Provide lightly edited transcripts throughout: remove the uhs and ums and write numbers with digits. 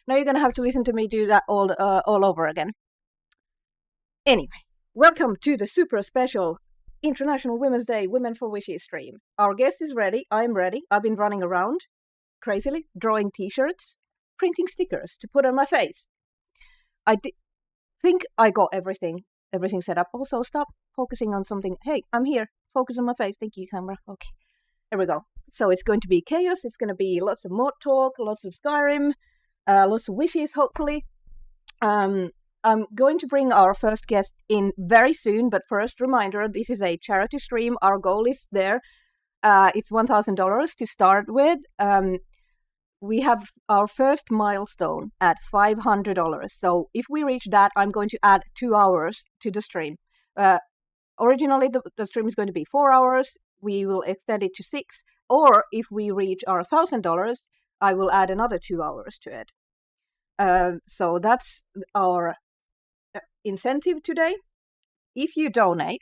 Now you're gonna have to listen to me do that all over again. Anyway, welcome to the super special International Women's Day Women for Wishes stream. Our guest is ready. I'm ready. I've been running around crazily, drawing t-shirts, printing stickers to put on my face. I think I got everything set up. Also, stop focusing on something. Hey, I'm here. Focus on my face. Thank you, camera. Okay, there we go. So it's going to be chaos. It's going to be lots of mod talk, lots of Skyrim, lots of wishes, hopefully. I'm going to bring our first guest in very soon, but first, reminder, this is a charity stream. Our goal is there. It's $1,000 to start with. We have our first milestone at $500. So if we reach that, I'm going to add 2 hours to the stream. Originally, the stream is going to be 4 hours. We will extend it to 6. Or if we reach our $1,000, I will add another 2 hours to it. So that's our incentive today. If you donate,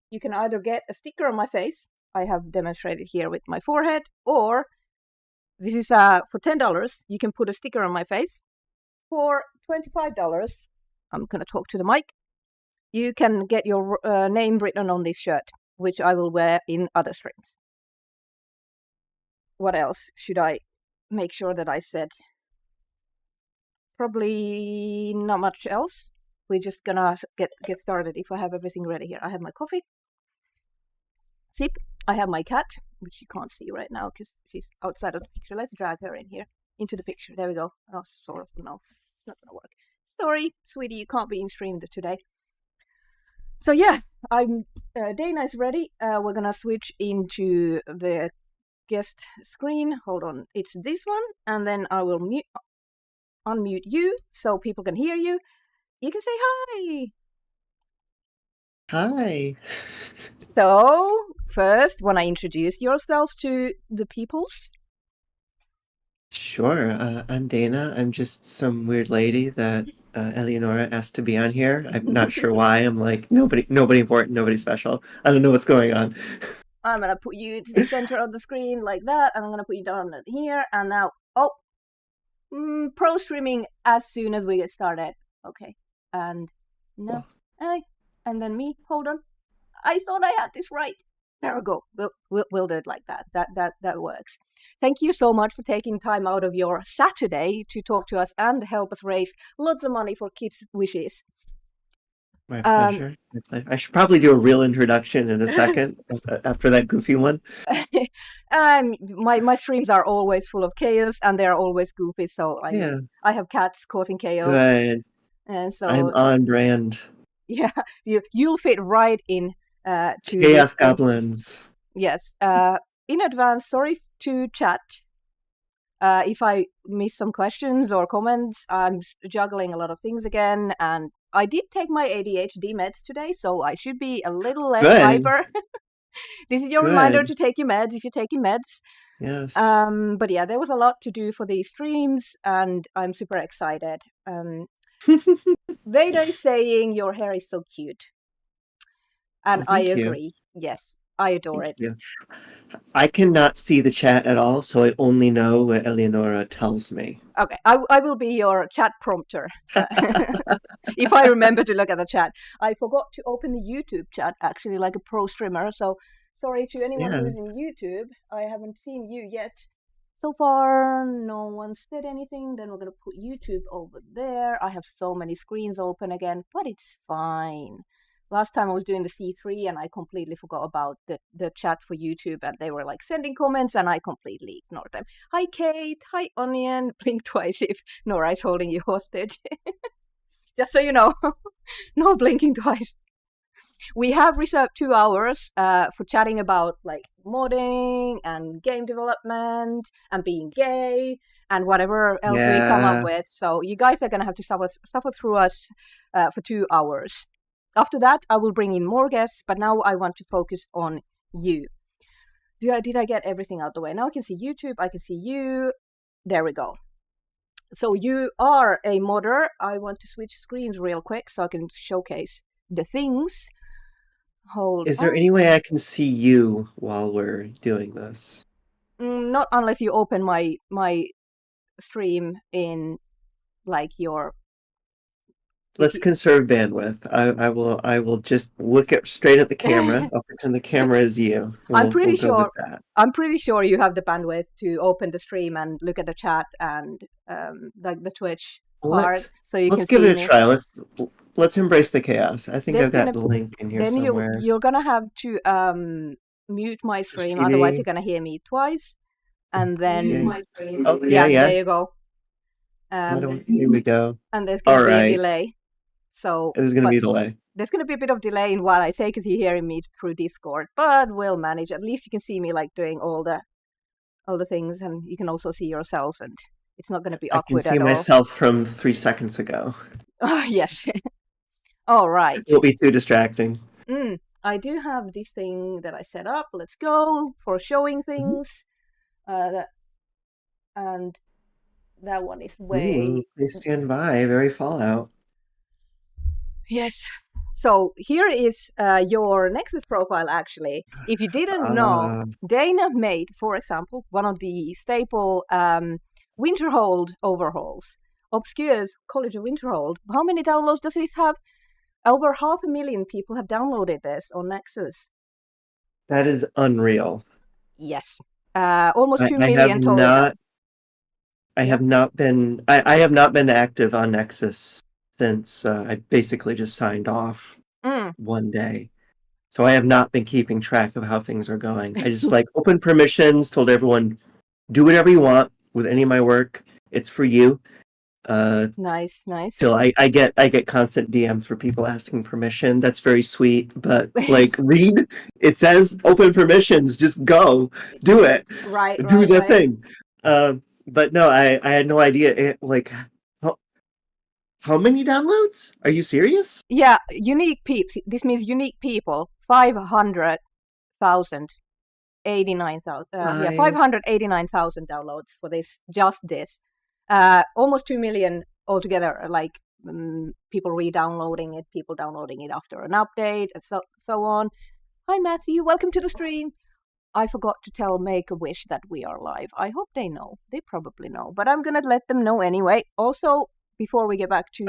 you can either get a sticker on my face. I have demonstrated here with my forehead, or this is for $10. You can put a sticker on my face. For $25, I'm going to talk to the mic. You can get your name written on this shirt, which I will wear in other streams. What else should I make sure that I said? Probably not much else. We're just gonna get started if I have everything ready here. I have my coffee. Sip. I have my cat, which you can't see right now because she's outside of the picture. Let's drag her in here, into the picture. There we go. Oh, sort of. No, it's not gonna work. Sorry, sweetie, you can't be in stream today. So yeah, Dana is ready. We're gonna switch into the guest screen. Hold on, it's this one, and then I will unmute you so people can hear you. You can say hi. Hi. So, first, want to introduce yourself to the peoples? Sure. I'm Dana. I'm just some weird lady that Eleonora asked to be on here. I'm not sure why. I'm like, nobody important, nobody special. I don't know what's going on. I'm going to put you to the center of the screen like that, and I'm going to put you down here, and now, pro streaming as soon as we get started. Okay, and no, and then me, hold on. I thought I had this right. There we go. We'll do it like that. That works. Thank you so much for taking time out of your Saturday to talk to us and help us raise lots of money for kids' wishes. My pleasure. I should probably do a real introduction in a second after that goofy one. My streams are always full of chaos and they're always goofy. So I have cats causing chaos. Good. And so I'm on brand. Yeah, you'll fit right in. To Chaos Goblins. Yes. In advance, sorry to chat. If I miss some questions or comments, I'm juggling a lot of things again, and I did take my ADHD meds today, so I should be a little less hyper. This is your reminder to take your meds if you're taking meds. Yes. But yeah, there was a lot to do for these streams, and I'm super excited. Veda is saying your hair is so cute. And I agree. Yes, I adore it. I cannot see the chat at all, so I only know what Eleonora tells me. Okay, I will be your chat prompter. If I remember to look at the chat. I forgot to open the YouTube chat, actually, like a pro streamer. So sorry to anyone who is in YouTube. I haven't seen you yet. So far, no one said anything. Then we're going to put YouTube over there. I have so many screens open again, but it's fine. Last time I was doing the C3 and I completely forgot about the chat for YouTube, and they were like sending comments and I completely ignored them. Hi Kate, hi Onion, blink twice if Nora is holding you hostage. Just so you know, no blinking twice. We have reserved 2 hours for chatting about like modding and game development and being gay and whatever else we come up with. So you guys are going to have to suffer through us for 2 hours. After that, I will bring in more guests, but now I want to focus on you. Did I get everything out the way? Now I can see YouTube, I can see you. There we go. So you are a modder. I want to switch screens real quick so I can showcase the things. Is there any way I can see you while we're doing this? Not unless you open my stream in like your. Let's conserve bandwidth. I will just look straight at the camera. I'll pretend the camera is you. I'm pretty We'll go with sure. that. I'm pretty sure you have the bandwidth to open the stream and look at the chat and like the Twitch part, so you Let's can give see it a me. try. Let's embrace the chaos. I think There's I've got gonna the link in here then somewhere. you're gonna have to mute my Just stream, otherwise TV. you're gonna hear me twice, and then Oh yeah, yeah. there you go. Here we go. And there's gonna All be a right. delay. So, There's gonna but be a delay. there's gonna be a bit of delay in what I say because you're hearing me through Discord, but we'll manage. At least you can see me like doing all the things, and you can also see yourself, and it's not gonna be I can awkward see at all. myself from 3 seconds ago. Oh yes. All right. It won't be too distracting. I do have this thing that I set up. Let's go for showing things. And that one is way. Ooh, please stand by. Very Fallout. Yes. So here is your Nexus profile, actually. If you didn't know, Dana made, for example, one of the staple Winterhold overhauls. Obscure's College of Winterhold. How many downloads does this have? Over 500,000 people have downloaded this on Nexus. That is unreal. Yes. Almost 2 million total. I have not been active on Nexus since I basically just signed off one day. So I have not been keeping track of how things are going. I just open permissions, told everyone, do whatever you want with any of my work. It's for you. Nice. So I get constant DMs for people asking permission. That's very sweet. But read, it says open permissions. Just go, do it. Do the thing. But no, I had no idea. How many downloads? Are you serious? Yeah, unique peeps. This means unique people. 500,000. 589,000 downloads for this. Just this. Almost 2 million altogether. People re-downloading it, people downloading it after an update, and so on. Hi Matthew, welcome to the stream. I forgot to tell Make-A-Wish that we are live. I hope they know. They probably know, but I'm gonna let them know anyway. Also, before we get back to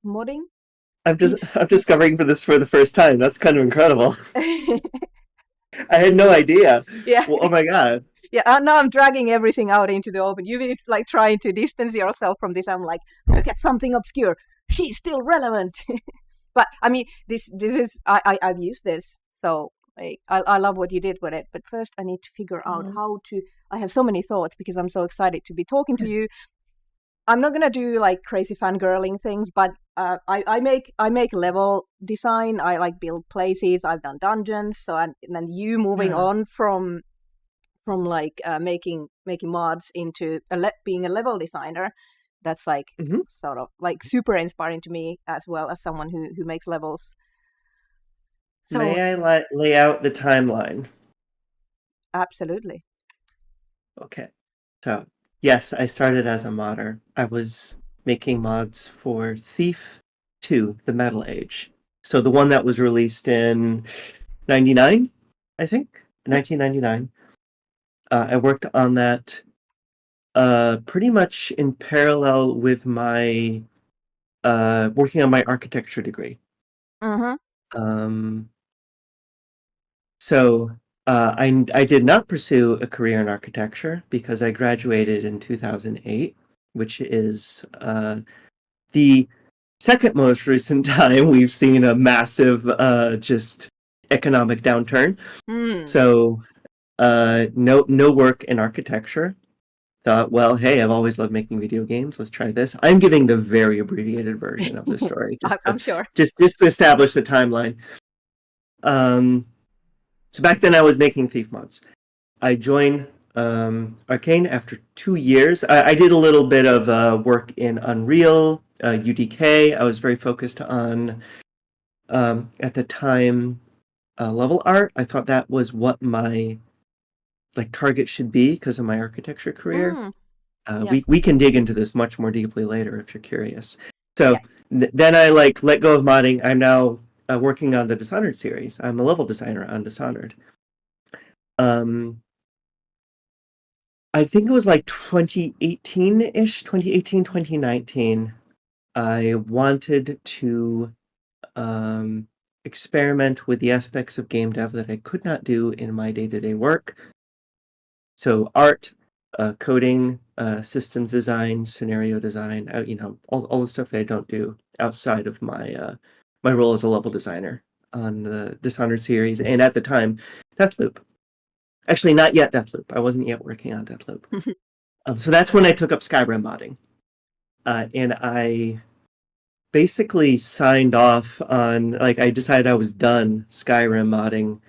modding, I'm discovering this for the first time. That's kind of incredible. I had no idea. Yeah. Well, oh my god. Yeah. Now I'm dragging everything out into the open. You've been trying to distance yourself from this. I'm like, look at something obscure. She's still relevant. But I mean, this is I've used this, so. I love what you did with it, but first I need to figure out how to. I have so many thoughts because I'm so excited to be talking to you. I'm not gonna do crazy fangirling things, but I make level design. I build places. I've done dungeons. So and then you moving on from making mods into being a level designer. That's sort of super inspiring to me as well as someone who makes levels. So, may I lay out the timeline? Absolutely. Okay. So, yes, I started as a modder. I was making mods for Thief 2, The Metal Age. So the one that was released in 99, I think? 1999. I worked on that pretty much in parallel with my working on my architecture degree. So I did not pursue a career in architecture because I graduated in 2008, which is the second most recent time we've seen a massive just economic downturn. So no work in architecture. Thought, well, hey, I've always loved making video games. Let's try this. I'm giving the very abbreviated version of the story. I'm sure. Just to establish the timeline. So back then I was making Thief mods. I joined Arcane after 2 years. I did a little bit of work in Unreal, UDK. I was very focused on, at the time, level art. I thought that was what my target should be because of my architecture career. We can dig into this much more deeply later if you're curious. So then I let go of modding. I'm now working on the Dishonored series. I'm a level designer on Dishonored. I think it was like 2018-ish, 2018, 2019. I wanted to experiment with the aspects of game dev that I could not do in my day-to-day work. So art, coding, systems design, scenario design, all the stuff that I don't do outside of my role as a level designer on the Dishonored series, and at the time, Deathloop. Actually, not yet Deathloop. I wasn't yet working on Deathloop. So that's when I took up Skyrim modding. And I basically signed off on, like, I decided I was done Skyrim modding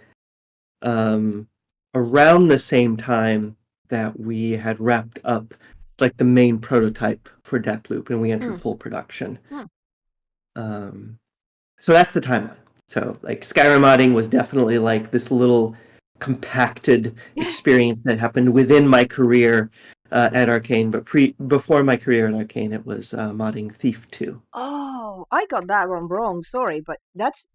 around the same time that we had wrapped up, like, the main prototype for Deathloop, and we entered full production. So that's the timeline. So, like, Skyrim modding was definitely like this little compacted experience that happened within my career at Arcane, but before my career at Arcane, it was modding Thief 2. Oh, I got that one wrong. Sorry, but that's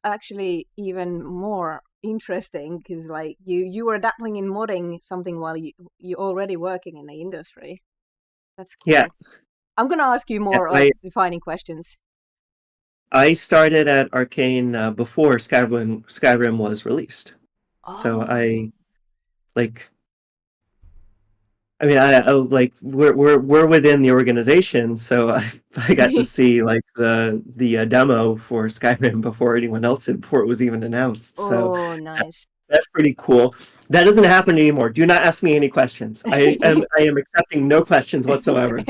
actually even more interesting because like you were dabbling in modding something while you're already working in the industry. That's cool. Yeah. I'm gonna ask you more defining questions. I started at Arcane before Skyrim was released. Oh. So I like we're within the organization, so I got to see like the demo for Skyrim before anyone else did, before it was even announced. So nice. That's pretty cool. That doesn't happen anymore. Do not ask me any questions. I am accepting no questions whatsoever.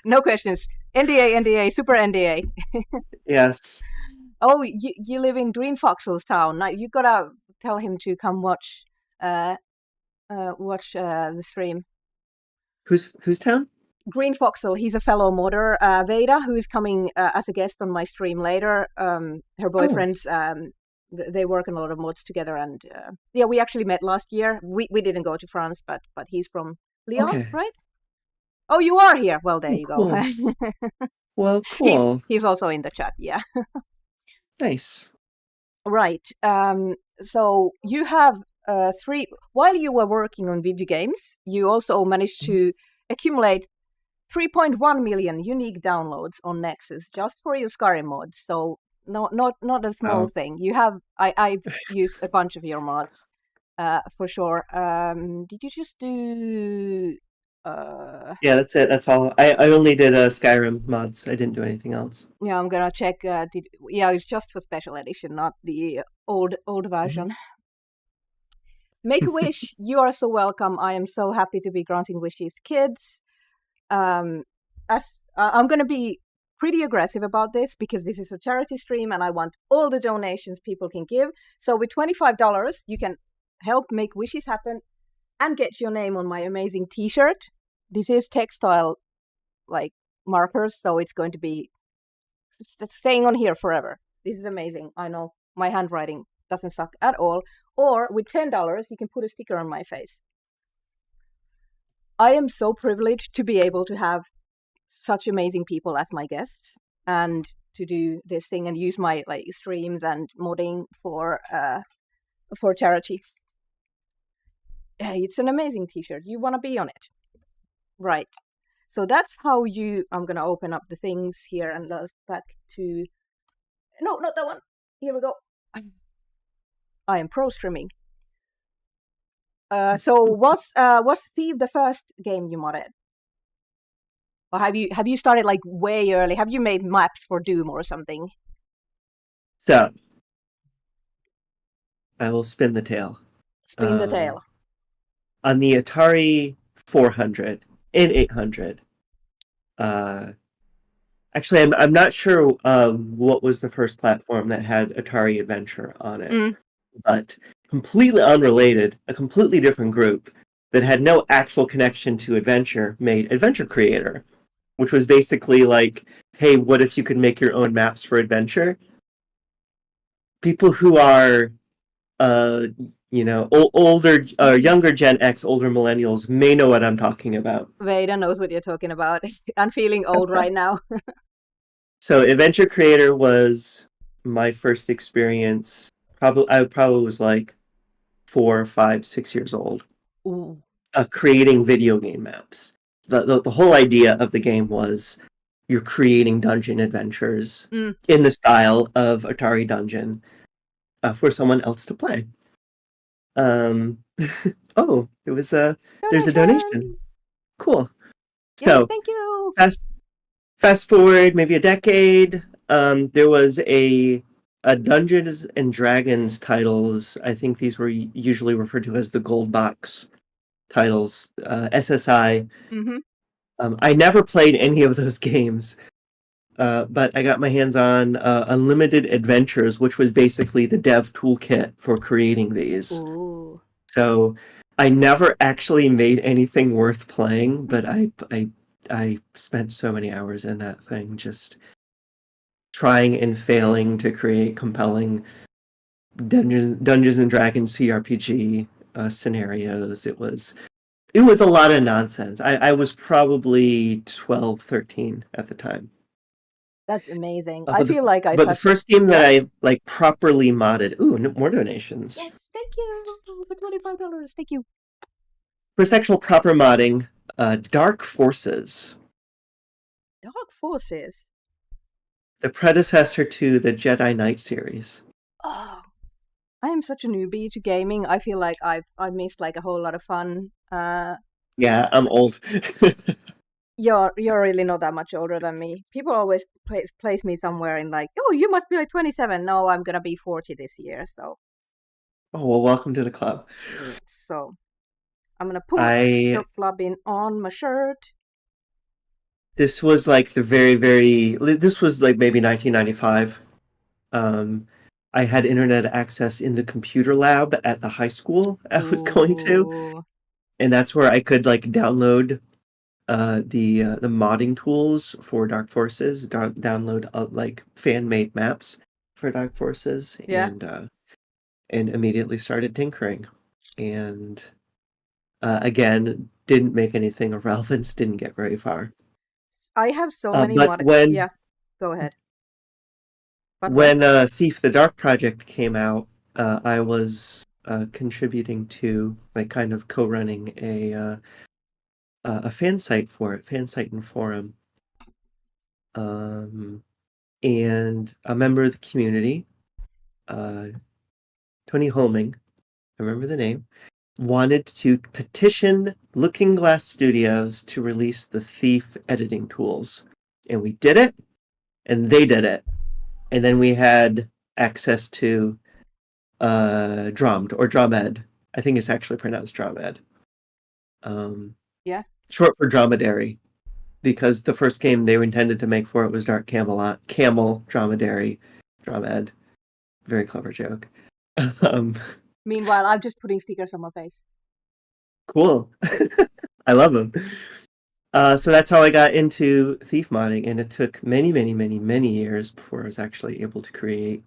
No questions. NDA, super NDA. Yes. Oh, you live in Green Foxel's town. Now you gotta tell him to come watch the stream. Whose town? Green Foxel. He's a fellow modder. Veda, who is coming as a guest on my stream later. Her boyfriend's. They work on a lot of mods together, and yeah, we actually met last year. We didn't go to France, but he's from Lyon, right? Oh, you are here. Well, there you cool. go. Well, cool. He's also in the chat. Yeah. Nice. Right. So you have three. While you were working on video games, you also managed to accumulate 3.1 million unique downloads on Nexus just for your Skyrim mods. So not a small thing. You have I've used a bunch of your mods for sure. Did you just do? Yeah, that's it. That's all. I only did Skyrim mods. I didn't do anything else. Yeah, I'm gonna check. It's just for special edition, not the old version. Make a wish. You are so welcome. I am so happy to be granting wishes to kids. I'm gonna be pretty aggressive about this because this is a charity stream and I want all the donations people can give. So with $25, you can help make wishes happen and get your name on my amazing t-shirt. This is textile like markers, so it's going to be staying on here forever. This is amazing. I know my handwriting doesn't suck at all. Or with $10, you can put a sticker on my face. I am so privileged to be able to have such amazing people as my guests and to do this thing and use my like streams and modding for charity. Hey, it's an amazing t-shirt. You want to be on it. Right. So that's how I'm going to open up the things here and let's back to... No, not that one. Here we go. I am pro streaming. So was Thief the first game you modded? Or have you started like way early? Have you made maps for Doom or something? So I will spin the tale. Spin the tale. On the Atari 400 and 800. Actually, I'm not sure what was the first platform that had Atari Adventure on it, but completely unrelated, a completely different group that had no actual connection to Adventure made Adventure Creator, which was basically like, hey, what if you could make your own maps for Adventure? People who are, older, younger Gen X, older millennials may know what I'm talking about. Veda knows what you're talking about. I'm feeling old right now. So Adventure Creator was my first experience. I probably was like 4, 5, 6 years old. Ooh. creating video game maps. The whole idea of the game was you're creating dungeon adventures in the style of Atari Dungeon for someone else to play. Oh, it was there's a donation. Cool. Yes, So thank you. fast forward maybe a decade. There was a Dungeons and Dragons titles. I think these were usually referred to as the gold box titles, SSI. Mm-hmm. I never played any of those games, but I got my hands on Unlimited Adventures, which was basically the dev toolkit for creating these. Ooh. So I never actually made anything worth playing, but I spent so many hours in that thing, just trying and failing to create compelling Dungeons and Dragons CRPG scenarios. It was a lot of nonsense. I was probably 12, 13 at the time. That's amazing. I feel like I But the touched it. first game that I like properly modded. Ooh, more donations. Yes, thank you for $25. Thank you. First actual proper modding, Dark Forces. Dark Forces. The predecessor to the Jedi Knight series. Oh, I am such a newbie to gaming. I feel like I missed like a whole lot of fun. Yeah, I'm old. You're really not that much older than me. People always place me somewhere in like, oh, you must be like 27. No, I'm gonna be 40 this year. So. Oh well, welcome to the club. So, I'm gonna put your club in on my shirt. This was like the this was like maybe 1995. I had internet access in the computer lab at the high school I was going to, and that's where I could like download the modding tools for Dark Forces, download like fan-made maps for Dark Forces, and immediately started tinkering, and again didn't make anything of relevance, didn't get very far. I have so many but go ahead. But when Thief the Dark Project came out, I was contributing to, like, kind of co-running a fan site for it, fan site and forum. And a member of the community, Tony Holming, I remember the name, wanted to petition Looking Glass Studios to release the Thief editing tools. And we did it, and they did it. And then we had access to Drummed, or Drumed. I think it's actually pronounced Drumed. Short for Dromedary, because the first game they were intended to make for it was Dark Camelot. Camel, Dromedary, Drumed. Very clever joke. Meanwhile, I'm just putting stickers on my face. Cool. I love them. So that's how I got into Thief modding, and it took many, many, many, many years before I was actually able to create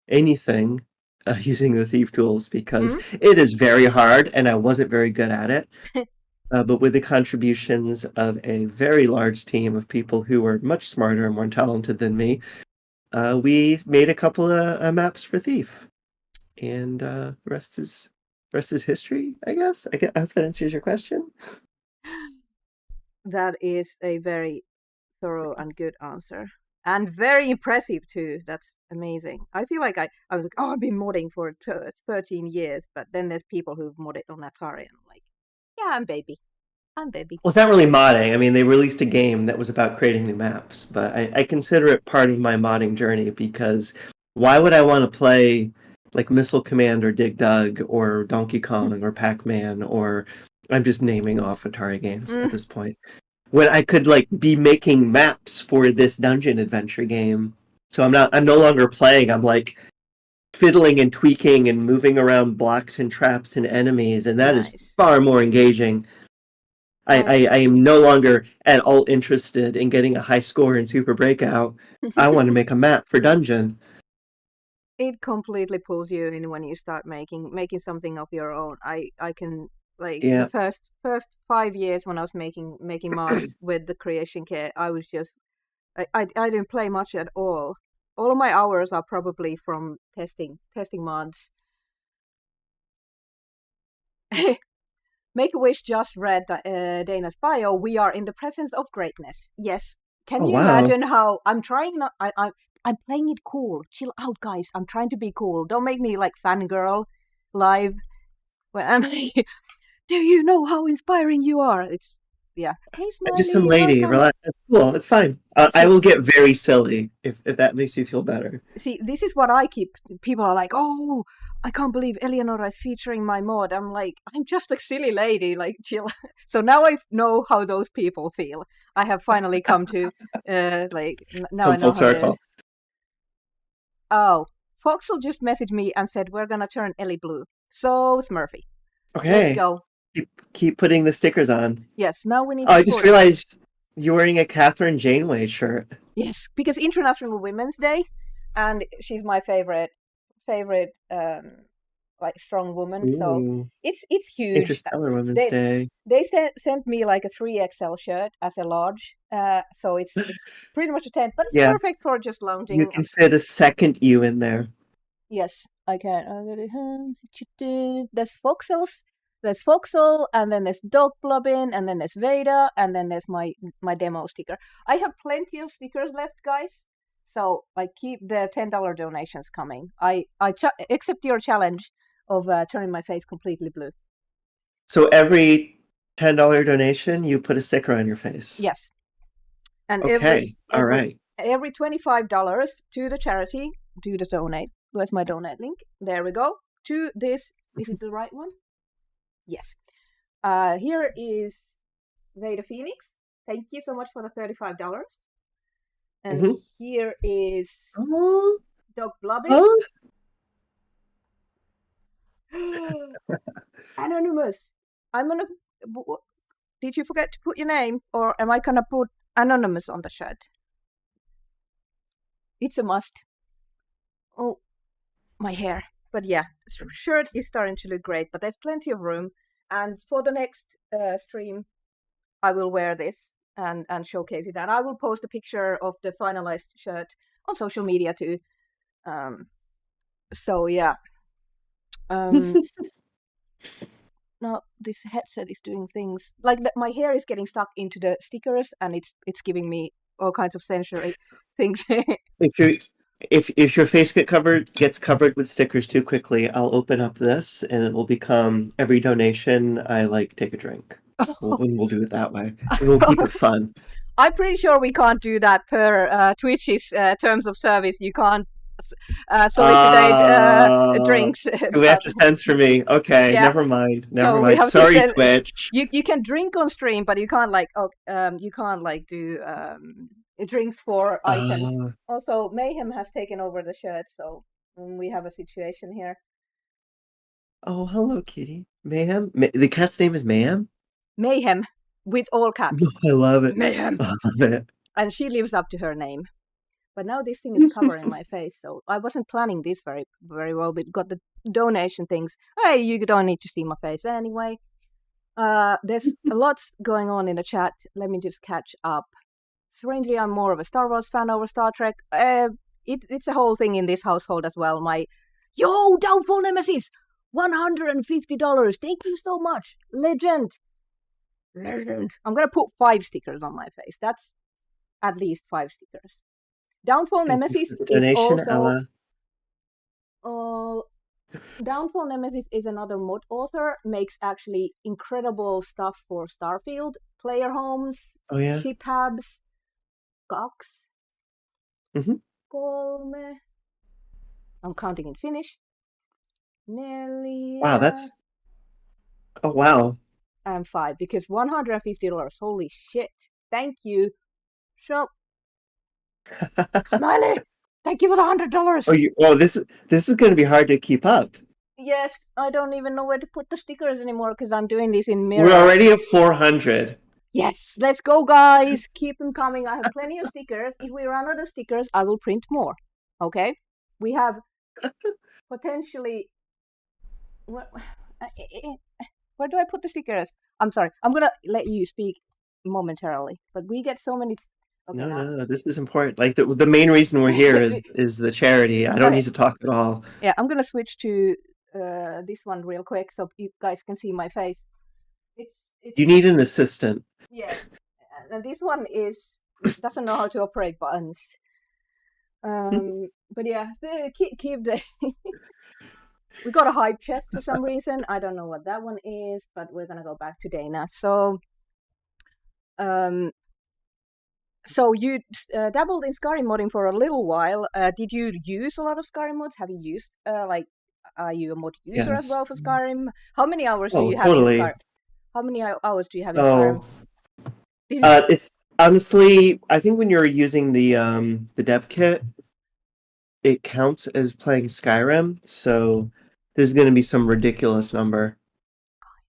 anything using the Thief tools, because it is very hard, and I wasn't very good at it. But with the contributions of a very large team of people who were much smarter and more talented than me, we made a couple of maps for Thief, and the rest is history, I guess. I hope that answers your question. That is a very thorough and good answer. And very impressive too. That's amazing. I feel like I was like, oh, I've been modding for 13 years, but then there's people who've modded on Atari, and I'm like, yeah, I'm baby. Well, it's not really modding. I mean, they released a game that was about creating new maps, but I consider it part of my modding journey, because why would I want to play like Missile Command or Dig Dug or Donkey Kong or Pac-Man, or I'm just naming off Atari games at this point, when I could like be making maps for this dungeon adventure game. So I'm no longer playing. I'm like fiddling and tweaking and moving around blocks and traps and enemies, and that is far more engaging. I am no longer at all interested in getting a high score in Super Breakout. I want to make a map for dungeon. It completely pulls you in when you start making something of your own. I can the first 5 years when I was making mods with the creation kit, I was just I didn't play much at all. All of my hours are probably from testing mods. Make-A-Wish just read Dana's bio. We are in the presence of greatness. Yes. Can Oh you wow. imagine how I'm trying not? I'm playing it cool. Chill out, guys. I'm trying to be cool. Don't make me like fangirl live. When I'm like, do you know how inspiring you are? It's yeah. Hey, Just some Smiley, lady. welcome. Relax. It's cool. It's fine. I See, will get very silly if that makes you feel better. see, this is what I keep. People are like, oh, I can't believe Eleonora is featuring my mod. I'm like, I'm just a silly lady. Like, chill. So now I know how those people feel. I have finally come to, now I Come know full how it is. circle. Oh, Foxel just messaged me and said we're gonna turn Ellie blue. So Smurfy, let's Okay. go. Keep putting the stickers on. Yes, now we need Oh, to I just put. realized you're wearing a Catherine Janeway shirt. Yes, because International Women's Day, and she's my favorite like strong woman. So Ooh. it's huge. Interstellar Women's They Day. sent me like a 3XL shirt as a large. So it's pretty much a 10, but it's Yeah, perfect for just you lounging. can fit a second you in there. Yes, I can. There's Foxels. There's Foxel, and then there's Dog Blobbin, and then there's Veda, and then there's my demo sticker. I have plenty of stickers left, guys. So I keep the $10 donations coming. I accept your challenge of turning my face completely blue. So every $10 donation, you put a sticker on your face. Yes, and Okay. All right. every $25 to the charity, do the donate. Where's my donate link? There we go. To this, is it the right one? Yes. Here is Veda Phoenix. Thank you so much for the $35. And here is Dog Blobbin. Anonymous. I'm gonna. Did you forget to put your name, or am I gonna put Anonymous on the shirt? It's a must. Oh, my hair. But yeah, shirt is starting to look great, but there's plenty of room. And for the next stream, I will wear this and showcase it. And I will post a picture of the finalized shirt on social media too. So yeah. Now this headset is doing things like that. My hair is getting stuck into the stickers, and it's giving me all kinds of sensory things. If your face gets covered with stickers too quickly, I'll open up this and it will become every donation I like take a drink. We'll do it that way. And we'll keep it fun. I'm pretty sure we can't do that per Twitch's terms of service. You can't solicit drinks. We have to censor me. Okay, yeah. Never mind. Sorry, Twitch. You can drink on stream, but you can't do drinks for items. Also, Mayhem has taken over the shirt, so we have a situation here. Oh, hello, kitty. Mayhem? The cat's name is Mayhem? Mayhem, with all caps. I love it. Mayhem. I love it. And she lives up to her name. But now this thing is covering my face, so I wasn't planning this very, very well, but got the donation things. Hey, you don't need to see my face anyway. There's a lot going on in the chat. Let me just catch up. Strangely, I'm more of a Star Wars fan over Star Trek. It's a whole thing in this household as well. Yo, Doubtful Nemesis! $150. Thank you so much. Legend. I'm gonna put 5 stickers on my face. That's at least 5 stickers. Downfall Nemesis is also. Downfall Nemesis is another mod author. Makes actually incredible stuff for Starfield, player homes, ship hubs, Cox. Kolme. I'm counting in Finnish. Nelly. Wow, that's. Oh wow. And 5 because $150. Holy shit! Thank you. So. Smiley, thank you for the $100. Oh, this is going to be hard to keep up. Yes, I don't even know where to put the stickers anymore because I'm doing this in mirror. We're already at 400. Yes, let's go, guys. Keep them coming. I have plenty of stickers. If we run out of stickers, I will print more. Okay, we have potentially. Where do I put the stickers? I'm sorry. I'm gonna let you speak momentarily, but we get so many. Okay, no, this is important. Like the main reason we're here is the charity. I don't need to talk at all. Yeah, I'm gonna switch to this one real quick so you guys can see my face. It's You need an assistant. yes, and this one is doesn't know how to operate buttons. But yeah, keep the. We got a hype chest for some reason. I don't know what that one is, but we're gonna go back to Dana. Um, so you dabbled in Skyrim modding for a little while. Did you use a lot of Skyrim mods? Have you used like, are you a mod user as Yes. well for Skyrim? How many hours do Oh, you have in Skyrim? totally. How many hours do you have in Skyrim? Oh, This is it's honestly, I think when you're using the dev kit, it counts as playing Skyrim. So this is going to be some ridiculous number.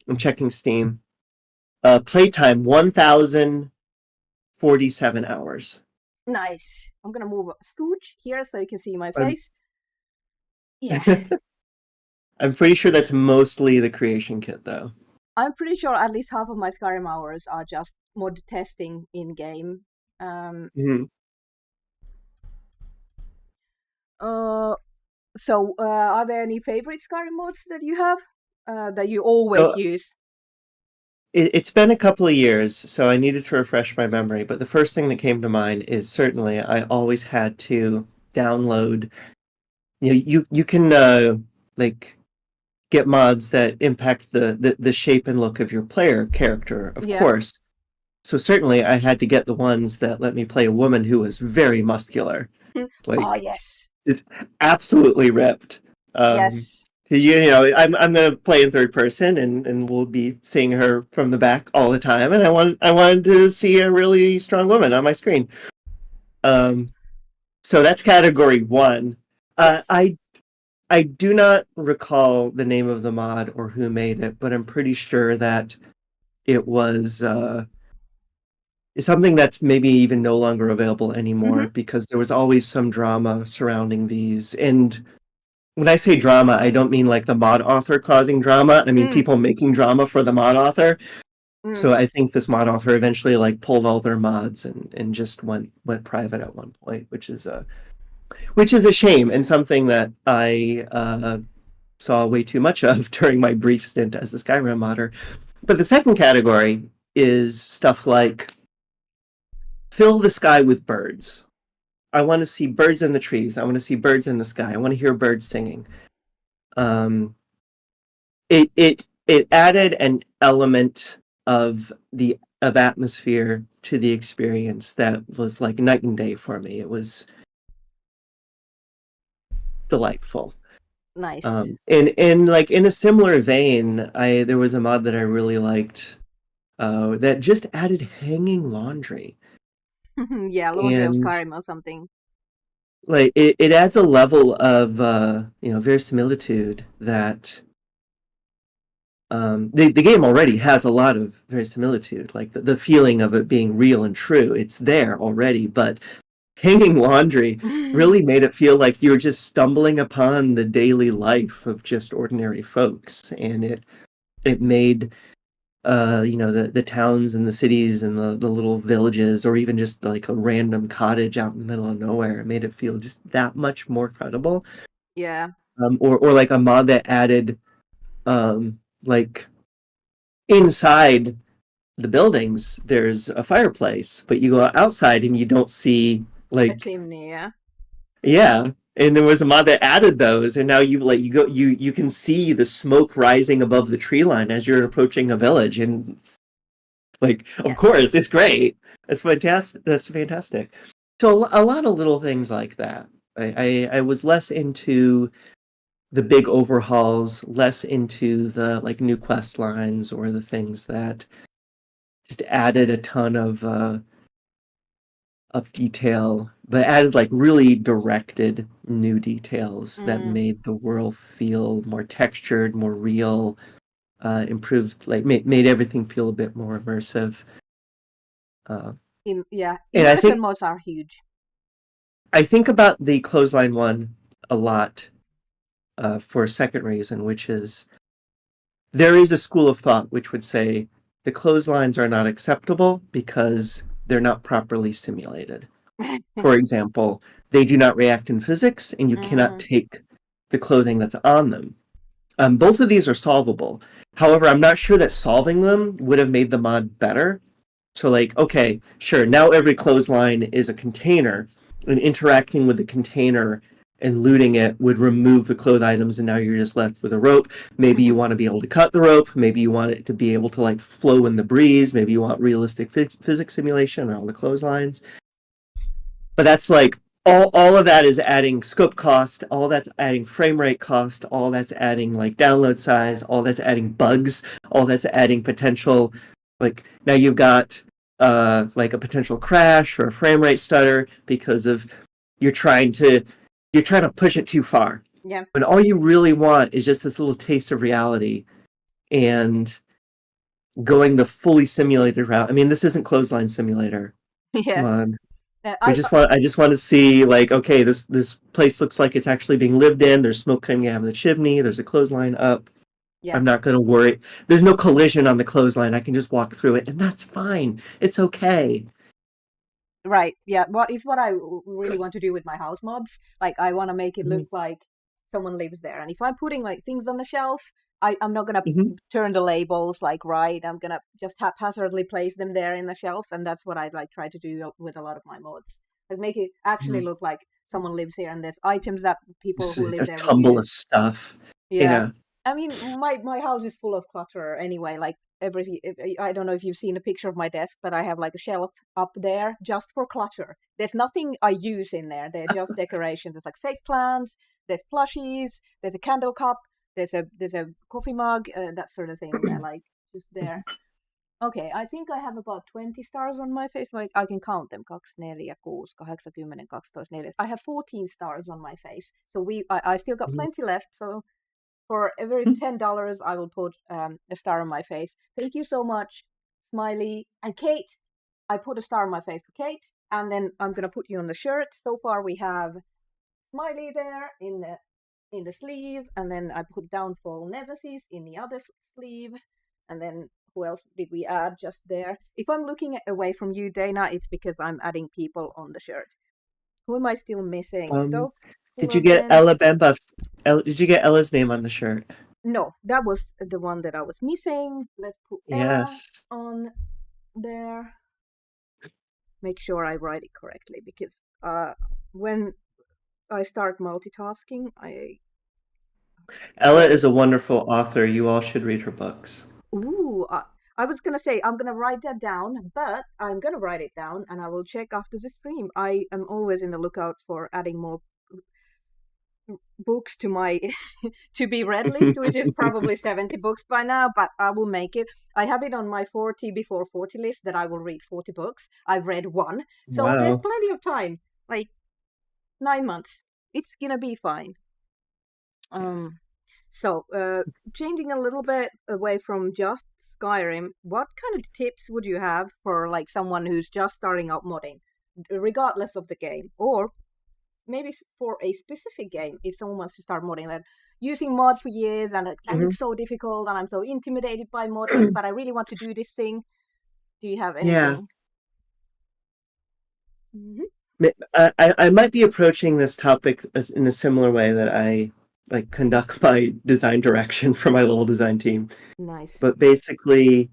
I'm checking Steam. Playtime 1,047 hours. nice. I'm gonna move a scooch here so you can see my I'm face. Yeah, I'm pretty sure that's mostly the creation kit, though. I'm pretty sure at least half of my Skyrim hours are just mod testing in game. Mhm. Uh, are there any favorite Skyrim mods that you have that you always So use? it's been a couple of years, so I needed to refresh my memory. But the first thing that came to mind is certainly I always had to download. You can like get mods that impact the shape and look of your player character, of Yeah. course. So certainly I had to get the ones that let me play a woman who was very muscular, Oh like yes, is absolutely ripped. Um, yes. I'm gonna play in third person, and we'll be seeing her from the back all the time. And I wanted to see a really strong woman on my screen. Um, so that's category one. Uh, Yes. I I do not recall the name of the mod or who made it, but I'm pretty sure that it was something that's maybe even no longer available Mm-hmm. anymore because there was always some drama surrounding these. And when I say drama, I don't mean like the mod author causing drama. I mean Mm, people making drama for the mod author. mm. So I think this mod author eventually like pulled all their mods and just went private at one point, which is a shame and something that I saw way too much of during my brief stint as a Skyrim modder. But the second category is stuff like fill the sky with birds. I want to see birds in the trees. I want to see birds in the sky. I want to hear birds singing. Um, it added an element of atmosphere to the experience that was like night and day for me. It was delightful. Nice. And like in a similar vein, I there was a mod that I really liked that just added hanging laundry. Yeah, Laundry of And Skyrim or something. like it adds a level of verisimilitude that the game already has a lot of verisimilitude, like the feeling of it being real and true. It's there already, but hanging laundry really made it feel like you were just stumbling upon the daily life of just ordinary folks, and it made the towns and the cities and the little villages, or even just like a random cottage out in the middle of nowhere, it made it feel just that much more credible. Yeah. Or like a mod that added like inside the buildings there's a fireplace, but you go outside and you don't see A like chimney, yeah. yeah. And there was a mod that added those, and now you can see the smoke rising above the tree line as you're approaching a village, and like, of Yes. course, it's great. That's fantastic. That's fantastic. So a lot of little things like that. I was less into the big overhauls, less into the like new quest lines or the things that just added a ton of detail, but added like really directed new details that Mm, made the world feel more textured, more real, improved, like made everything feel a bit more immersive. Uh, yeah, and immersion mods are huge. I think about the clothesline one a lot for a second reason, which is there is a school of thought which would say the clotheslines are not acceptable because they're not properly simulated. For example, they do not react in physics, and you cannot Mm, take the clothing that's on them. Both of these are solvable. However, I'm not sure that solving them would have made the mod better. So like, okay, sure, now every clothesline is a container, and interacting with the container and looting it would remove the cloth items, and now you're just left with a rope. Maybe you want to be able to cut the rope. Maybe you want it to be able to like flow in the breeze. Maybe you want realistic physics simulation on all the clotheslines. But that's like all of that is adding scope cost, all that's adding frame rate cost, all that's adding like download size, all that's adding bugs, all that's adding potential like now you've got like a potential crash or a frame rate stutter because of you're trying to push it too far. Yeah. When all you really want is just this little taste of reality and going the fully simulated route. I mean, this isn't Clothesline Simulator. Yeah. Come on. I just want to see like, okay, this place looks like it's actually being lived in. There's smoke coming out of the chimney. There's a clothesline up. Yeah. I'm not going to worry. There's no collision on the clothesline. I can just walk through it, and that's fine. It's okay. Right. Yeah. What I really want to do with my house mods? Like, I want to make it look like someone lives there. And if I'm putting like things on the shelf, I'm not gonna turn the labels like right. I'm gonna just haphazardly place them there in the shelf, and that's what I'd like try to do with a lot of my mods. Like make it actually look like someone lives here, and there's items that people who live there a will tumble use. of stuff. Yeah. I mean, my house is full of clutter anyway. Like I don't know if you've seen a picture of my desk, but I have like a shelf up there just for clutter. There's nothing I use in there. They're just decorations. There's like face plants. There's plushies. There's a candle cup. There's a coffee mug. That sort of thing. They're like just there. Okay, I think I have about 20 stars on my face. Like I can count them. 2, 4, 6, 8, 12, 14. I have 14 stars on my face. So I still got plenty left. So for every $10, I will put a star on my face. Thank you so much, Smiley and Kate. I put a star on my face for Kate, and then I'm gonna put you on the shirt. So far, we have Smiley there in the sleeve, and then I put Downfall Nemesis in the other sleeve, and then who else did we add just there? If I'm looking away from you, Dana, it's because I'm adding people on the shirt. Who am I still missing? Did you get Ella Bambuff's? Did you get Ella's name on the shirt? No, that was the one that I was missing. Let's put Ella on there. Make sure I write it correctly, because when I start multitasking, Ella is a wonderful author. You all should read her books. Ooh, I was gonna say I'm gonna write that down, but I'm gonna write it down and I will check after the stream. I am always in the lookout for adding more books to my to be read list, which is probably 70 books by now, but I will make it. I have it on my 40 before 40 list that I will read 40 books. I've read one, so there's plenty of time, like 9 months. It's gonna be fine. So changing a little bit away from just Skyrim, what kind of tips would you have for like someone who's just starting out modding, regardless of the game, or maybe for a specific game, if someone wants to start modding, like using mods for years and that looks so difficult and I'm so intimidated by modding, but I really want to do this thing. Do you have anything? I might be approaching this topic in a similar way that I like conduct my design direction for my little design team. Nice. But basically,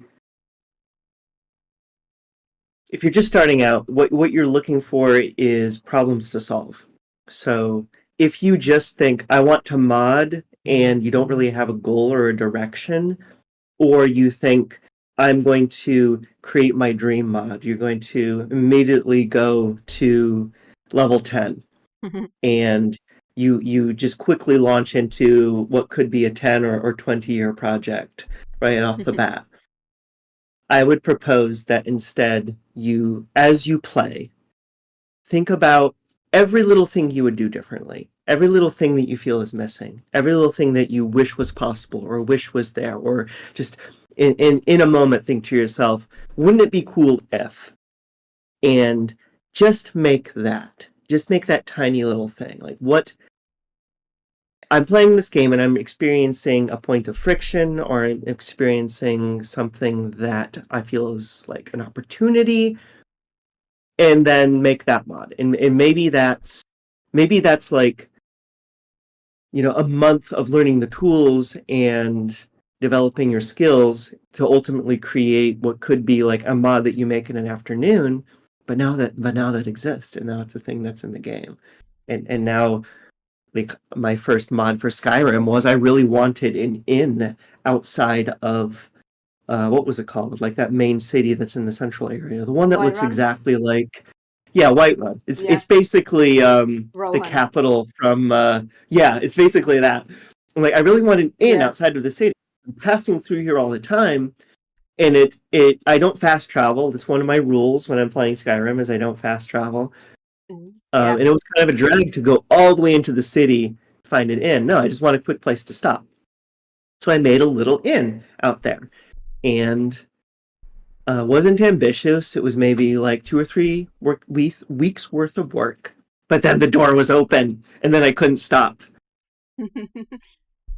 if you're just starting out, what you're looking for is problems to solve. So if you just think, I want to mod, and you don't really have a goal or a direction, or you think, I'm going to create my dream mod, you're going to immediately go to level 10. And you just quickly launch into what could be a 10 or 20-year project right off the bat. I would propose that instead you, as you play, think about every little thing you would do differently, every little thing that you feel is missing, every little thing that you wish was possible or wish was there, or just in a moment think to yourself, wouldn't it be cool if? And just make that tiny little thing. Like, what I'm playing this game and I'm experiencing a point of friction, or I'm experiencing something that I feel is like an opportunity, and then make that mod. And maybe that's like a month of learning the tools and developing your skills to ultimately create what could be like a mod that you make in an afternoon, but now that exists, and now it's a thing that's in the game. And now, like, my first mod for Skyrim was I really wanted an inn outside of what was it called? Like that main city that's in the central area, the one that looks Whiterun? exactly like, yeah, Whiterun. It's Yeah, it's basically the Rohan. capital from yeah, it's basically that. I'm like, I really want an inn Yeah. outside of the city. I'm passing through here all the time, and it I don't fast travel. That's one of my rules when I'm playing Skyrim is I don't fast travel. Yeah. And it was kind of a drag to go all the way into the city to find an inn. No, I just want a quick place to stop. So I made a little inn out there, and wasn't ambitious. It was maybe like 2 or 3 weeks worth of work. But then the door was open, and then I couldn't stop.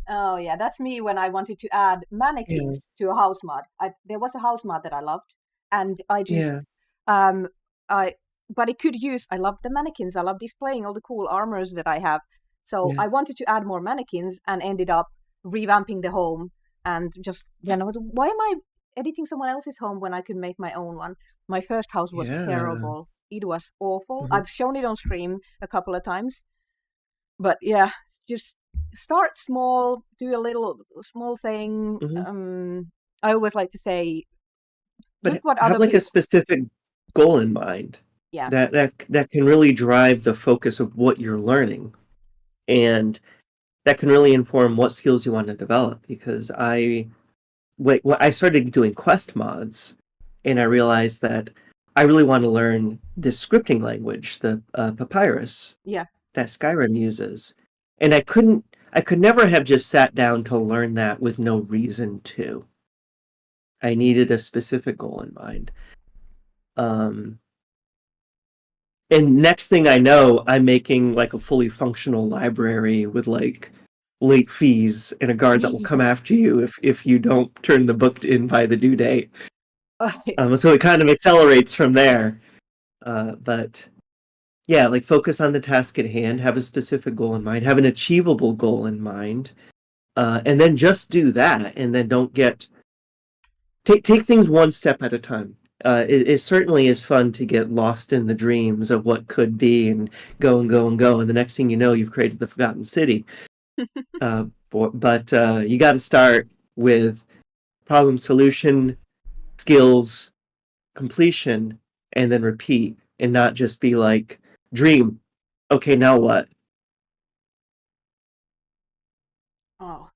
Oh yeah, that's me when I wanted to add Yeah, mannequins to a house mod. There was a house mod that I loved, and I just yeah, um I but it could use. I love the mannequins. I love displaying all the cool armors that I have. So yeah, I wanted to add more mannequins and ended up revamping the home and just why am I editing someone else's home when I could make my own one? My first house was yeah. terrible. It was awful. Mhm. I've shown it on stream a couple of times, but yeah, just start small, do a little small thing. Mhm. I always like to say, look But what have other like a people. specific goal in mind Yeah, that can really drive the focus of what you're learning, and that can really inform what skills you want to develop. Because when I started doing quest mods, and I realized that I really want to learn this scripting language, the Papyrus yeah. that Skyrim uses, and I could never have just sat down to learn that with no reason to. I needed a specific goal in mind. Um, and next thing I know, I'm making like a fully functional library with like late fees and a guard that will come after you if you don't turn the book in by the due date. So it kind of accelerates from there. But yeah, like focus on the task at hand, have a specific goal in mind, have an achievable goal in mind, and then just do that, and then don't get take things one step at a time. It certainly is fun to get lost in the dreams of what could be and go and go and go, and the next thing you know, you've created the forgotten city. But you got to start with problem solution, skills, completion, and then repeat, and not just be like dream. Okay, now what? Oh,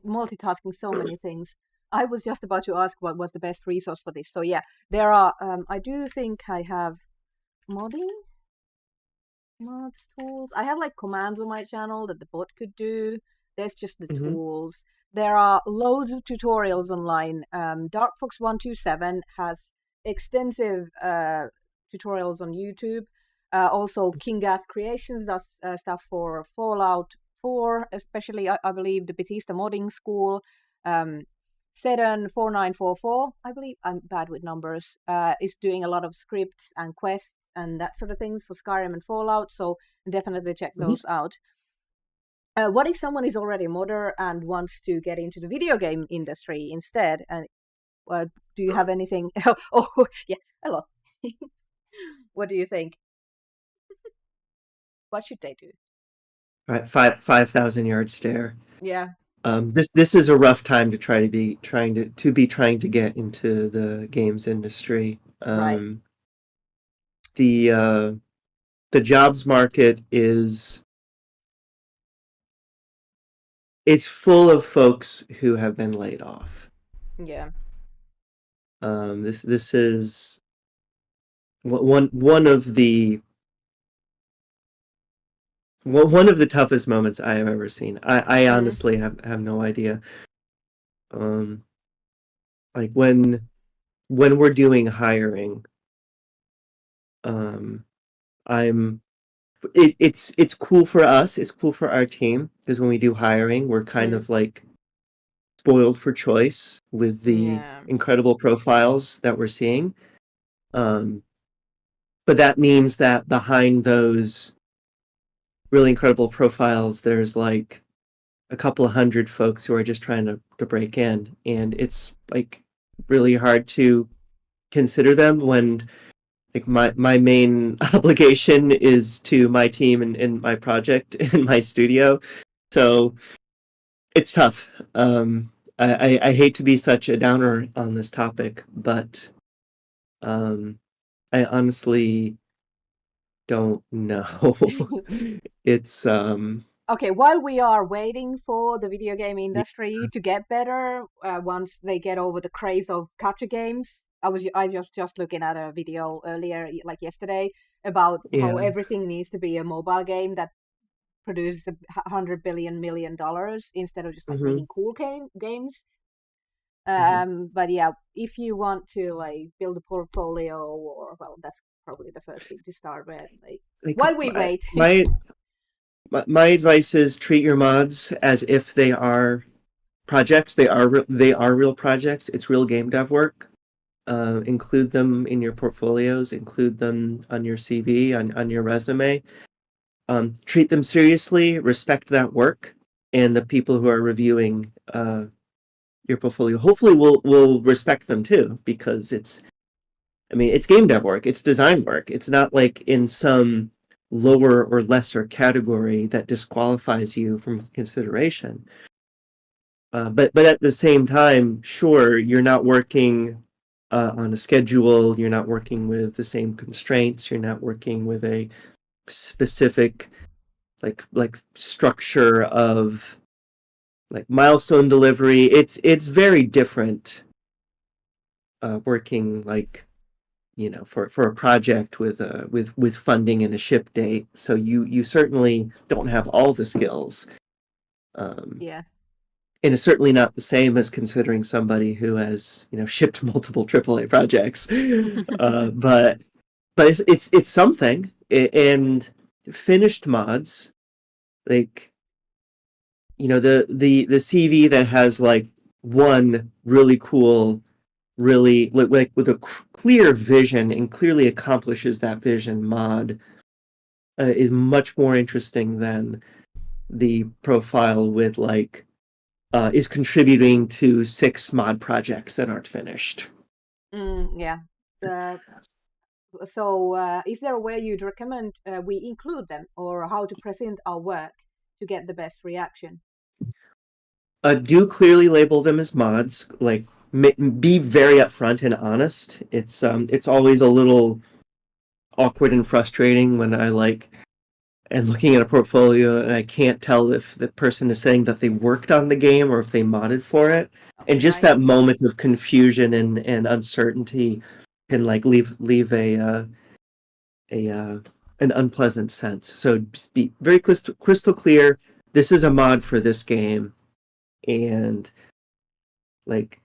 multitasking so many things. I was just about to ask what was the best resource for this. So yeah, there are. I do think I have modding mods tools. I have like commands on my channel that the bot could do. There's just the Mm-hmm. tools. There are loads of tutorials online. DarkFox127 has extensive tutorials on YouTube. Also, Kingath Creations does stuff for Fallout 4, especially, I believe, the Bethesda modding school. Um, Sedan 4944, I believe, I'm bad with numbers, is doing a lot of scripts and quests and that sort of things for Skyrim and Fallout, so definitely check Mm-hmm. those out. What if someone is already a modder and wants to get into the video game industry instead? And do you have anything? Oh, yeah, hello. What do you think? What should they do? Right, 5,000 yard stare. Yeah, This is a rough time to trying to get into the games industry. right. The uh, the jobs market is it's full of folks who have been laid off. Yeah. This is one of the one of the toughest moments I have ever seen. I Mm, honestly have no idea. Um, like when we're doing hiring, um, I'm it's cool for us. It's cool for our team because when we do hiring, we're kind mm, of like spoiled for choice with the yeah. incredible profiles that we're seeing. Um, but that means that behind those really incredible profiles, there's like a couple of hundred folks who are just trying to break in, and it's like really hard to consider them when like my main obligation is to my team and my project and my studio. So it's tough. I hate to be such a downer on this topic, but um, I honestly don't know. It's Okay, while we are waiting for the video game industry to get better, once they get over the craze of gacha games, I just looking at a video earlier, like yesterday, about how yeah. everything needs to be a mobile game that produces $100 billion instead of just like Hmm. making cool games. Hmm. But yeah, if you want to like build a portfolio, or well, that's probably the first thing to start with. Like Like while we wait. my advice is treat your mods as if they are projects. They are real projects. It's real game dev work. Include them in your portfolios. Include them on your CV, on your resume. Treat them seriously. Respect that work, and the people who are reviewing your portfolio hopefully will respect them too, because it's game dev work. It's design work. It's not like in some lower or lesser category that disqualifies you from consideration. But at the same time, sure, you're not working on a schedule. You're not working with the same constraints. You're not working with a specific like structure of like milestone delivery. It's very different working like for a project with with funding and a ship date. So you certainly don't have all the skills. Um, Yeah. and it's certainly not the same as considering somebody who has shipped multiple AAA projects. But it's something. And finished mods, like the CV that has like one really cool, really like with a clear vision and clearly accomplishes that vision mod is much more interesting than the profile with like is contributing to 6 mod projects that aren't finished. Yeah. Uh, so, is there a way you'd recommend we include them, or how to present our work to get the best reaction? Do clearly label them as mods. Like be very upfront and honest. It's always a little awkward and frustrating when I like and looking at a portfolio and I can't tell if the person is saying that they worked on the game or if they modded for it. And just Right. that moment of confusion and uncertainty can like leave a an unpleasant sense. So just be very crystal clear. This is a mod for this game, and like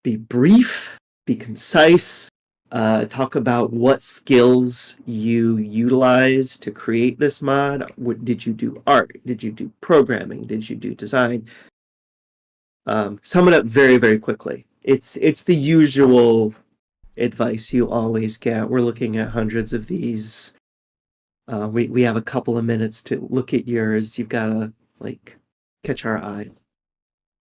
be brief, be concise. Talk about what skills you utilize to create this mod. What did you do? Art? Did you do programming? Did you do design? Sum it up very, very quickly. It's the usual advice you always get. We're looking at hundreds of these. We have a couple of minutes to look at yours. You've got to like catch our eye.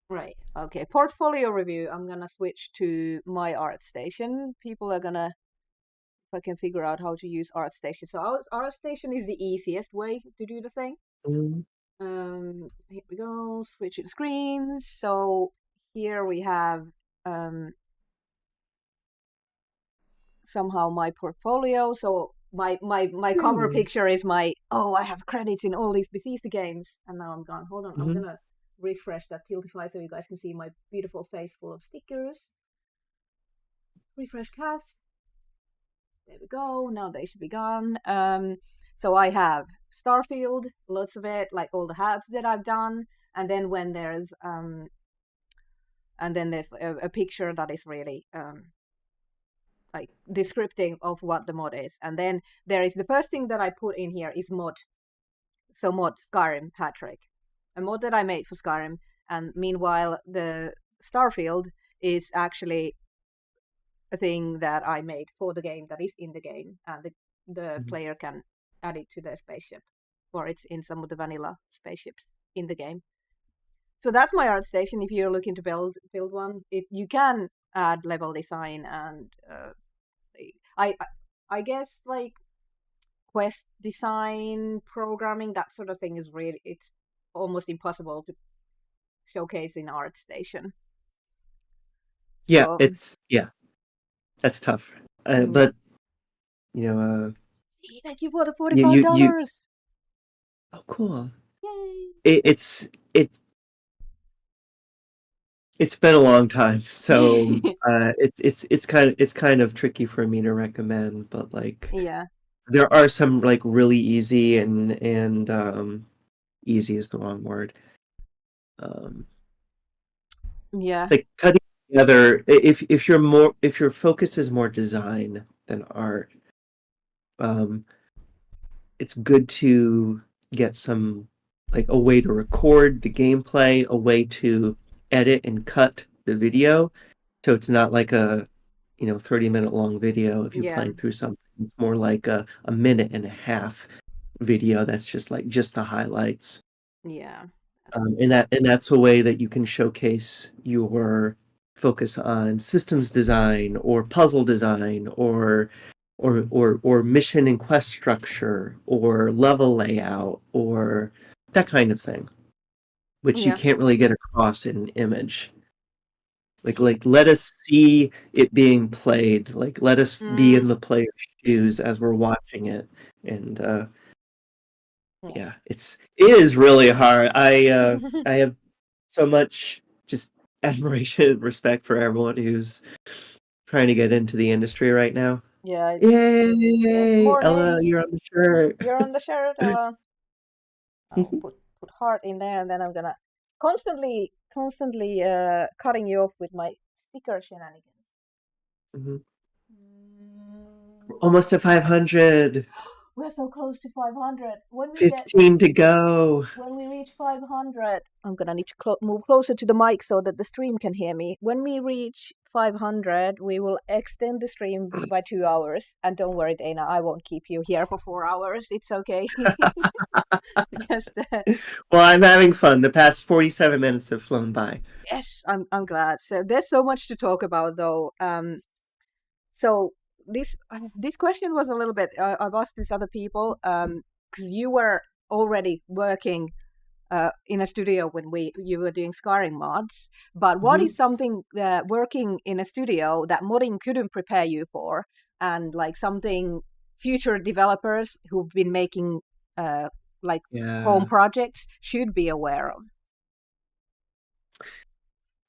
Right. Okay. Portfolio review. I'm gonna switch to my ArtStation. People are gonna, if I can figure out how to use ArtStation. So ArtStation is the easiest way to do the thing. Mm. Here we go. Switch the screens. So here we have somehow my portfolio. So my cover Hmm. picture is my, oh, I have credits in all these Bethesda games, and now I'm gone. Hold on, I'm Hmm. gonna refresh that Tiltify so you guys can see my beautiful face full of stickers. Refresh cast. There we go. Now they should be gone. So I have Starfield, lots of it, like all the hubs that I've done, and then when there's and then there's a picture that is really like descriptive of what the mod is. And then there is the first thing that I put in here is mod. So mod Skyrim hat trick, a mod that I made for Skyrim. And meanwhile, the Starfield is actually a thing that I made for the game that is in the game, and the player can added to the spaceship, or it's in some of the vanilla spaceships in the game. So that's my art station. If you're looking to build one, you can add level design and I I guess like quest design, programming, that sort of thing is really, it's almost impossible to showcase in ArtStation. Yeah, So that's tough. mm, But you know, see, thank you for the you $45. oh cool. Yay! It's it's been a long time, so it's kind of tricky for me to recommend, but like Yeah, there are some like really easy and easy is the wrong word. Um, yeah, like cutting together if your focus is more design than art, um, it's good to get some like a way to record the gameplay, a way to edit and cut the video, so it's not like a 30-minute long video if you're yeah, playing through something. It's more like a minute and a half video that's just like just the highlights. yeah, And that's a way that you can showcase your focus on systems design or puzzle design or mission and quest structure or level layout or that kind of thing, which you yeah. can't really get across in an image. Like let us see it being played. Like let us be Mm, in the player's shoes as we're watching it. And yeah. yeah, it is really hard. I have so much just admiration and respect for everyone who's trying to get into the industry right now. Yeah, it's Yay! more Ella, names. you're on the shirt. You're on the shirt, Ella. I'll put heart in there, and then I'm gonna constantly cutting you off with my sticker shenanigans. Mhm. Mm, We're almost to 500. we're so close to 500. 15 to go. When we reach 500, I'm gonna need to move closer to the mic so that the stream can hear me. When we reach 500, we will extend the stream by 2 hours. And don't worry, Dana, I won't keep you here for 4 hours. It's okay. Just Well, I'm having fun. The past 47 minutes have flown by. yes, I'm glad. So there's so much to talk about, though. So this question was a little bit. I've asked these other people because you were already working in a studio when you were doing Skyrim mods. But what Mhm. is something working in a studio that modding couldn't prepare you for, and like something future developers who've been making like home Yeah. projects should be aware of?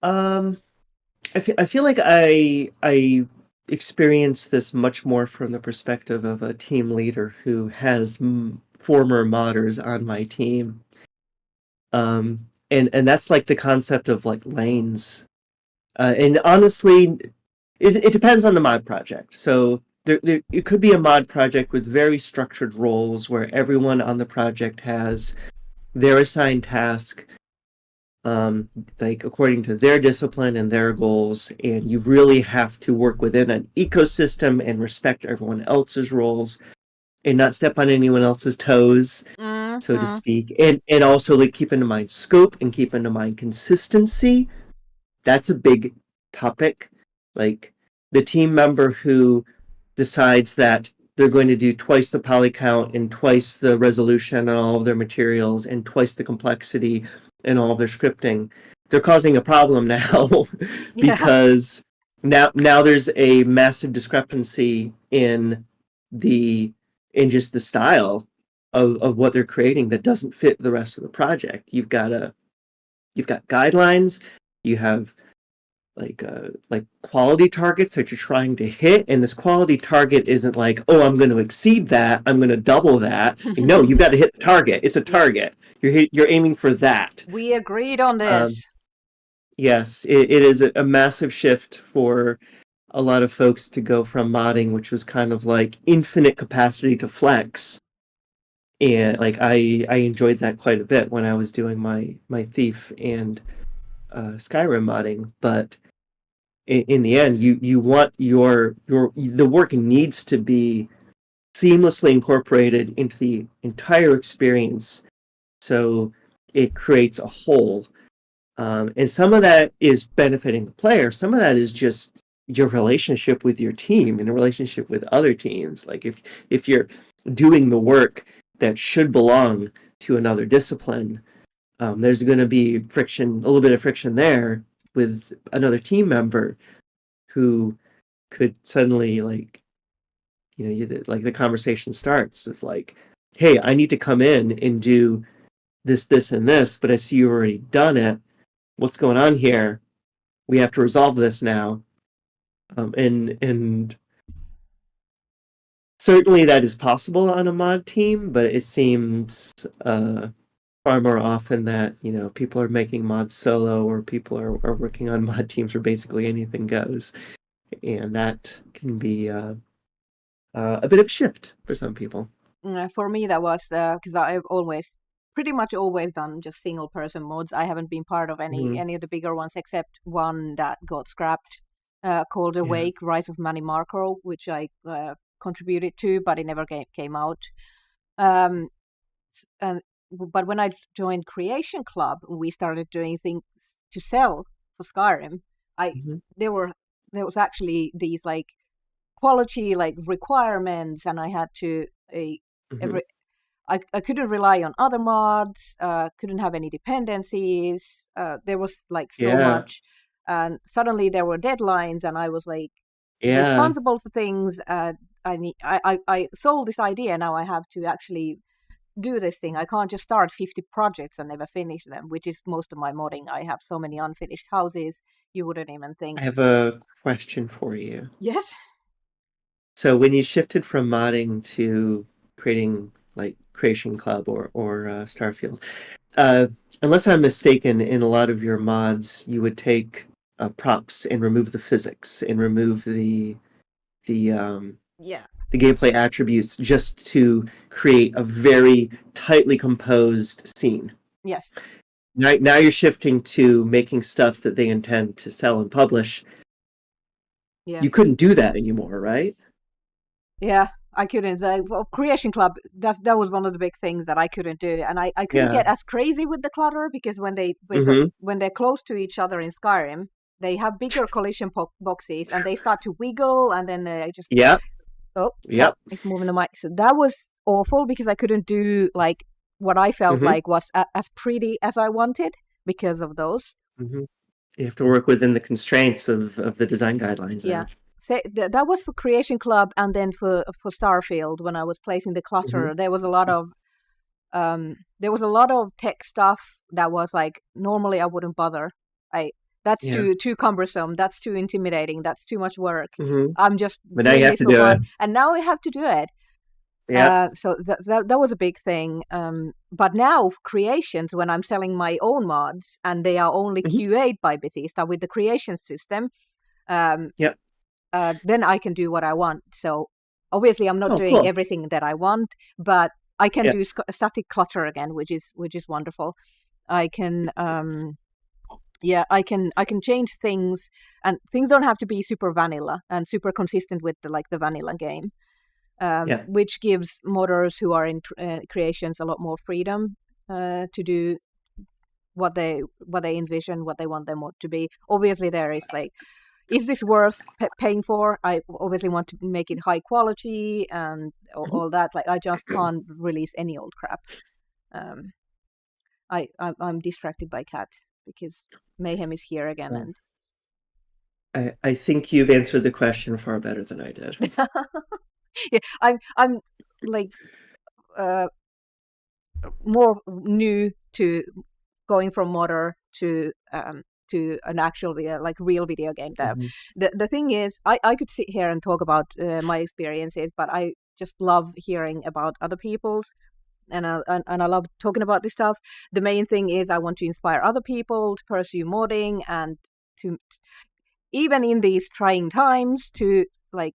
Um, I feel like I experience this much more from the perspective of a team leader who has former modders on my team. And that's like the concept of like lanes. And honestly, it depends on the mod project. So it could be a mod project with very structured roles where everyone on the project has their assigned task, like according to their discipline and their goals, and you really have to work within an ecosystem and respect everyone else's roles and not step on anyone else's toes, so to Mm-hmm. speak. And also like keep into mind scope and keep into mind consistency. That's a big topic. Like the team member who decides that they're going to do twice the poly count and twice the resolution on all of their materials and twice the complexity in all of their scripting, they're causing a problem now Yeah. because now there's a massive discrepancy the just the style of what they're creating that doesn't fit the rest of the project. You've got guidelines, you have like quality targets that you're trying to hit, and this quality target isn't like, oh, I'm going to exceed that, I'm going to double that. No, you've got to hit the target. It's a Yeah. target. You're aiming for that. We agreed on um, this. yes, it is a massive shift for a lot of folks to go from modding, which was kind of like infinite capacity, to flex. And like I enjoyed that quite a bit when I was doing my thief and Skyrim modding. But in the end, you want the work needs to be seamlessly incorporated into the entire experience, so it creates a whole. And some of that is benefiting the player. Some of that is just your relationship with your team and a relationship with other teams. Like if you're doing the work that should belong to another discipline, there's going to be friction, a little bit of friction there with another team member who could suddenly, like, like the conversation starts of like, hey, I need to come in and do this, and this, but if you've already done it, what's going on here? We have to resolve this now. And certainly that is possible on a mod team, but it seems far more often that people are making mods solo, or people are working on mod teams where basically anything goes, and that can be a bit of a shift for some people. For me, that was because I've pretty much always done just single person mods. I haven't been part of any of the bigger ones except one that got scrapped, called Awake: Rise of Manny Marco, which I contributed to, but it never came out. But when I joined Creation Club, we started doing things to sell for Skyrim. There was actually these like quality like requirements, and I had to I couldn't rely on other mods, couldn't have any dependencies. There was like so much, and suddenly there were deadlines, and I was like responsible for things. I sold this idea. Now I have to actually do this thing. I can't just start 50 projects and never finish them, which is most of my modding. I have so many unfinished houses, you wouldn't even think. I have a question for you. Yes? So when you shifted from modding to creating like Creation Club or Starfield, unless I'm mistaken, in a lot of your mods, you would take props and remove the physics and remove the gameplay attributes just to create a very tightly composed scene. Yes. Now you're shifting to making stuff that they intend to sell and publish. Yeah. You couldn't do that anymore, right? Yeah, I couldn't. Creation Club, that was one of the big things that I couldn't do, and I couldn't get as crazy with the clutter, because when they're close to each other in Skyrim, they have bigger collision boxes, and they start to wiggle, and then they just it's moving the mic. So that was awful, because I couldn't do like what I felt like was as pretty as I wanted because of those. You have to work within the constraints of the design guidelines. Yeah. So that was for Creation Club, and then for Starfield, when I was placing the clutter, there was a lot of tech stuff that was like, normally I wouldn't bother. That's too cumbersome. That's too intimidating. That's too much work. I'm just but now you have to do it, and now I have to do it. Yeah. So that was a big thing. But now creations, when I'm selling my own mods, and they are only QA'd by Bethesda with the creation system. Then I can do what I want. So obviously I'm not doing everything that I want, but I can do static clutter again, which is wonderful. I can I can change things, and things don't have to be super vanilla and super consistent with the vanilla game, which gives modders who are in creations a lot more freedom to do what they envision, what they want their mod to be. Obviously there is like, is this worth paying for? I obviously want to make it high quality and all that. Like, I just can't release any old crap. I'm distracted by Kat because Mayhem is here again, and I think you've answered the question far better than I did. Yeah, I'm like more new to going from modder to an actual real video game dev. The thing is, I could sit here and talk about my experiences, but I just love hearing about other people's, and I love talking about this stuff. The main thing is I want to inspire other people to pursue modding, and to even in these trying times to like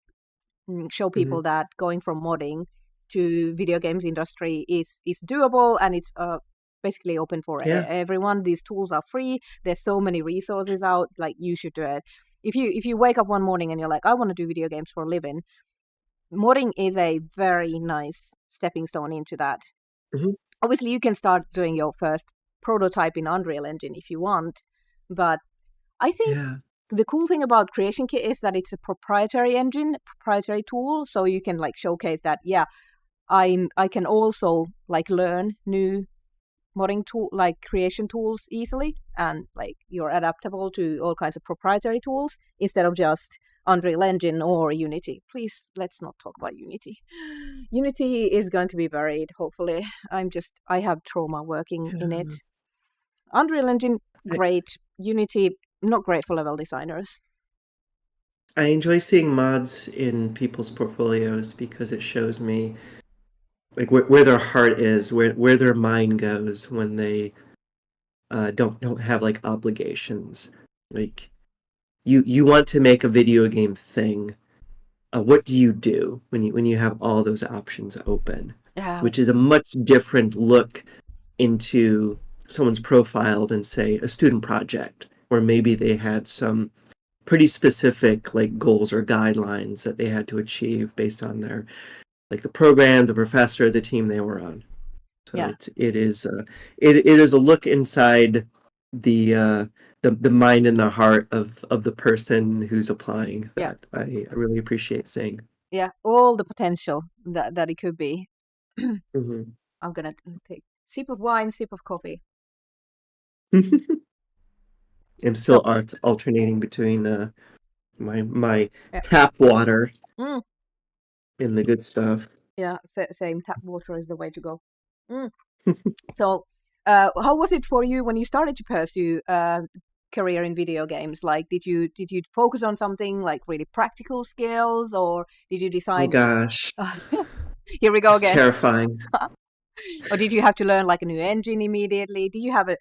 show people that going from modding to video games industry is doable, and it's basically open for everyone. These tools are free. There's so many resources out. Like, you should do it. If you wake up one morning and you're like, I want to do video games for a living, modding is a very nice stepping stone into that. Mhm. Obviously, you can start doing your first prototype in Unreal Engine if you want, but I think Yeah. the cool thing about Creation Kit is that it's a proprietary engine, proprietary tool, so you can like showcase that. Yeah, I can also like learn new modding tool like creation tools easily, and like you're adaptable to all kinds of proprietary tools instead of just Unreal Engine or Unity. Please, let's not talk about Unity. Unity is going to be buried, hopefully. I have trauma working in it. Yeah. Unreal Engine, I, great. Unity, not great for level designers. I enjoy seeing mods in people's portfolios because it shows me like where their heart is, where their mind goes when they don't have like obligations. Like you want to make a video game thing. What do you do when you have all those options open? Yeah, Which is a much different look into someone's profile than say a student project, where maybe they had some pretty specific like goals or guidelines that they had to achieve based on their like the program, the professor, the team they were on. So yeah, it is a look inside the uh, the mind and the heart of the person who's applying yeah, that I really appreciate seeing. yeah. All the potential that it could be. Mhm. I'm gonna take sip of wine, sip of coffee. I'm still So, alternating between my yeah, tap water mm, and the good stuff. yeah. Same. Tap water is the way to go. Mm. So, how was it for you when you started to pursue career in video games? Like, did you focus on something like really practical skills, or did you Oh decide? gosh, Here we it go was again. terrifying. Or did you have to learn like a new engine immediately? Do you have a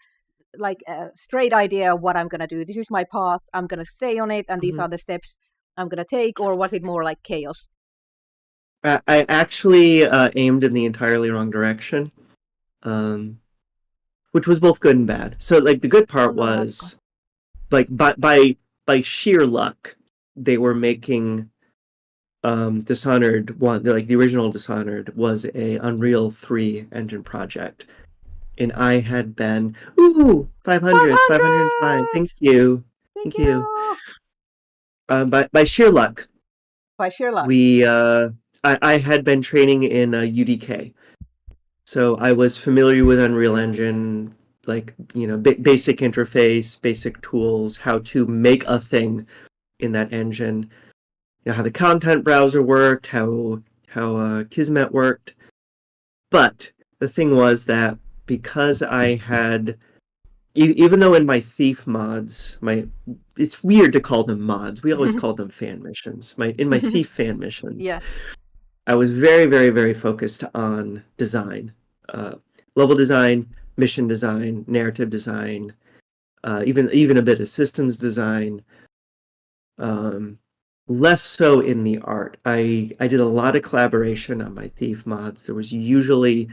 straight idea of what I'm gonna do? This is my path. I'm gonna stay on it, and these Mhm. are the steps I'm gonna take. Or was it more like chaos? I actually aimed in the entirely wrong direction, um, which was both good and bad. So like the good Oh part no, what's going? was like by sheer luck, they were making Dishonored one, like the original Dishonored was a Unreal 3 engine project. And I had been, ooh, 500, 505. 500. Thank you. Thank Thank you. you. By sheer luck, By sheer luck. we I had been training in UDK. So I was familiar with Unreal Engine, like, you know, basic interface, basic tools, how to make a thing in that engine, you know, how the content browser worked, how Kismet worked. But the thing was that because I had, even though in my Thief mods, it's weird to call them mods. We always call them fan missions. In my Thief fan missions, Yeah, I was very, very, very focused on design, uh, level design, mission design, narrative design, even a bit of systems design. Um, Less so in the art. I did a lot of collaboration on my Thief mods. There was usually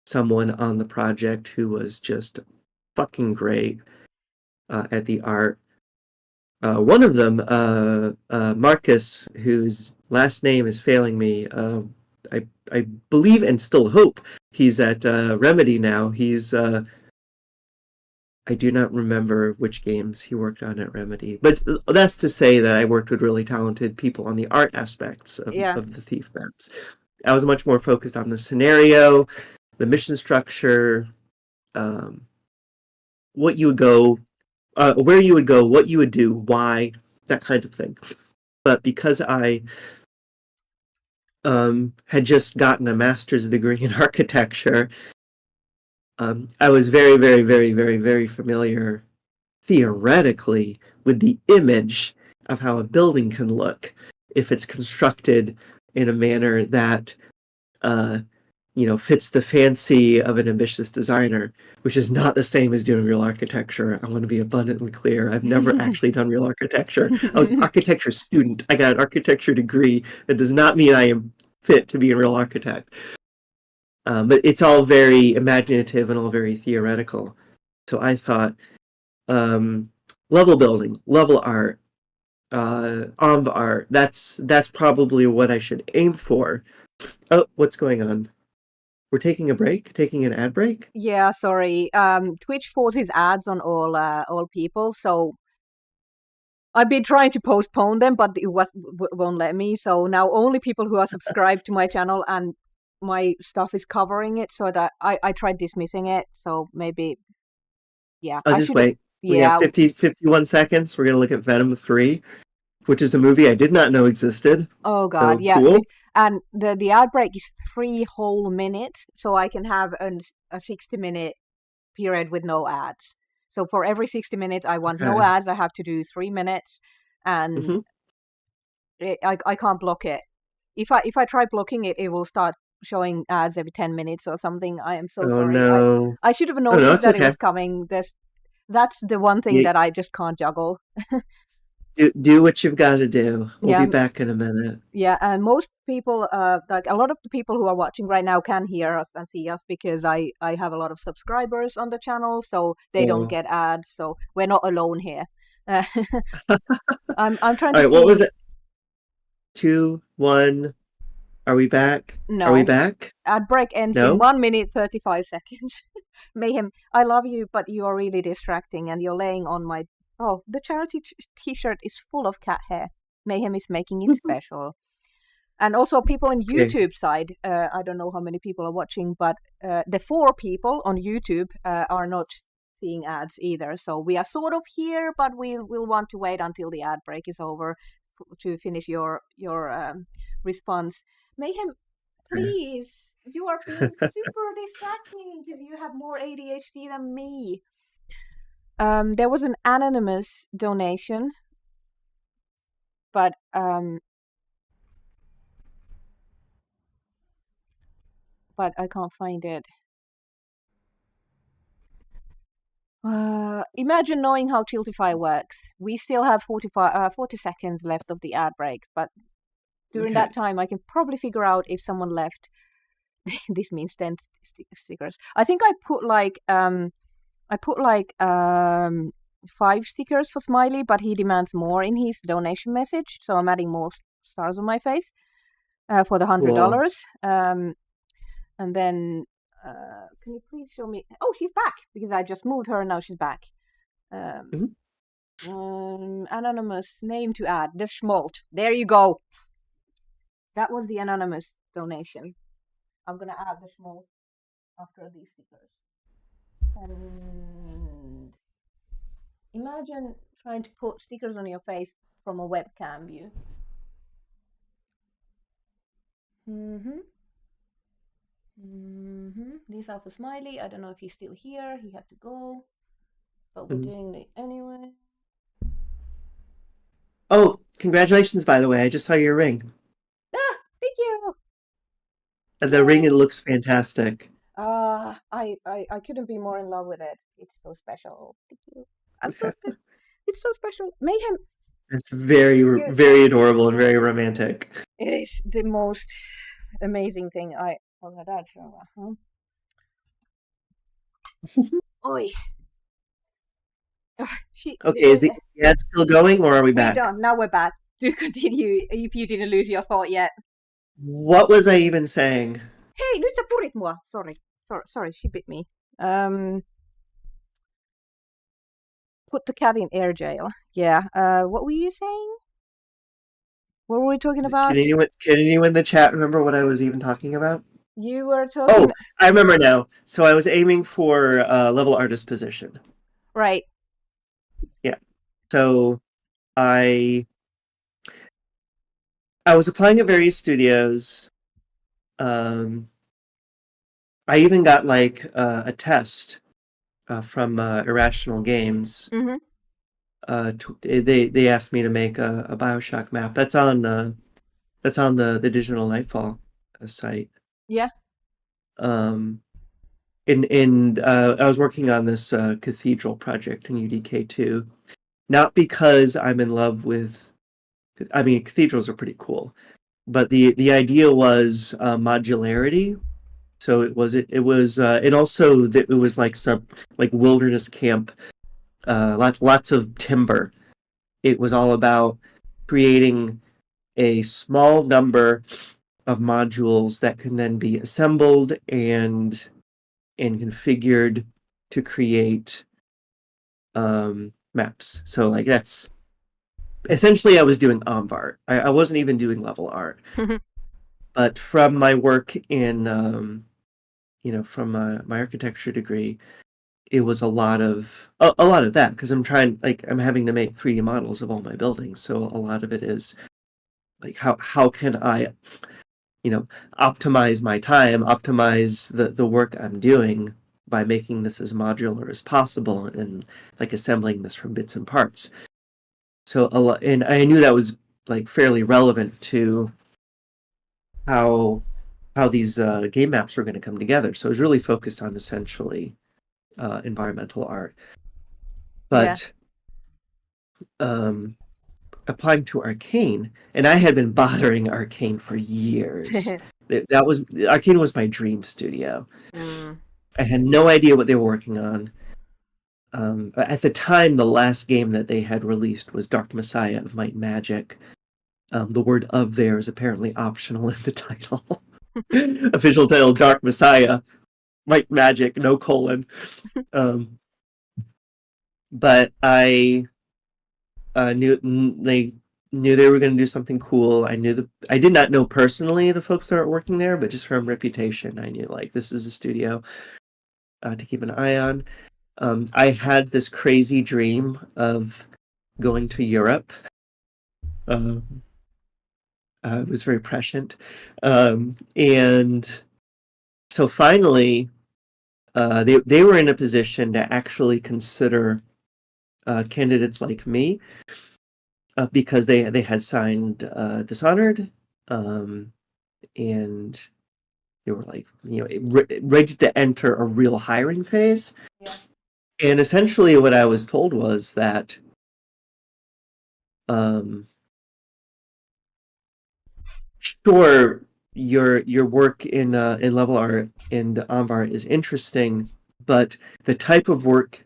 someone on the project who was just fucking great at the art. One of them, Marcus, whose last name is failing me. I believe and still hope he's at Remedy now. I do not remember which games he worked on at Remedy, but that's to say that I worked with really talented people on the art aspects yeah. of the Thief maps. I was much more focused on the scenario, the mission structure, um, what you would go, where you would go, what you would do, why, that kind of thing. But because I had just gotten a master's degree in architecture, I was very, very, very, very, very familiar theoretically with the image of how a building can look if it's constructed in a manner that uh, fits the fancy of an ambitious designer, which is not the same as doing real architecture. I want to be abundantly clear. I've never actually done real architecture. I was an architecture student. I got an architecture degree. That does not mean I am fit to be a real architect. But it's all very imaginative and all very theoretical. So I thought, um, level building, level art, on the art. That's probably what I should aim for. Oh, what's going on? We're taking a break, taking an ad break. Yeah, sorry. Twitch forces ads on all people, so I've been trying to postpone them, but it won't let me. So now only people who are subscribed to my channel and my stuff is covering it. So that I tried dismissing it. So maybe, yeah, I'll I just should have. wait. We have Yeah. 51 seconds. We're gonna look at Venom 3, which is a movie I did not know existed. Oh God, So yeah. cool. And the ad break is 3 whole minutes, so I can have a 60-minute period with no ads. So for every 60 minutes, I want no Okay. ads. I have to do 3 minutes, and Hmm. I can't block it. If I try blocking it, it will start showing ads every 10 minutes or something. I am so Oh sorry. no. I should have Oh no, noticed it's that it okay. was coming. That's the one thing You, that I just can't juggle. do what you've got to do. We'll be Yeah, back in a minute. yeah, and most people, like a lot of the people who are watching right now, can hear us and see us because I have a lot of subscribers on the channel, so they don't So, get ads. So we're not alone here. Uh, I'm trying all to right. What was see. it? 2, 1. Are we back? Are we No, back? ad break ends in No. 1 minute 35 seconds. Mayhem, I love you, but you are really distracting, and you're laying on my. Oh, the charity T-shirt is full of cat hair. Mayhem is making it special. And also people on Okay. YouTube side, I don't know how many people are watching, but the 4 people on YouTube are not seeing ads either. So we are sort of here, but we'll want to wait until the ad break is over to finish your response. Mayhem, please, you are being super distracting because you have more ADHD than me. There was an anonymous donation, but I can't find it. Imagine knowing how Tiltify works. We still have 40 seconds left of the ad break, but during Okay. that time, I can probably figure out if someone left. This means 10 stickers. I think I put like 5 stickers for Smiley, but he demands more in his donation message, so I'm adding more stars on my face for the Cool. $100. And then, can you please show me? Oh, she's back because I just moved her and now she's back. Mhm. Anonymous name to add. The Schmolt. There you go. That was the anonymous donation. I'm gonna add the Schmolt after these stickers. And imagine trying to put stickers on your face from a webcam view. These are for Smiley. I don't know if he's still here. He had to go, but we're doing it anyway. Oh, congratulations, by the way. I just saw your ring. Ah, thank you. The ring, it looks fantastic. I couldn't be more in love with it. It's so special. Thank you. I'm so it's so special. Mayhem. It's very, You, very adorable and very romantic. it is the most amazing thing I ever did. Huh? Oi. Okay, is the ad still going or are we We back? don't. Now we're back. Do continue if you didn't lose your thought yet. What was I even saying? Hei, nyt sä purit mua. Sorry, she bit me. Put the cat in air jail. Yeah. What were you saying? What were we talking about? Can anyone in the chat remember what I was even talking about? You were Oh, talking. I remember now. So I was aiming for level artist position. Right. Yeah. So I was applying at various studios. I even got like a test from Irrational Games. Mm-hmm. They asked me to make a Bioshock map. That's on the Digital Nightfall site. Yeah. And I was working on this cathedral project in UDK2, not because I'm in love with. I mean, cathedrals are pretty cool, but the idea was modularity. So it was, and also that it was like some like wilderness camp, lots of timber. It was all about creating a small number of modules that can then be assembled and configured to create maps. So like that's essentially I was doing art. I wasn't even doing level art. But from my work in from my architecture degree, it was a lot of that because I'm having to make 3D models of all my buildings. So a lot of it is like how can I optimize my time, optimize the work I'm doing by making this as modular as possible and like assembling this from bits and parts. So a lot, and I knew that was like fairly relevant to how these game maps were going to come together. So it was really focused on essentially environmental art, but applying to Arcane, and I had been bothering Arcane for years. Arcane was my dream studio. I had no idea what they were working on. At the time, the last game that they had released was Dark Messiah of Might and Magic. The word "of" there is apparently optional in the title. Official title: Dark Messiah, Might and Magic, no colon. But I knew they were going to do something cool. I did not know personally the folks that were working there, but just from reputation, I knew like this is a studio to keep an eye on. I had this crazy dream of going to Europe. It was very prescient, and so finally, they were in a position to actually consider candidates like me because they had signed Dishonored, and they were like ready to enter a real hiring phase. Yeah. And essentially, what I was told was that sure, your work in level art and art is interesting, but the type of work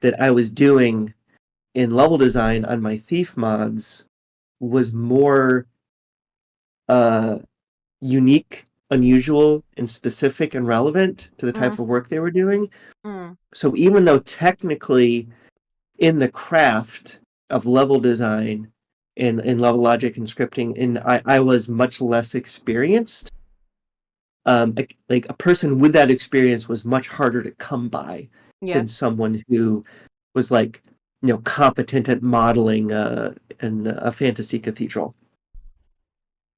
that I was doing in level design on my Thief mods was more unique, unusual, and specific and relevant to the type of work they were doing. So even though technically in the craft of level design in level logic and scripting, and I was much less experienced, like a person with that experience was much harder to come by than someone who was like competent at modeling a fantasy cathedral.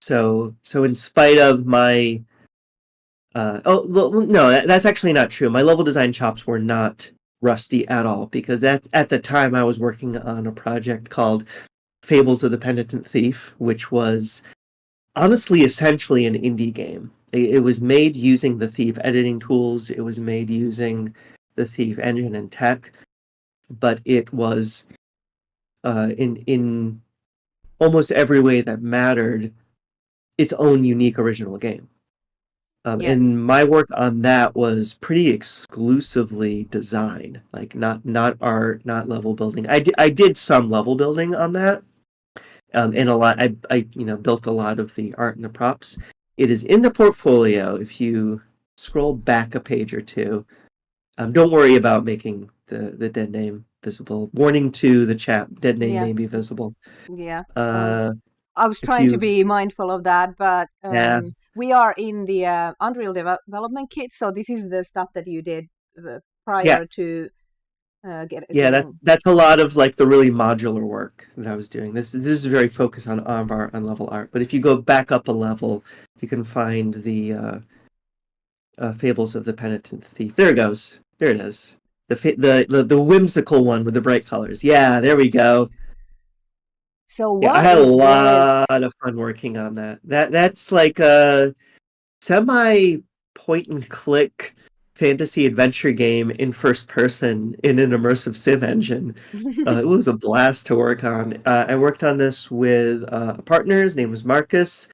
So in spite of my no, that's actually not true. My level design chops were not rusty at all because at the time I was working on a project called Fables of the Penitent Thief, which was honestly essentially an indie game. It was made using the Thief editing tools. It was made using the Thief engine and tech, but it was in almost every way that mattered its own unique original game. And my work on that was pretty exclusively design, like not art, not level building. I did some level building on that, and a lot. I built a lot of the art and the props. It is in the portfolio. If you scroll back a page or two, don't worry about making the dead name visible. Warning to the chat: dead name may be visible. Yeah. I was trying to be mindful of that, but we are in the Unreal development kit, so this is the stuff that you did prior to getting... that's a lot of like the really modular work that I was doing. This is very focused on art and level art, but if you go back up a level, you can find the Fables of the Penitent Thief. There it goes. There it is. The whimsical one with the bright colors. Yeah, there we go. So what I had a lot of fun working on that. That's like a semi point and click fantasy adventure game in first person in an immersive sim engine. It was a blast to work on. I worked on this with a partner. His name was Marcus.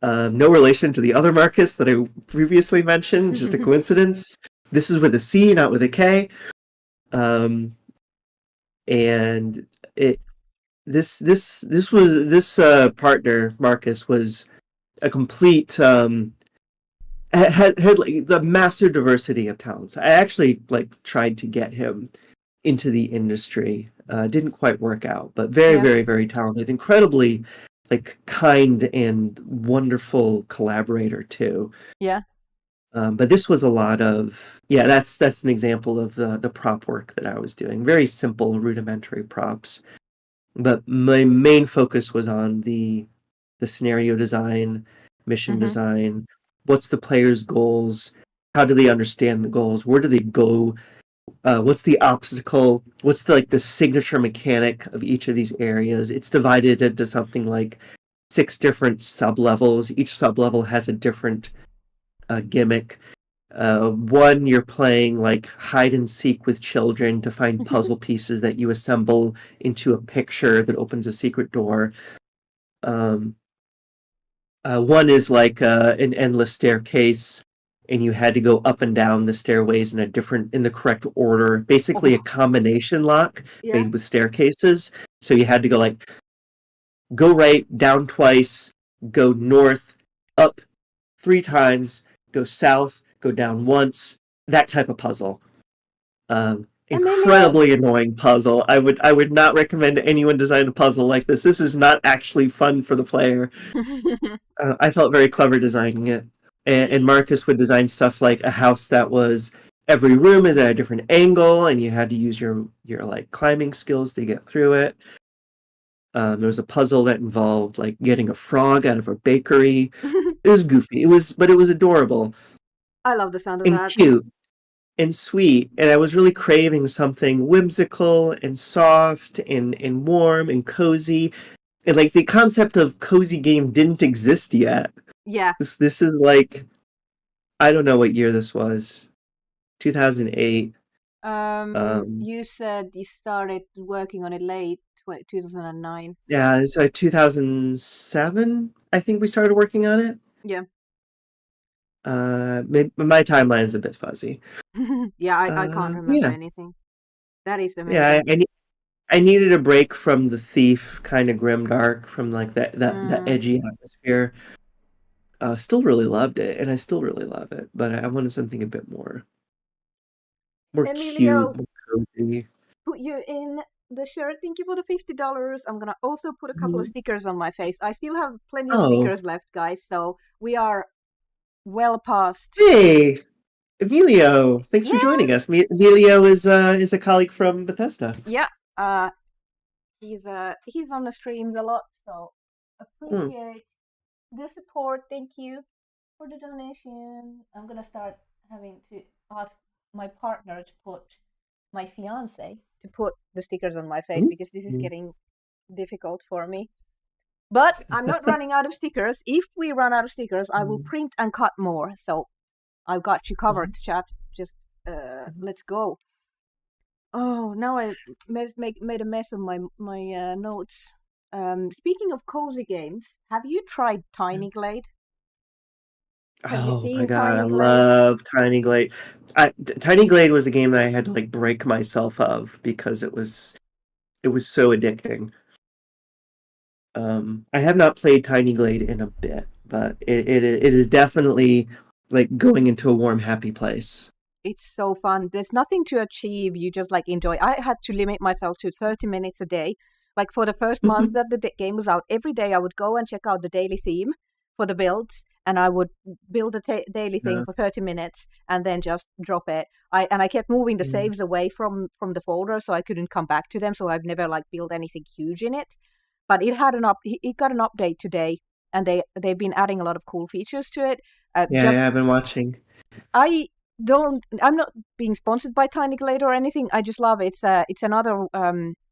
No relation to the other Marcus that I previously mentioned, just a coincidence. This is with a C, not with a K. And this partner Marcus was a complete had like the massive diversity of talents. I actually like tried to get him into the industry. Didn't quite work out, but very, Yeah, very, very talented, incredibly like kind and wonderful collaborator too. yeah. But this was a lot of yeah. That's an example of the prop work that I was doing. Very simple, rudimentary props. But my main focus was on the scenario design, mission Mhm. design. What's the player's goals? How do they understand the goals? Where do they go? What's the obstacle? What's the like the signature mechanic of each of these areas? It's divided into something like 6 different sub levels. Each sub level has a different gimmick. One, you're playing like hide and seek with children to find puzzle pieces that you assemble into a picture that opens a secret door. Um, One is like an endless staircase, and you had to go up and down the stairways in the correct order. Basically, a Oh, combination lock yeah. made with staircases. So you had to go like go right, down twice, go north, up 3 times, go south, go down once. That type of puzzle. Emilio. Incredibly annoying puzzle. I would not recommend anyone design a puzzle like this. This is not actually fun for the player. I felt very clever designing it. And Marcus would design stuff like a house that was every room is at a different angle, and you had to use your like climbing skills to get through it. There was a puzzle that involved like getting a frog out of a bakery. It was goofy. But it was adorable I love the sound of and that. cute and sweet. And I was really craving something whimsical and soft and warm and cozy. And like the concept of cozy game didn't exist yet. Yeah. This is like I don't know what year this was. 2008. You said you started working on it late 2009. Yeah, it's like 2007. I think we started working on it. Yeah. My timeline is a bit fuzzy. Yeah, I can't remember Yeah, anything. That is yeah. amazing. I needed a break from the thief kind of grimdark, from like that Mm. edgy atmosphere. Still really loved it, and I still really love it, but I wanted something a bit more cute, Emilio, more cozy. put you in the shirt. Thank you for the $50. I'm gonna also put a couple of Mhm. stickers on my face. I still have plenty of Oh, stickers left, guys, so we are well past. hey, Emilio! Thanks for Yeah, joining us. Emilio is a colleague from Bethesda. yeah. He's on the streams a lot, so Hmm. appreciate the support. Thank you for the donation. I'm gonna start having to ask my partner to put my fiance to put the stickers on my face because this is Ooh. getting difficult for me. But I'm not running out of stickers. If we run out of stickers, I will print and cut more. So I've got you covered, chat. Just let's go. Oh, now I made a mess of my notes. Speaking of cozy games, have you tried Tiny Glade? Have you Oh my seen God, I Tiny Glade? love Tiny Glade. Tiny Glade was a game that I had to like break myself of because it was so addicting. I have not played Tiny Glade in a bit, but it is definitely like going into a warm, happy place. It's so fun. There's nothing to achieve. You just like enjoy. I had to limit myself to 30 minutes a day. Like for the first month that the game was out, every day I would go and check out the daily theme for the builds, and I would build a daily thing Yeah. for 30 minutes and then just drop it. I kept moving the Mm. saves away from the folder so I couldn't come back to them. So I've never like built anything huge in it. But it got an update today, and they've been adding a lot of cool features to it. Yeah, Just yeah, I've been watching. I don't. I'm not being sponsored by Tiny Glade or anything. I just love it. It's another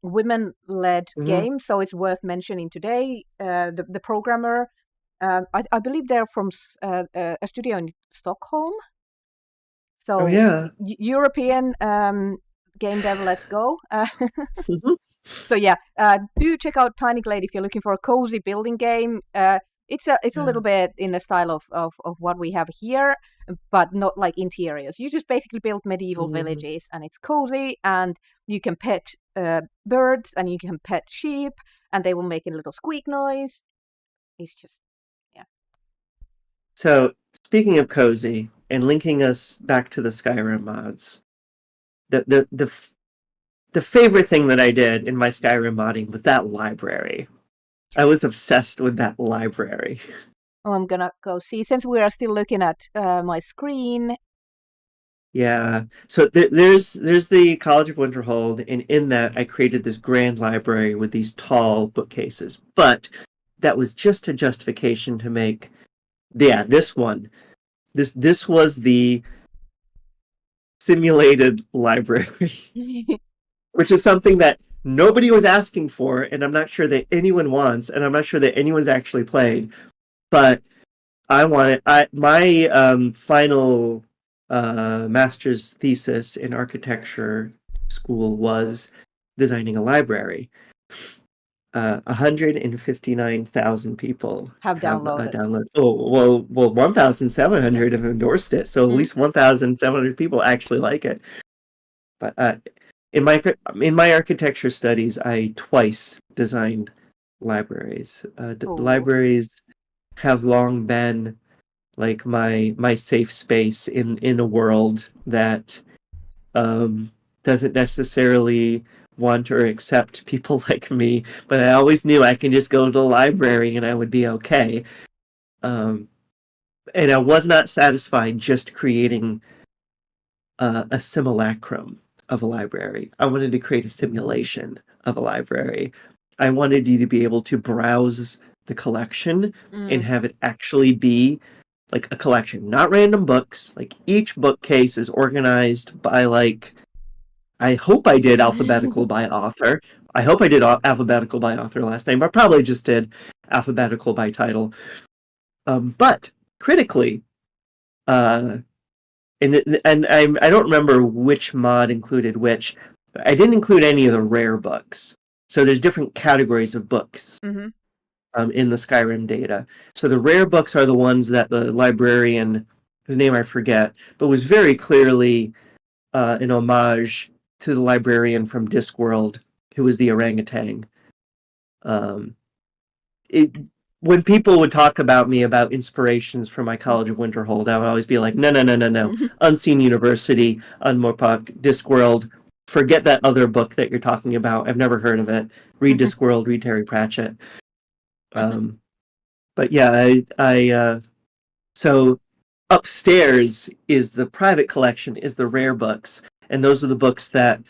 women-led Hmm. game, so it's worth mentioning today. The programmer, I believe they're from a studio in Stockholm. Oh So yeah. European game dev, let's go. Hmm. So yeah, do check out Tiny Glade if you're looking for a cozy building game. It's a Yeah. little bit in the style of what we have here, but not like interiors. You just basically build medieval Mhm. villages, and it's cozy, and you can pet birds, and you can pet sheep, and they will make a little squeak noise. It's just, yeah. So, speaking of cozy and linking us back to the Skyrim mods, the favorite thing that I did in my Skyrim modding was that library. I was obsessed with that library. Oh, I'm gonna go see, since we are still looking at my screen. Yeah. So there's the College of Winterhold, and in that I created this grand library with these tall bookcases. But that was just a justification to make, yeah, this one. This was the simulated library, which is something that nobody was asking for, and I'm not sure that anyone wants, and I'm not sure that anyone's actually played. But I wanted my final master's thesis in architecture school was designing a library. 159,000 people Have downloaded. downloaded. Oh, well, 1,700 have endorsed it, so at least 1,700 people actually like it. But in my architecture studies, I twice designed libraries. Libraries have long been like my safe space in a world that doesn't necessarily want or accept people like me, but I always knew I can just go to the library and I would be okay. And I was not satisfied just creating a simulacrum of a library. I wanted to create a simulation of a library. I wanted you to be able to browse the collection and have it actually be like a collection, not random books. Like each bookcase is organized by like, I hope I did alphabetical by author. I hope I did alphabetical by author last name. I probably just did alphabetical by title. But critically, and I don't remember which mod included which. I didn't include any of the rare books. So there's different categories of books. In the Skyrim data. So the rare books are the ones that the librarian, whose name I forget, but was very clearly an homage to the librarian from Discworld, who was the orangutan. When people would talk about me about inspirations from my College of Winterhold, I would always be like, no. Unseen University, Unmorpok, Discworld. Forget that other book that you're talking about. I've never heard of it. Read Discworld, read Terry Pratchett. But yeah, so upstairs is the private collection, is the rare books, and those are the books that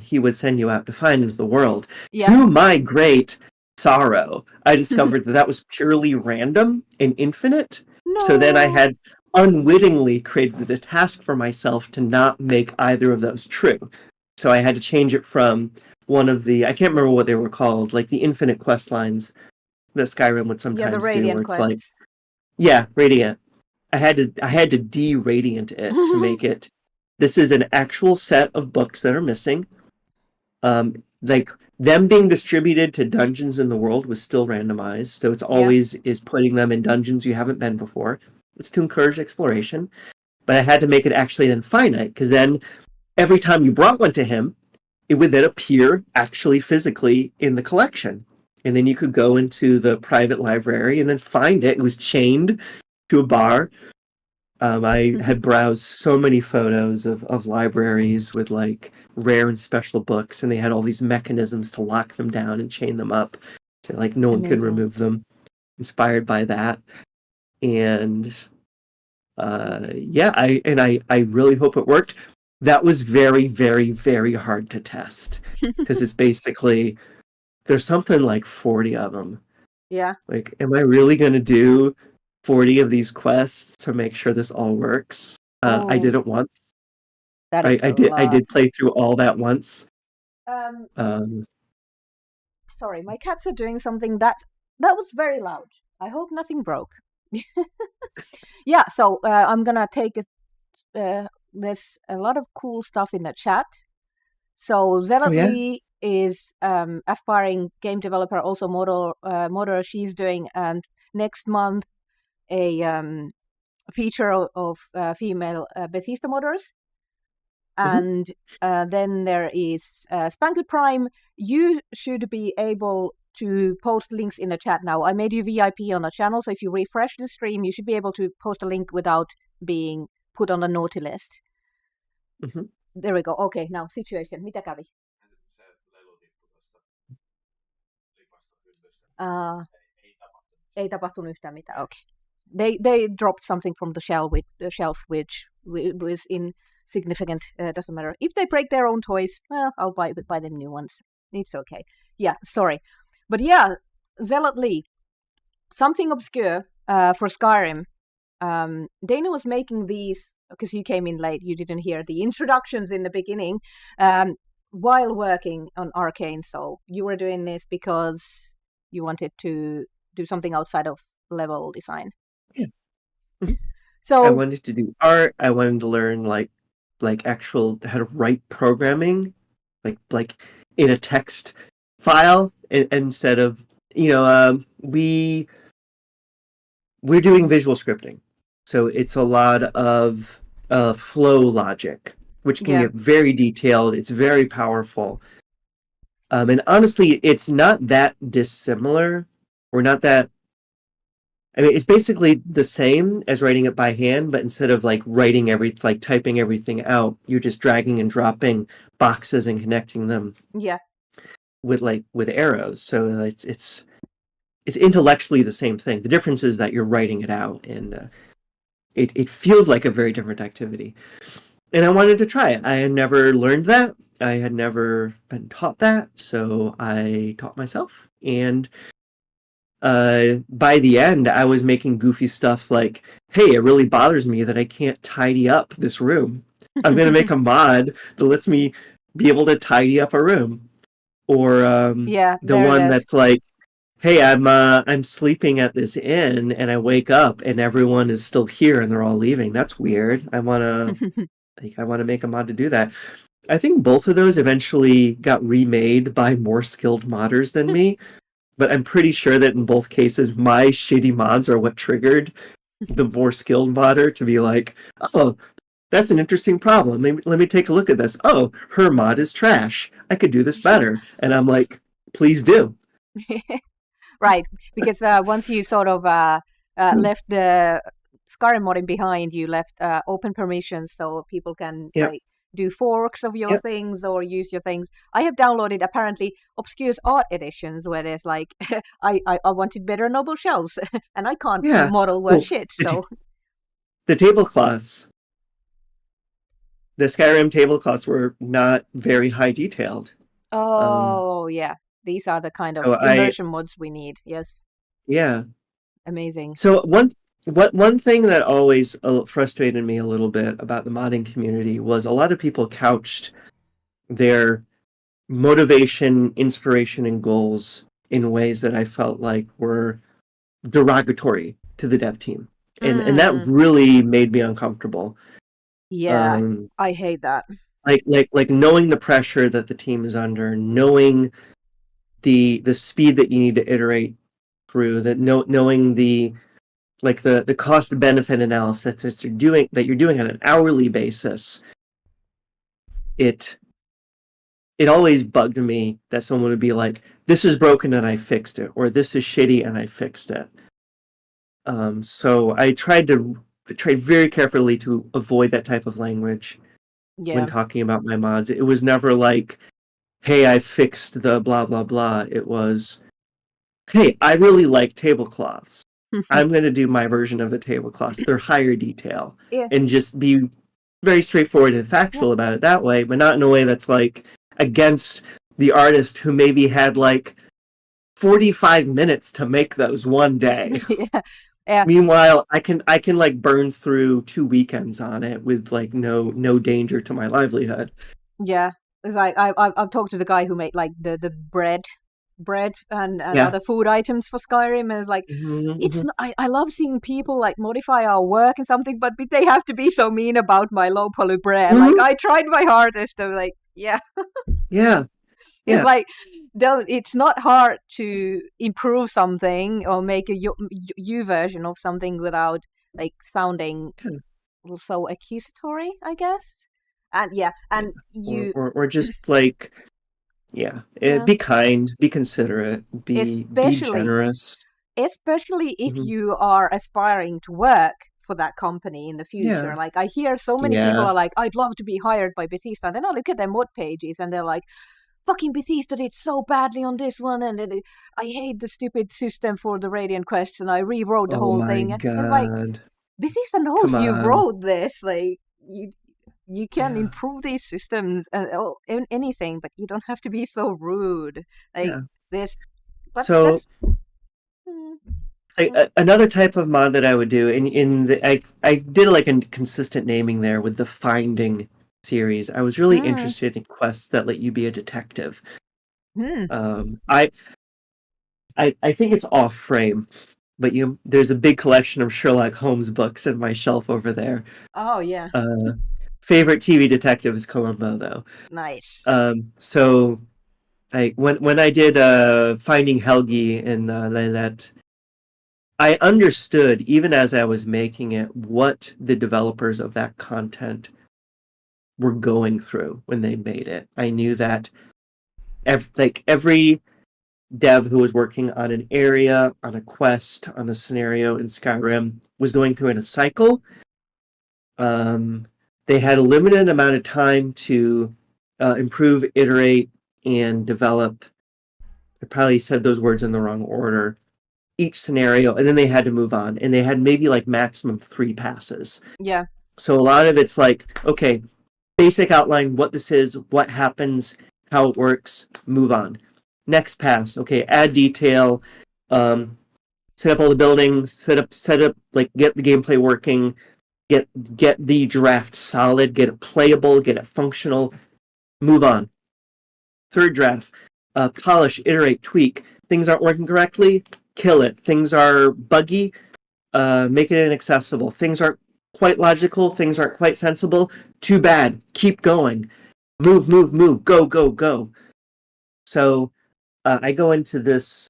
he would send you out to find into the world. Yeah. To my great sorrow, I discovered that was purely random and infinite. No. So then I had unwittingly created a task for myself to not make either of those true. So I had to change it from one of the, I can't remember what they were called, like the infinite quest lines that Skyrim would sometimes the Radiant do, where it's quests. like, yeah, Radiant. I had to de-radiant it to make it. This is an actual set of books that are missing. Like them being distributed to dungeons in the world was still randomized, so it's always is putting them in dungeons you haven't been before. It's to encourage exploration, but I had to make it actually then finite, because then every time you brought one to him, it would then appear actually physically in the collection. And then you could go into the private library and then find it. It was chained to a bar. I had browsed so many photos of libraries with like rare and special books, and they had all these mechanisms to lock them down and chain them up so like no one could remove them. Inspired by that. And I really hope it worked. That was very, very, very hard to test, because it's basically, there's something like 40 of them. Yeah. Like, am I really going to do 40 of these quests to make sure this all works? I did it once. I did play through all that once. Sorry, my cats are doing something that was very loud. I hope nothing broke. Yeah, so I'm gonna take there's a lot of cool stuff in the chat. So Zealotly is aspiring game developer, also modder. She's doing next month a feature of female Bethesda modders. And then there is Spangled Prime. You should be able to post links in the chat now. I made you VIP on the channel, so if you refresh the stream, you should be able to post a link without being put on the naughty list. Mm-hmm. There we go. Okay, now situation. Mitä kävi? Ei tapahtunut yhtään mitään. Okay. They dropped something from the shelf which was insignificant. Doesn't matter. If they break their own toys, well, I'll buy them new ones. It's okay. Yeah, sorry. But yeah, Zealot Lee, something obscure for Skyrim. Dana was making these, because you came in late, you didn't hear the introductions in the beginning, while working on Arcane. So you were doing this because you wanted to do something outside of level design. Yeah. Mm-hmm. So I wanted to do art. I wanted to learn like actual how to write programming, like in a text file instead of we're doing visual scripting, so it's a lot of flow logic, which can get very detailed. It's very powerful, and honestly, it's not that dissimilar, or not that. I mean, it's basically the same as writing it by hand, but instead of like typing everything out, you're just dragging and dropping boxes and connecting them. Yeah. With arrows. So it's intellectually the same thing. The difference is that you're writing it out, and it feels like a very different activity. And I wanted to try it. I had never learned that. I had never been taught that, so I taught myself. And by the end, I was making goofy stuff like, hey, it really bothers me that I can't tidy up this room. I'm going to make a mod that lets me be able to tidy up a room. Or the one that's like, hey, I'm sleeping at this inn and I wake up and everyone is still here and they're all leaving. That's weird. I want to make a mod to do that. I think both of those eventually got remade by more skilled modders than me. But I'm pretty sure that in both cases, my shitty mods are what triggered the more skilled modder to be like, oh, that's an interesting problem. Let me take a look at this. Oh, her mod is trash. I could do this better. And I'm like, please do. Right. Because once you sort of left the Skyrim modding behind, you left open permissions so people can like do forks of your things or use your things. I have downloaded apparently obscure art editions where there's like I wanted better noble shells and I can't model worth shit. So the tablecloths, the Skyrim tablecloths were not very high detailed. Oh yeah, these are the kind of immersion mods we need. Yes. Yeah. Amazing. So one thing that always frustrated me a little bit about the modding community was a lot of people couched their motivation, inspiration, and goals in ways that I felt like were derogatory to the dev team. And that really made me uncomfortable. Yeah, I hate that. Like knowing the pressure that the team is under, knowing the speed that you need to iterate through, that knowing the cost benefit analysis that you're doing on an hourly basis. It always bugged me that someone would be like, this is broken and I fixed it, or this is shitty and I fixed it. So I tried very carefully to avoid that type of language when talking about my mods. It was never like, hey, I fixed the blah blah blah. It was, hey, I really like tablecloths. I'm going to do my version of the tablecloths. They're higher detail. And just be very straightforward and factual about it that way, but not in a way that's like against the artist who maybe had like 45 minutes to make those one day. Meanwhile, I can like burn through 2 weekends on it with like no danger to my livelihood. Yeah, it's like I've talked to the guy who made like the bread and other food items for Skyrim, and it's like it's I love seeing people like modify our work and something, but they have to be so mean about my low poly bread. Like I tried my hardest to like it's like it's not hard to improve something or make a you version of something without like sounding so accusatory, I guess. And you or just like Yeah. Yeah. Be kind, be considerate, be Especially generous. especially if Mhm. you are aspiring to work for that company in the future. Yeah. Like I hear so many people Yeah. are like, I'd love to be hired by Bethesda. And then I look at their mod pages and they're like, fucking Bethesda did so badly on this one, and I hate the stupid system for the Radiant quests, and I rewrote the Oh whole my thing. It's like God. Bethesda knows Come you on. wrote this. Like you can Yeah. improve these systems and anything, but you don't have to be so rude. Like Yeah. this, but So that's. Mm, mm, another type of mod that I would do I did like a consistent naming there with the finding series. I was really mm, interested in quests that let you be a detective. mm. Um, I I think it's off frame, but there's a big collection of Sherlock Holmes books in my shelf over there. Oh yeah, Uh, Favorite TV detective is Columbo though. nice. So when I did Finding Helgi in Leilette, I understood, even as I was making it, what the developers of that content were going through when they made it. I knew that every dev who was working on an area, on a quest, on a scenario in Skyrim was going through in a cycle. Um, they had a limited amount of time to improve, iterate, and develop. I probably said those words in the wrong order. Each scenario, and then they had to move on, and they had maybe like maximum 3 passes. Yeah, So a lot of it's like, okay, basic outline, what this is, what happens, how it works, move on. Next pass, okay, add detail, um, set up all the buildings, set up like get the gameplay working, get the draft solid, get it playable, get it functional, move on. Third draft, polish, iterate, tweak. Things aren't working correctly, kill it. Things are buggy, make it inaccessible. Things aren't quite logical, things aren't quite sensible. Too bad. Keep going. Move, move, move. Go, go, go. So I go into this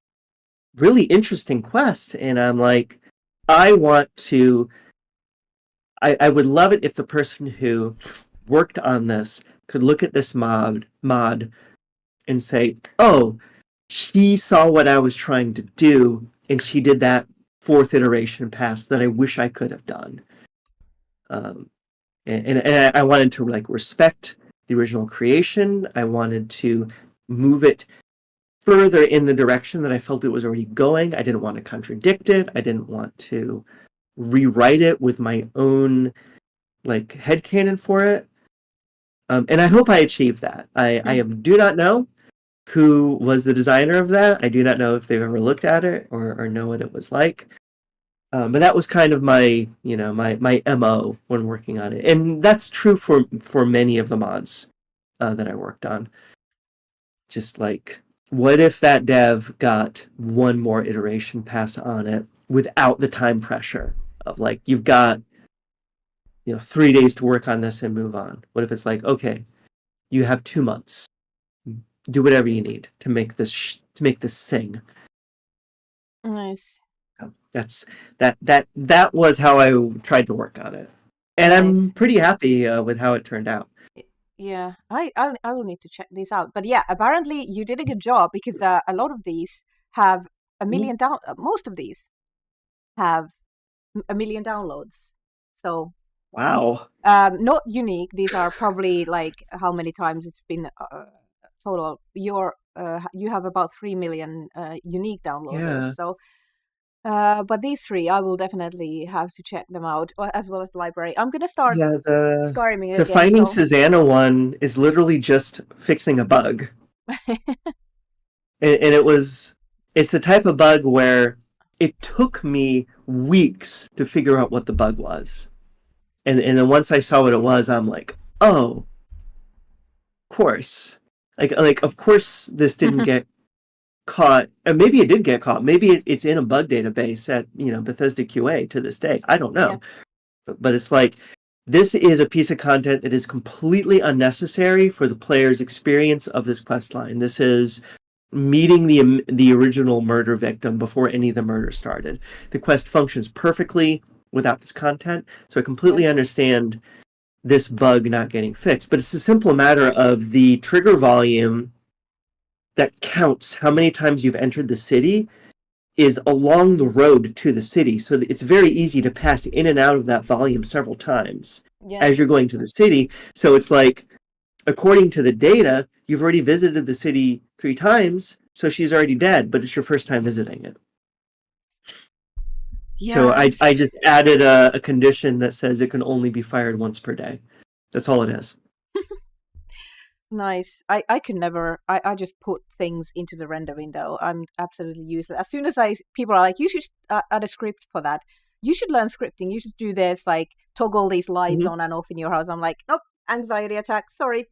really interesting quest, and I'm like, I want to. I would love it if the person who worked on this could look at this mod and say, "Oh, she saw what I was trying to do, and she did that fourth iteration pass that I wish I could have done." Um, and I wanted to like respect the original creation. I wanted to move it further in the direction that I felt it was already going. I didn't want to contradict it. I didn't want to rewrite it with my own like headcanon for it. And I hope I achieved that. I do not know who was the designer of that. I do not know if they've ever looked at it or know what it was like. But that was kind of my, my MO when working on it, and that's true for many of the mods that I worked on. Just like, what if that dev got one more iteration pass on it without the time pressure of like you've got 3 days to work on this and move on? What if it's like, okay, you have 2 months, do whatever you need to make this sing. nice, That was how I tried to work on it, and I'm nice. pretty happy with how it turned out. Yeah, I will need to check this out. But yeah, apparently you did a good job because a lot of these have a Mhm. million down. Most of these have a million downloads. So Wow. not unique. These are probably like how many times it's been total. You have about 3 million unique downloaders. Yeah. So but these three, I will definitely have to check them out, as well as the library. I'm gonna start Yeah, Skyriming the again. Finding So Susanna one is literally just fixing a bug. And it's the type of bug where it took me weeks to figure out what the bug was. And then once I saw what it was, I'm like, oh, of course. Like of course this didn't get caught. And maybe it did get caught. Maybe it's in a bug database at, Bethesda QA to this day. I don't yeah, know. But it's like this is a piece of content that is completely unnecessary for the player's experience of this quest line. This is meeting the original murder victim before any of the murder started. The quest functions perfectly without this content, so I yeah, completely understand this bug not getting fixed. But it's a simple matter of the trigger volume that counts how many times you've entered the city is along the road to the city. So it's very easy to pass in and out of that volume several times Yeah. as you're going to the city. So it's like, according to the data, you've already visited the city 3 times, so she's already dead, but it's your first time visiting it. So Yeah, I just added a condition that says it can only be fired once per day. That's all it is. nice. I could never. I just put things into the render window. I'm absolutely useless. As soon as people are like, you should add a script for that. You should learn scripting. You should do this. Like toggle these lights Mhm. on and off in your house. I'm like, nope, anxiety attack. Sorry.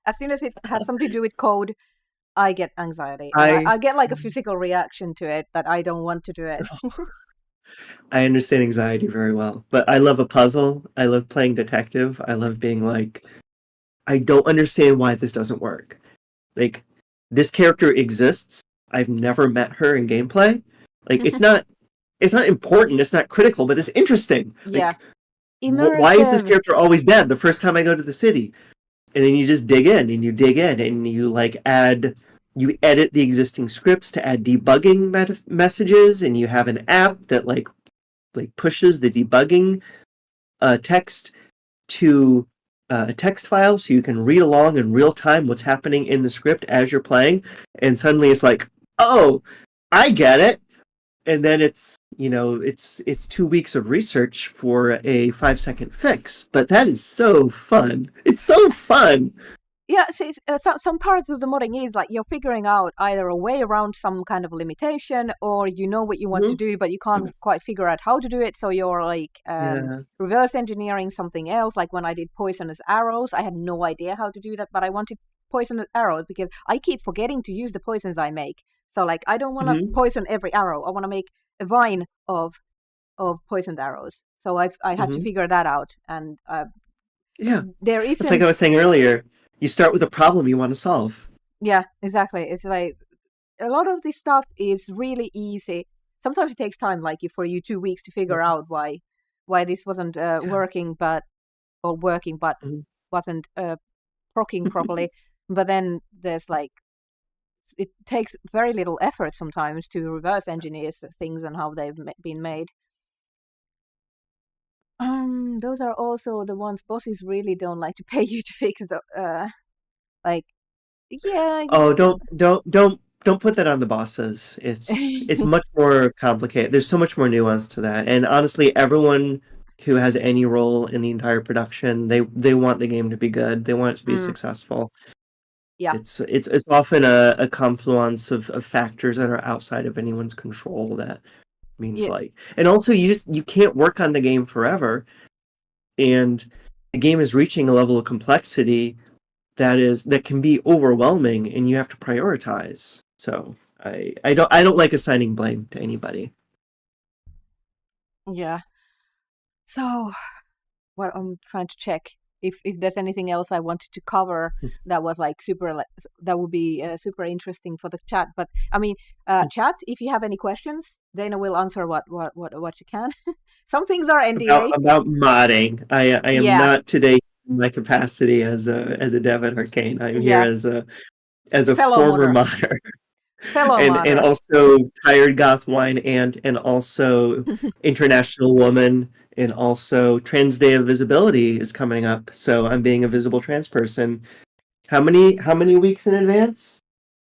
As soon as it has something to do with code, I get anxiety, and I I get like a physical reaction to it that I don't want to do it. I understand anxiety very well, but I love a puzzle. I love playing detective. I love being like, I don't understand why this doesn't work. Like, this character exists. I've never met her in gameplay. Like, it's not important. It's not critical, but it's interesting. Yeah, Like, why is this immersive. character always dead the first time I go to the city? And then you just dig in and you dig in and you like you edit the existing scripts to add debugging messages, and you have an app that like pushes the debugging text to a text file so you can read along in real time what's happening in the script as you're playing, and suddenly it's like, oh, I get it. And then it's 2 weeks of research for a 5-second fix, but that is so fun. It's so fun. Yeah, see, some parts of the modding is like you're figuring out either a way around some kind of limitation, or you know what you want to Hmm. do, but you can't quite figure out how to do it. So you're like Yeah. reverse engineering something else. Like when I did poisonous arrows, I had no idea how to do that, but I wanted poisonous arrows because I keep forgetting to use the poisons I make. So like I don't want to Hmm. poison every arrow. I want to make a vine of poisoned arrows. So I had to Hmm. figure that out, and Yeah. there It's like isn't. I was saying earlier. You start with a problem you want to solve. Yeah, exactly. It's like a lot of this stuff is really easy. Sometimes it takes time, like for you 2 weeks to figure Mhm. out why this wasn't Yeah. working, but Mhm. wasn't proccing properly. But then there's like it takes very little effort sometimes to reverse engineer things and how they've been made. Those are also the ones bosses really don't like to pay you to fix the like yeah. Oh, don't put that on the bosses. It's much more complicated. There's so much more nuance to that. And honestly, everyone who has any role in the entire production, they want the game to be good. They want it to be Mm, successful. yeah, It's often a confluence of factors that are outside of anyone's control that means yeah, like, and also you can't work on the game forever, and the game is reaching a level of complexity that can be overwhelming, and you have to prioritize. So I don't like assigning blame to anybody. yeah. So well, I'm trying to check if there's anything else I wanted to cover that was like super that would be super interesting for the chat. But I mean, chat, if you have any questions, Dana will answer what you can. Some things are NDA. About modding, I am Yeah, not today in my capacity as a dev at Arcane. I'm here yeah. as a Fellow former modder, modder. fellow And modder. also tired goth wine aunt, and also international woman, and also Trans Day of Visibility is coming up, so I'm being a visible trans person. How many weeks in advance?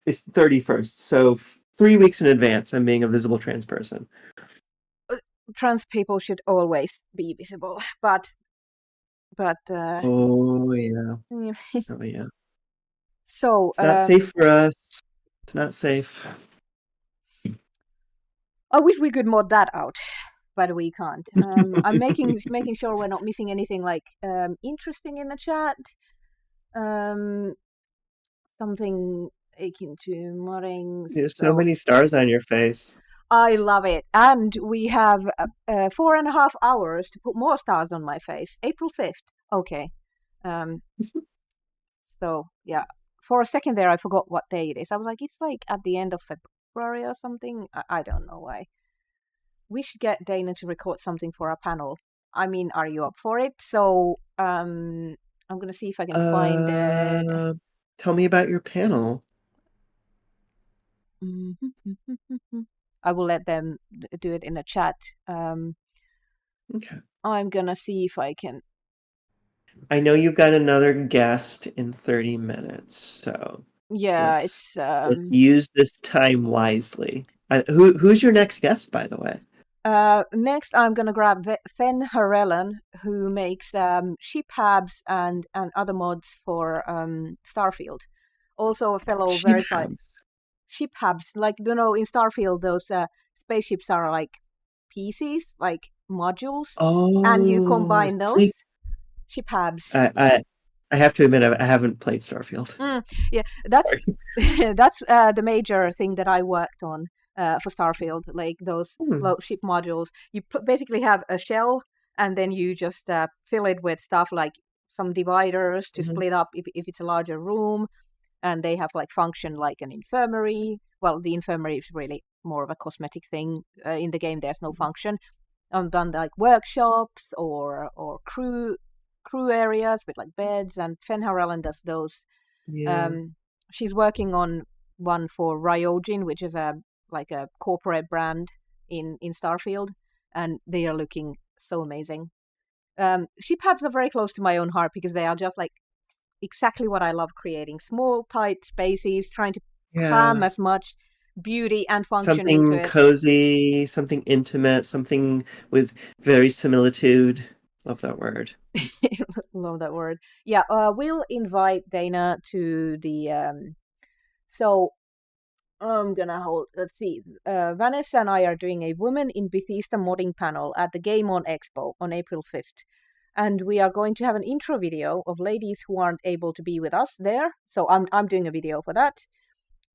It's 31st, so 3 weeks in advance I'm being a visible trans person. Trans people should always be visible, but Oh yeah. Oh yeah. so It's not safe for us. It's not safe. I wish we could mod that out, but we can't. I'm making sure we're not missing anything like interesting in the chat. Um, something akin to modding. There's so So many stars on your face. I love it, and we have 4.5 hours to put more stars on my face. April 5th. Okay. Um. So yeah, for a second there, I forgot what day it is. I was like, it's like at the end of February or something. I don't know why. We should get Dana to record something for our panel. I mean, are you up for it? So, I'm gonna see if I can find it. Uh, Tell me about your panel. I will let them do it in the chat. Okay. I'm gonna see if I can. I know you've got another guest in 30 minutes, so Yeah, let's it's let's use this time wisely. Who's your next guest, by the way? next I'm gonna grab Fen Harellen, who makes ship hubs and other mods for Starfield. Also a fellow Sheep verified hams. ship hubs. Like, you know, in Starfield, those spaceships are like pieces, like modules, and you Oh, combine those see, ship hubs. I have to admit I haven't played Starfield. Yeah, that's Sorry. that's the major thing that I worked on for Starfield, like those Hmm. ship modules. You basically have a shell, and then you just fill it with stuff like some dividers to Mhm. split up if it's a larger room, and they have like function like an infirmary. Well, the infirmary is really more of a cosmetic thing. In the game, there's no function. Done like workshops or crew areas with like beds, and Fen Harellen does those. Yeah. um, she's working on one for Ryojin, which is a like a corporate brand in Starfield, and they are looking so amazing. Ship hubs are very close to my own heart because they are just like exactly what I love creating: small, tight spaces, trying to cram Yeah. as much beauty and function into Something it. cozy, something intimate, something with very similitude. Love that word. Love that word. Yeah, we'll invite Dana to the. So I'm gonna hold. Let's see. Vanessa and I are doing a Women in Bethesda modding panel at the Game On Expo on April 5th. And we are going to have an intro video of ladies who aren't able to be with us there. So I'm doing a video for that,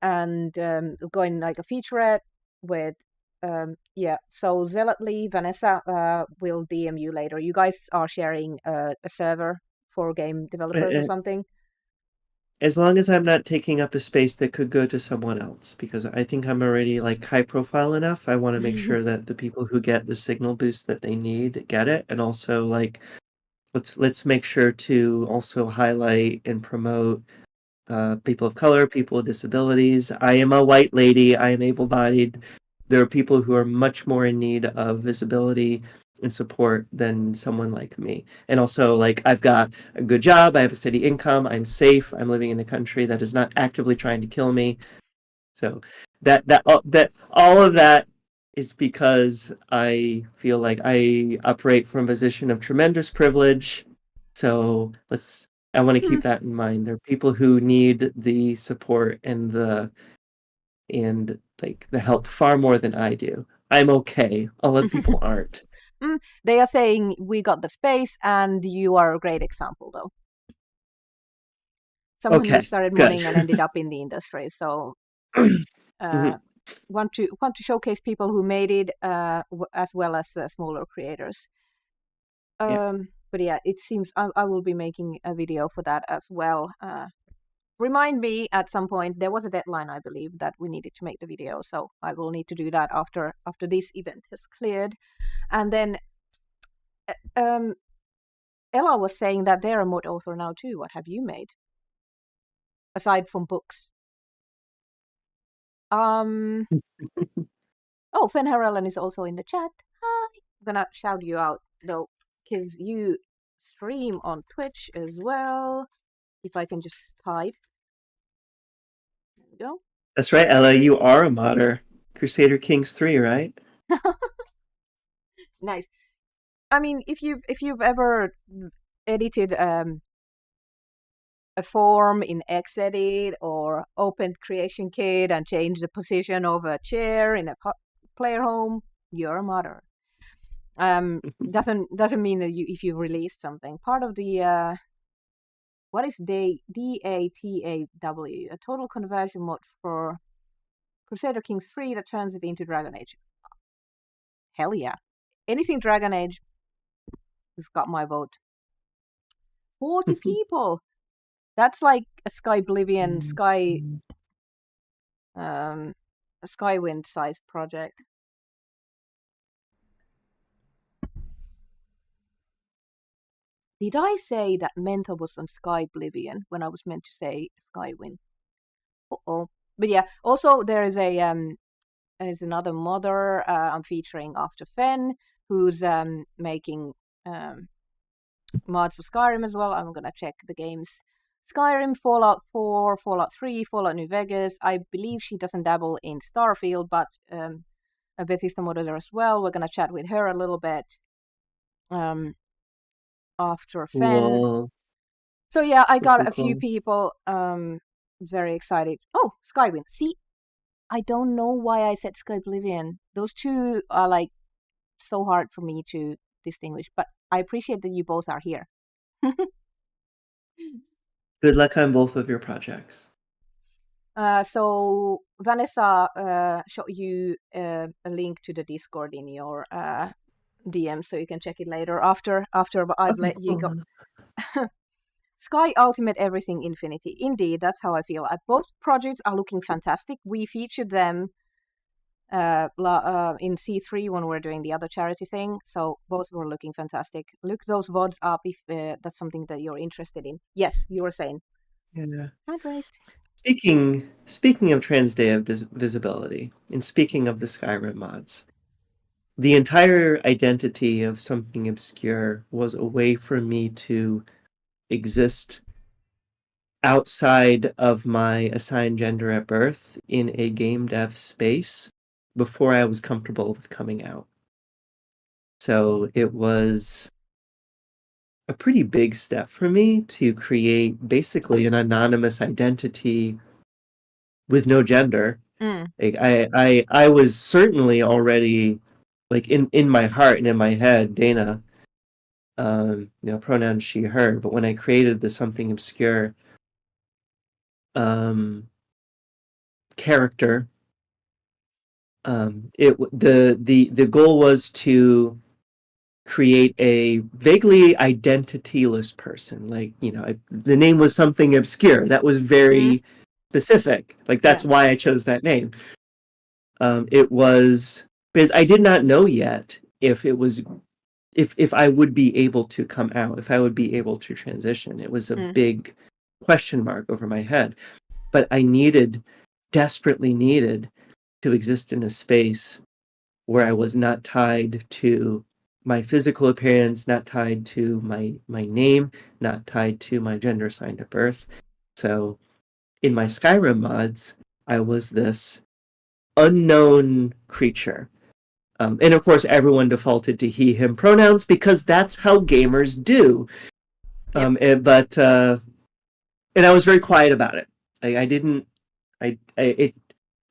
and going like a featurette with yeah. So Zealotly, Vanessa will DM you later. You guys are sharing a server for game developers or Uh, something. As long as I'm not taking up a space that could go to someone else, because I think I'm already like high profile enough. I want to make sure that the people who get the signal boost that they need get it, and also like let's make sure to also highlight and promote people of color, people with disabilities. I am a white lady. I am able-bodied. There are people who are much more in need of visibility and support than someone like me. And also, like, I've got a good job. I have a steady income. I'm safe. I'm living in a country that is not actively trying to kill me. So that all of that is because I feel like I operate from a position of tremendous privilege. So I want to keep that in mind. There are people who need the support and like the help far more than I do. I'm okay. Other people aren't. They are saying we got the space, and you are a great example, though. Someone who Okay, started good. modding and ended up in the industry. So Mhm. want to showcase people who made it, as well as smaller creators. Yeah. But yeah, it seems I will be making a video for that as well. Remind me at some point. There was a deadline, I believe, that we needed to make the video, so I will need to do that after this event has cleared. And then um, Ella was saying that they're a mod author now too. What have you made aside from books? Um. Oh, Fen Harellen is also in the chat. Hi. I'm gonna shout you out though, because you stream on Twitch as well. If I can just type. There we go. That's right, Ella. You are a modder. Crusader Kings 3, right? Nice. I mean, if you've ever edited a form in Xedit or opened Creation Kit and changed the position of a chair in a player home, you're a modder. Doesn't mean that if you released something. Part of the what is DATAW, a total conversion mod for Crusader Kings 3 that turns it into Dragon Age. Hell yeah. Anything Dragon Age has got my vote. 40 people! That's like a Skyblivion, um, a Skywind sized project. Did I say that Mentha was on Skyblivion when I was meant to say Skywind? Uh-oh. But yeah, also there's another modder I'm featuring after Fen, who's making um, mods for Skyrim as well. I'm gonna check the games. Skyrim, Fallout 4, Fallout 3, Fallout New Vegas. I believe she doesn't dabble in Starfield, but a Bethesda modder as well. We're gonna chat with her a little bit um, after Fen. Well, So yeah, I cool, got cool, a few cool. people very excited. Oh, Skywind. See, I don't know why I said Sky Oblivion. Those two are like so hard for me to distinguish, but I appreciate that you both are here. Good luck on both of your projects. So Vanessa showed you a link to the Discord in your DM, so you can check it later after I've Okay, let you go. cool. Sky Ultimate Everything Infinity. Indeed, that's how I feel. Both projects are looking fantastic. We featured them in C3 when we're doing the other charity thing, so both were looking fantastic. Look those VODs up if that's something that you're interested in. Yes, you were saying. Yeah. Hand raised. Speaking of Trans Day of Visibility, and speaking of the Skyrim mods, the entire identity of Something Obscure was a way for me to exist outside of my assigned gender at birth in a game dev space before I was comfortable with coming out. So it was a pretty big step for me to create basically an anonymous identity with no gender. Mm. Like I was certainly already like in my heart and in my head, Dana, pronoun she, her, but when I created the Something Obscure character, the goal was to create a vaguely identityless person. Like, the name was Something Obscure. That was Mm. very specific. Like, Yeah. that's why I chose that name. It was because I did not know yet if I would be able to come out, if I would be able to transition. It was a Mm. big question mark over my head. But I desperately needed to exist in a space where I was not tied to my physical appearance, not tied to my name, not tied to my gender assigned at birth. So in my Skyrim mods, I was this unknown creature. And of course, everyone defaulted to he, him pronouns because that's how gamers do. Yep. And I was very quiet about it. I didn't. It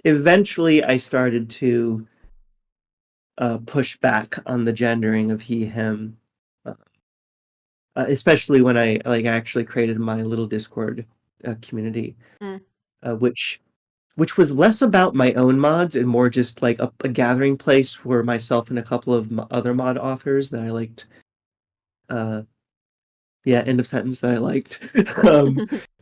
eventually I started to push back on the gendering of he, him, uh, especially when I actually created my little Discord community, Mm. Which was less about my own mods and more just like a gathering place for myself and a couple of other mod authors that I liked. Yeah, end of sentence, that I liked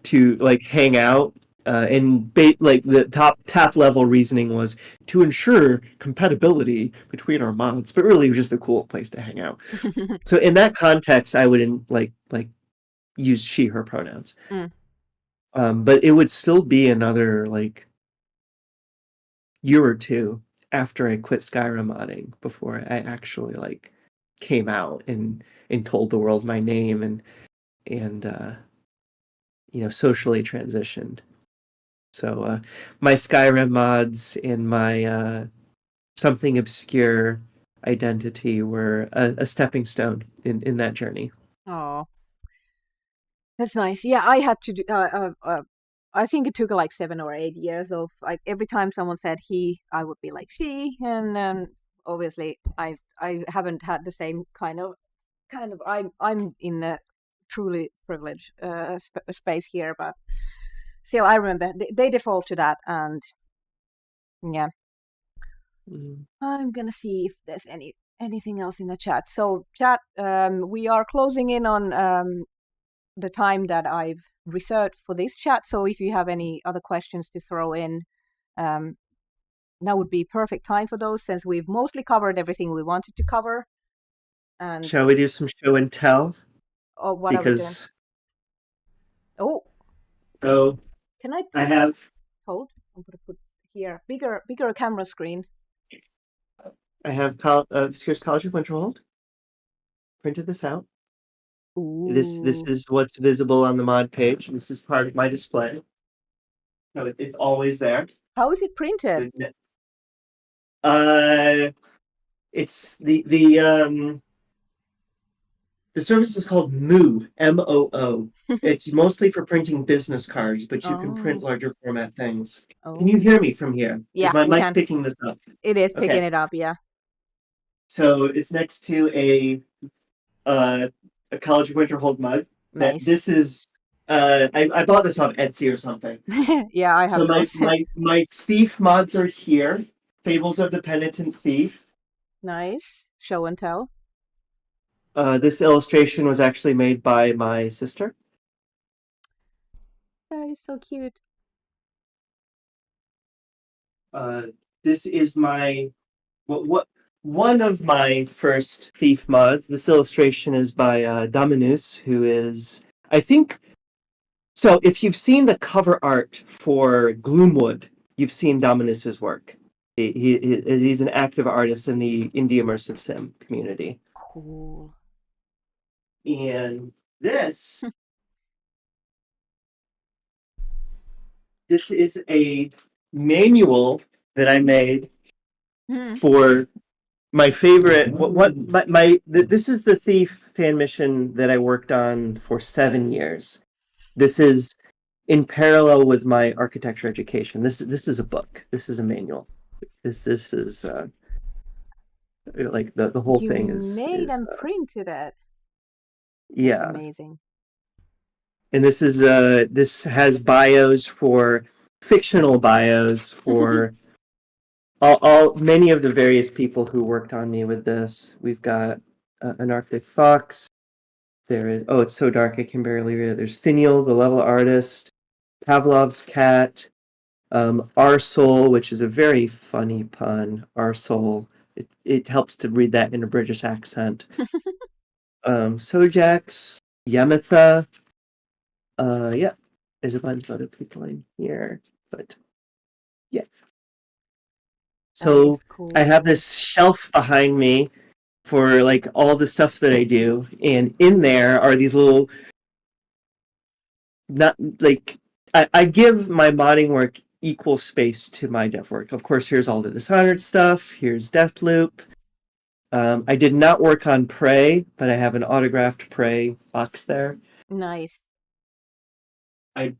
to like hang out. Like the tap level reasoning was to ensure compatibility between our mods, but really it was just a cool place to hang out. So in that context, I would like use she her pronouns. Mm. But it would still be another like year or two after I quit Skyrim modding before I actually like came out and told the world my name and socially transitioned. So my Skyrim mods and my Something Obscure identity were a stepping stone in that journey. Oh, that's nice. Yeah, I had to do. I think it took like 7 or 8 years of like every time someone said he, I would be like she, and obviously I haven't had the same kind of. I'm in a truly privileged space here, but still, I remember they default to that, and yeah, Mm. I'm gonna see if there's anything else in the chat. So chat, we are closing in on the time that I've reserved for this chat. So if you have any other questions to throw in, um, now would be perfect time for those since we've mostly covered everything we wanted to cover. And Shall we do some show and tell? oh, what are we doing? Because Oh, so can I I put have hold? I'm gonna put here bigger camera screen. I have here's College of Winterhold. Printed this out. This Ooh, is what's visible on the mod page. This is part of my display. No, it's always there. how is it printed? Uh, it's the service is called Moo, MOO. It's mostly for printing business cards, but you can print Oh, larger format things. Can you oh, hear me from here? Is yeah, my we mic can. picking this up? It is Okay. picking it up. Yeah, So it's next to uh, a College of Winterhold mug. That nice. this is I bought this on Etsy or something. Yeah, I So have those. my thief mods are here. Fables of the Penitent Thief. Nice. Show and tell. This illustration was actually made by my sister. That is so cute. Uh, this is my what one of my first thief mods. This illustration is by Dominus, who is I think so. If you've seen the cover art for Gloomwood, you've seen Dominus's work. He's an active artist in the indie immersive sim community. Cool. And this this is a manual that I made Hmm. for my favorite. This is the Thief fan mission that I worked on for 7 years. This is in parallel with my architecture education. This is a book. This is a manual. This is like the whole You thing made is and printed it. That's yeah. amazing. And this has bios for fictional bios for all many of the various people who worked on me with this. We've got an Arctic fox. There is it's so dark I can barely read it. There's Finial, the level artist, Pavlov's cat, Arsol, which is a very funny pun. Arsol. It helps to read that in a British accent. Sojax, Yamatha. Yeah, there's a bunch of other people in here, but yeah. That is So I cool. have this shelf behind me for like all the stuff that I do, and in there are these little not like I give my modding work equal space to my dev work. Of course, here's all the Dishonored stuff. Here's Deathloop. I did not work on Prey, but I have an autographed Prey box there. Nice. I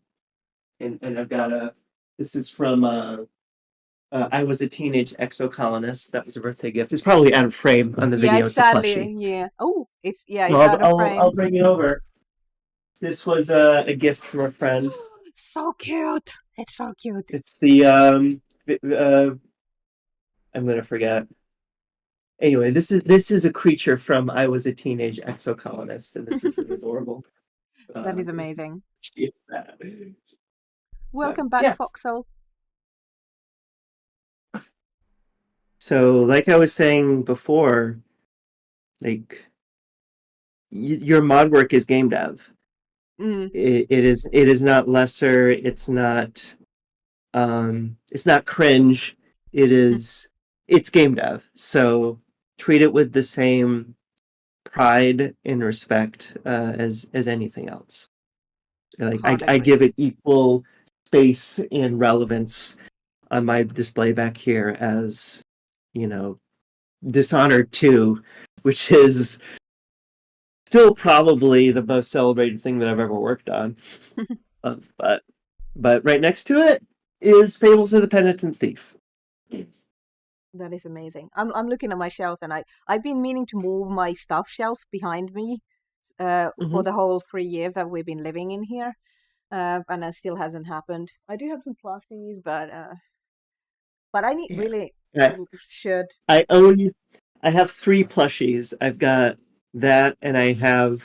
and I've got a. This is from I was a teenage exocolonist. That was a birthday gift. It's probably out of frame on the Yeah, video. it's It's a sadly, plushie. yeah. Oh, it's Well, out of frame. I'll bring it over. This was a gift from a friend. So cute. It's so cute. It's the I'm gonna forget. Anyway, this is a creature from I was a teenage exocolonist, and this is an adorable. That is Um, amazing. so Welcome back, yeah. Foxel. So like I was saying before, like your mod work is game dev. Mm, It is not lesser. It's not cringe. It's game dev. So treat it with the same pride and respect as anything else. Like hard I agree. give it equal space and relevance on my display back here as you know Dishonored 2, which is still probably the most celebrated thing that I've ever worked on. But right next to it is Fables of the Penitent Thief. That is amazing. I'm looking at my shelf and I've been meaning to move my stuff shelf behind me for Mm-hmm. the whole 3 years that we've been living in here. And it still hasn't happened. I do have some plushies, but I need Yeah. really I, should. I own. I have 3 plushies. I've got that, and I have.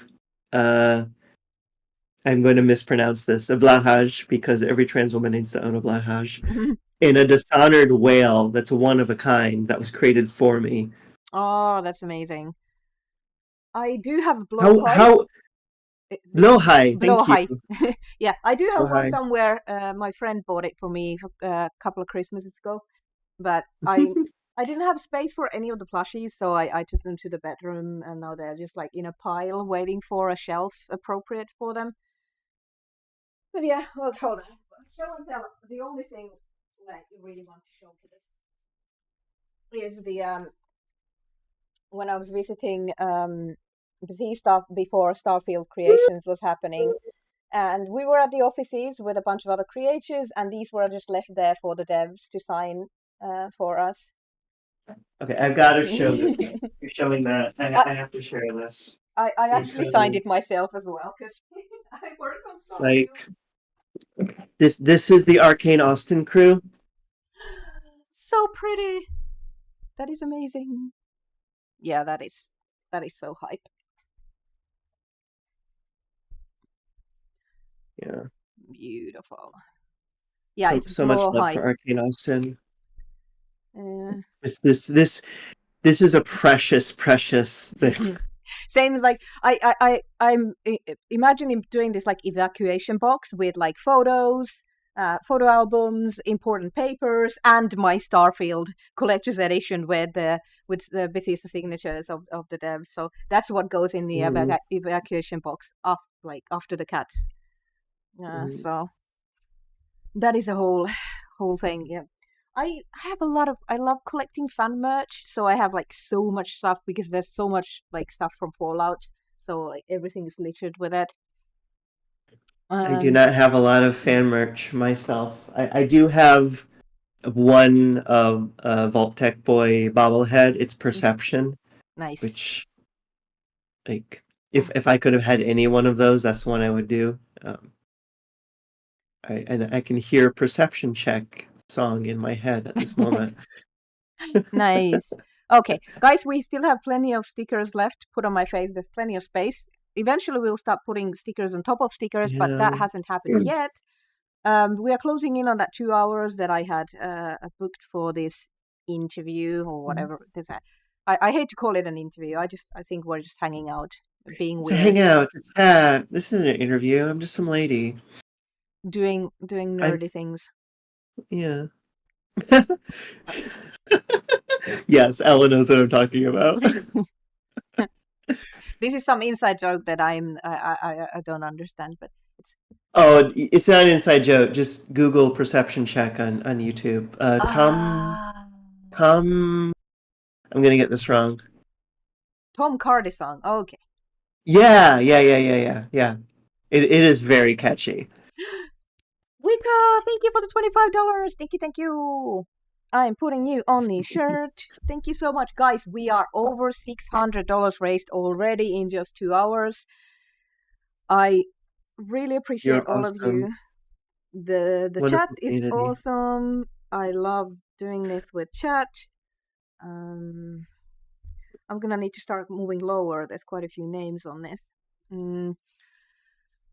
I'm going to mispronounce this, a blahaj, because every trans woman needs to own a blahaj. In a dishonored whale that's one of a kind that was created for me. Oh, that's amazing. I do have How blowpipe. how Blow high. Blow Thank you. high. Yeah, I do Blow have one high. somewhere. My friend bought it for me a couple of Christmases ago, but I didn't have space for any of the plushies, so I took them to the bedroom, and now they're just like in a pile waiting for a shelf appropriate for them. But yeah, well, hold on. Show and tell. The only thing that you really want to show to this is the when I was visiting the stuff before Starfield Creations was happening, and we were at the offices with a bunch of other creators, and these were just left there for the devs to sign for us. Okay, I've got to show this. You're showing that. I have to share this. I actually signed it myself as well because I work on Starfield. Like this is the Arcane Austin crew. So pretty. That is amazing. Yeah, that is so hype. Yeah. Beautiful. Yeah, it's so much love hype. for Arcane Austin. This is a precious thing. Same as like I'm imagining doing this like evacuation box with like photos, photo albums, important papers, and my Starfield collector's edition with the Bethesda signatures of the devs. So that's what goes in the evacuation box after the cats. So that is a whole thing. Yeah. I love collecting fan merch, so I have like so much stuff because there's so much like stuff from Fallout, so like everything is littered with it. I do not have a lot of fan merch myself. I do have one of Vault-Tec Boy bobblehead. It's Perception. Nice. Which, like, if I could have had any one of those, that's the one I would do. I can hear Perception Check song in my head at this moment. Nice. Okay, guys, we still have plenty of stickers left to put on my face. There's plenty of space. Eventually, we'll start putting stickers on top of stickers, but that hasn't happened yet. We are closing in on that 2 hours that I had booked for this interview or whatever. I hate to call it an interview. I think we're just hanging out, being weird. It's a hangout. It's a chat. This isn't an interview. I'm just some lady. Doing nerdy things. Yeah. Yes, Ella knows what I'm talking about. This is some inside joke that I don't understand, but it's not an inside joke. Just Google Perception Check on YouTube. Tom. I'm gonna get this wrong. Tom Cardy song. Okay. Yeah. It is very catchy. Wicca, thank you for the $25. Thank you. I'm putting you on the shirt. Thank you so much, guys. We are over $600 raised already in just 2 hours. I really appreciate all of you. The chat is awesome. I love doing this with chat. I'm gonna need to start moving lower. There's quite a few names on this.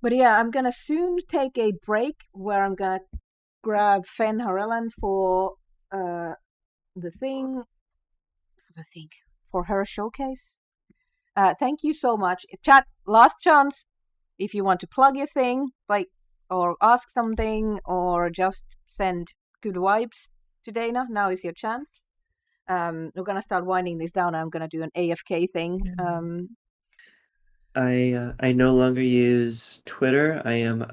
But yeah, I'm gonna soon take a break where I'm gonna grab Fen Harelan for for her showcase. Thank you so much. Chat, last chance. If you want to plug your thing, or ask something, or just send good vibes to Dana, now is your chance. We're gonna start winding this down. I'm gonna do an AFK thing. I no longer use Twitter. I am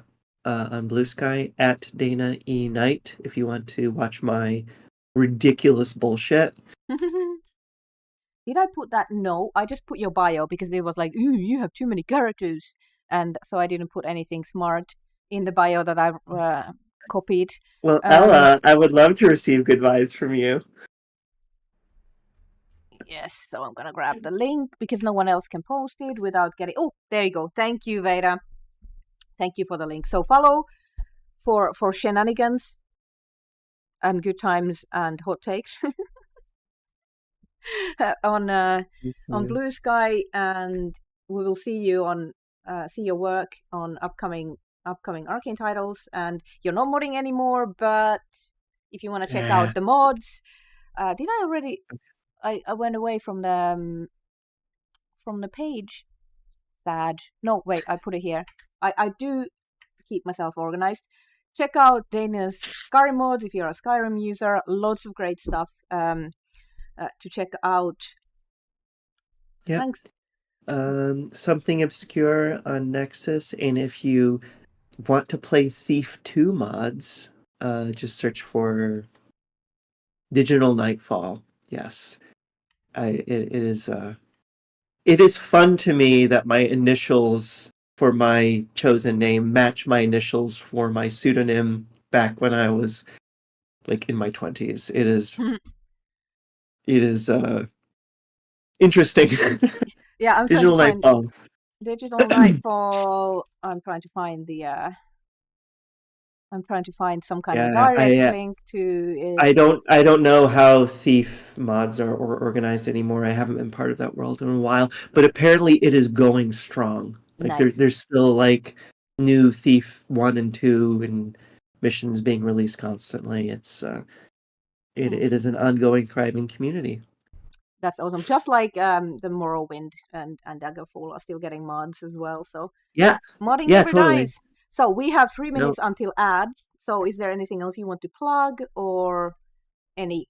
on Blue Sky at Dana E Knight. If you want to watch my ridiculous bullshit. Did I put that? No, I just put your bio because it was like, ooh, you have too many characters, and so I didn't put anything smart in the bio that I copied. Well, Ella, I would love to receive good vibes from you. Yes, so I'm gonna grab the link because no one else can post it without getting. Oh, there you go. Thank you, Veda. Thank you for the link. So follow for shenanigans and good times and hot takes on Blue Sky, and we will see you on see your work on upcoming Arcane titles. And you're not modding anymore, but if you want to check out the mods, did I already? I went away from the page. sad. No, wait, I put it here. I do keep myself organized. Check out Dana's Skyrim mods if you're a Skyrim user. Lots of great stuff to check out. Yep. Thanks. Something obscure on Nexus, and if you want to play Thief 2 mods, just search for Digital Nightfall. Yes. It is fun to me that my initials for my chosen name match my initials for my pseudonym back when I was like in my 20s. It is interesting. Yeah, I'm trying to Digital find Nightfall. Digital Nightfall. I'm trying to find the I'm trying to find some kind of Yeah, direct link to it. I don't know how Thief mods are organized anymore. I haven't been part of that world in a while, but apparently it is going strong. Like Nice. there's still like new Thief 1 and 2 and missions being released constantly. It is an ongoing thriving community. That's awesome. Just like the Morrowind and Daggerfall are still getting mods as well. So Yeah. modding Yeah, never totally. dies. So we have 3 No, minutes until ads. So is there anything else you want to plug or any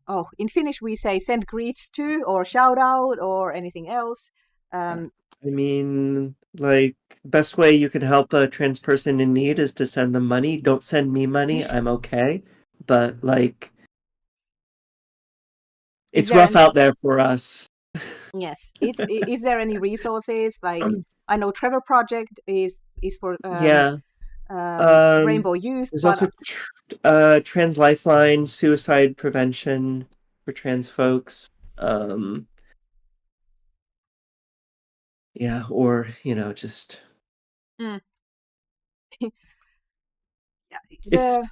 oh, in Finnish we say send greets to or shout out or anything else. Um, I mean, like, best way you could help a trans person in need is to send them money. Don't send me money. I'm okay. But like, is it's there rough any out there for us. yes, is there any resources like I know Trevor Project is for Yeah. Um, Rainbow Youth, there's but also Trans Lifeline, suicide prevention for trans folks. Um, yeah, or just mm, it's. the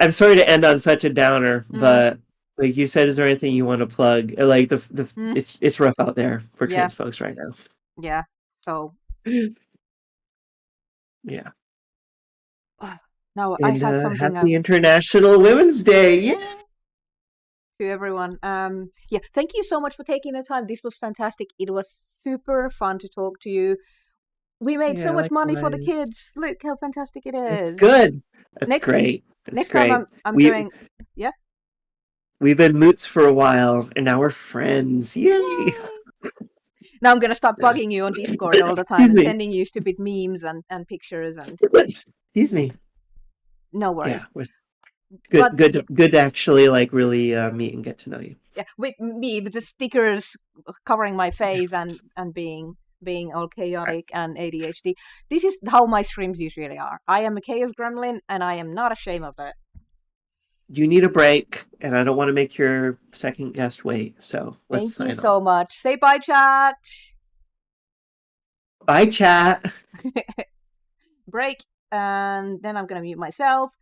I'm sorry to end on such a downer, mm, but like you said, is there anything you want to plug? Like the mm, it's rough out there for yeah, trans folks right now. yeah. So Yeah. now I And had something happy International Women's Day. Yeah. to everyone. Yeah, thank you so much for taking the time. This was fantastic. It was super fun to talk to you. We made so Yeah, much money for the likewise. kids. Look how fantastic it It's is. good. That's Next great. That's next time great. I'm We going. Yeah. we've been moots for a while, and now we're friends. Yay! Yay! Now I'm gonna stop bugging you on Discord all the time Excuse and me. sending you stupid memes and pictures and Excuse me. no worries. Yeah, it's But yeah, good to actually like really meet and get to know you. yeah, with me with the stickers covering my face Yes. and being all chaotic and ADHD. This is how my streams usually are. I am a chaos gremlin and I am not ashamed of it. You need a break, and I don't want to make your second guest wait. So let's Thank you sign off. so much. Say bye, chat. Bye, chat. Break, and then I'm gonna mute myself.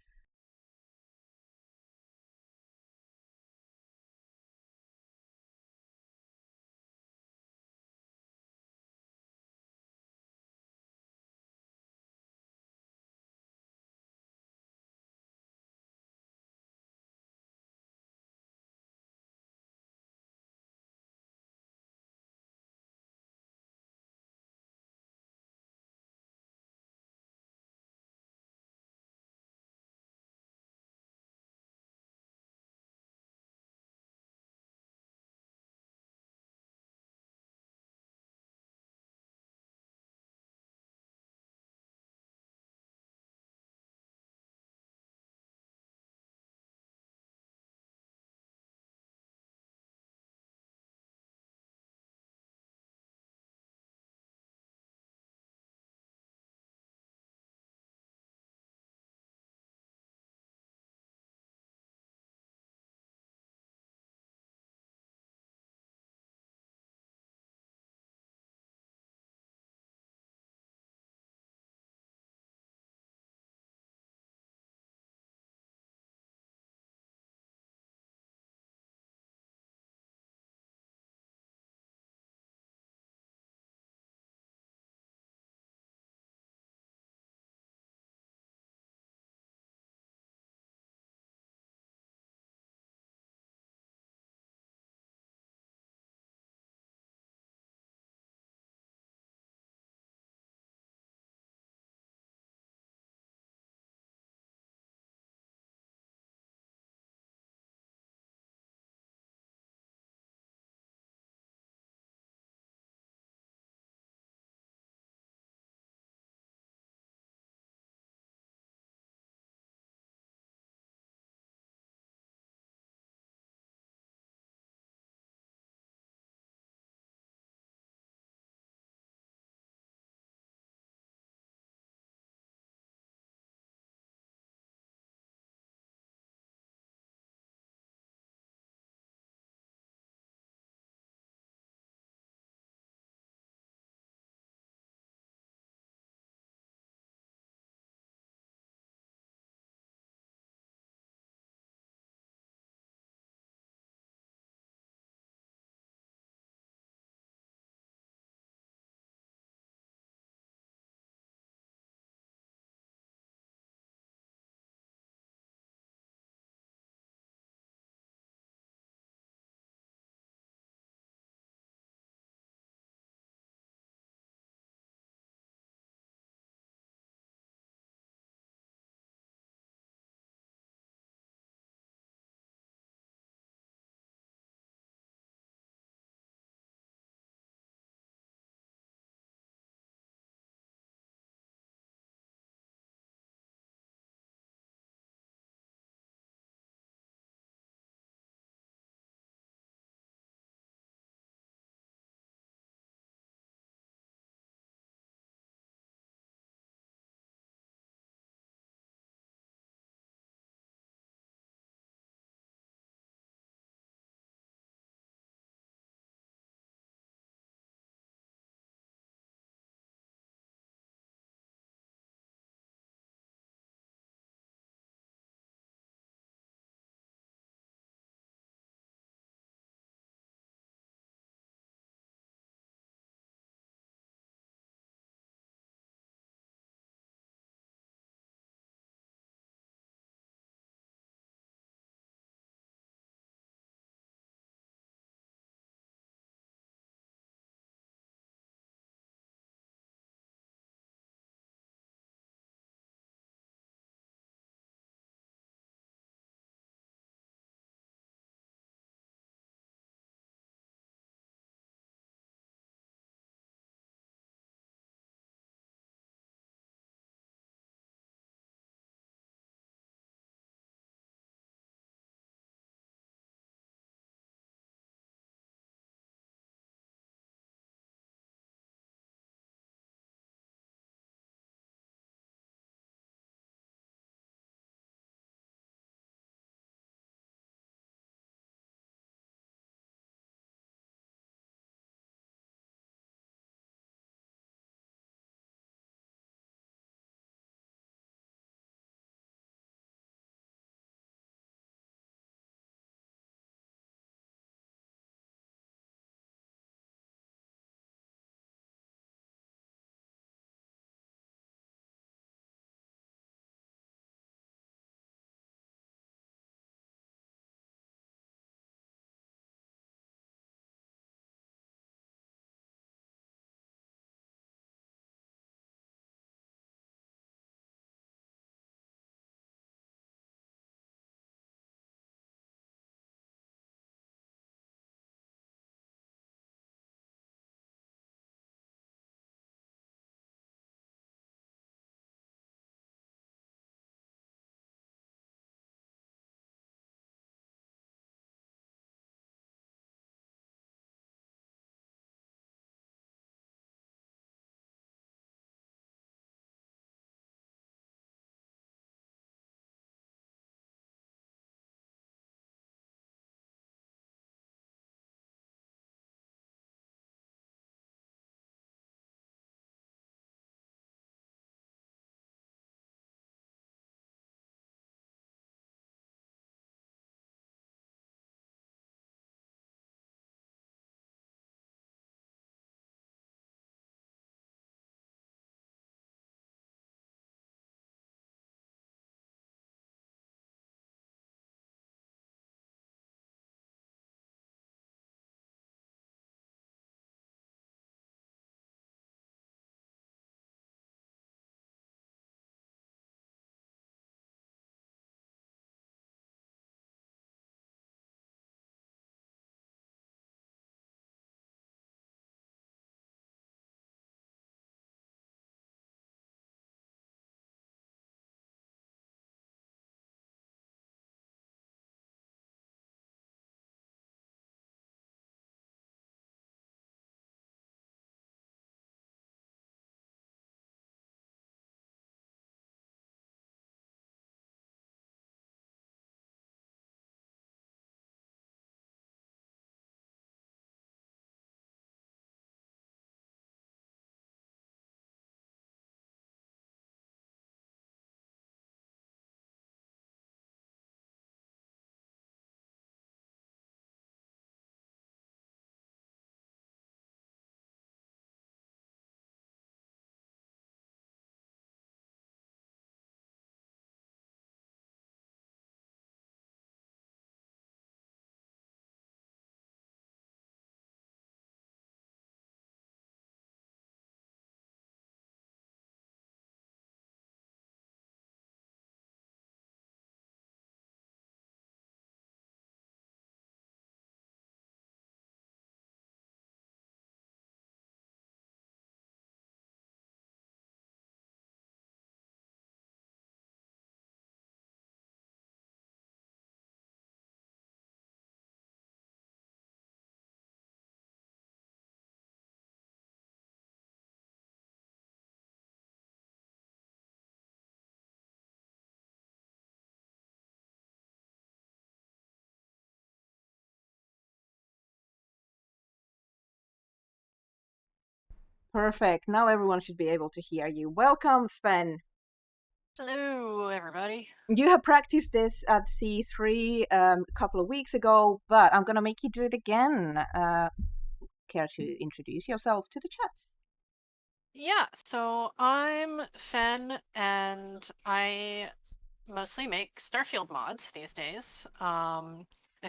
Perfect. Now everyone should be able to hear you. Welcome, Fen. Hello, everybody. You have practiced this at C3 a couple of weeks ago, but I'm gonna make you do it again. Care to introduce yourself to the chats? Yeah, so I'm Fen, and I mostly make Starfield mods these days. I've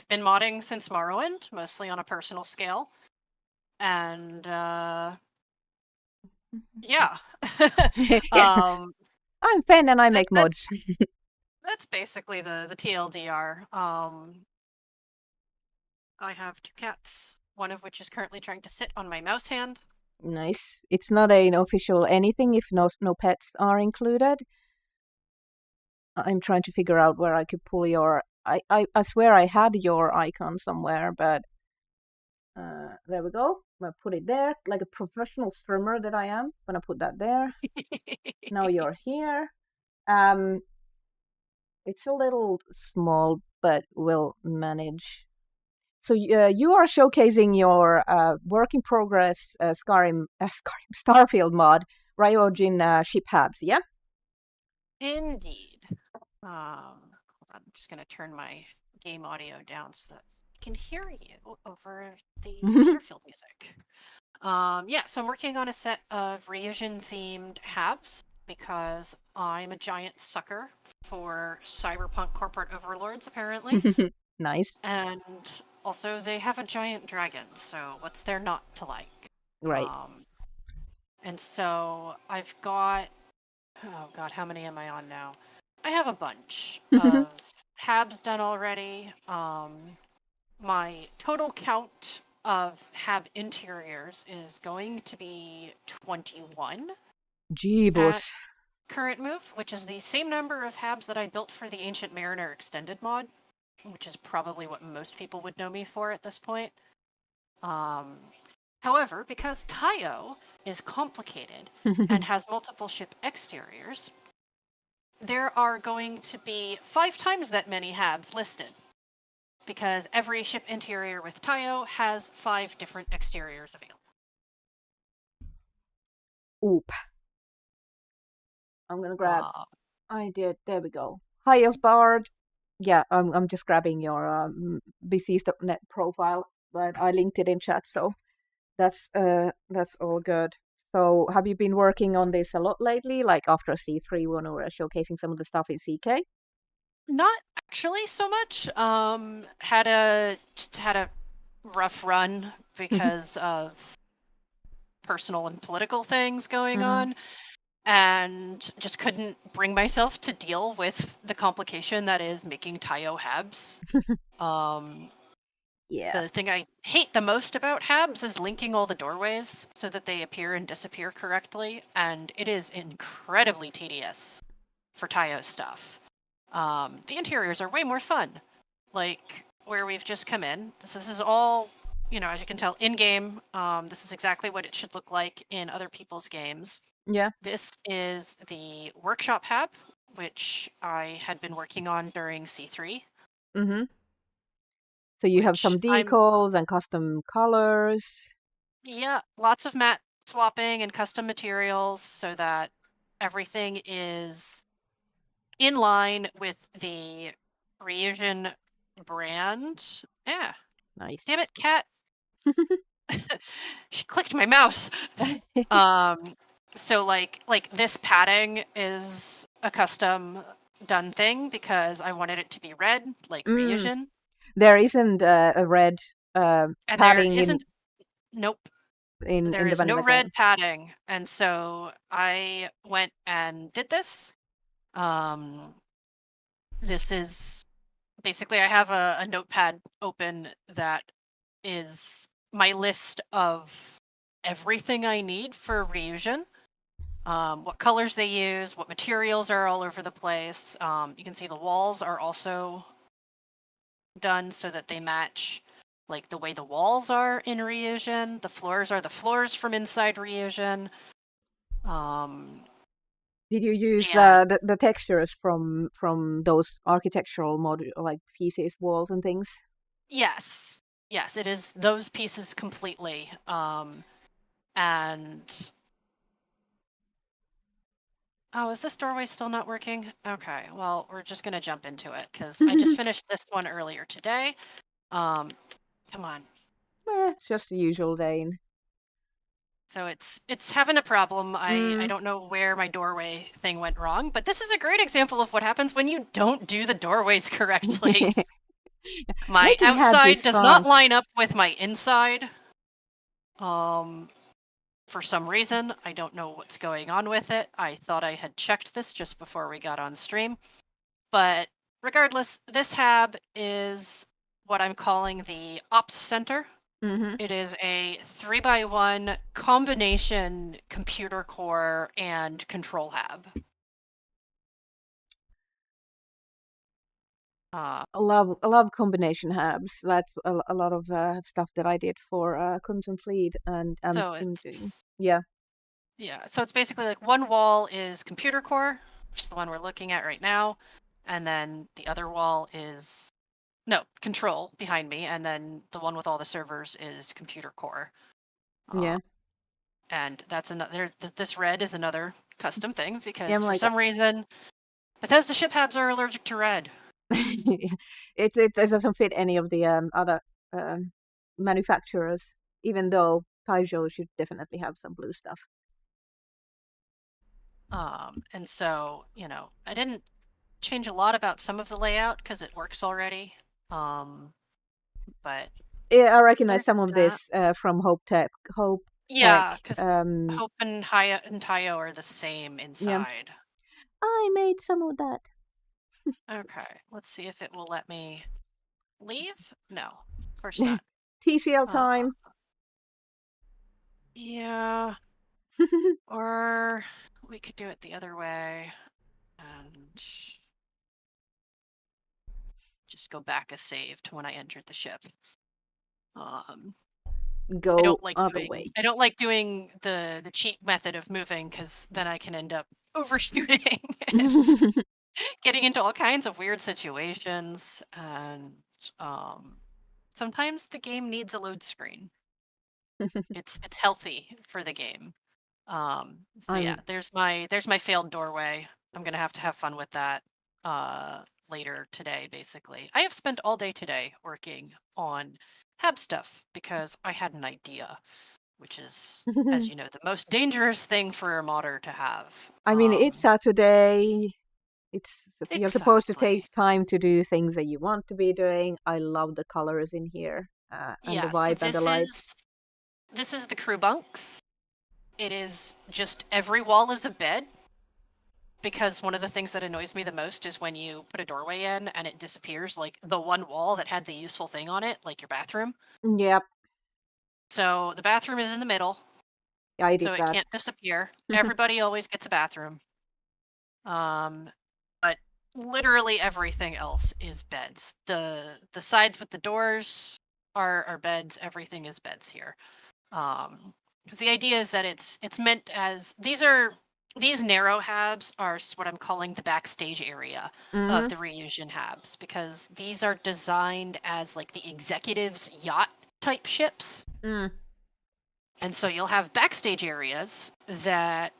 been modding since Morrowind, mostly on a personal scale, and yeah. um, I'm Fen and I that, make that mods. that's basically the TLDR. I have two cats, one of which is currently trying to sit on my mouse hand. Nice. It's not an official anything if no pets are included. I'm trying to figure out where I could pull your. I swear I had your icon somewhere, but there we go. I'll put it there, like a professional streamer that I am. I'm gonna put that there. Now you're here. It's a little small, but we'll manage. So you are showcasing your work in progress Starfield mod, Ryojin ship hubs, yeah? Indeed. Hold on, I'm just gonna turn my game audio down so that I can hear you over the Starfield music. Yeah, so I'm working on a set of Ryujin themed habs because I'm a giant sucker for cyberpunk corporate overlords, apparently. Nice. And also, they have a giant dragon, so what's there not to like? Right. And so I've got, oh god, how many am I on now? I have a bunch of habs done already. My total count of hab interiors is going to be 21 at Jeebus. current move, which is the same number of habs that I built for the Ancient Mariner Extended mod, which is probably what most people would know me for at this point. However, because Tayo is complicated and has multiple ship exteriors, there are going to be 5 times that many habs listed. Because every ship interior with Tayo has 5 different exteriors available. Oop. I'm gonna grab. I did. There we go. Hi, Elsbard. Yeah, I'm just grabbing your BCs.net profile, but I linked it in chat, so that's all good. So, have you been working on this a lot lately? Like after C3 when we were showcasing some of the stuff in CK? Not actually so much. Just had a rough run because of personal and political things going on, and just couldn't bring myself to deal with the complication that is making Tayo habs. Yeah. The thing I hate the most about habs is linking all the doorways so that they appear and disappear correctly, and it is incredibly tedious for Tayo stuff. The interiors are way more fun. Like, where we've just come in, this is all, as you can tell, in-game. This is exactly what it should look like in other people's games. Yeah. This is the workshop hab, which I had been working on during C3. Mm-hmm. So you have some decals and custom colors. Yeah, lots of matte swapping and custom materials so that everything is in line with the Ryujin brand. Yeah. Nice. Damn it, cat. She clicked my mouse. So like this padding is a custom done thing because I wanted it to be red, like Ryujin. There isn't a red and padding there isn't. Nope. in There the is no vanilla red game. padding, and so I went and did this. This is basically I have a notepad open that is my list of everything I need for Ryujin. What colors they use, what materials are all over the place. You can see the walls are also done so that they match like the way the walls are in Ryujin. The floors are the floors from inside Ryujin. Did you use the textures from those architectural like pieces, walls, and things? Yes, it is those pieces completely. And Oh, is this doorway still not working? Okay, well, we're just gonna jump into it because I just finished this one earlier today. Come on. Just the usual Dane. So it's having a problem. I Mm. don't know where my doorway thing went wrong, but this is a great example of what happens when you don't do the doorways correctly. My Making habs outside is does fun. not line up with my inside. For some reason, I don't know what's going on with it. I thought I had checked this just before we got on stream. But regardless, this hab is what I'm calling the Ops Center. Mm-hmm. It is a 3x1 combination computer core and control hab. I love combination habs. That's a lot of stuff that I did for Crimson Fleet, and So I'm doing. it's Yeah. so it's basically like one wall is computer core, which is the one we're looking at right now, and then the other wall is control behind me, and then the one with all the servers is computer core. Yeah. And that's another. This red is another custom thing Yeah, because I'm for like, some reason Bethesda ship habs are allergic to red. it doesn't fit any of the other manufacturers, even though Taizhou should definitely have some blue stuff. And so I didn't change a lot about some of the layout because it works already. But Yeah, I recognize there's some of that. this from Hope Tech. Yeah, because Um, Hope and Tayo are the same yeah, inside. I made some of that. Okay, let's see if it will let me leave. No, of course not. TCL time. Yeah, or we could do it the other way and just go back as saved when I entered the ship. Go I don't like other doing way. I don't like doing the cheat method of moving because then I can end up overshooting and getting into all kinds of weird situations, and sometimes the game needs a load screen. It's healthy for the game. So yeah, I'm there's my failed doorway. I'm gonna have to have fun with that later today. Basically, I have spent all day today working on hab stuff because I had an idea, which is, as you know, the most dangerous thing for a modder to have. I mean, it's Saturday. You're supposed to Exactly. take time to do things that you want to be doing. I love the colors in here, and the Yeah, so vibe and the lights. this is the crew bunks. It is just every wall is a bed, because one of the things that annoys me the most is when you put a doorway in and it disappears, like the one wall that had the useful thing on it, like your bathroom. Yep, So the bathroom is in the middle, I did so it that. can't disappear. Everybody always gets a bathroom. But literally everything else is beds. The sides with the doors are beds. Everything is beds here. Because the idea is that it's meant as these narrow habs are what I'm calling the backstage area of Mm-hmm. the Ryujin habs, because these are designed as like the executive's yacht type ships. Mm. And so you'll have backstage areas that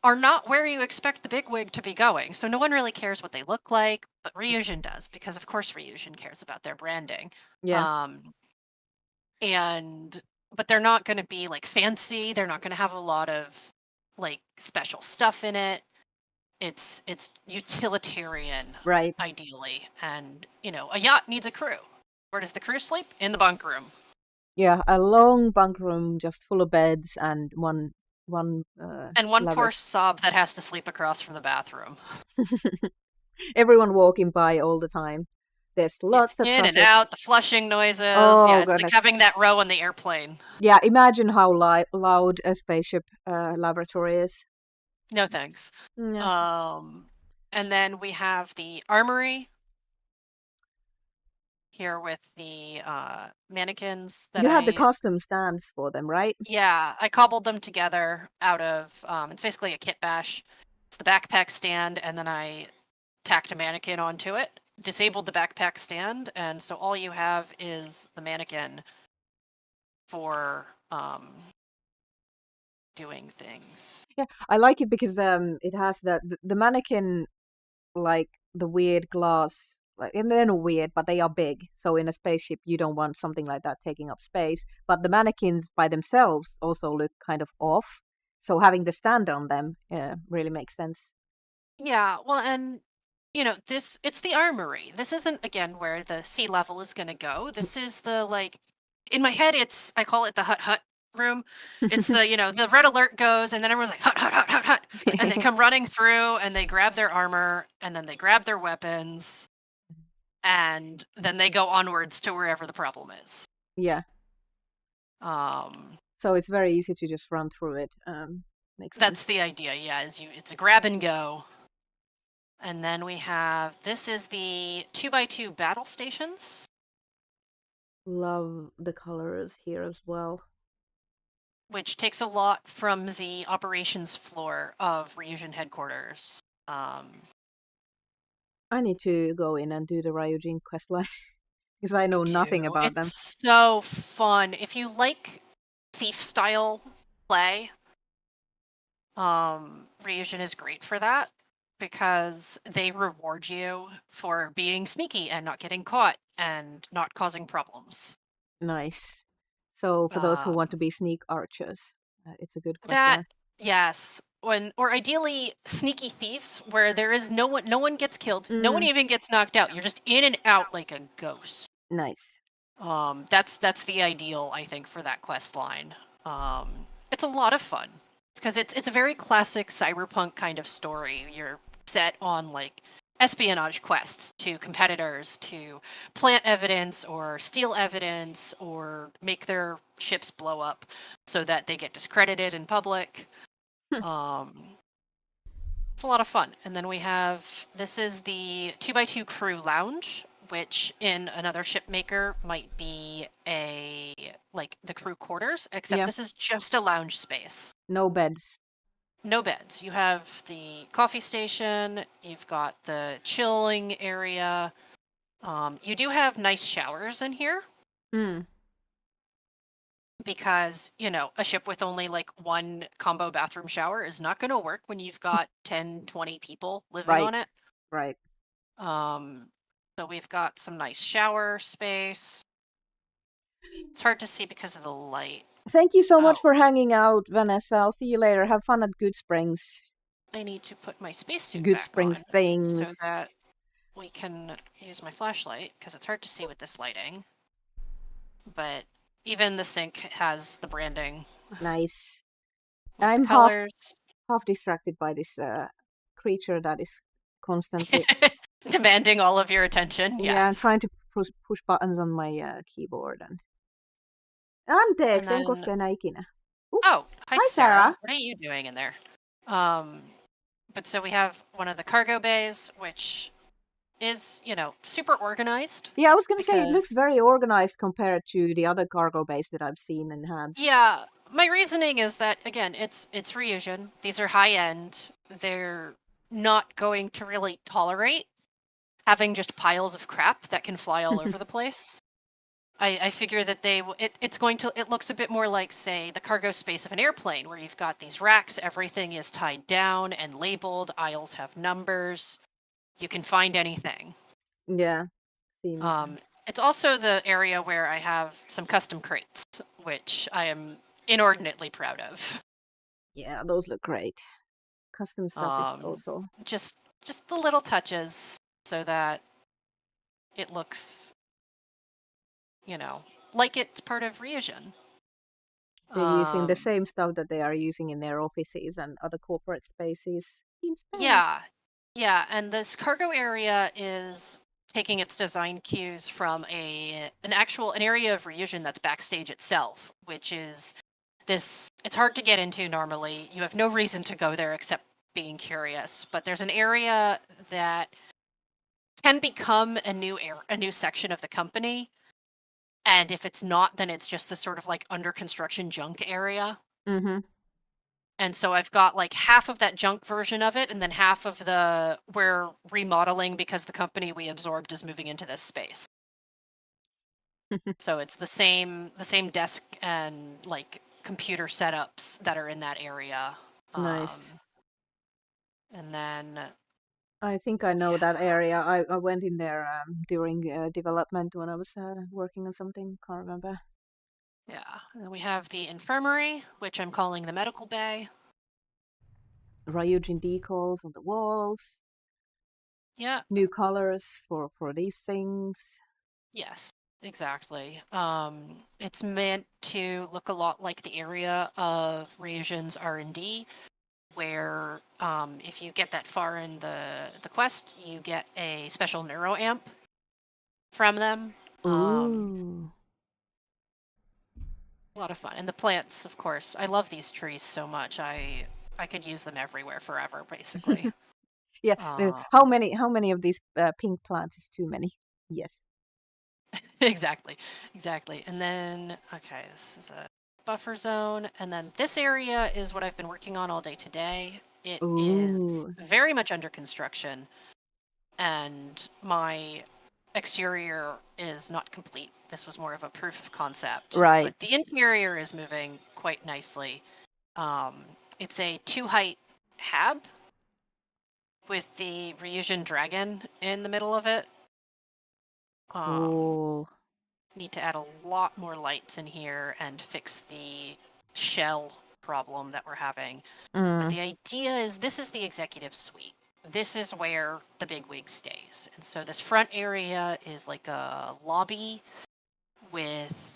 are not where you expect the bigwig to be going. So no one really cares what they look like, but Ryujin does, because of course Ryujin cares about their branding. Yeah, But they're not going to be like fancy. They're not going to have a lot of like special stuff in it. It's utilitarian, right. ideally. And a yacht needs a crew. Where does the crew sleep? In the bunk room. Yeah, a long bunk room just full of beds and one And one poor lavatory. sob that has to sleep across from the bathroom. Everyone walking by all the time. There's Yeah, lots of in and traffic. out, the flushing noises. Oh Yeah, it's like goodness. having that row on the airplane. Yeah, imagine how loud a spaceship laboratory is. No thanks. Yeah. And then we have the armory here with the mannequins that You had the custom stands for them, right? yeah, I cobbled them together out of it's basically a kit bash. It's the backpack stand, and then I tacked a mannequin onto it, disabled the backpack stand, and so all you have is the mannequin for doing things. Yeah, I like it because it has the mannequin, like the weird glass, like, and they're not weird, but they are big. So in a spaceship, you don't want something like that taking up space. But the mannequins by themselves also look kind of off. So having the stand on them really makes sense. Yeah, well, and it's the armory. This isn't again where the sea level is going to go. This is the like in my head I call it the hut hut room. It's the, the red alert goes and then everyone's like hut hut hut hut hut and they come running through and they grab their armor and then they grab their weapons and then they go onwards to wherever the problem is. Yeah. Um So it's very easy to just run through it. Makes sense. that's the idea. Yeah, it's a grab and go. And then this is the 2x2 battle stations. Love the colors here as well. Which takes a lot from the operations floor of Ryujin headquarters. I need to go in and do the Ryujin questline because I know nothing about them. It's so fun. If you like thief style play, Ryujin is great for that because they reward you for being sneaky and not getting caught and not causing problems. Nice. So for those who want to be sneak archers, it's a good questline. Yes. Or ideally sneaky thieves where there is no one gets killed, no one even gets knocked out. You're just in and out like a ghost. Nice. That's the ideal, I think, for that quest line. It's a lot of fun because it's a very classic cyberpunk kind of story. You're set on like espionage quests to competitors to plant evidence or steal evidence or make their ships blow up so that they get discredited in public. It's a lot of fun. And then this is the 2x2 crew lounge, which in another ship maker might be like the crew quarters, except this is just a lounge space. No beds. No beds. You have the coffee station, you've got the chilling area. You do have nice showers in here. Because, a ship with only like one combo bathroom shower is not going to work when you've got 10, 20 people living on it. Right. So we've got some nice shower space. It's hard to see because of the light. Thank you so much for hanging out, Vanessa. I'll see you later. Have fun at Good Springs. I need to put my spacesuit Good back Springs on things. so that we can use my flashlight because it's hard to see with this lighting. But even the sink has the branding. Nice. I'm half distracted by this creature that is constantly demanding all of your attention. Yeah, I'm trying to push buttons on my keyboard and anteeksi, en koske enää ikinä. Oh, hi Sarah. What are you doing in there? But so we have one of the cargo bays, which is, super organized. Yeah, I was going to say it looks very organized compared to the other cargo bays that I've seen and had. Yeah, my reasoning is that, again, it's Ryujin. These are high-end. They're not going to really tolerate having just piles of crap that can fly all over the place. I figure that it looks a bit more like, say, the cargo space of an airplane, where you've got these racks, everything is tied down and labeled, aisles have numbers. You can find anything. Yeah. It's also the area where I have some custom crates, which I am inordinately proud of. Yeah, those look great. Custom stuff is also just the little touches so that it looks, like it's part of Ryujin. They're using the same stuff that they are using in their offices and other corporate spaces in space. Yeah, and this cargo area is taking its design cues from an area of Ryujin that's backstage itself, which is it's hard to get into normally. You have no reason to go there except being curious, but there's an area that can become a new section of the company. And if it's not, then it's just this sort of like under construction junk area. Mm-hmm. And so I've got like half of that junk version of it, and then half of we're remodeling because the company we absorbed is moving into this space. So it's the same desk and like computer setups that are in that area. Nice. And then I think I know that area. I went in there during development when I was working on something. Can't remember. yeah, and then we have the infirmary, which I'm calling the medical bay. Ryujin decals on the walls. Yeah. New colors for these things. Yes, exactly. It's meant to look a lot like the area of Ryujin's R&D, where if you get that far in the quest, you get a special neuro amp from them. Ooh. A lot of fun. And the plants, of course. I love these trees so much. I could use them everywhere forever, basically. Yeah. How many of these pink plants is too many? Yes. Exactly. And then, okay, this is a buffer zone. And then this area is what I've been working on all day today. It is Ooh. very much under construction. And my exterior is not complete. This was more of a proof of concept. Right. But the interior is moving quite nicely. It's a 2-height hab with the Ryujin dragon in the middle of it. Cool. Need to add a lot more lights in here and fix the shell problem that we're having. But the idea is this is the executive suite. This is where the bigwig stays. And so this front area is like a lobby with,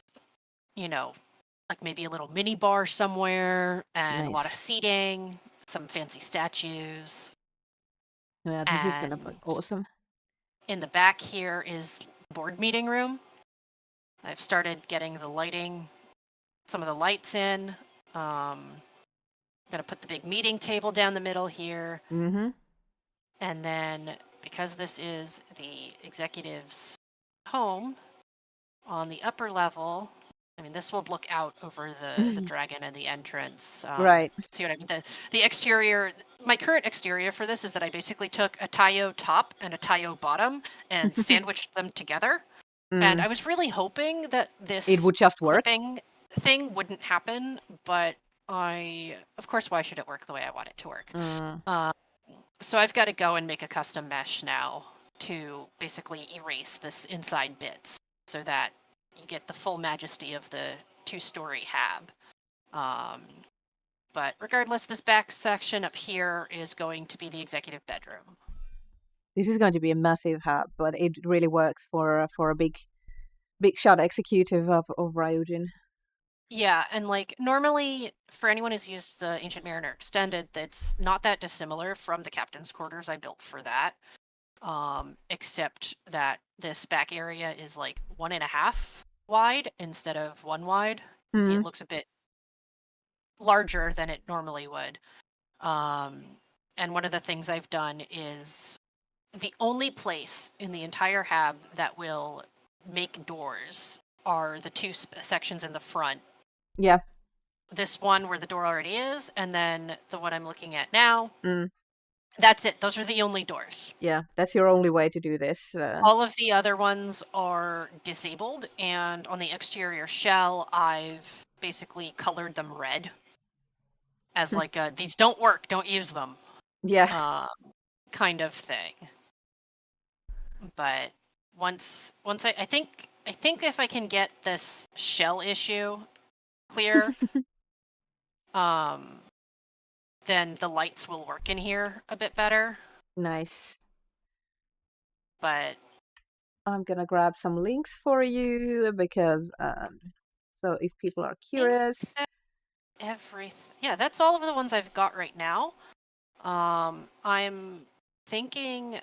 like maybe a little mini bar somewhere and a lot of Nice. seating, some fancy statues. Yeah, this is gonna be awesome. In the back here is board meeting room. I've started getting the lighting, some of the lights in. I'm gonna put the big meeting table down the middle here. Mm-hmm. And then because this is the executive's home, on the upper level, I mean, this will look out over the dragon and the entrance. Right. See what I mean? The exterior, my current exterior for this is that I basically took a Tayo top and a Tayo bottom and sandwiched them together. And I was really hoping that this It would just work. clipping thing wouldn't happen, but of course, why should it work the way I want it to work? So I've got to go and make a custom mesh now to basically erase this inside bits so that you get the full majesty of the 2-story hab. But regardless, this back section up here is going to be the executive bedroom. This is going to be a massive hub, but it really works for a big shot executive of Ryujin. Yeah, and like normally for anyone who's used the Ancient Mariner Extended, that's not that dissimilar from the captain's quarters I built for that. Except that this back area is like 1.5 wide instead of 1 wide. So it looks a bit larger than it normally would. And one of the things I've done is the only place in the entire hab that will make doors are the 2 sections in the front. Yeah. This one where the door already is, and then the one I'm looking at now. That's it. Those are the only doors. Yeah, that's your only way to do this. All of the other ones are disabled, and on the exterior shell, I've basically colored them red as like a, these don't work, don't use them. Yeah. Kind of thing. But once I think if I can get this shell issue clear, then the lights will work in here a bit better. Nice. But I'm gonna grab some links for you because so if people are curious. Yeah, that's all of the ones I've got right now. I'm thinking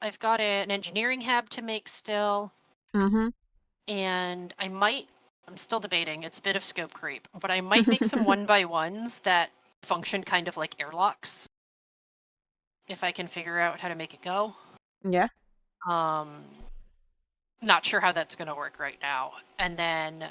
I've got an engineering hab to make still. And I'm still debating, it's a bit of scope creep, but I might make some 1x1s that function kind of like airlocks. If I can figure out how to make it go. Yeah. Not sure how that's gonna work right now. And then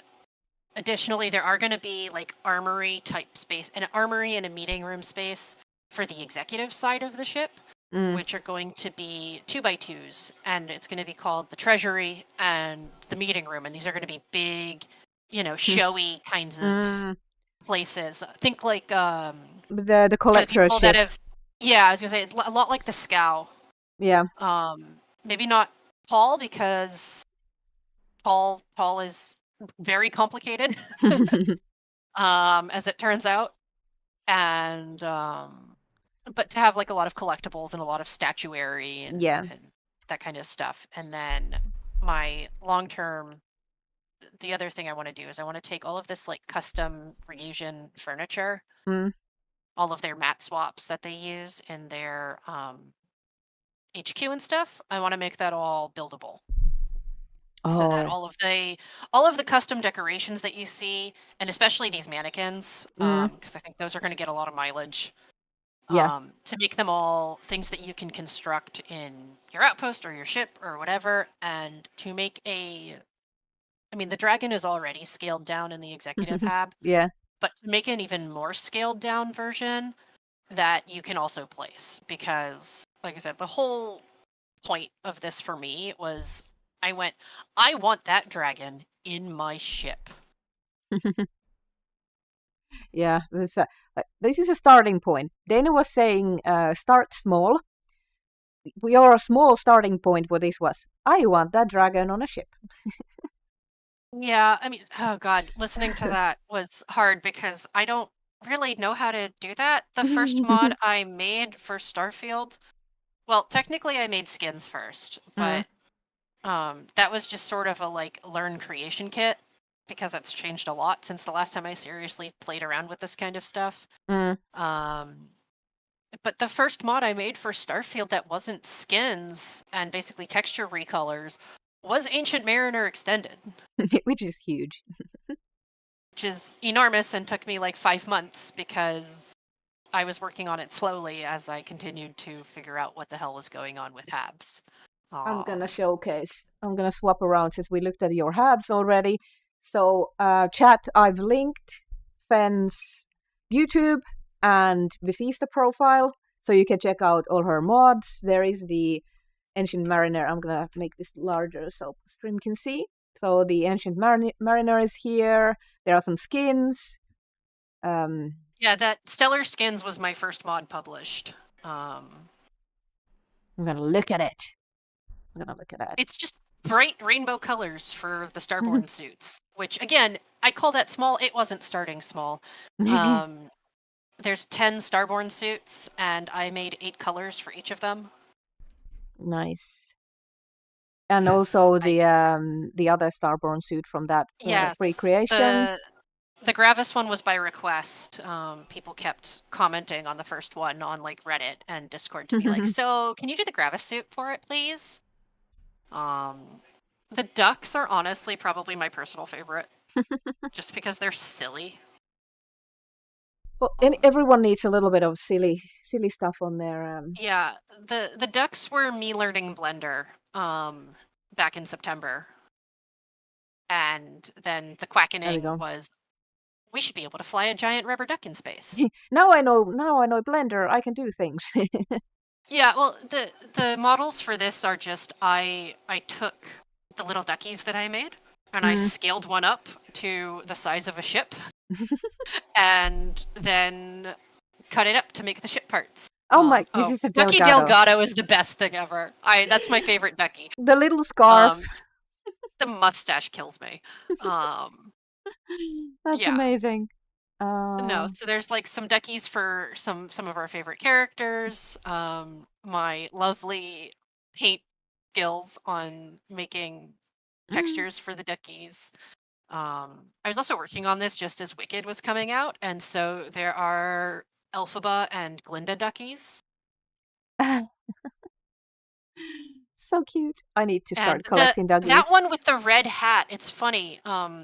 additionally, there are going to be like armory type space, an armory and a meeting room space for the executive side of the ship, which are going to be 2x2s, and it's going to be called the treasury and the meeting room, and these are going to be big, showy kinds of places. Think like The for the collector people that ship. have. Yeah, I was gonna say it's a lot like the Scow. Yeah. Maybe not tall because tall is very complicated, as it turns out, and but to have like a lot of collectibles and a lot of statuary and, Yeah. and that kind of stuff. And then my long term, the other thing I want to do is I want to take all of this like custom Ryusian furniture, Mm. all of their mat swaps that they use in their HQ and stuff. I want to make that all buildable. So that Oh. all of the custom decorations that you see, and especially these mannequins, because I think those are going to get a lot of mileage. Yeah. To make them all things that you can construct in your outpost or your ship or whatever, and to make I mean, the dragon is already scaled down in the executive hab, Yeah. but to make an even more scaled down version that you can also place, because, like I said, the whole point of this for me was I want that dragon in my ship. Yeah. This is a starting point. Dana was saying, start small. Your small starting point for this was, I want that dragon on a ship. Yeah, I mean, oh god, listening to that was hard because I don't really know how to do that. The first mod I made for Starfield, well, technically I made skins first, but that was just sort of a like learn creation kit because it's changed a lot since the last time I seriously played around with this kind of stuff. But the first mod I made for Starfield that wasn't skins and basically texture recolors was Ancient Mariner Extended. Which is huge. Which is enormous and took me like 5 months because I was working on it slowly as I continued to figure out what the hell was going on with Habs. I'm gonna swap around since we looked at your habs already. So, chat, I've linked Fen's YouTube and Visista profile, so you can check out all her mods. There is the Ancient Mariner. I'm gonna make this larger so stream can see. So the Ancient Mariner is here. There are some skins. Yeah, that Stellar Skins was my first mod published. I'm gonna look at it. It's just bright rainbow colors for the Starborn suits, which again, I call that small. It wasn't starting small. There's 10 Starborn suits, and I made 8 colors for each of them. Nice. And also the other Starborn suit from that free creation. The Gravis one was by request. People kept commenting on the first one on like Reddit and Discord to be like, so can you do the Gravis suit for it, please? The ducks are honestly probably my personal favorite, just because they're silly. Well, everyone needs a little bit of silly stuff on their. Yeah, the ducks were me learning Blender back in September, and then the quackening was we should be able to fly a giant rubber duck in space. Now I know Blender. I can do things. Yeah, well, the models for this are just I took the little duckies that I made and I scaled one up to the size of a ship, and then cut it up to make the ship parts. Oh my! This is a Ducky Delgado is the best thing ever. That's my favorite ducky. The little scarf. The mustache kills me. That's amazing. No, so there's like some duckies for some of our favorite characters. My lovely paint skills on making textures for the duckies. I was also working on this just as Wicked was coming out, and so there are Elphaba and Glinda duckies. So cute. I need to start collecting duckies. That one with the red hat, it's funny.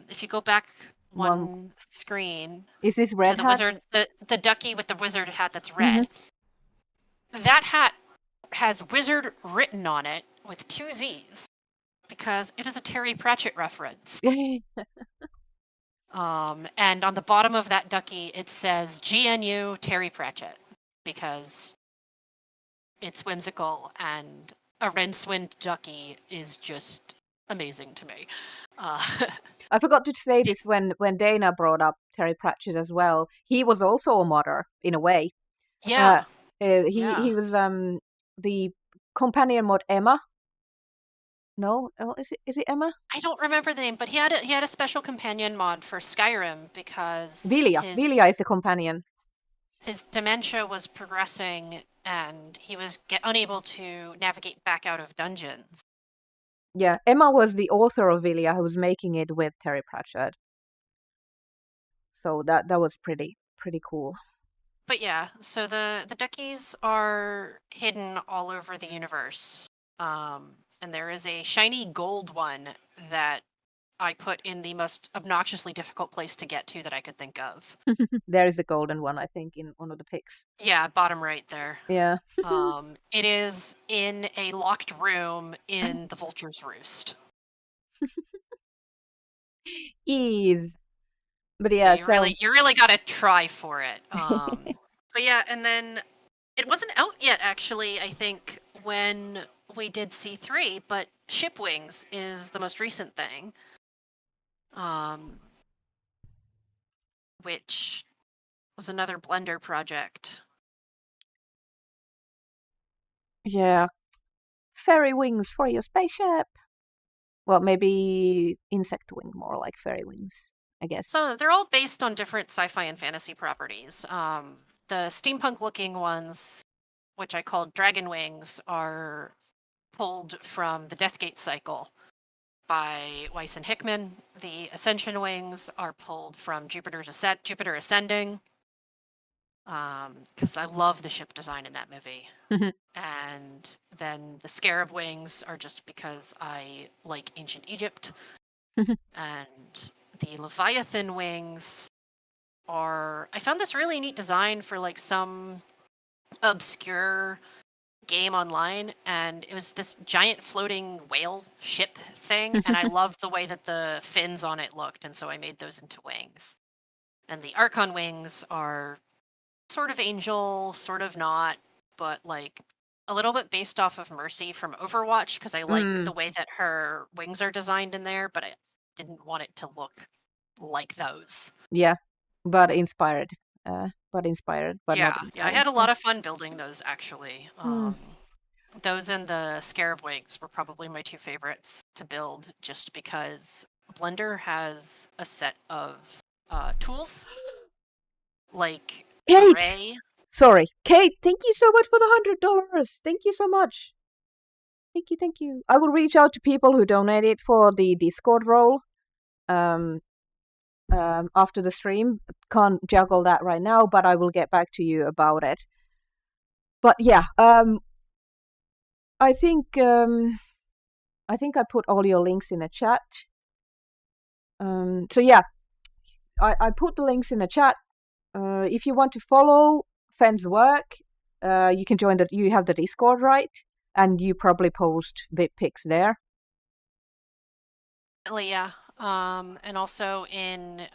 If you go back one screen. Is this red hat? Wizard, the ducky with the wizard hat that's red. That hat has wizard written on it with 2 Z's because it is a Terry Pratchett reference. And on the bottom of that ducky, it says GNU Terry Pratchett because it's whimsical, and a Rincewind ducky is just amazing to me. I forgot to say this when Dana brought up Terry Pratchett as well. He was also a modder in a way. Yeah. He was the companion mod Emma. No, is it Emma? I don't remember the name, but he had a special companion mod for Skyrim because Velia is the companion. his dementia was progressing and he was unable to navigate back out of dungeons. Yeah, Emma was the author of Velia who was making it with Terry Pratchett. So that was pretty cool. But yeah, so the duckies are hidden all over the universe. And there is a shiny gold one that I put in the most obnoxiously difficult place to get to that I could think of. There is a golden one, I think, in one of the pics. Yeah, bottom right there. Yeah. It is in a locked room in the Vulture's Roost. Ease. But yeah, so you really gotta try for it. But yeah, and then it wasn't out yet, actually, I think, when we did C3, but Ship Wings is the most recent thing. Which was another Blender project. Yeah. Fairy wings for your spaceship. Well, maybe insect wing, more like fairy wings, I guess. So they're all based on different sci-fi and fantasy properties. The steampunk-looking ones, which I called Dragon Wings, are pulled from the Deathgate cycle by Weiss and Hickman. The Ascension Wings are pulled from Jupiter Ascending, because I love the ship design in that movie. And then the Scarab Wings are just because I like ancient Egypt. And the Leviathan Wings are... I found this really neat design for like some obscure game online, and it was this giant floating whale ship thing, and I loved the way that the fins on it looked, and so I made those into wings. And the Archon Wings are sort of angel, sort of not, but like a little bit based off of Mercy from Overwatch, because I like the way that her wings are designed in there, but I didn't want it to look like those. Yeah, but inspired. But yeah, not. Yeah, I had a lot of fun building those, actually. Those and the Scarab Wings were probably my two favorites to build, just because Blender has a set of tools like Kate! Sorry, Kate, thank you so much for the $100. Thank you so much. Thank you. I will reach out to people who donated for the Discord role after the stream. Can't juggle that right now, but I will get back to you about it. But yeah, I think I put all your links in the chat. So yeah, I put the links in the chat. If you want to follow Fenn's work, you can join you have the Discord, right? And you probably post bit pics there. Yeah. And also in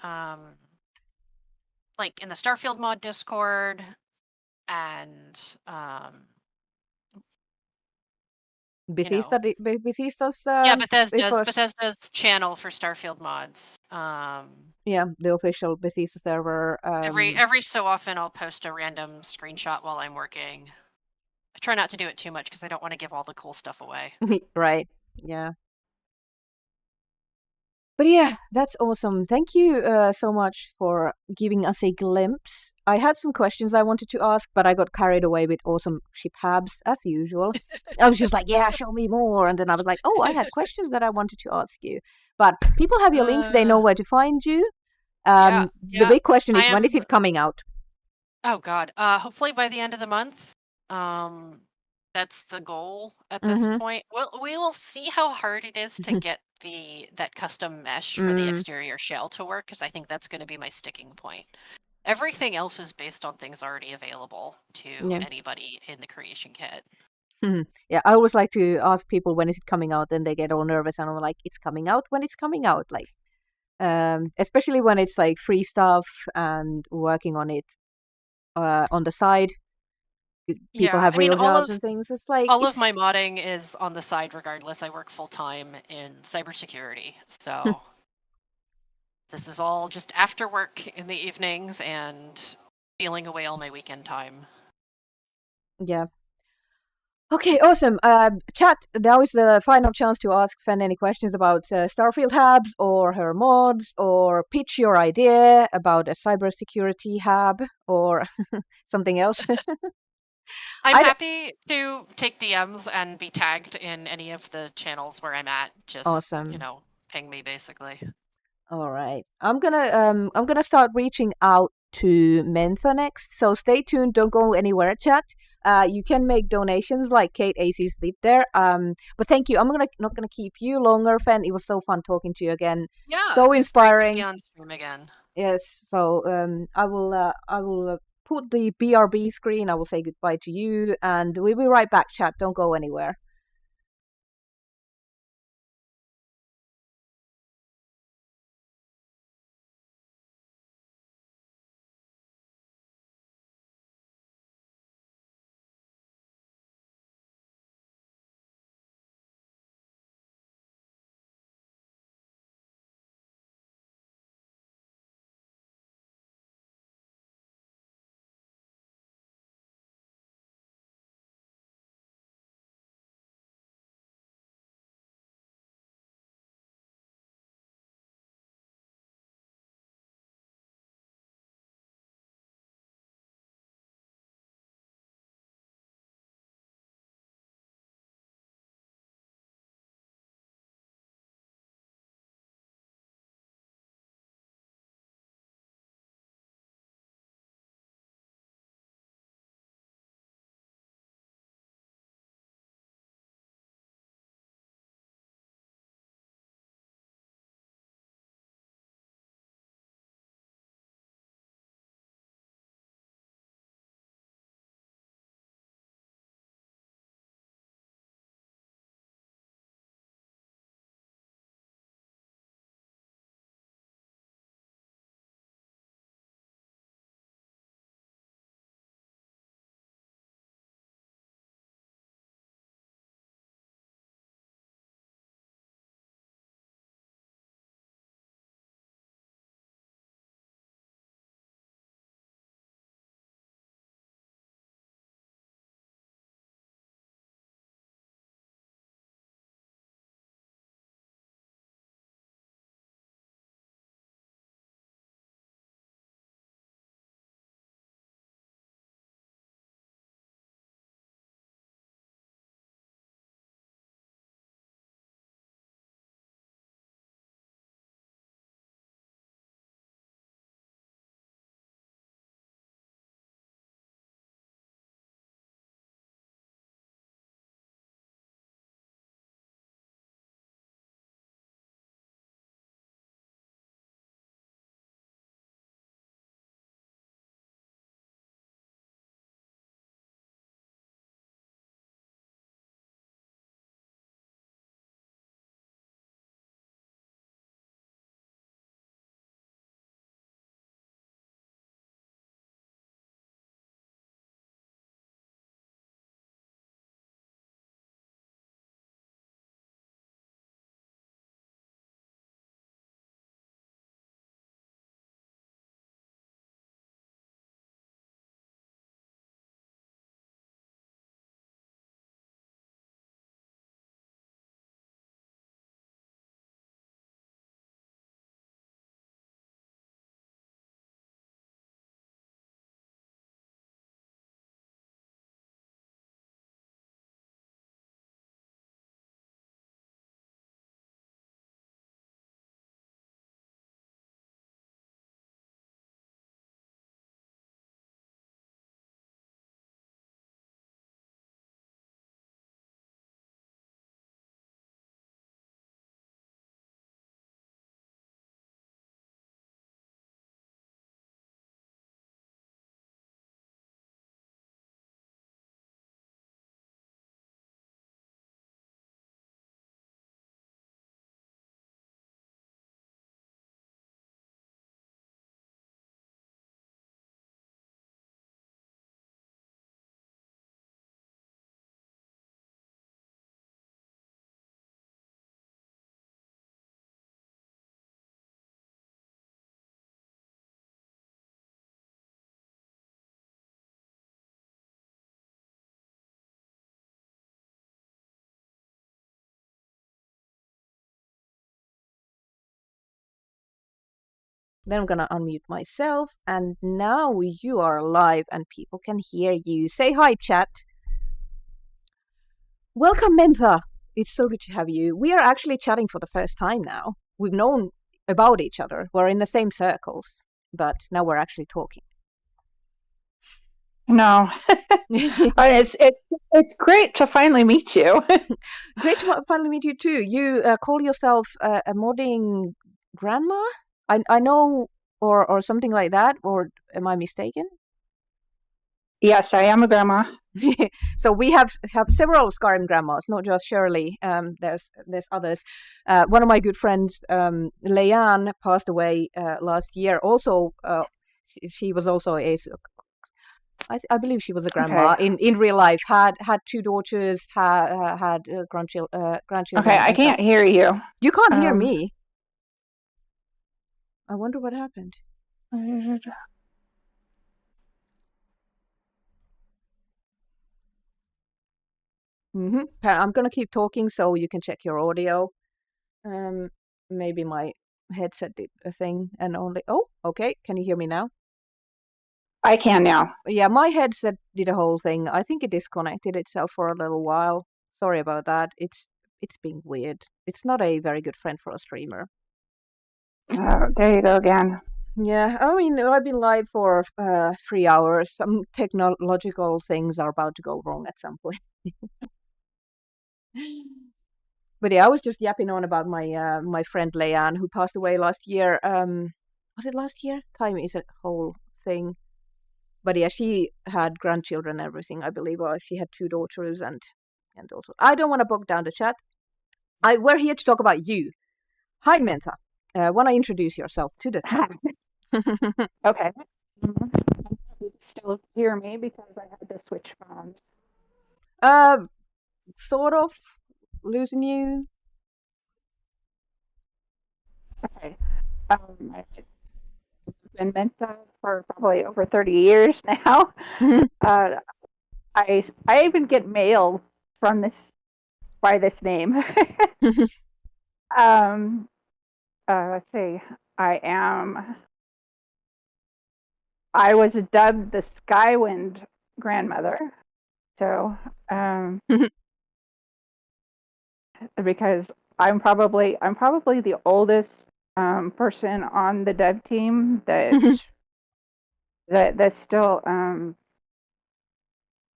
like in the Starfield mod Discord, and Bethesda's Bethesda's channel for Starfield mods. Yeah, the official Bethesda server. Every so often I'll post a random screenshot while I'm working. I try not to do it too much because I don't want to give all the cool stuff away. Right. Yeah. But yeah, that's awesome. Thank you so much for giving us a glimpse. I had some questions I wanted to ask, but I got carried away with awesome ship habs, as usual. I was just like, yeah, show me more. And then I was like, oh, I had questions that I wanted to ask you. But people have your links. They know where to find you. The big question is, when is it coming out? Oh, God. Hopefully by the end of the month. That's the goal at this point. We will see how hard it is to get that custom mesh for the exterior shell to work, because I think that's going to be my sticking point. Everything else is based on things already available to anybody in the creation kit. Yeah, I always like to ask people when is it coming out, and they get all nervous, and I'm like, it's coming out when it's coming out. Like, especially when it's like free stuff and working on it on the side. People have real jobs and things. It's like of my modding is on the side regardless. I work full time in cybersecurity, so This is all just after work in the evenings and feeling away all my weekend time. Yeah. Okay, awesome. Chat, now is the final chance to ask Fen any questions about Starfield hubs or her mods, or pitch your idea about a cybersecurity hub or something else. I'm I d- happy to take DMs and be tagged in any of the channels where I'm at. Just, Awesome. ping me basically. All right. I'm gonna start reaching out to Mentha next. So stay tuned. Don't go anywhere, chat. You can make donations like Kate AC Sleep there. But thank you. I'm not gonna keep you longer, Fen. It was so fun talking to you again. Yeah, So it was great to be inspiring. on stream again. Yes. So I will put the BRB screen. I will say goodbye to you, and we'll be right back, chat. Don't go anywhere. Then I'm gonna unmute myself, and now you are live and people can hear you. Say hi, chat. Welcome, Mentha. It's so good to have you. We are actually chatting for the first time now. We've known about each other. We're in the same circles, but now we're actually talking. No, it's great to finally meet you. Great to finally meet you too. You call yourself a modding grandma? I know, or something like that, or am I mistaken? Yes, I am a grandma. So we have several Skyrim grandmas, not just Shirley. There's others. One of my good friends, Leanne, passed away last year. Also, she was also I believe she was a grandma in real life. Had 2 daughters. Had grandchildren. Okay, I can't hear you. You can't hear me. I wonder what happened. I'm gonna keep talking so you can check your audio. Maybe my headset did a thing and only. Oh, okay. Can you hear me now? I can now. Yeah, my headset did a whole thing. I think it disconnected itself for a little while. Sorry about that. It's being weird. It's not a very good friend for a streamer. There you go again. Yeah, I mean, I've been live for 3 hours. Some technological things are about to go wrong at some point. But yeah, I was just yapping on about my my friend Leanne, who passed away last year. Was it last year? Time is a whole thing. But yeah, she had grandchildren and everything, I believe. Or she had 2 daughters and also. I don't want to bog down the chat. We're here to talk about you. Hi, Mentha. Want to introduce yourself to the chat? Okay. You still hear me because I had to switch phones. Sort of losing you. Okay. I've been Mensa for probably over 30 years now. I even get mail from this by this name. Let's see. I was dubbed the Skywind grandmother. So, because I'm probably the oldest person on the dev team that's still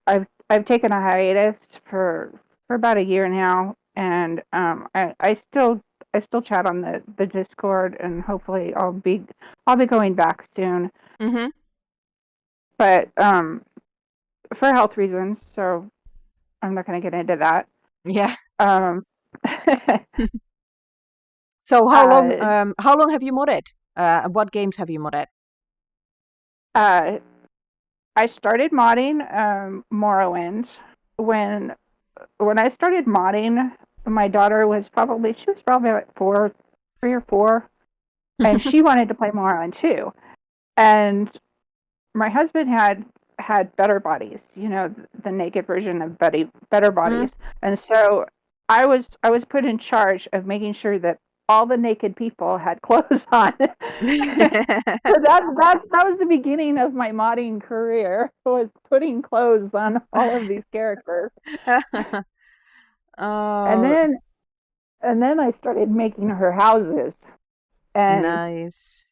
I've taken a hiatus for about a year now, and I still chat on the Discord, and hopefully I'll be going back soon. But for health reasons, so I'm not going to get into that. Yeah. So how long have you modded? What games have you modded? I started modding Morrowind when I started modding. My daughter was probably about 3 or 4, and she wanted to play Morrowind too. And my husband had Better Bodies, the naked version of Better Bodies, and so I was put in charge of making sure that all the naked people had clothes on. So that was the beginning of my modding career, was putting clothes on all of these characters. And then I started making her houses. And nice.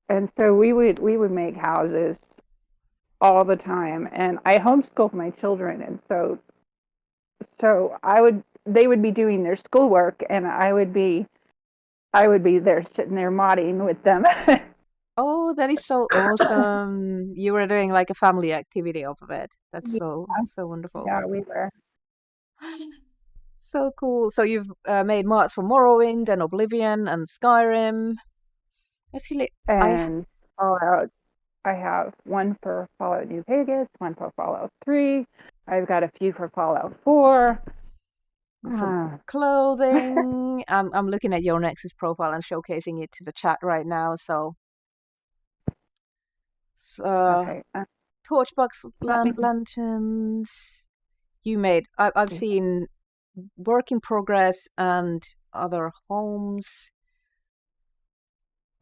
And so we would make houses all the time, and I homeschooled my children, and so they would be doing their schoolwork, and I would be there sitting there modding with them. Oh, that is so awesome! You were doing like a family activity off of it. That's so wonderful. Yeah, we were. So cool. So you've made mods for Morrowind and Oblivion and Skyrim. Actually, and Fallout. I have one for Fallout New Vegas, one for Fallout 3. I've got a few for Fallout 4. Some clothing. I'm looking at your Nexus profile and showcasing it to the chat right now. So okay. Torchbox lanterns. You made. I've seen work in progress and other homes.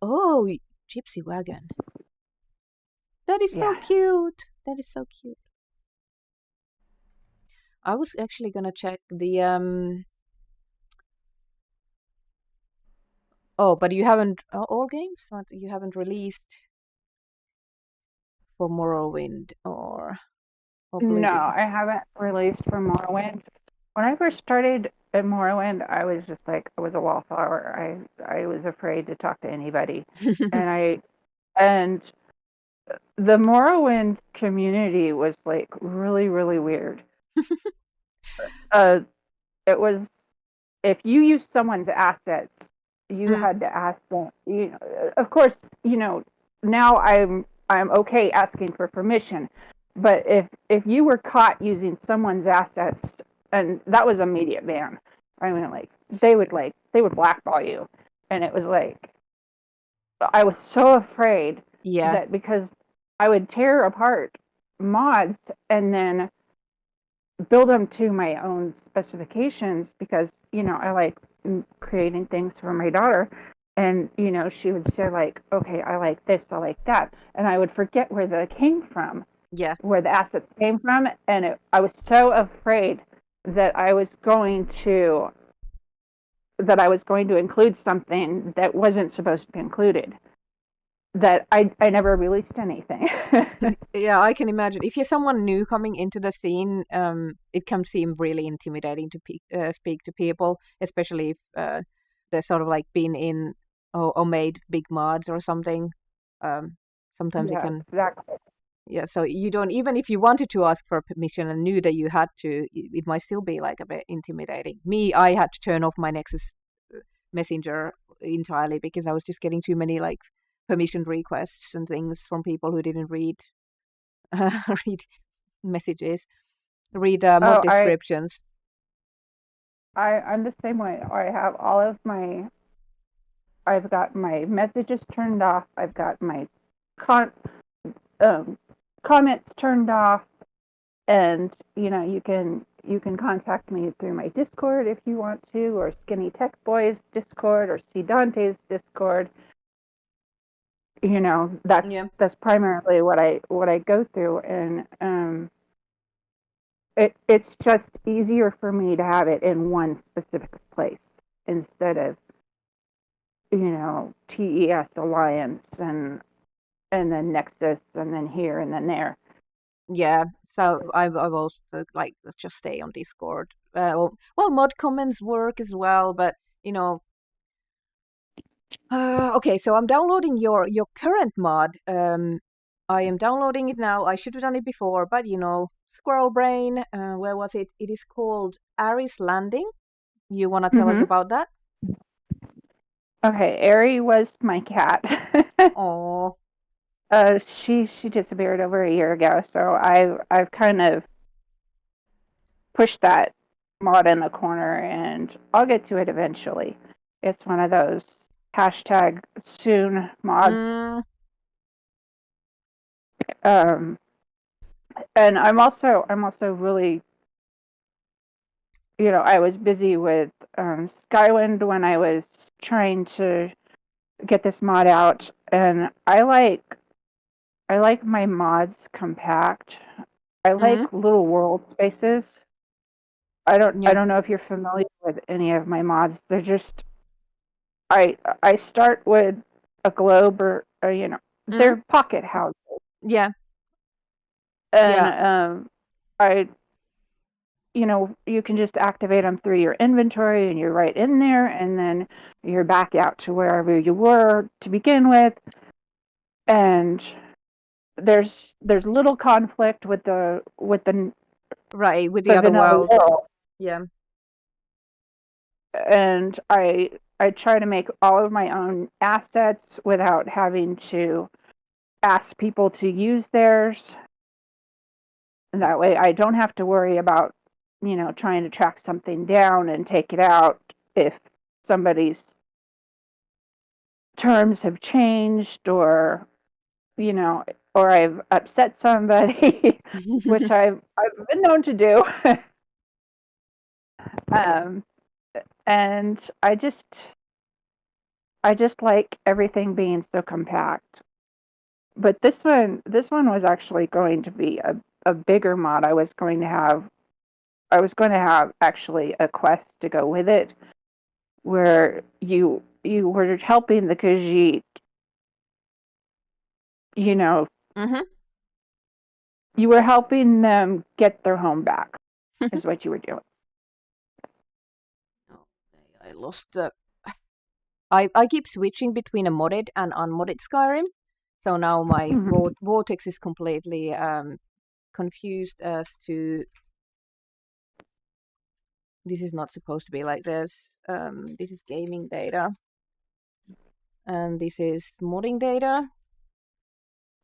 Oh, Gypsy wagon. That is so Yeah. cute. That is so cute. I was actually gonna check the Oh, but you haven't all games. What, you haven't released for Morrowind or No, Oblivion. I haven't released for Morrowind. When I first started at Morrowind, I was just like I was a wallflower. I was afraid to talk to anybody, and the Morrowind community was like really really weird. It was if you used someone's assets, you Mm. had to ask them. Of course, now I'm okay asking for permission, but if you were caught using someone's assets, and that was immediate ban. I mean, they would blackball you, and it was like I was so afraid Yeah. that because I would tear apart mods and then build them to my own specifications because I like creating things for my daughter, and she would say like, okay, I like this, I like that, and I would forget where that came from, Yeah. where the assets came from, and I was so afraid that I was going to include something that wasn't supposed to be included, that I never released anything. Yeah, I can imagine. If you're someone new coming into the scene, it can seem really intimidating to speak to people, especially if they're sort of like been in or made big mods or something. Sometimes it Yeah, can. exactly. Yeah, so you don't, even if you wanted to ask for permission and knew that you had to, it might still be like a bit intimidating. Me, I had to turn off my Nexus Messenger entirely because I was just getting too many like permission requests and things from people who didn't read read messages, read mod Oh, descriptions. I'm the same way. I've got my messages turned off. I've got my con- comments turned off, and you can contact me through my Discord if you want to, or Skinny Tech Boys Discord, or C Dante's Discord. That's Yeah. that's primarily what I go through, and it's just easier for me to have it in one specific place instead of TES Alliance and then Nexus and then here and then there. Yeah, so I've also like let's just stay on Discord. Well, mod comments work as well, but okay, so I'm downloading your current mod. I am downloading it now. I should have done it before, but Squirrel Brain. Where was it? It is called Aris Landing. You want to tell us Mhm. about that? Okay, Ari was my cat. Oh, She disappeared over a year ago, so I've kind of pushed that mod in the corner, and I'll get to it eventually. It's one of those hashtag soon mods. Um, and I'm also really, I was busy with Skywind when I was trying to get this mod out, and I like my mods compact. I like little world spaces. I yeah. don't know if you're familiar with any of my mods. They're just I start with a globe or they're pocket houses, Yeah, and yeah. I you can just activate them through your inventory, and you're right in there, and then you're back out to wherever you were to begin with, and there's little conflict with the Right, with the other vanilla world. world, Yeah. and I try to make all of my own assets without having to ask people to use theirs. And that way I don't have to worry about, trying to track something down and take it out if somebody's terms have changed, or I've upset somebody, which I've been known to do. um, and I just like everything being so compact. But this one was actually going to be a bigger mod. I was going to have actually a quest to go with it, where you were helping the Khajiit. You know, Mm-hmm. you were helping them get their home back. Is what you were doing. I lost the. I keep switching between a modded and unmodded Skyrim, so now my vortex is completely confused as to. This is not supposed to be like this. This is gaming data, and this is modding data.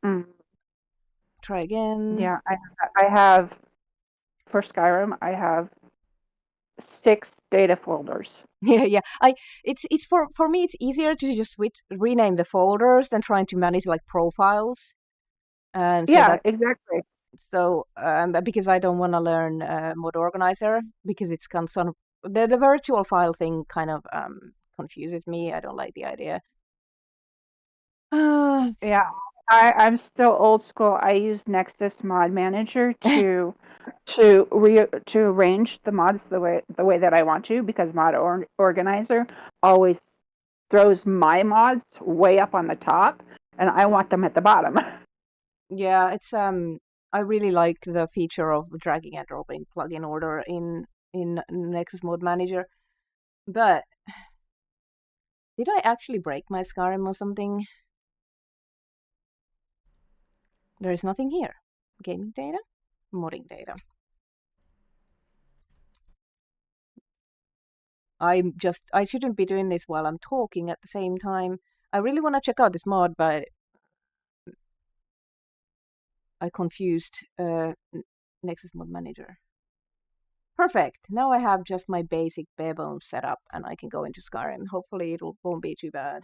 Mm. Try again. Yeah, I have for Skyrim. I have 6 data folders. Yeah. It's for me. It's easier to just rename the folders than trying to manage like profiles. Exactly. So because I don't want to learn mod organizer, because it's kind of the virtual file thing kind of confuses me. I don't like the idea. Yeah, I'm still old school. I use Nexus Mod Manager to arrange the mods the way that I want to, because Mod Organizer always throws my mods way up on the top, and I want them at the bottom. Yeah, it's I really like the feature of dragging and dropping plugin order in Nexus Mod Manager, but did I actually break my Skyrim or something? There is nothing here. Gaming data, modding data. I shouldn't be doing this while I'm talking at the same time. I really want to check out this mod, but I confused Nexus Mod Manager. Perfect. Now I have just my basic bare bones set up, and I can go into Skyrim. Hopefully it won't be too bad.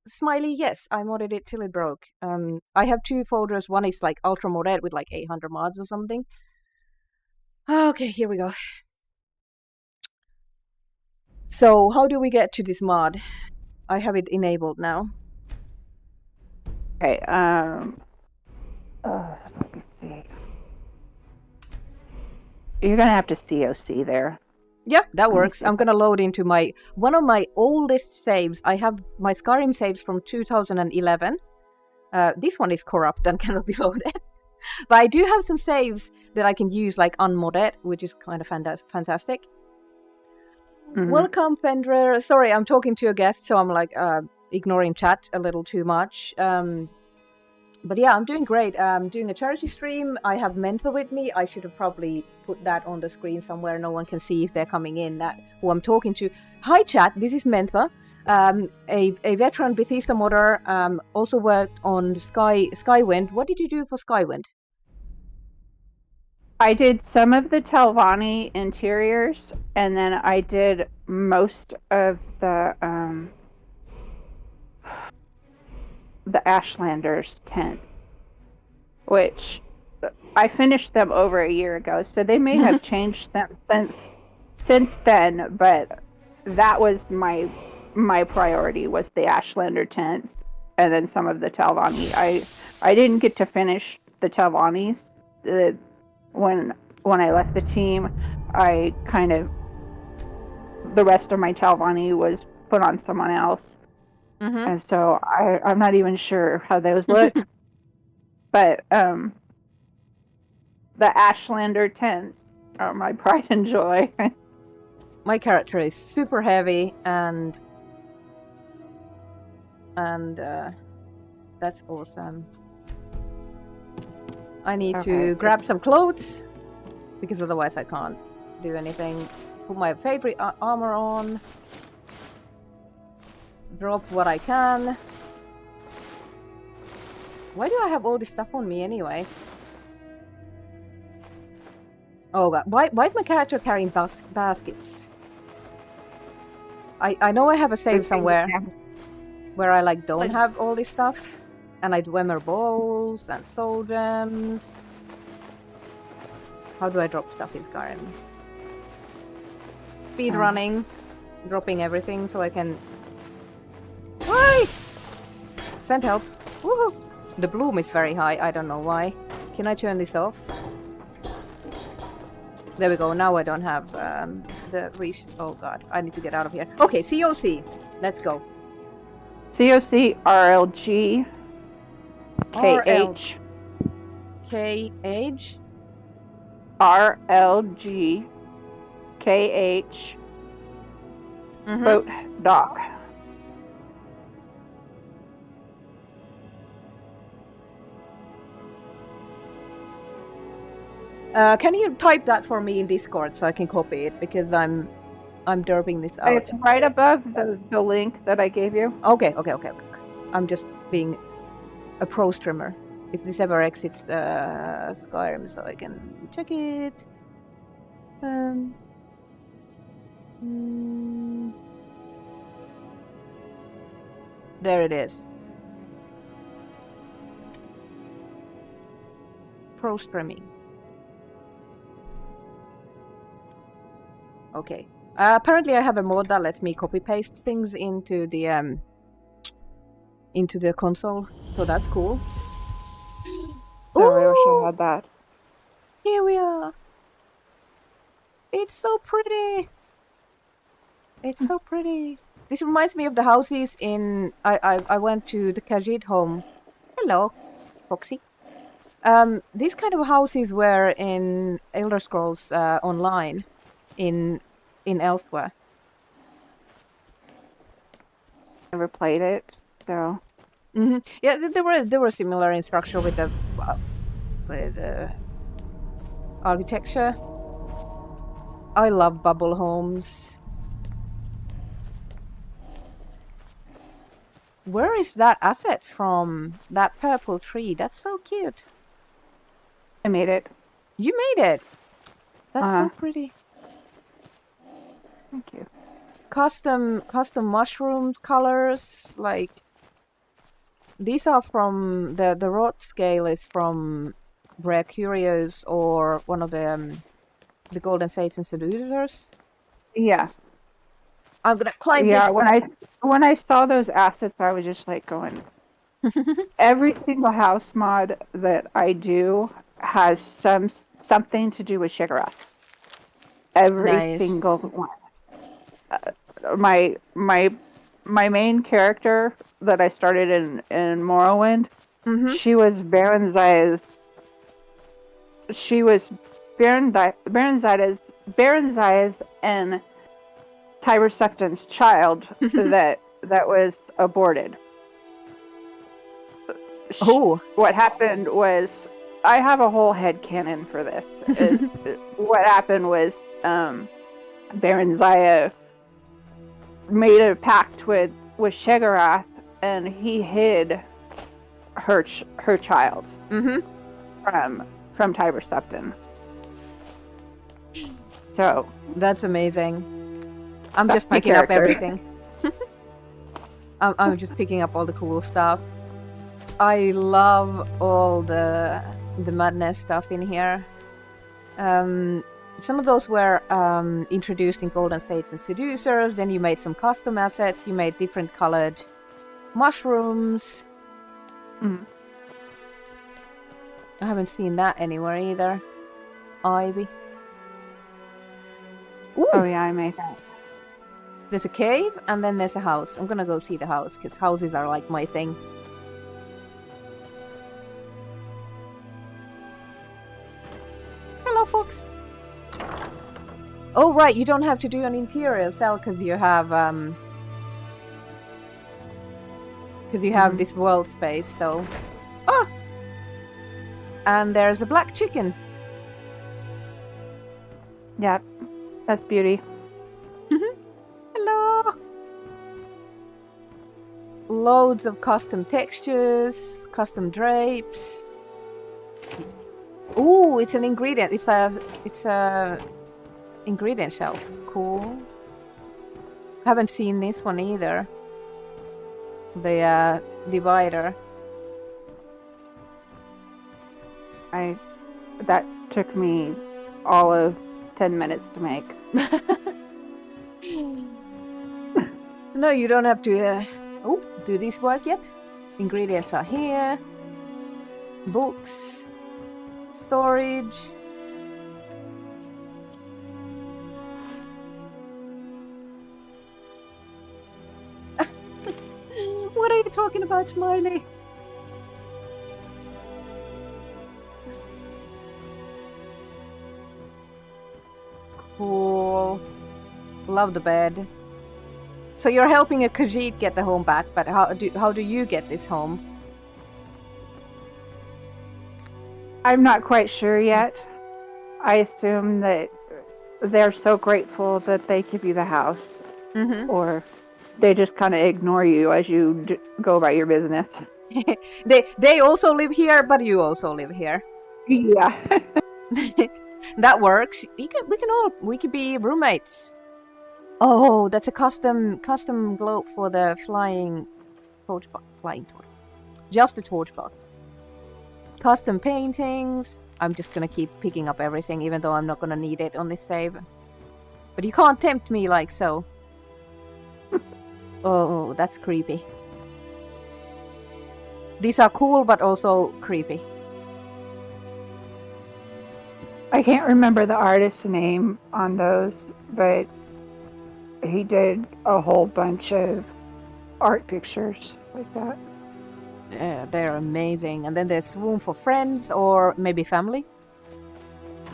Smiley, yes, I modded it till it broke. I have 2 folders. One is like ultra modded with like 800 mods or something. Okay, here we go. So how do we get to this mod? I have it enabled now. Okay. Let me see. You're gonna have to COC there. Yeah, that works. I'm gonna load into one of my oldest saves. I have my Skyrim saves from 2011. This one is corrupt and cannot be loaded. But I do have some saves that I can use like unmodded, which is kind of fantastic. Mm-hmm. Welcome, Fendrer. Sorry, I'm talking to a guest, so I'm like ignoring chat a little too much. But yeah, I'm doing great. I'm doing a charity stream. I have Mentha with me. I should have probably put that on the screen somewhere. No one can see if they're coming in, who I'm talking to. Hi, chat. This is Mentha, a veteran Bethesda modder. Also worked on Skywind. What did you do for Skywind? I did some of the Telvanni interiors, and then I did most of the Ashlanders tent, which I finished them over a year ago, so they may have changed them since then, but that was my priority, was the Ashlander tents, and then some of the Telvanni. I didn't get to finish the Telvannis. When I left the team, I kind of, the rest of my Telvanni was put on someone else. Mm-hmm. And so I'm not even sure how those look. But the Ashlander tents are my pride and joy. My character is super heavy, and that's awesome. I need to grab some clothes, because otherwise I can't do anything. Put my favorite armor on. Drop what I can. Why do I have all this stuff on me anyway? Oh god, why is my character carrying baskets? I know I have a save somewhere where I like don't have all this stuff. And I Dwemer bowls and soul gems. How do I drop stuff in Skyrim? Speed running, dropping everything so I can Hi! Send help. Woohoo! The bloom is very high. I don't know why. Can I turn this off? There we go. Now I don't have the reach. Oh god, I need to get out of here. Okay, COC. Let's go. COC RLG KH KH. RLG KH boat dock. Can you type that for me in Discord so I can copy it, because I'm derping this out. It's right above the link that I gave you. Okay. I'm just being a pro streamer. If this ever exits Skyrim, so I can check it. There it is. Pro streaming. Okay. Apparently I have a mod that lets me copy paste things into the console, so that's cool. Oh, I wish I had that. Here we are. It's so pretty. It's so pretty. This reminds me of the houses in. I went to the Khajiit home. Hello, Foxy. These kind of houses were in Elder Scrolls Online, in elsewhere. Never played it, so. Yeah, they were similar in structure with the architecture. I love bubble homes. Where is that asset from? That purple tree? That's so cute. I made it. You made it. That's so pretty. Thank you. Custom mushrooms colors, like these are from the rod scale is from Rare Curios or one of the Golden Saints and Seducers. Yeah. I'm gonna climb Yeah, this. when I saw those assets, I was just like going. Every single house mod that I do has something to do with Shigarath. Every single one. My main character that I started in Morrowind, she was Baron Zaya's and Tiber Septon's child that was aborted. Oh. What happened was, I have a whole headcanon for this. What happened was, Baron Zaya made a pact with Shigarath, and he hid her child from Tiber Septon. So that's amazing. I'm just picking up everything. I'm just picking up all the cool stuff. I love all the madness stuff in here. Some of those were introduced in Golden Saints and Seducers. Then you made some custom assets. You made different colored mushrooms. I haven't seen that anywhere either. Ivy. Ooh. Oh yeah, I made that. There's a cave and then there's a house. I'm gonna go see the house because houses are like my thing. Hello, Fox. Oh right, you don't have to do an interior cell because you have this world space. So, and there's a black chicken. Yep, that's Beauty. Hello. Loads of custom textures, custom drapes. Ooh, it's an ingredient. It's a ingredient shelf. Cool. Haven't seen this one either. The divider. That took me all of 10 minutes to make. No, you don't have to Oh, do these work yet? Ingredients are here. Books. Storage. What are you talking about, Smiley? Cool. Love the bed. So you're helping a Khajiit get the home back, but how do you get this home? I'm not quite sure yet. I assume that they're so grateful that they give you the house, or they just kind of ignore you as you go about your business. They also live here, but you also live here. Yeah. That works. We could be roommates. Oh, that's a custom globe for the flying torchbox. Just a torchbox. Custom paintings. I'm just gonna keep picking up everything, even though I'm not gonna need it on this save. But you can't tempt me like so. Oh, that's creepy. These are cool, but also creepy. I can't remember the artist's name on those, but he did a whole bunch of art pictures like that. Yeah, they're amazing. And then there's room for friends or maybe family.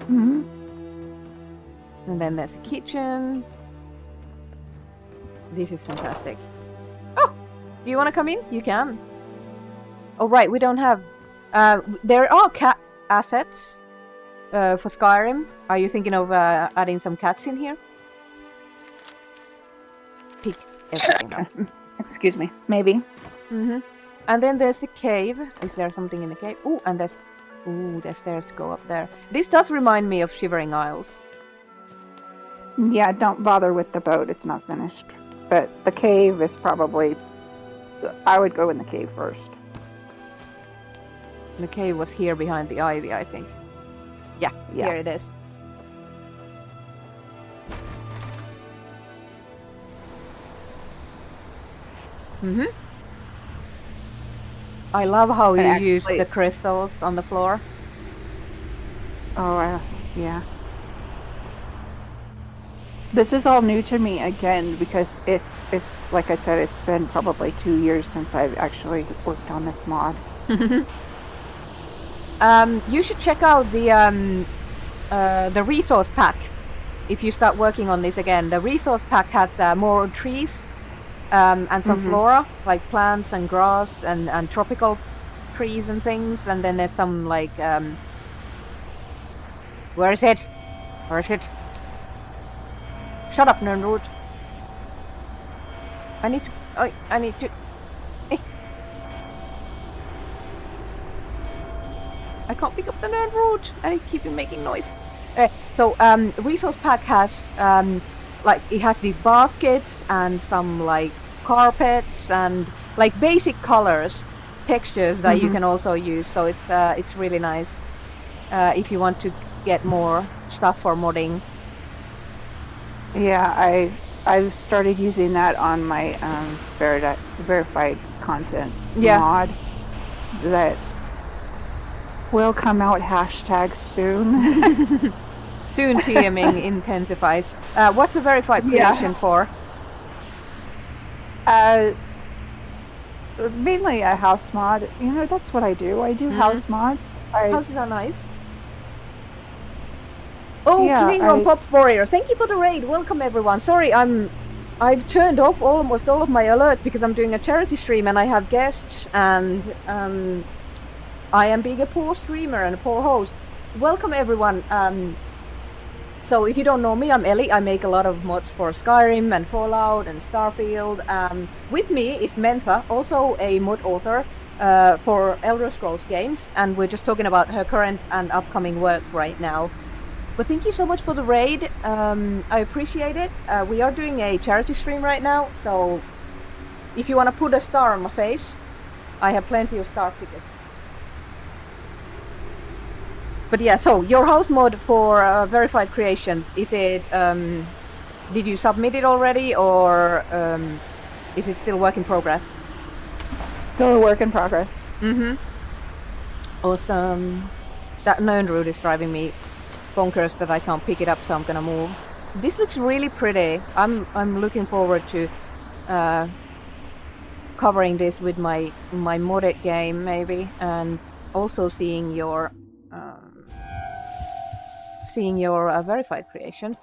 Mm-hmm. And then there's a kitchen. This is fantastic. Oh! Do you want to come in? You can. Oh, right. We don't have... there are cat assets for Skyrim. Are you thinking of adding some cats in here? Pick everything up. Excuse me. Maybe. Mm-hmm. And then there's the cave. Is there something in the cave? Ooh, and there's stairs to go up there. This does remind me of Shivering Isles. Yeah, don't bother with the boat. It's not finished. But the cave is probably... I would go in the cave first. The cave was here behind the ivy, I think. Yeah, here it is. Mm-hmm. I love how you use the crystals on the floor. Oh, yeah. This is all new to me again because it's like I said, it's been probably 2 years since I've actually worked on this mod. You should check out the resource pack if you start working on this again. The resource pack has more trees and some flora, like plants and grass and tropical trees and things. And then there's some like... Where is it? Where is it? Shut up, Nernroot. I need to... I can't pick up the Nernroot. I keep making noise. Resource pack has like it has these baskets and some like carpets and like basic colors, textures that you can also use. So it's really nice if you want to get more stuff for modding. Yeah, I've started using that on my verified content mod that will come out #soon. Soon TMing intensifies. What's the verified creation for? Mainly a house mod. You know, that's what I do. I do house mods. Houses are nice. Oh, Klingon Pop Warrior, thank you for the raid. Welcome everyone. Sorry, I've turned off almost all of my alerts because I'm doing a charity stream and I have guests and I am being a poor streamer and a poor host. Welcome everyone. So if you don't know me, I'm Ellie. I make a lot of mods for Skyrim and Fallout and Starfield. With me is Mentha, also a mod author for Elder Scrolls games, and we're just talking about her current and upcoming work right now. But thank you so much for the raid. I appreciate it. We are doing a charity stream right now, so if you want to put a star on my face, I have plenty of star stickers. But yeah, so your house mod for verified creations, is it, did you submit it already or is it still work in progress? Still a work in progress. Mm-hmm. Awesome. That known route is driving me bonkers that I can't pick it up, so I'm gonna move. This looks really pretty. I'm looking forward to covering this with my modded game maybe, and also seeing your verified creation.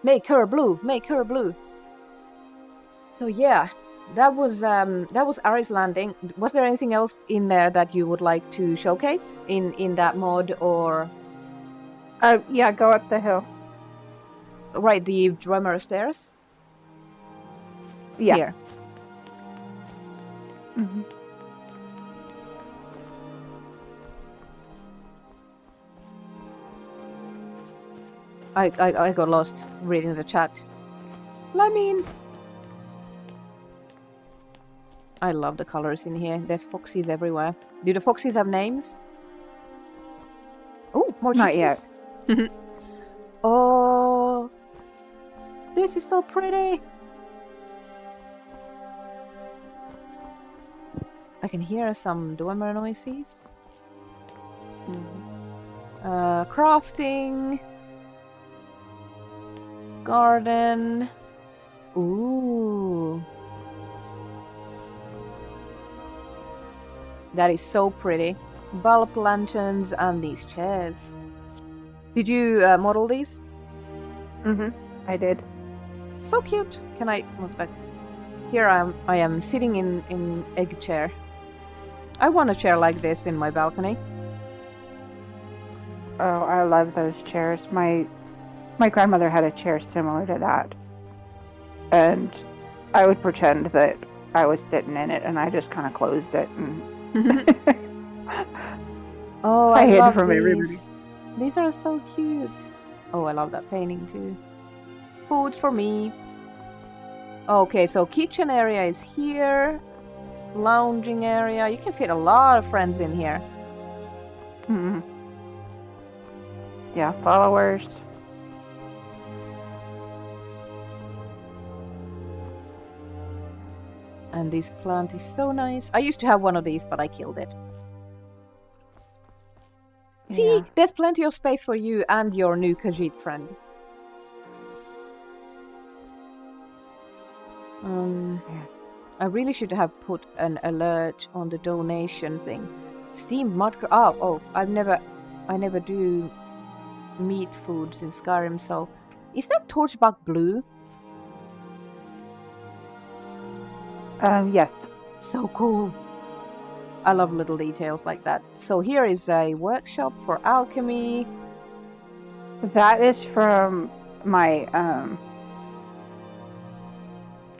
Make her blue. Make her blue. So yeah, that was Aris Landing. Was there anything else in there that you would like to showcase in that mod, or? Yeah, go up the hill. Right, the drummer stairs. Yeah. Here. Mm-hmm. I got lost reading the chat. I mean, I love the colors in here. There's foxes everywhere. Do the foxes have names? Oh, more Not chickies. yet. Oh, this is so pretty. I can hear some dormer noises. Crafting. Garden. Ooh. That is so pretty. Bulb lanterns and these chairs. Did you model these? Mm-hmm. I did. So cute. Can I look like here I am sitting in egg chair. I want a chair like this in my balcony. Oh, I love those chairs. My grandmother had a chair similar to that. And I would pretend that I was sitting in it, and I just kind of closed it. And Oh, I I hid love from these. everybody. These are so cute. Oh, I love that painting too. Food for me. Okay, so kitchen area is here. Lounging area. You can fit a lot of friends in here. Mm-hmm. Yeah, followers. And this plant is so nice. I used to have one of these, but I killed it. See, Yeah. there's plenty of space for you and your new Khajiit friend. I really should have put an alert on the donation thing. Steamed mud. Oh, I never do meat foods in Skyrim. So, is that torchbark blue? Yes. So cool. I love little details like that. So here is a workshop for alchemy. That is from my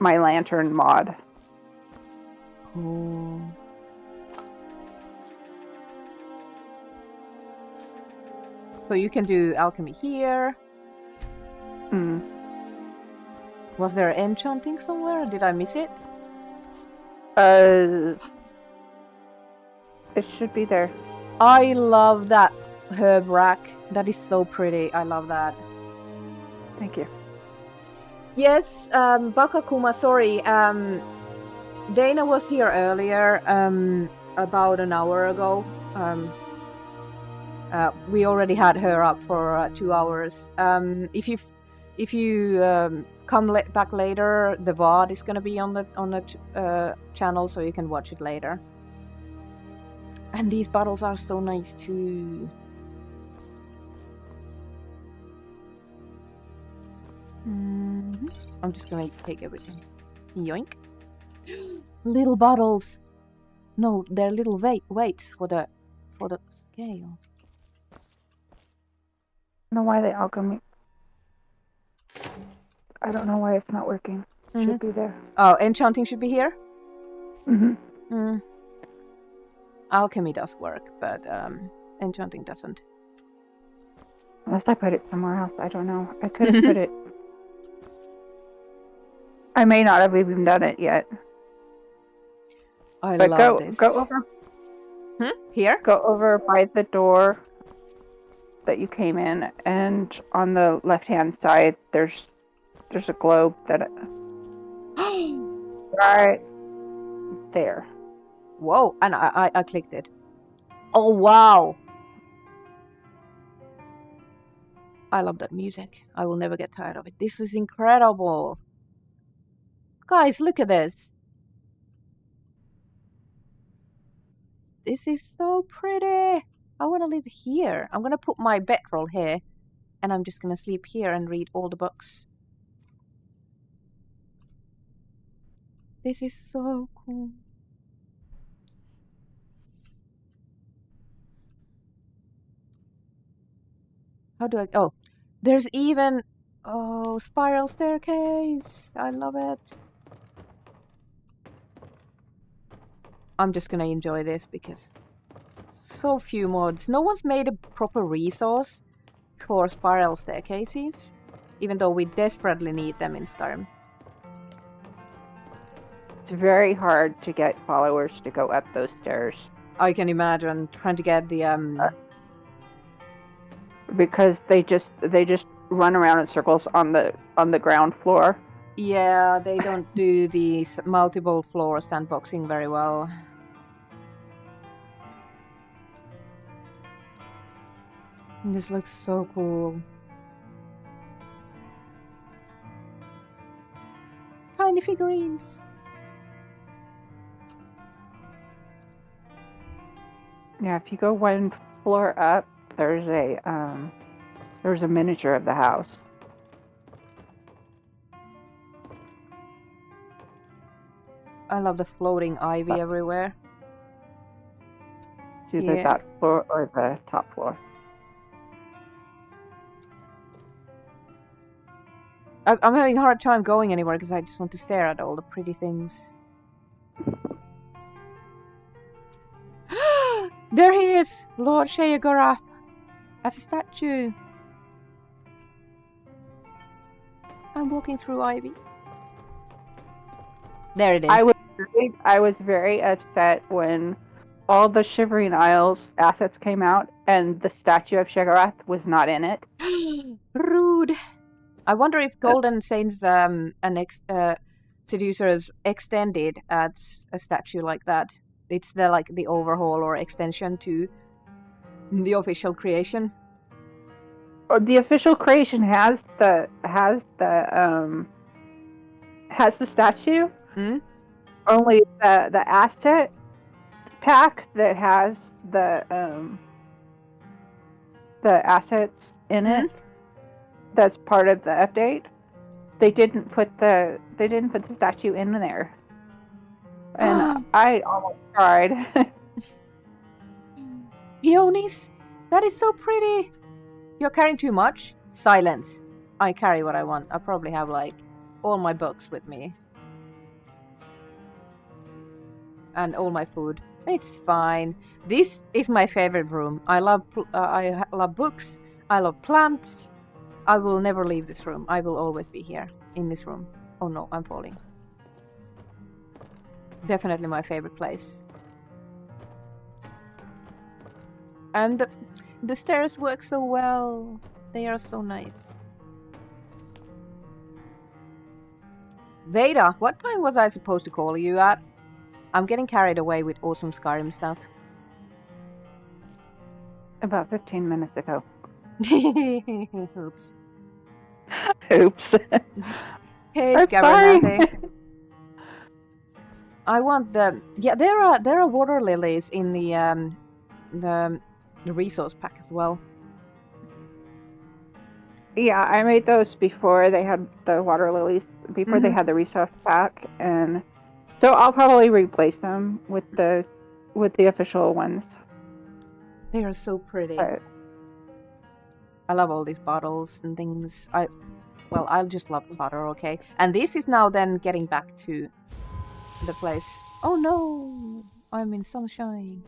my lantern mod. Cool. So you can do alchemy here. Mm. Was there enchanting somewhere? Did I miss it? It should be there. I love that herb rack. That is so pretty. I love that. Thank you. Yes, Bakakuma, sorry. Dana was here earlier, about an hour ago. We already had her up for 2 hours. If you come back later, the VOD is gonna be on the channel, so you can watch it later. And these bottles are so nice too. I'm just gonna take everything. Yoink. Little bottles. No, they're little weights for the scale. I don't know why the alchemy. I don't know why it's not working. It should be there. Oh, enchanting should be here? Mm-hmm. Alchemy does work, but enchanting doesn't. Unless I put it somewhere else. I don't know. I could have put it. I may not have even done it yet. I But love this. go over. Here? Go over by the door that you came in, and on the left-hand side, there's a globe that. Right. there. Whoa, and I clicked it. Oh, wow. I love that music. I will never get tired of it. This is incredible. Guys, look at this. This is so pretty. I want to live here. I'm going to put my bedroll here. And I'm just going to sleep here and read all the books. This is so cool. How do I... Oh, there's even... Oh, spiral staircase. I love it. I'm just gonna enjoy this because so few mods. No one's made a proper resource for spiral staircases, even though we desperately need them in Skyrim. It's very hard to get followers to go up those stairs. I can imagine trying to get the because they just run around in circles on the ground floor. Yeah, they don't do the multiple floor sandboxing very well. This looks so cool. Tiny figurines. Yeah, if you go one floor up, there's a miniature of the house. I love the floating ivy everywhere. It's either that floor or the top floor. I'm having a hard time going anywhere because I just want to stare at all the pretty things. There he is! Lord Sheogorath! As a statue. I'm walking through ivy. There it is. I was very upset when all the Shivering Isles assets came out and the statue of Sheogorath was not in it. Rude. I wonder if Golden Saints Seducers Extended adds a statue like that. It's the overhaul or extension to the official creation. The official creation has the statue. Mm? Only the asset pack that has the assets in it. That's part of the update. They didn't put the statue in there, and I almost cried. Peonies, that is so pretty. You're carrying too much. Silence. I carry what I want. I probably have all my books with me, and all my food. It's fine. This is my favorite room. I love books. I love plants. I will never leave this room. I will always be here, in this room. Oh no, I'm falling. Definitely my favorite place. And the stairs work so well. They are so nice. Veda, what time was I supposed to call you at? I'm getting carried away with awesome Skyrim stuff. About 15 minutes ago. Oops. Oops. Hey, I'm Scarinate. I want the there are water lilies in the resource pack as well. Yeah, I made those before they had the water lilies. Before they had the resource pack, and so I'll probably replace them with the official ones. They are so pretty. But I love all these bottles and things. I'll just love clutter, okay? And this is now then getting back to the place. Oh no! I'm in sunshine.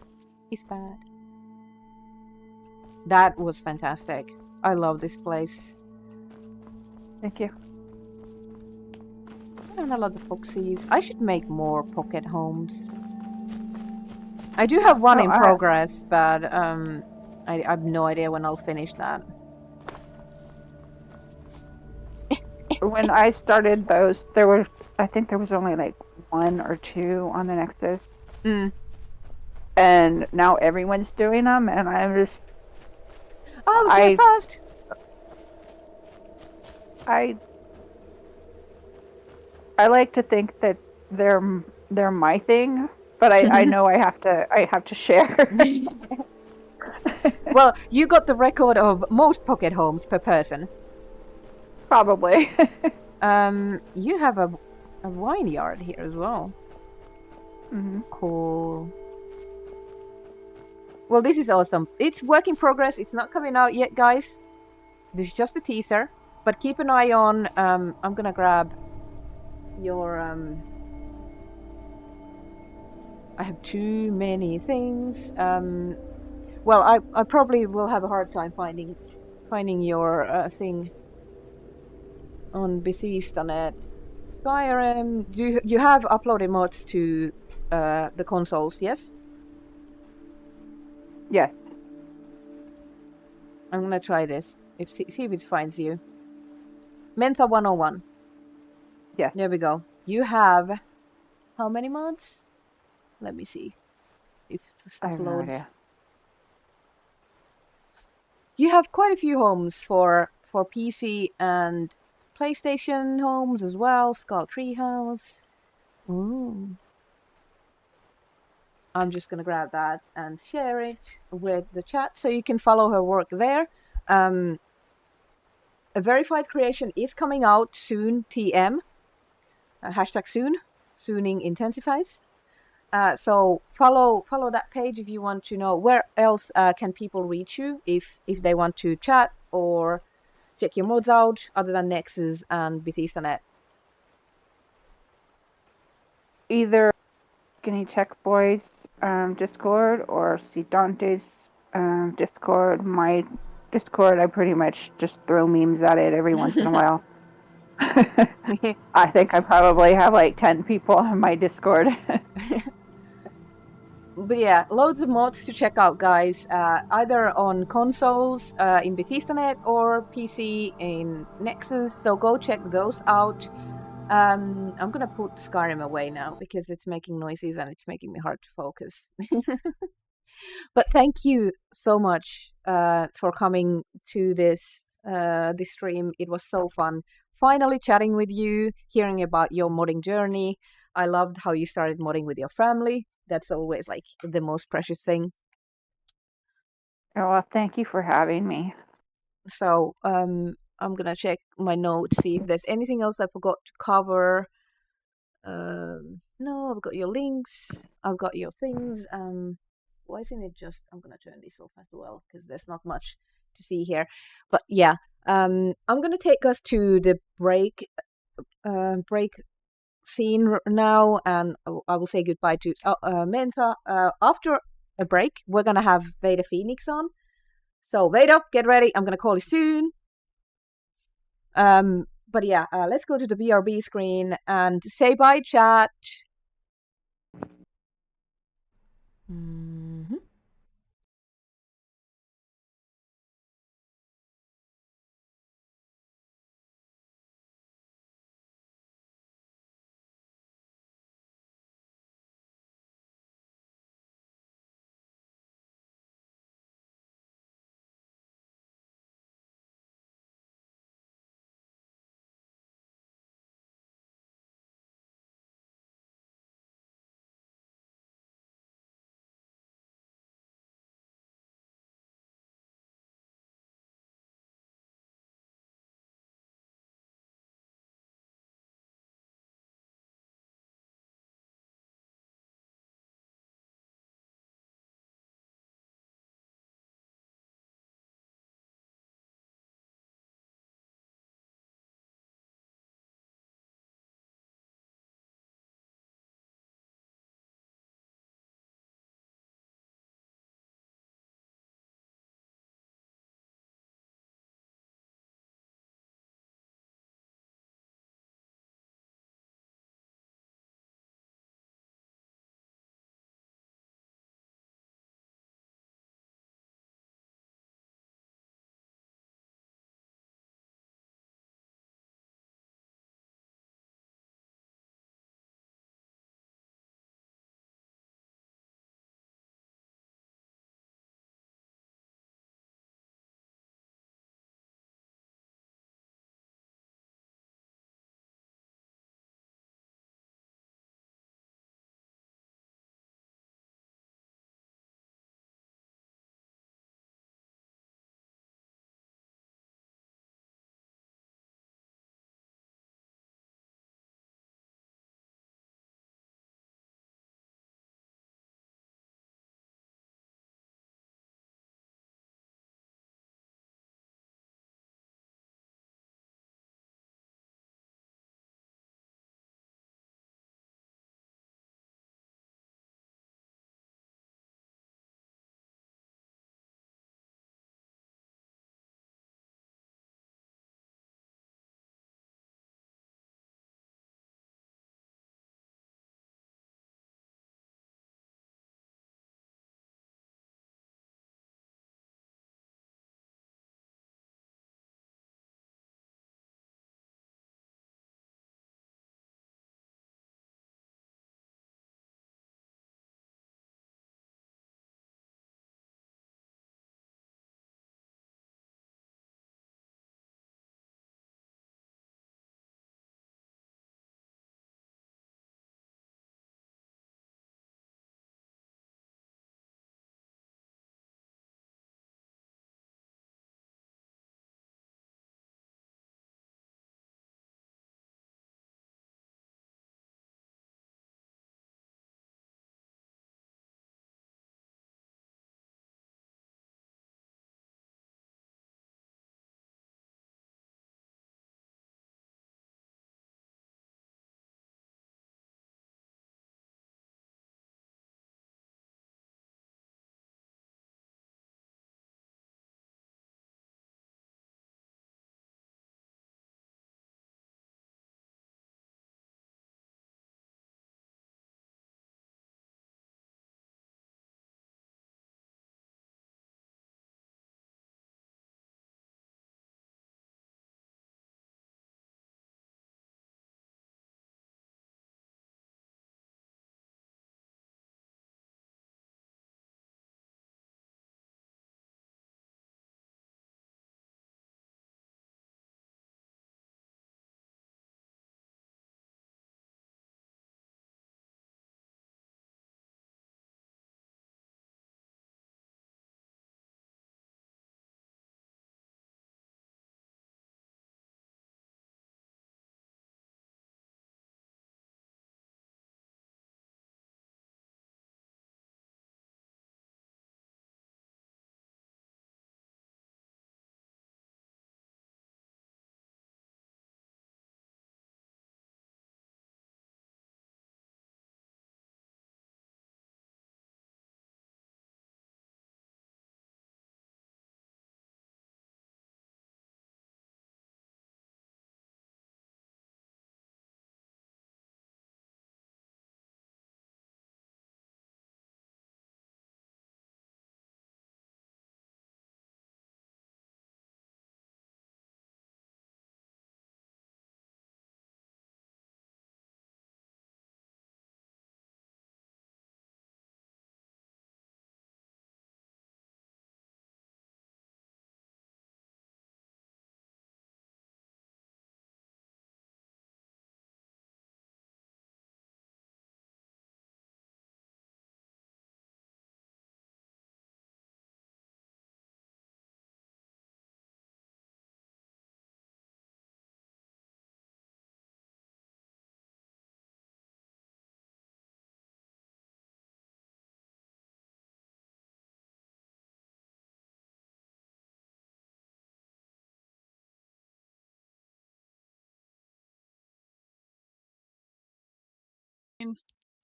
It's bad. That was fantastic. I love this place. thank you. And I love the foxies. I should make more pocket homes. I do have one in progress, but I have no idea when I'll finish that. When I started those, there were I think there was only like 1 or 2 on the Nexus, Mm. and now everyone's doing them, and I'm just Oh, I was here first. I like to think that they're my thing, but I know I have to share. Well, you got the record of most pocket homes per person. Probably. You have a vineyard here as well. Hmm. Cool. Well, this is awesome. It's work in progress. It's not coming out yet, guys. This is just a teaser. But keep an eye on. I'm gonna grab your. I have too many things. Well, I probably will have a hard time finding your thing on Bethesda.net. Skyrim. Do you have uploaded mods to the consoles? Yes. Yes. I'm gonna try this. See if it finds you. Mentha 101. Yes. There we go. You have how many mods? Let me see if the I stuff have no loads. idea. You have quite a few homes for PC and PlayStation homes as well. Skull Treehouse. Ooh. I'm just gonna grab that and share it with the chat so you can follow her work there. A verified creation is coming out soon. TM. Hashtag soon. Sooning intensifies. So follow that page if you want to know where else can people reach you if they want to chat or check your mods out other than Nexus and Bethesda.net. Either Skinny Tech Boys Discord or see Dante's Discord. My Discord, I pretty much just throw memes at it every once in a while. I think I probably have like 10 people on my Discord. But yeah, loads of mods to check out, guys. Either on consoles in Bethesda.net or PC in Nexus. So go check those out. I'm gonna put Skyrim away now because it's making noises and it's making me hard to focus. But thank you so much for coming to this stream. It was so fun. Finally chatting with you, hearing about your modding journey. I loved how you started modding with your family. That's always like the most precious thing. Well, thank you for having me. So I'm gonna check my notes, see if there's anything else I forgot to cover. No, I've got your links. I've got your things. Why isn't it just? I'm gonna turn this off as well because there's not much to see here. But yeah, I'm gonna take us to the break scene now, and I will say goodbye to Mentha. After a break, we're gonna have Veda Phoenix on. So Veda, get ready. I'm gonna call you soon. But yeah, let's go to the BRB screen and say bye, chat. Mm-hmm.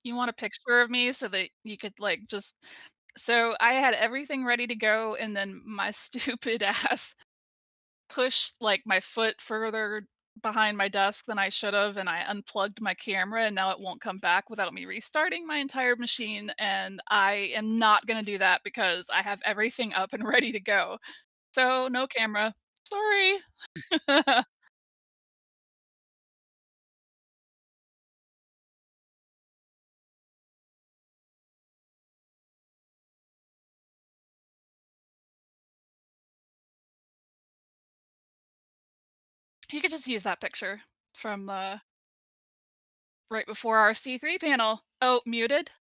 You want a picture of me so that you could like just. So I had everything ready to go, and then my stupid ass pushed like my foot further behind my desk than I should have, and I unplugged my camera, and now it won't come back without me restarting my entire machine, and I am not going to do that because I have everything up and ready to go. So no camera. Sorry. You could just use that picture from right before our C3 panel. Oh, muted?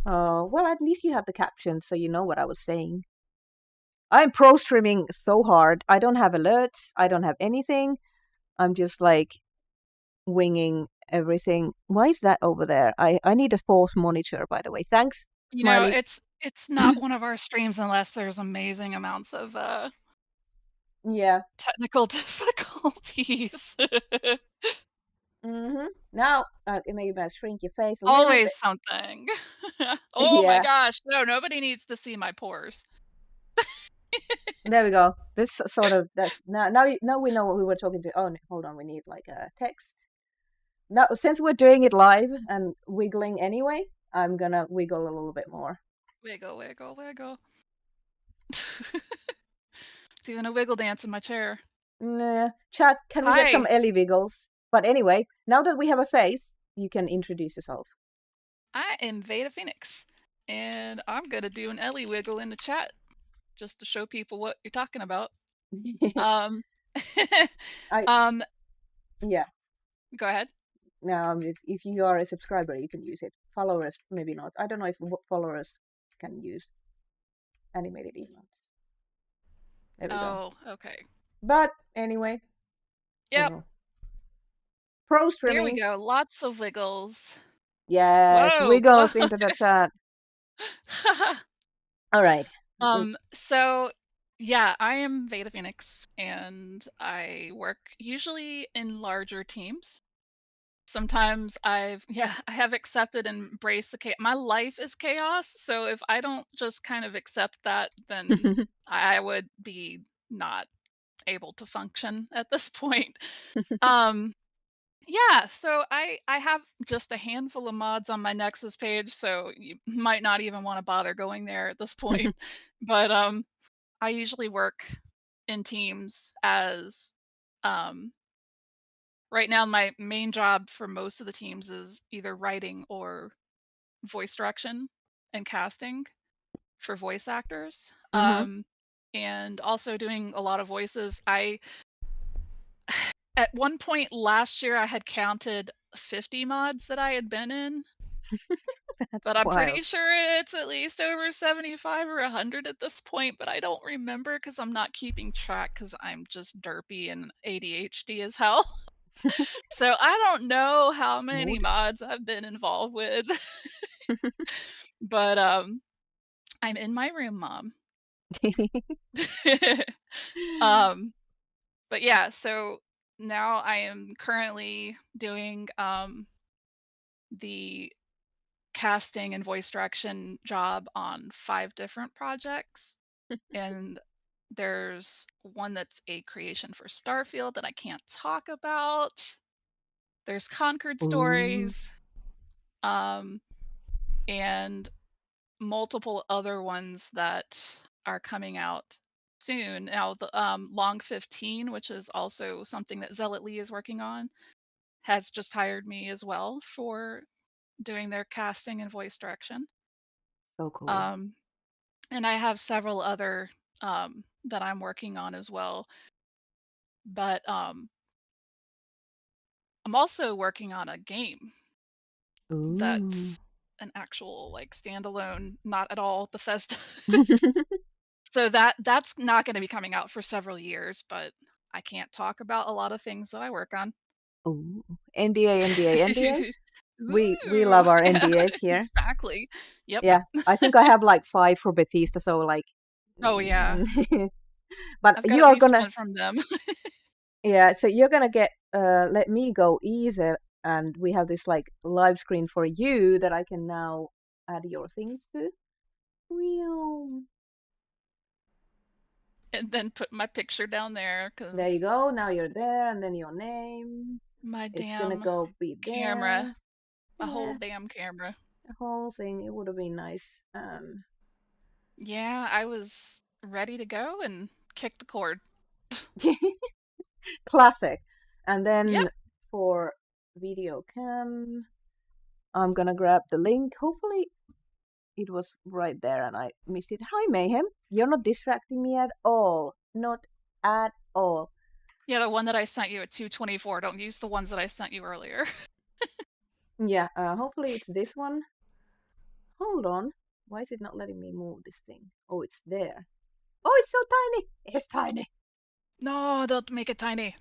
Well, at least you have the captions, so you know what I was saying. I'm pro streaming so hard. I don't have alerts. I don't have anything. I'm just like winging everything. Why is that over there? I need a fourth monitor, by the way. Thanks, You know, Smiley. it's not one of our streams unless there's amazing amounts of Yeah. technical difficulties. Now, maybe I shrink your face a little Always bit. something. Oh my Yeah. gosh, no, nobody needs to see my pores. There we go. This sort of now we know what we were talking to. Oh, hold on, we need like a text. Now, since we're doing it live and wiggling anyway, I'm gonna wiggle a little bit more. Wiggle, wiggle, wiggle. Doing a wiggle dance in my chair. Nah. Chat, can we get some Ellie wiggles? But anyway, now that we have a face, you can introduce yourself. I am Veda Phoenix, and I'm gonna do an Ellie wiggle in the chat just to show people what you're talking about. Yeah. Go ahead. Now, if you are a subscriber, you can use it. Followers, maybe not. I don't know if followers can use animated emotes. There we go. Oh, okay. But anyway. Yep. Pro streaming. There we go. Lots of wiggles. Yes, Whoa. wiggles into the chat. All right. So yeah, I am Veda Phoenix, and I work usually in larger teams. Sometimes I have accepted and embraced the chaos. My life is chaos, so if I don't just kind of accept that, then I would be not able to function at this point. Yeah, so I have just a handful of mods on my Nexus page, so you might not even want to bother going there at this point. But I usually work in teams as right now my main job for most of the teams is either writing or voice direction and casting for voice actors. And also doing a lot of voices. At one point last year, I had counted 50 mods that I had been in. But I'm pretty sure it's at least over 75 or 100 at this point, but I don't remember because I'm not keeping track because I'm just derpy and ADHD as hell. So I don't know how many mods I've been involved with. But I'm in my room, Mom. But yeah, so now I am currently doing the casting and voice direction job on 5 different projects. And there's one that's a creation for Starfield that I can't talk about. There's Concord Stories, and multiple other ones that are coming out soon. Now, the Long 15, which is also something that Zealot Lee is working on, has just hired me as well for doing their casting and voice direction. So cool. And I have several other that I'm working on as well. But I'm also working on a game that's an actual like standalone, not at all Bethesda. So that's not going to be coming out for several years, but I can't talk about a lot of things that I work on. Ooh. NDA. We love our NDAs here. Exactly. Yep. Yeah, I think I have like 5 for Bethesda, so like. Oh yeah. But I've got you at are least gonna. one from them. Yeah, so you're gonna get let me go easy and we have this like live screen for you that I can now add your things to. And then put my picture down there, because There you go. Now you're there, and then your name my is gonna damn go be camera, there. my whole Yeah, damn camera. the whole thing. It would have been nice. Yeah, I was ready to go and kick the cord. Classic. And then Yep. for video cam, I'm gonna grab the link. Hopefully it was right there and I missed it. Hi Mayhem, you're not distracting me at all. Not at all. Yeah, the one that I sent you at 2:24. Don't use the ones that I sent you earlier. Yeah, hopefully it's this one. Hold on. Why is it not letting me move this thing? Oh, it's there. Oh, it's so tiny. It's tiny. No, don't make it tiny.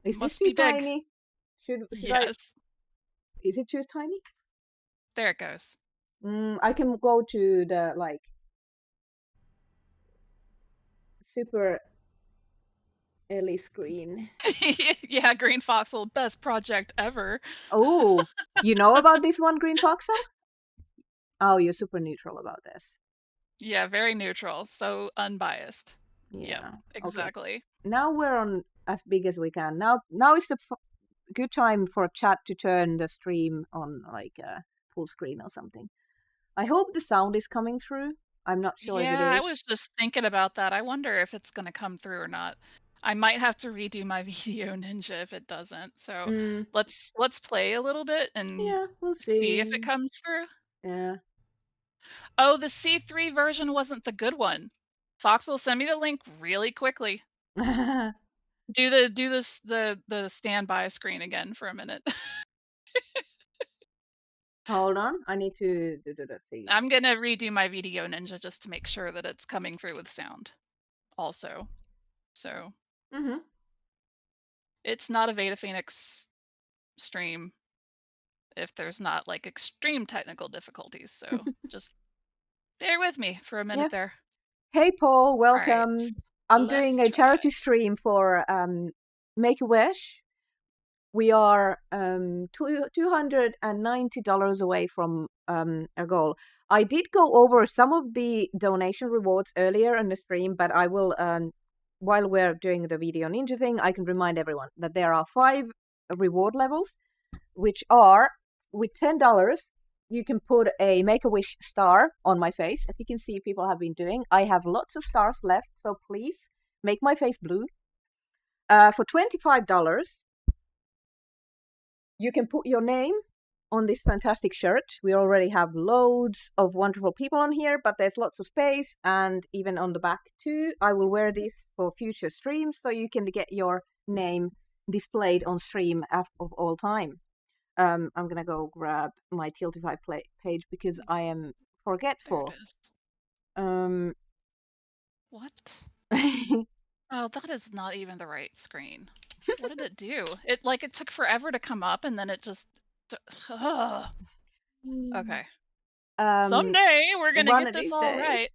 Is Must this too be big. tiny? Should I? Yes. Is it too tiny? There it goes. I can go to the like super Ellie screen. Yeah, Green Foxel, best project ever. Oh, you know about this one, Green Foxel? Oh, you're super neutral about this. Yeah, very neutral, so unbiased. Yeah, exactly. Okay. Now we're on as big as we can. Now is the good time for chat to turn the stream on like full screen or something. I hope the sound is coming through. I'm not sure if it is. Yeah, I was just thinking about that. I wonder if it's going to come through or not. I might have to redo my video ninja if it doesn't. So let's play a little bit and we'll see if it comes through. Yeah. Oh, the C3 version wasn't the good one. Foxel, send me the link really quickly. Do the standby screen again for a minute. Hold on, I need to do the thing. I'm gonna redo my video ninja just to make sure that it's coming through with sound also. So it's not a Veda Phoenix stream if there's not like extreme technical difficulties, so just bear with me for a minute there. Hey Paul, welcome. Right. I'm doing a charity stream for Make-A-Wish. We are $290 away from our goal. I did go over some of the donation rewards earlier in the stream, but I will, while we're doing the video ninja thing, I can remind everyone that there are 5 reward levels, which are, with $10, you can put a Make-A-Wish star on my face. As you can see, people have been doing. I have lots of stars left, so please make my face blue. For $25, you can put your name on this fantastic shirt. We already have loads of wonderful people on here, but there's lots of space, and even on the back too. I will wear this for future streams, so you can get your name displayed on stream of all time. I'm gonna go grab my Tiltify page because I am forgetful. What? Oh, that is not even the right screen. What did it do? It took forever to come up, and then it just. Okay. Someday we're gonna get this all right.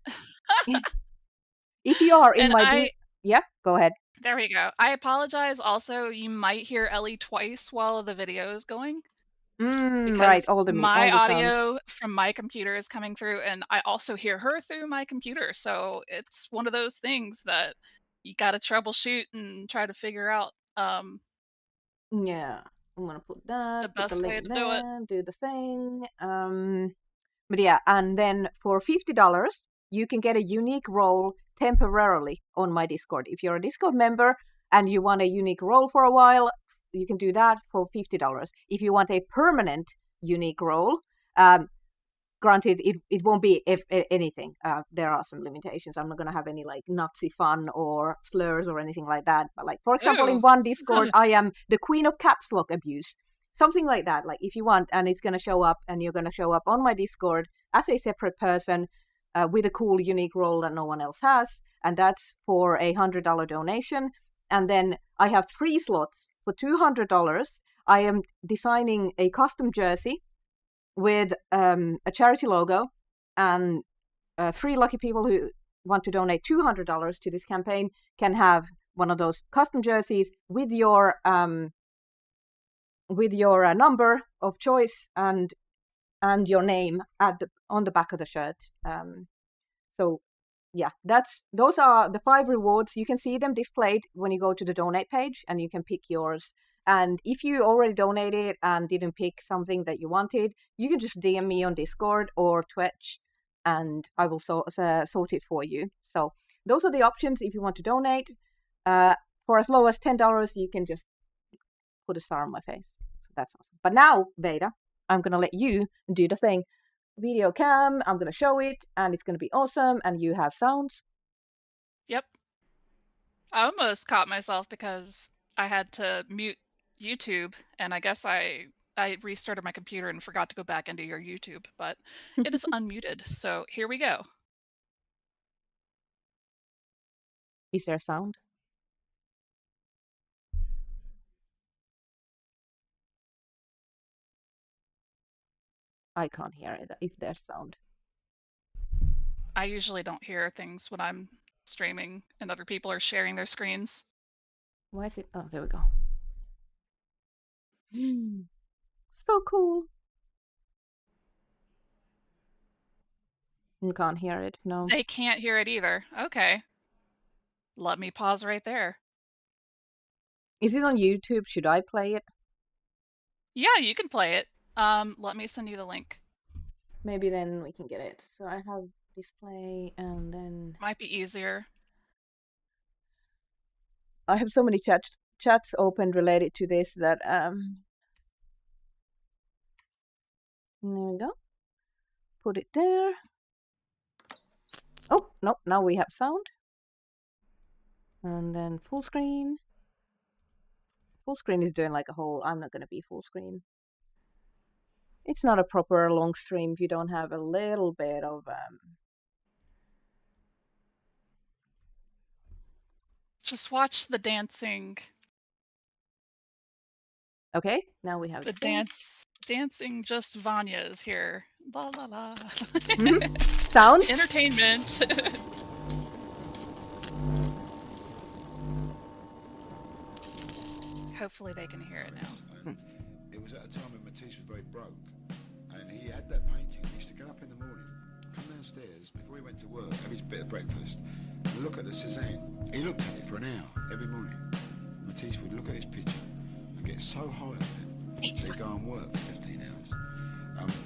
If you are in my yeah, go ahead. There we go. I apologize. Also, you might hear Ellie twice while the video is going. Because right, my audio from my computer is coming through, and I also hear her through my computer. So it's one of those things that you got to troubleshoot and try to figure out. Yeah, I'm gonna put that. The best way to do it. Do the thing. But yeah, and then for $50, you can get a unique role temporarily on my Discord. If you're a Discord member and you want a unique role for a while, you can do that for $50. If you want a permanent unique role, granted, it won't be anything. There are some limitations. I'm not going to have any like Nazi fun or slurs or anything like that. But like, for example, in one Discord, I am the queen of caps lock abuse. Something like that. Like if you want, and it's going to show up, and you're going to show up on my Discord as a separate person with a cool, unique role that no one else has. And that's for a $100 donation. And then I have 3 slots for $200. I am designing a custom jersey with a charity logo, and 3 lucky people who want to donate $200 to this campaign can have one of those custom jerseys with your with your number of choice and your name on the back of the shirt. So yeah, those are the 5 rewards. You can see them displayed when you go to the donate page, and you can pick yours. And if you already donated and didn't pick something that you wanted, you can just DM me on Discord or Twitch, and I will sort it for you. So those are the options if you want to donate. For as low as $10, you can just put a star on my face. So that's awesome. But now, Veda, I'm gonna let you do the thing. Video cam, I'm gonna show it, and it's gonna be awesome, and you have sound. Yep. I almost caught myself because I had to mute YouTube, and I guess I restarted my computer and forgot to go back into your YouTube, but it is unmuted. So here we go. Is there sound? I can't hear it if there's sound. I usually don't hear things when I'm streaming and other people are sharing their screens. Why is it? Oh, there we go. So cool. You can't hear it, no. They can't hear it either. Okay. Let me pause right there. Is it on YouTube? Should I play it? Yeah, you can play it. Let me send you the link. Maybe then we can get it. So I have display, and then Might be easier. I have so many chats open related to this that there we go. Put it there. Oh no! Now we have sound, and then full screen. Full screen is doing like a whole. I'm not gonna be full screen. It's not a proper long stream if you don't have a little bit of Just watch the dancing. Okay, now we have The thing. dancing just Vanya is here. La la la. Sound? Entertainment. Hopefully they can hear it now. It was at a time when Matisse was very broke, and he had that painting. He used to get up in the morning, come downstairs before he went to work, have his bit of breakfast, and look at the Cézanne. He looked at it for an hour every morning. Matisse would look at his picture and get so high on it, he'd go and work for 15 hours.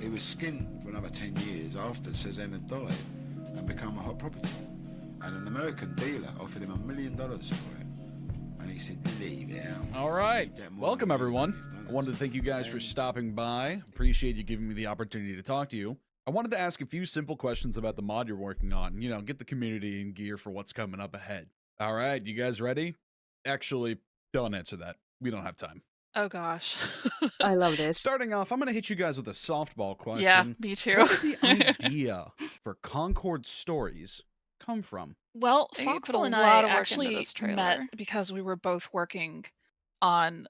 He was skinned for another 10 years after Cézanne had died and become a hot property. And an American dealer offered him $1 million for it. And he said, leave it out. All right. Welcome, everyone. I wanted to thank you guys for stopping by. Appreciate you giving me the opportunity to talk to you. I wanted to ask a few simple questions about the mod you're working on. You know, get the community in gear for what's coming up ahead. All right. You guys ready? Actually, don't answer that. We don't have time. Oh gosh. I love this. Starting off, I'm going to hit you guys with a softball question. Yeah, me too. Where did the idea for Concord Stories come from? Well, They put a Foxel and lot I of work into actually this trailer. met because we were both working on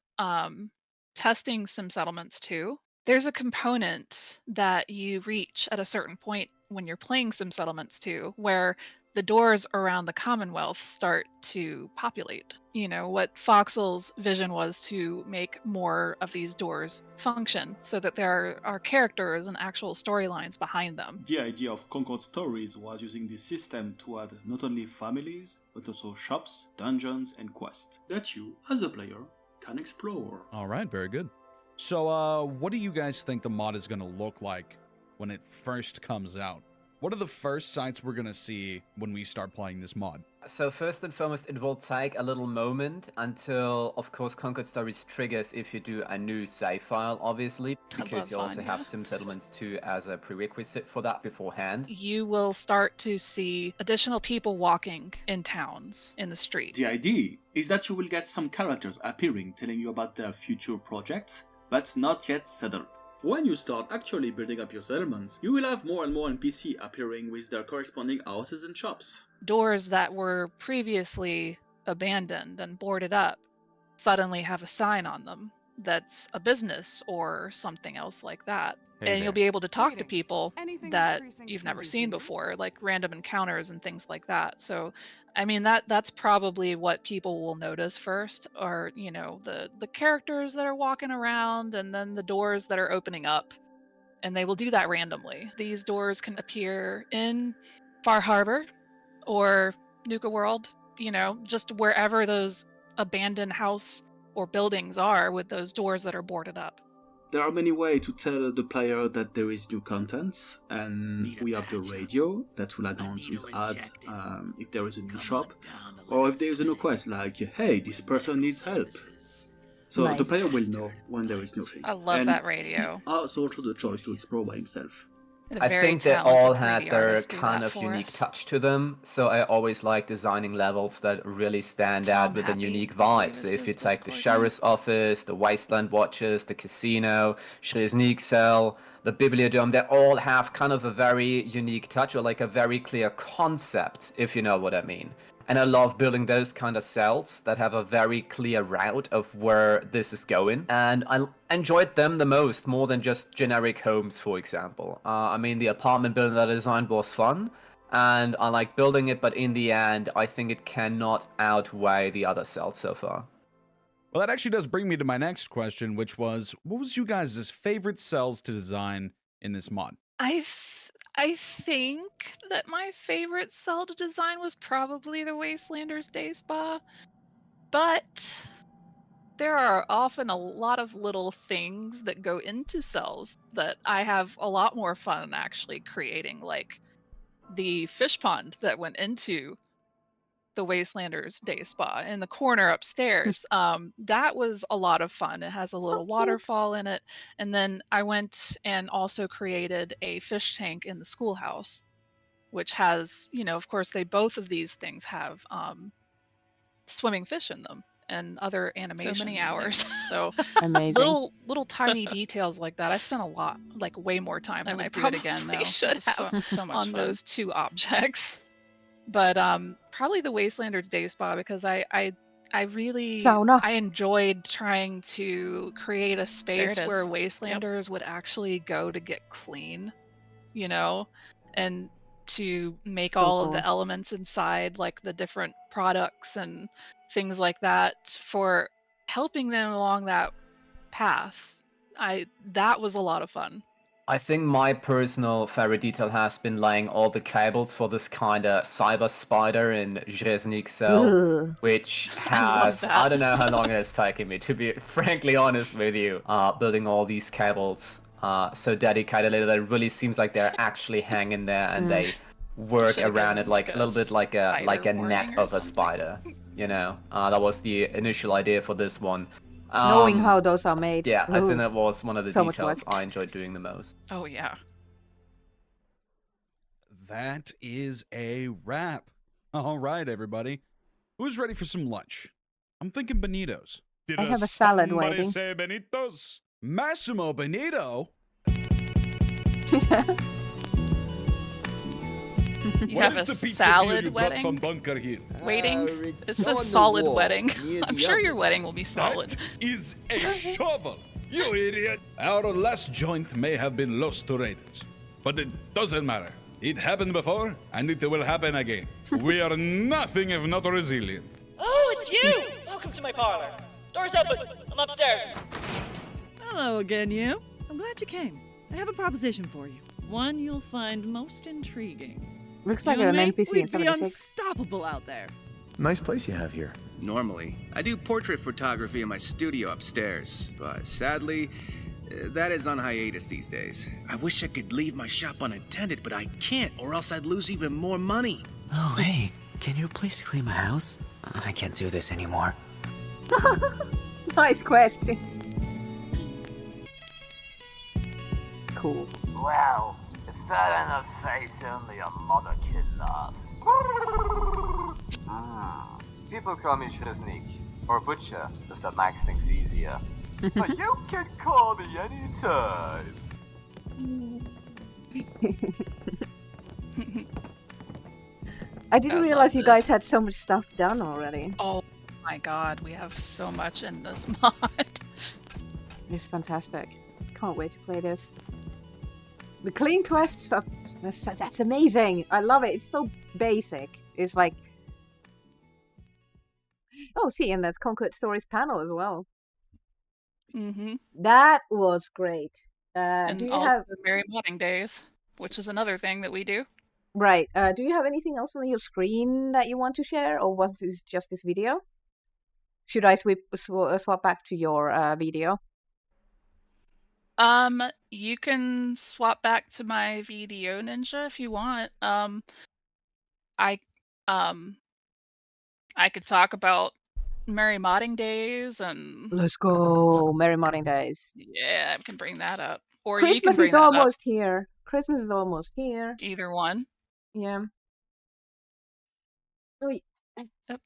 testing Sim Settlements 2. There's a component that you reach at a certain point when you're playing Sim Settlements 2 where the doors around the Commonwealth start to populate. You know, what Foxel's vision was to make more of these doors function so that there are characters and actual storylines behind them. The idea of Concord Stories was using this system to add not only families, but also shops, dungeons, and quests that you, as a player, can explore. All right, very good. So, what do you guys think the mod is going to look like when it first comes out? What are the first sites we're going to see when we start playing this mod? So first and foremost, it will take a little moment until, of course, Concord Stories triggers if you do a new save file, obviously, because you also have Sim Settlements 2 as a prerequisite for that beforehand. You will start to see additional people walking in towns, in the street. The idea is that you will get some characters appearing telling you about their future projects, but not yet settled. When you start actually building up your settlements, you will have more and more NPC appearing with their corresponding houses and shops. Doors that were previously abandoned and boarded up suddenly have a sign on them that's a business or something else like that. Hey And you'll there. be able to talk to Greetings. people Anything that this precinct you've can never do for seen you? before, like random encounters and things like that. So, I mean, that's probably what people will notice first, are, you know, the characters that are walking around, and then the doors that are opening up, and they will do that randomly. These doors can appear in Far Harbor or Nuka World, you know, just wherever those abandoned house or buildings are with those doors that are boarded up. There are many ways to tell the player that there is new contents, and we have the radio that will announce with ads if there is a new shop, or if there is a new quest, like, hey, this person needs help. So the Nice. player will know when there is nothing. I love and that radio. He has also the choice to explore by himself. A I very think they talented all had 3D their artist do kind that of for unique us. touch to them, so I always like designing levels that really stand out Tom with a Happy, unique I believe vibe. is So if you his take the Discord name. sheriff's office, the wasteland watchers, the casino, Shreznik cell, the bibliodome, they all have kind of a very unique touch, or like a very clear concept, if you know what I mean. And I love building those kind of cells that have a very clear route of where this is going. And I enjoyed them the most, more than just generic homes, for example. I mean, the apartment building that I designed was fun, and I like building it, but in the end, I think it cannot outweigh the other cells so far. Well, that actually does bring me to my next question, which was, what was you guys' favorite cells to design in this mod? I think that my favorite cell to design was probably the Wastelanders Day Spa, but there are often a lot of little things that go into cells that I have a lot more fun actually creating, like the fish pond that went into the Wastelanders Day Spa in the corner upstairs. That was a lot of fun. It has a little cute. waterfall in it. And then I went and also created a fish tank in the schoolhouse, which has, you know, of course, both of these things have swimming fish in them and other animation. So many hours. So Amazing. little tiny details like that. I spent a lot, like way more time than I do it probably again, though. should It was have so much on fun. those two objects. But probably the Wastelanders Day Spa, because I really Sauna. I enjoyed trying to create a space it where is. Wastelanders would actually go to get clean, you know, and to make So all of cool. the elements inside, like the different products and things like that, for helping them along that path. That was a lot of fun. I think my personal favorite detail has been laying all the cables for this kind of cyber spider in Shreznik cell, Ugh. which I love has, that. I don't know how long it has taken me, to be frankly honest with you, building all these cables so dedicated that it really seems like they're actually hanging there, and they work Should've around given it like a little bit like a spider net warning or of a something. spider, you know. That was the initial idea for this one. Knowing how those are made. Yeah, I think Oof. that was one of the So much details work. I enjoyed doing the most. Oh yeah. That is a wrap. All right, everybody. Who's ready for some lunch? I'm thinking Benito's. Did I have a salad somebody waiting. say Benito's? Massimo Benito? You What have is a the pizza salad you brought wedding from Bunker Hill? waiting? It's It's on a the solid wall wedding. near I'm the sure your oven. wedding will be solid. That is a shovel, you idiot. Our last joint may have been lost to raiders, but it doesn't matter. It happened before, and it will happen again. We are nothing if not resilient. Oh, it's you! Welcome to my parlor. Door's open. I'm upstairs. Hello again, you. I'm glad you came. I have a proposition for you. One you'll find most intriguing. Looks like You an and me, NPC in we'd be 76. unstoppable out there. Nice place you have here. Normally, I do portrait photography in my studio upstairs, but sadly, that is on hiatus these days. I wish I could leave my shop unattended, but I can't, or else I'd lose even more money. Oh, hey, can you please clean my house? I can't do this anymore. Nice question. Cool. Well, is that enough face only a mother can love? People call me Shreznik, or Butcher, if that makes things easier. But you can call me anytime. I didn't I realize love you this. guys had so much stuff done already. Oh my god, we have so much in this mod. It's fantastic. Can't wait to play this. The clean quests, that's amazing. I love it. It's so basic. It's like... Oh, see, and there's Conquered Stories panel as well. Mm-hmm. That was great. And do you also have... Merry Modding Days, which is another thing that we do. Right. Do you have anything else on your screen that you want to share, or was this just this video? Should I swap back to your video? You can swap back to my video, Ninja, if you want. I could talk about Merry Modding Days and... Let's go, Merry Modding Days. Yeah, I can bring that up. Or Christmas you can bring is that almost up. here. Christmas is almost here. Either one. Yeah. Yep.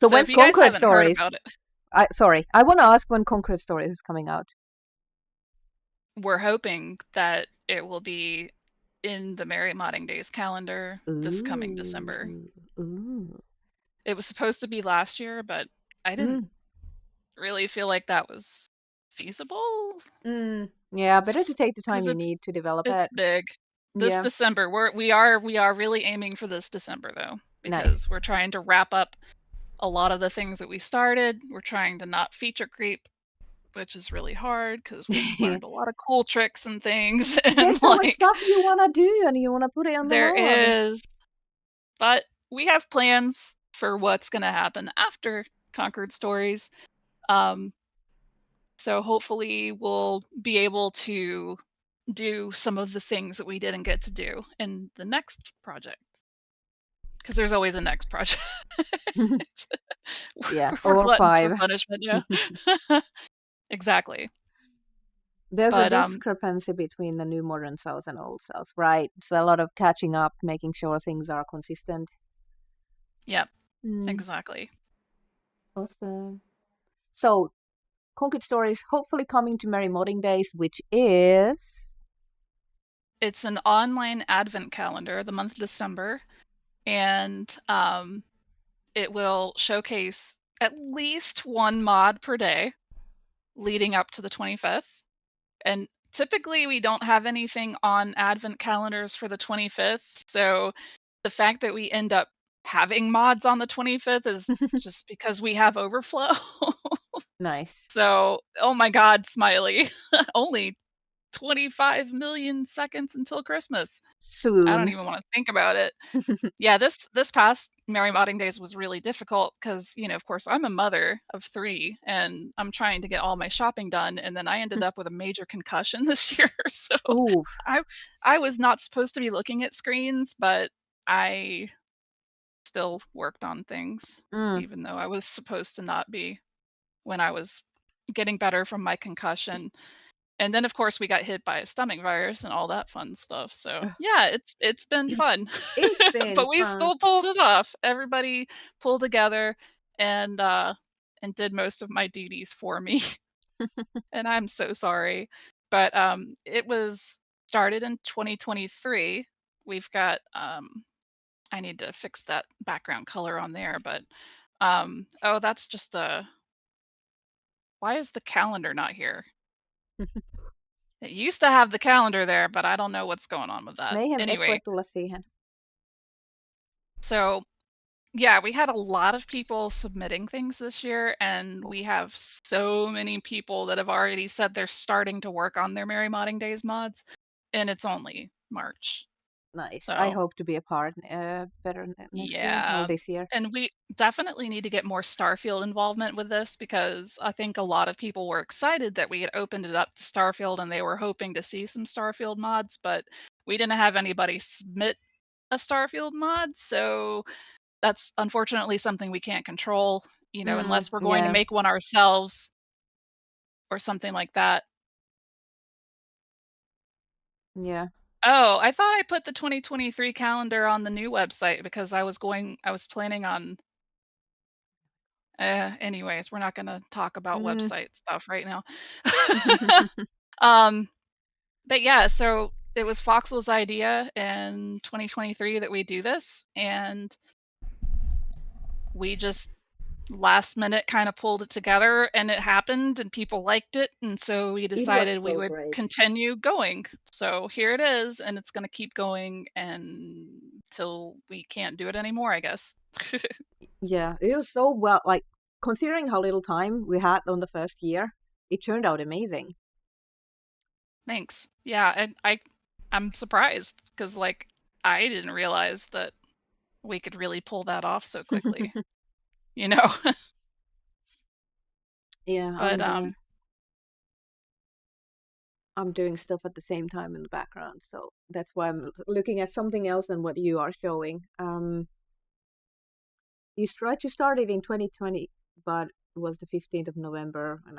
So when's if you guys Conquered haven't heard Stories? about it, I want to ask when Conquered Stories is coming out. we're hoping that it will be in the Merry Modding Days calendar this coming December. Ooh. It was supposed to be last year, but I didn't really feel like that was feasible. Yeah, better to take the time 'Cause you it's- need to develop It's it. big. This Yeah. December, we are really aiming for this December though, because we're trying to wrap up a lot of the things that we started. We're trying to not feature creep, which is really hard because we've learned a lot of cool tricks and things. And There's so much stuff you want to do and you want to put it on the there board. is, but we have plans for what's going to happen after Conquered Stories. So hopefully we'll be able to do some of the things that we didn't get to do in the next project. Because there's always a next project. Yeah, We're or gluttons 5. for punishment, yeah. Exactly. There's But, a discrepancy between the new modern cells and old cells, right? So a lot of catching up, making sure things are consistent. Yep, exactly. Awesome. So, Conquered Stories hopefully coming to Merry Modding Days, which is... It's an online advent calendar, the month of December, and it will showcase at least one mod per day leading up to the 25th. And typically we don't have anything on advent calendars for the 25th, so the fact that we end up having mods on the 25th is just because we have overflow. Nice. So, oh my god, Smiley. Only 25 million seconds until Christmas. Soon. I don't even want to think about it. Yeah, this past Merry Modding Days was really difficult because, of course, I'm a mother of 3 and I'm trying to get all my shopping done, and then I ended up with a major concussion this year. So I was not supposed to be looking at screens, but I still worked on things, even though I was supposed to not be when I was getting better from my concussion. And then, of course, we got hit by a stomach virus and all that fun stuff. So yeah, it's been fun. It's been but we fun. still pulled it off. Everybody pulled together and did most of my duties for me. And I'm so sorry. But it was started in 2023. We've got I need to fix that background color on there, but oh, that's just why is the calendar not here? It used to have the calendar there, but I don't know what's going on with that. Anyway, so yeah, we had a lot of people submitting things this year, and we have so many people that have already said they're starting to work on their Merry Modding Days mods, and it's only March. Nice. So, I hope to be a part better next year or this year. And we definitely need to get more Starfield involvement with this, because I think a lot of people were excited that we had opened it up to Starfield and they were hoping to see some Starfield mods, but we didn't have anybody submit a Starfield mod, so that's unfortunately something we can't control, unless we're going to make one ourselves or something like that. Yeah. Oh, I thought I put the 2023 calendar on the new website because I was planning on... anyways, we're not going to talk about website stuff right now. But yeah, so it was Foxel's idea in 2023 that we do this, and we just last minute kind of pulled it together, and it happened, and people liked it, and so we decided we so would great. continue going. So here it is, and it's going to keep going until we can't do it anymore, I guess. Yeah, it was so well. Like, considering how little time we had on the first year, it turned out amazing. Thanks. Yeah, and I'm surprised because like I didn't realize that we could really pull that off so quickly. You know. Yeah, But I'm doing stuff at the same time in the background, so that's why I'm looking at something else than what you are showing. You started in 2020, but it was the 15th of November, and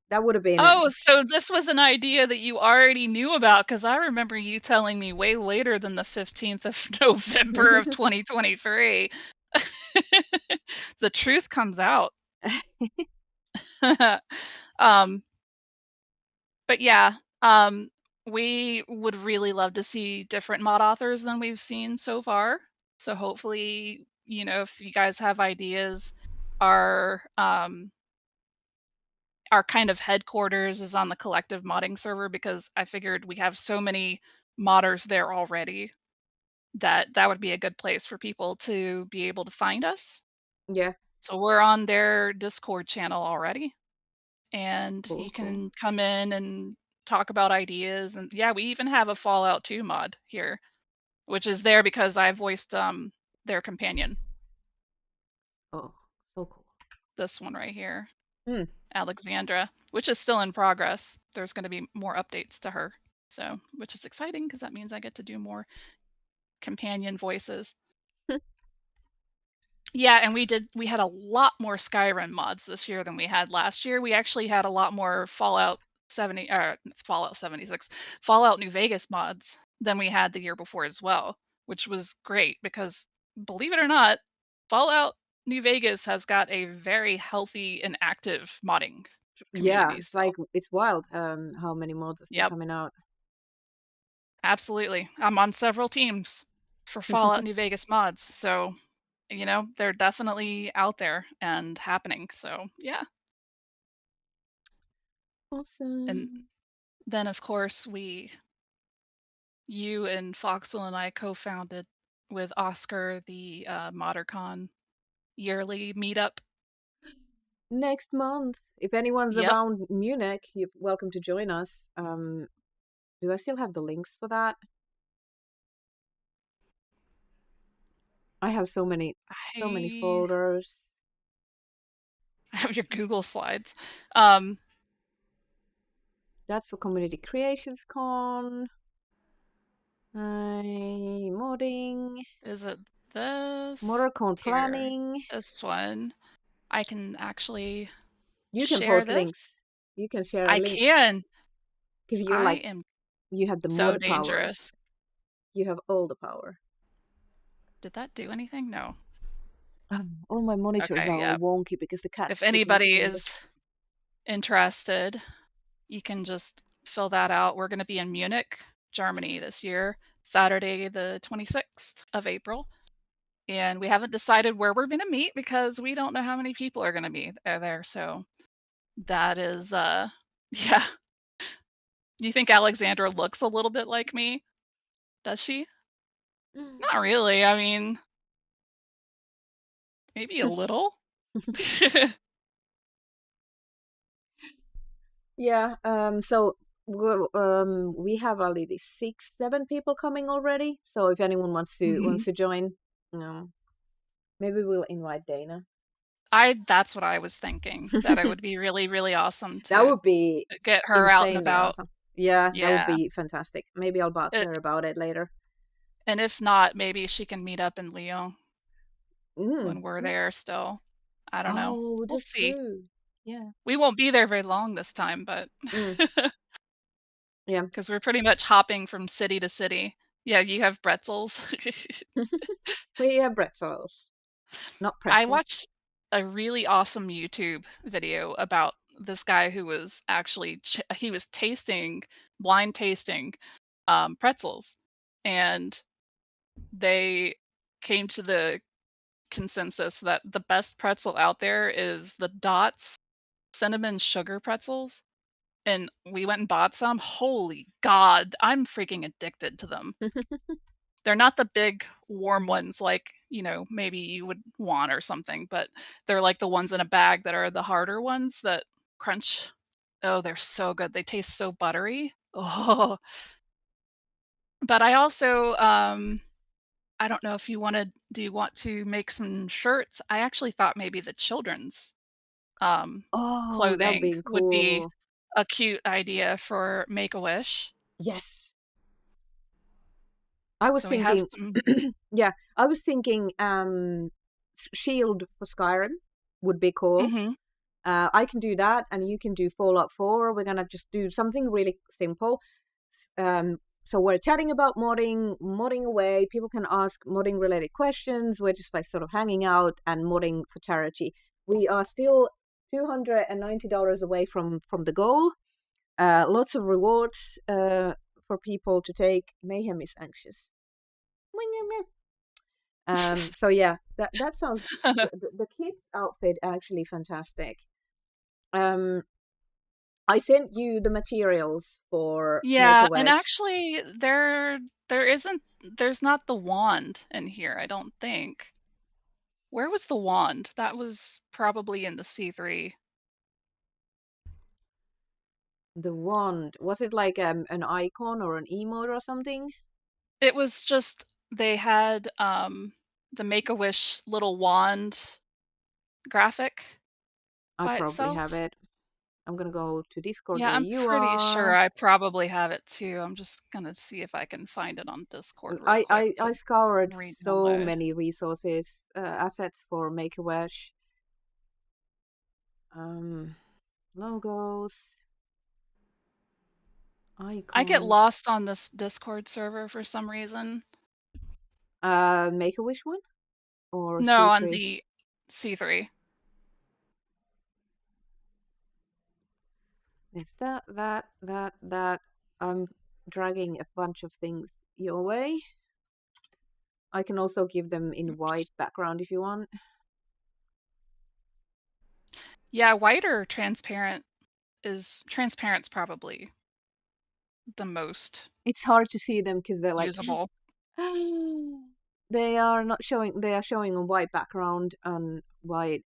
that would have been Oh, so this was an idea that you already knew about, because I remember you telling me way later than the 15th of November of 2023. The truth comes out. But yeah, we would really love to see different mod authors than we've seen so far. So hopefully, if you guys have ideas, our kind of headquarters is on the collective modding server, because I figured we have so many modders there already that would be a good place for people to be able to find us. Yeah. So we're on their Discord channel already, and Cool, you can come in and talk about ideas. And yeah, we even have a Fallout 2 mod here, which is there because I voiced their companion. Oh, so cool. This one right here. Mm. Alexandra, which is still in progress. There's going to be more updates to her, so which is exciting because that means I get to do more companion voices. Yeah, and we had a lot more Skyrim mods this year than we had last year. We actually had a lot more Fallout 76, Fallout New Vegas mods than we had the year before as well, which was great because, believe it or not, Fallout New Vegas has got a very healthy and active modding community. Yeah, it's wild how many mods are still coming out. Absolutely. I'm on several teams for Fallout New Vegas mods, so they're definitely out there and happening. So yeah. Awesome. And then of course you and Foxel and I co-founded with Oscar the ModderCon yearly meetup. Next month. If anyone's around Munich, you're welcome to join us. Do I still have the links for that? I have so many folders. I have your Google Slides. That's for Community Creations Con. Modding. Is it this? ModderCon planning. This one. I can actually You can share post this. links. You can share a link. I can. Because you're you have the so mod dangerous. Powers. You have all the power. Did that do anything? No. All my monitors are all wonky because the cats. If anybody is interested, you can just fill that out. We're going to be in Munich, Germany this year, Saturday the 26th of April. And we haven't decided where we're going to meet because we don't know how many people are going to be there. So that is, yeah. Do you think Alexandra looks a little bit like me? Does she? Not really. I mean, maybe a little. Yeah. So we have already 6-7 people coming already. So if anyone wants to join, maybe we'll invite Dana. That's what I was thinking. That it would be really, really awesome to that would be get her out and about. Awesome. Yeah, that would be fantastic. Maybe I'll bother her about it later. And if not, maybe she can meet up in Lyon when we're there still. I don't know. We'll see. True. Yeah. We won't be there very long this time, but yeah, because we're pretty much hopping from city to city. Yeah, you have pretzels. We have pretzels, not pretzels. I watched a really awesome YouTube video about this guy who was actually he was blind tasting pretzels, and they came to the consensus that the best pretzel out there is the Dots cinnamon sugar pretzels. And we went and bought some. Holy God, I'm freaking addicted to them. They're not the big warm ones like, maybe you would want or something, but they're like the ones in a bag that are the harder ones that crunch. Oh, they're so good. They taste so buttery. Oh. But I also I don't know if you do you want to make some shirts? I actually thought maybe the children's Oh, that'd clothing be would be cool. a cute idea for Make-A-Wish. Yes. I was So we have thinking, some. yeah, I was thinking Shield for Skyrim would be cool. Mhm. I can do that, and you can do Fallout 4. We're gonna just do something really simple. So we're chatting about modding away. People can ask modding related questions. We're just like sort of hanging out and modding for charity. We are still $290 away from the goal. Lots of rewards for people to take. Mayhem is anxious. So yeah, that sounds the kid's outfit actually fantastic. I sent you the materials for Yeah, and Make-A-Wish. actually there's not the wand in here, I don't think. Where was the wand? That was probably in the C3. The wand, was it like an icon or an emote or something? It was just they had the Make-A-Wish little wand graphic I by probably itself. have it. I'm gonna go to Discord Yeah, where I'm you pretty sure are. I probably have it too. I'm just gonna see if I can find it on Discord real quick I to scoured so re-download. many resources, assets for Make-A-Wish. Logos. Icons. I get lost on this Discord server for some reason. Make-A-Wish one? Or No, C3? on the C3. It's that. I'm dragging a bunch of things your way. I can also give them in white background if you want. Yeah, white or transparent's probably the most It's hard to see them because they're like usable. they are not showing. They are showing a white background on white.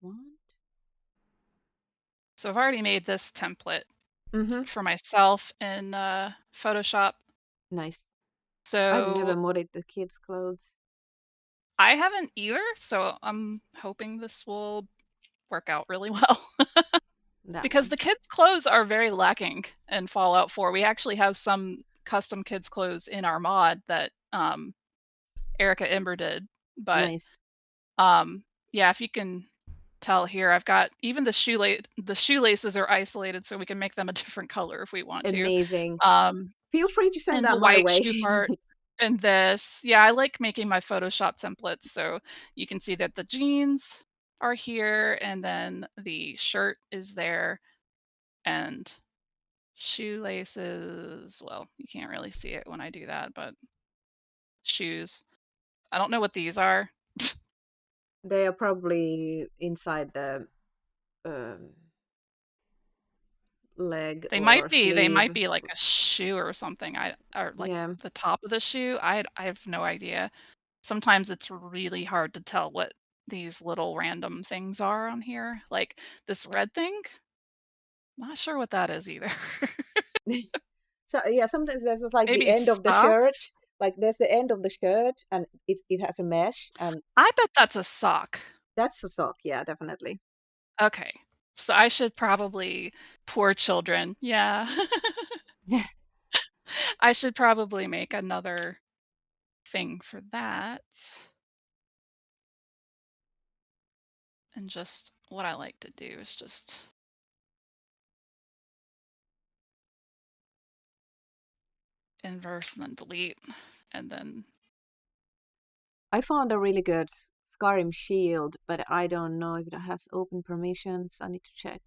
What? So I've already made this template Mm-hmm. for myself in Photoshop. Nice. So I haven't never modded the kids' clothes. I haven't either, so I'm hoping this will work out really well. Because the kids' clothes are very lacking in Fallout 4. We actually have some custom kids' clothes in our mod that Erica Ember did. But nice. Yeah, if you can tell here, I've got even the shoelaces are isolated, so we can make them a different color if we want to. Amazing. Feel free to send and that the my white way. shoe part and this. Yeah, I like making my Photoshop templates, so you can see that the jeans are here, and then the shirt is there, and shoelaces. Well, you can't really see it when I do that, but shoes. I don't know what these are. They are probably inside the leg. They or might be. sleeve. They might be like a shoe or something. Or like Yeah. the top of the shoe. I have no idea. Sometimes it's really hard to tell what these little random things are on here. Like this red thing. Not sure what that is either. So yeah, sometimes there's like Maybe the end of the shirt. socks? Like there's the end of the shirt, and it has a mesh, and I bet that's a sock. that's a sock. Yeah, definitely. Okay. So I should probably poor children. Yeah. I should probably make another thing for that. And just what I like to do is just inverse and then delete, and then I found a really good Skyrim shield, but I don't know if it has open permissions. I need to check.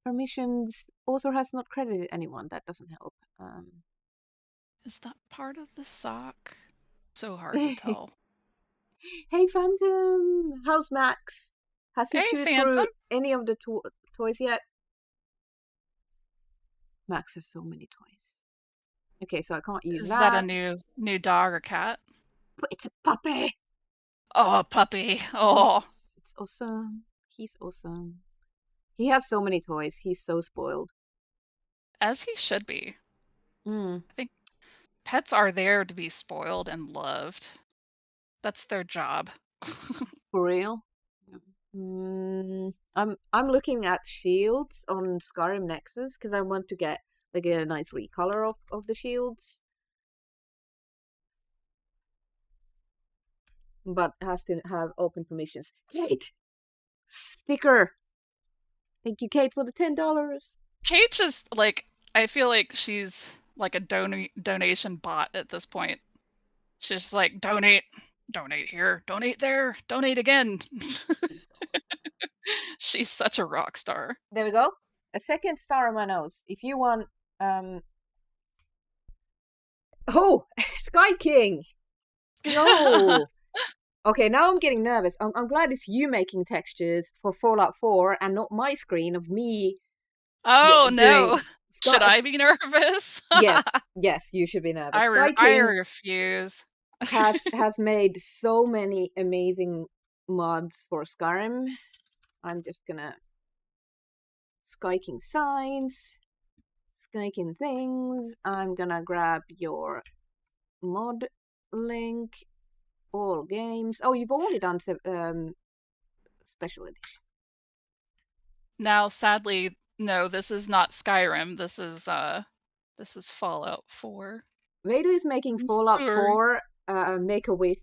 Permissions. Author has not credited anyone. That doesn't help. Is that part of the sock? So hard to tell. Hey, Phantom! How's Max? Has he Hey, chewed Phantom. through any of the toys yet? Max has so many toys. Okay, so I can't use Is that. that a new dog or cat? But it's a puppy! Oh, a puppy. Oh. Yes, it's awesome. He's awesome. He has so many toys. He's so spoiled. As he should be. Mm. I think pets are there to be spoiled and loved. That's their job. For real? I'm looking at shields on Skyrim Nexus because I want to get like a nice recolor of the shields. But has to have open permissions. Kate! Sticker! Thank you, Kate, for the $10. Kate just, like, I feel like she's like a donation bot at this point. She's just like, donate here, donate there, donate again. She's such a rock star. There we go. A second star on my nose. If you want, Oh! Sky King! No! Okay, now I'm getting nervous. I'm glad it's you making textures for Fallout 4 and not my screen of me. Oh no! Should I be nervous? yes, you should be nervous. I refuse. has made so many amazing mods for Skyrim. I'm just gonna Sky King signs, Sky King things. I'm gonna grab your mod link. All games. Oh, you've only done special edition. Now, sadly, no. This is not Skyrim. This is Fallout 4. Vado is making Fallout 4 Make-A-Wish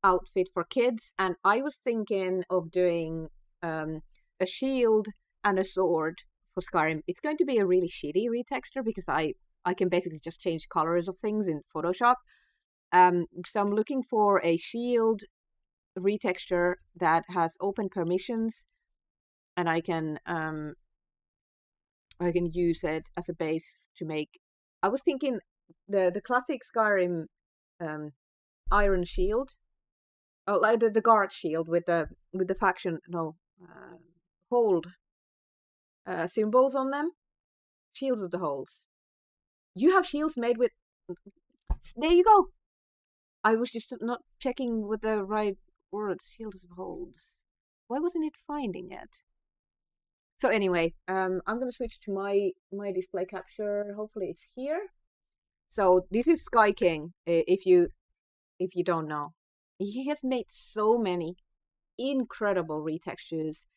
outfit for kids, and I was thinking of doing a shield and a sword for Skyrim. It's going to be a really shitty retexture because I can basically just change colors of things in Photoshop. So I'm looking for a shield retexture that has open permissions, and I can use it as a base to make. I was thinking the classic Skyrim iron shield, like the guard shield with the faction hold symbols on them, shields of the holes. You have shields made with. There you go. I was just not checking with the right words. Shields of holds. Why wasn't it finding it? So anyway, I'm gonna switch to my display capture. Hopefully it's here. So this is Sky King. If you don't know, he has made so many incredible retextures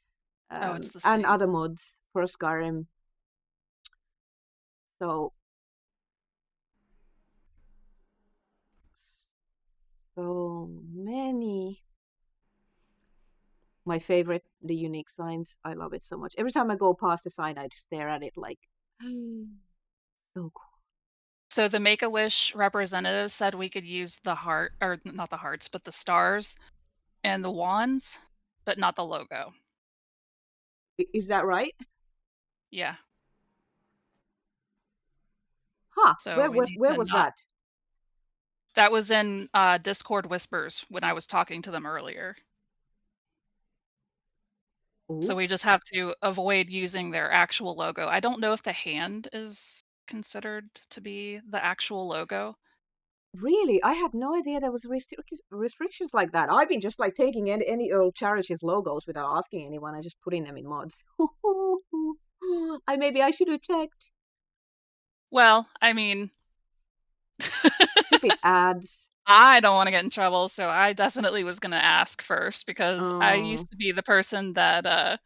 and other mods for Skyrim. So many. My favorite, the unique signs. I love it so much. Every time I go past the sign, I just stare at it like, so cool. So the Make-A-Wish representative said we could use the heart, or not the hearts, but the stars and the wands, but not the logo. Is that right? Yeah. Huh. So where was that? That was in Discord Whispers when I was talking to them earlier. Ooh. So we just have to avoid using their actual logo. I don't know if the hand is considered to be the actual logo. Really? I had no idea there was restrictions like that. I've been just like taking any old charity's logos without asking anyone and just putting them in mods. Maybe I should have checked. Well, I mean... Stupid ads. I don't want to get in trouble, so I definitely was going to ask first because I used to be the person that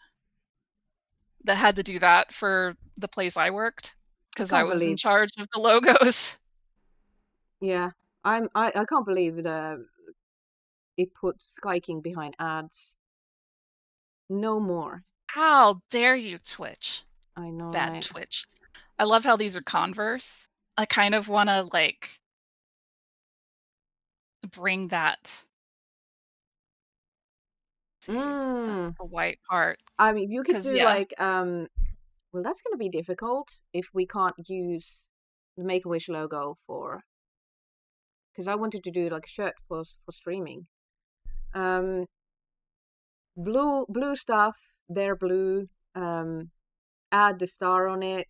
had to do that for the place I worked because I was in charge of the logos. Yeah, I can't believe that it put Sky King behind ads. No more. How dare you, Twitch? I know. Bad right? Twitch. I love how these are Converse. I kind of want to like bring that. See, that's the white part. I mean, you could do like well, that's going to be difficult if we can't use the Make-A-Wish logo for because I wanted to do like a shirt for streaming. Blue stuff. They're blue. Add the star on it.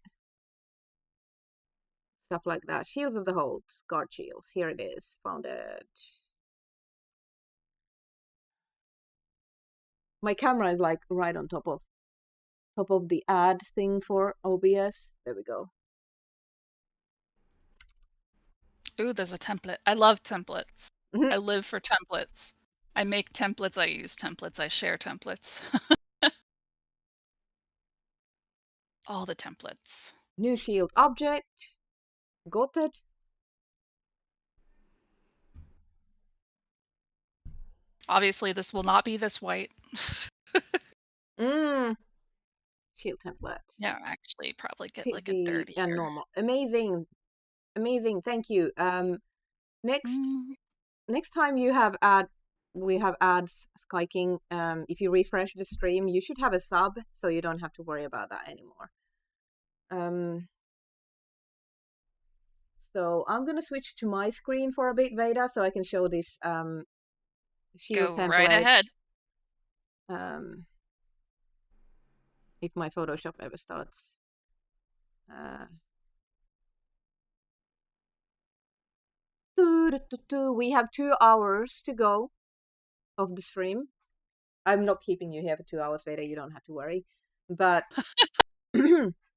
Stuff like that. Shields of the Hold. Guard shields. Here it is. Found it. My camera is like right on top of the add thing for OBS. There we go. Ooh, there's a template. I love templates. Mhm. I live for templates. I make templates, I use templates, I share templates. All the templates. New shield object. Got it. Obviously, this will not be this white. Shield template. Yeah, actually, probably get like a Pixie dirty. and normal. Amazing. Amazing. Thank you. Next time we have ads, Sky King. If you refresh the stream, you should have a sub, so you don't have to worry about that anymore. So I'm gonna switch to my screen for a bit, Veda, so I can show this shield Go template. right ahead. If my Photoshop ever starts. We have 2 hours to go of the stream. I'm not keeping you here for 2 hours, Veda. You don't have to worry. But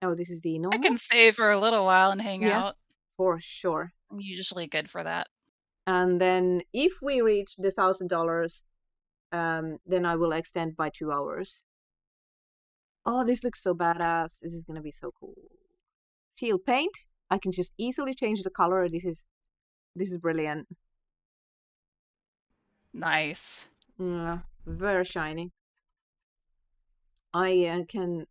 oh, this is the normal. I can stay for a little while and hang out. For sure. I'm usually good for that. And then if we reach the $1,000, then I will extend by 2 hours. Oh, this looks so badass. This is gonna be so cool. Shield paint. I can just easily change the color. This is brilliant. Nice. Yeah, very shiny. I can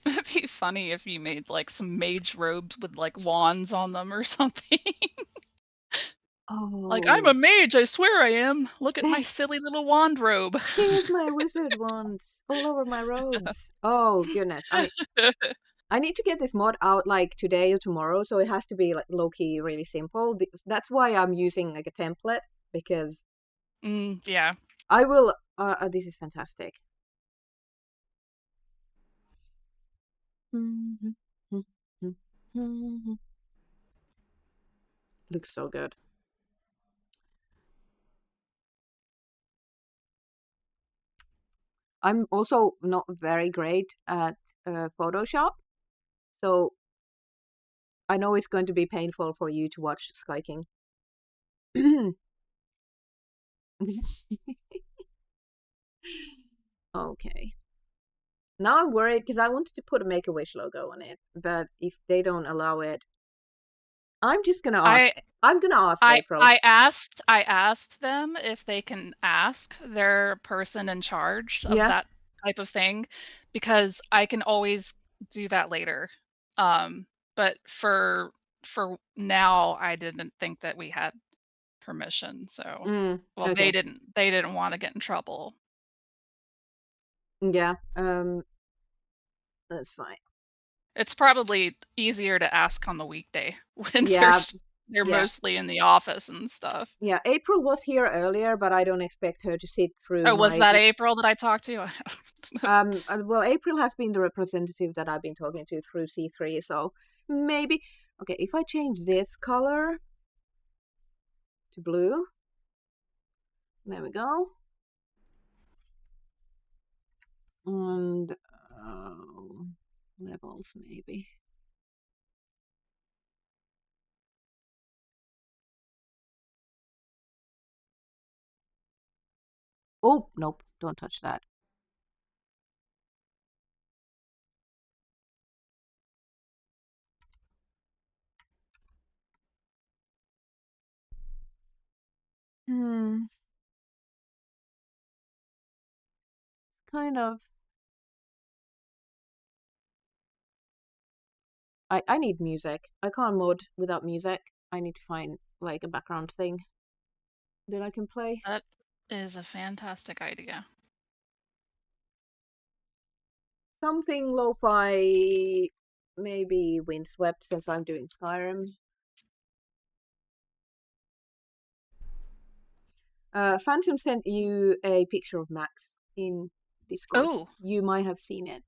It'd be funny if you made like some mage robes with like wands on them or something. Like, I'm a mage, I swear I am. Look at my silly little wand robe. Here's my wizard wands all over my robes. Oh goodness, I need to get this mod out like today or tomorrow, so it has to be like low-key really simple. That's why I'm using like a template, because yeah. I will this is fantastic. Looks so good. I'm also not very great at Photoshop, so I know it's going to be painful for you to watch Sky King. Okay. Now I'm worried because I wanted to put a Make-A-Wish logo on it, but if they don't allow it, I'm just gonna ask. I'm gonna ask April. I asked them if they can ask their person in charge of that type of thing, because I can always do that later. But for now, I didn't think that we had permission. So okay. they didn't want to get in trouble. Yeah. That's fine. It's probably easier to ask on the weekday when they're mostly in the office and stuff. Yeah, April was here earlier, but I don't expect her to sit through. Oh, was that April that I talked to? Well, April has been the representative that I've been talking to through C3, so maybe. Okay, if I change this color to blue, there we go. And levels maybe. Oh, nope, don't touch that. Kind of. I need music. I can't mod without music. I need to find like a background thing that I can play. That is a fantastic idea. Something lo-fi, maybe Windswept, since I'm doing Skyrim. Phantom sent you a picture of Max in Discord. Oh. You might have seen it.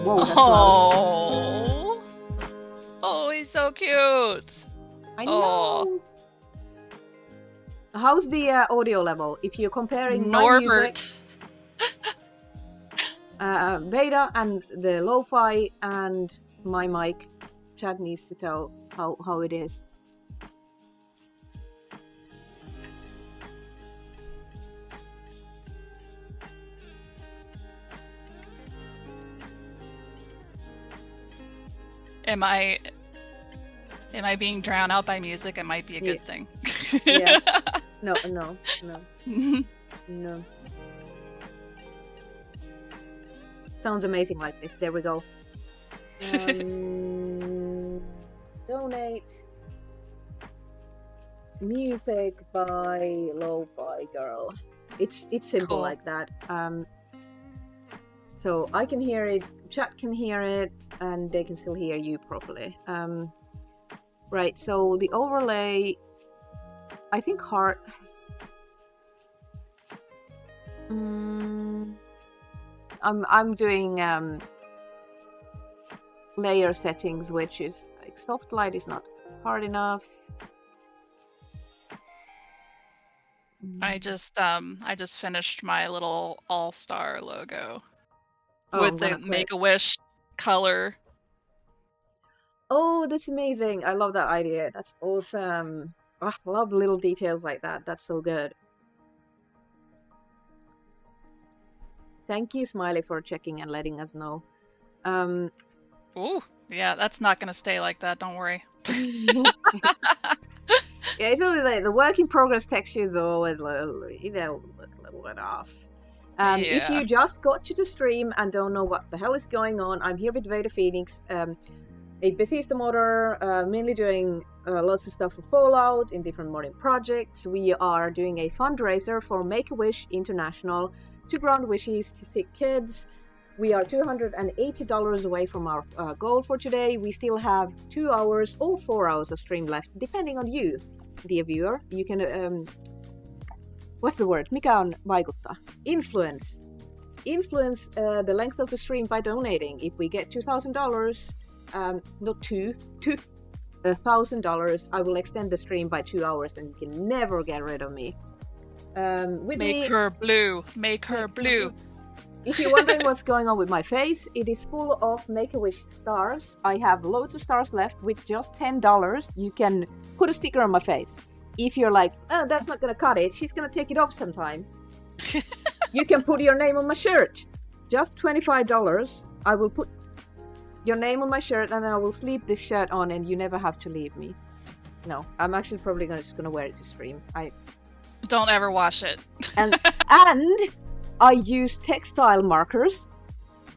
Whoa, that's loud. Oh, he's so cute. I know. How's the audio level? If you're comparing Norbert. my music, Veda and the lo-fi and my mic, Chad needs to tell how it is. Am I being drowned out by music? It might be a good thing. Yeah. No. Sounds amazing like this. There we go. Donate music by Lo-Fi Girl. It's simple Cool. like that. So I can hear it, chat can hear it, and they can still hear you properly. Right. So the overlay, I think heart. I'm doing layer settings, which is like soft light is not hard enough. I just finished my little all-star logo Oh, with I'm the gonna quit. Make-A-Wish color. Oh, that's amazing! I love that idea. That's awesome. Oh, I love little details like that. That's so good. Thank you, Smiley, for checking and letting us know. Ooh, yeah, that's not gonna stay like that. Don't worry. Yeah, it's always like the work in progress textures are always they'll look a little bit off. If Yeah. you just got to the stream and don't know what the hell is going on, I'm here with Veda Phoenix, a Bethesda modder, mainly doing lots of stuff for Fallout in different modding projects. We are doing a fundraiser for Make-A-Wish International to grant wishes to sick kids. We are $280 away from our goal for today. We still have 2 hours or 4 hours of stream left, depending on you, dear viewer. You can, what's the word? Mikä on vaikuttaa? Influence the length of the stream by donating. If we get $2,000, not $1,000, I will extend the stream by 2 hours, and you can never get rid of me. Make her blue. Make her blue. If you're wondering what's going on with my face, it is full of Make-A-Wish stars. I have loads of stars left. With just $10, you can put a sticker on my face. If you're like, oh, that's not gonna cut it, she's gonna take it off sometime. You can put your name on my shirt. Just $25. I will put your name on my shirt, and then I will sleep this shirt on, and you never have to leave me. No, I'm actually probably just gonna wear it to stream. Don't ever wash it. And I use textile markers,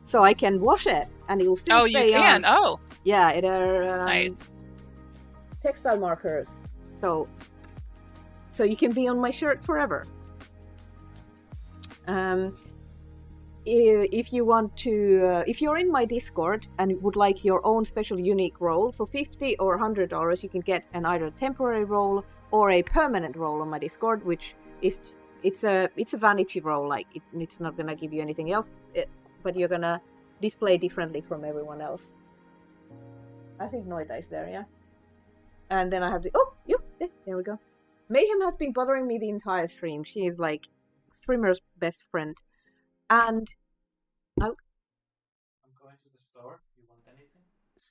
so I can wash it, and it will still Oh, stay you can. on. Oh, Yeah, it are nice. textile markers, so you can be on my shirt forever. If you want to, if you're in my Discord and would like your own special unique role, for $50 or $100, you can get an either temporary role or a permanent role on my Discord, which is it's a vanity role. Like it's not gonna give you anything else, but you're gonna display differently from everyone else. I think Noita is there, yeah. And then I have there we go. Mayhem has been bothering me the entire stream. She is like streamer's best friend. And I'm going to the store. You want anything?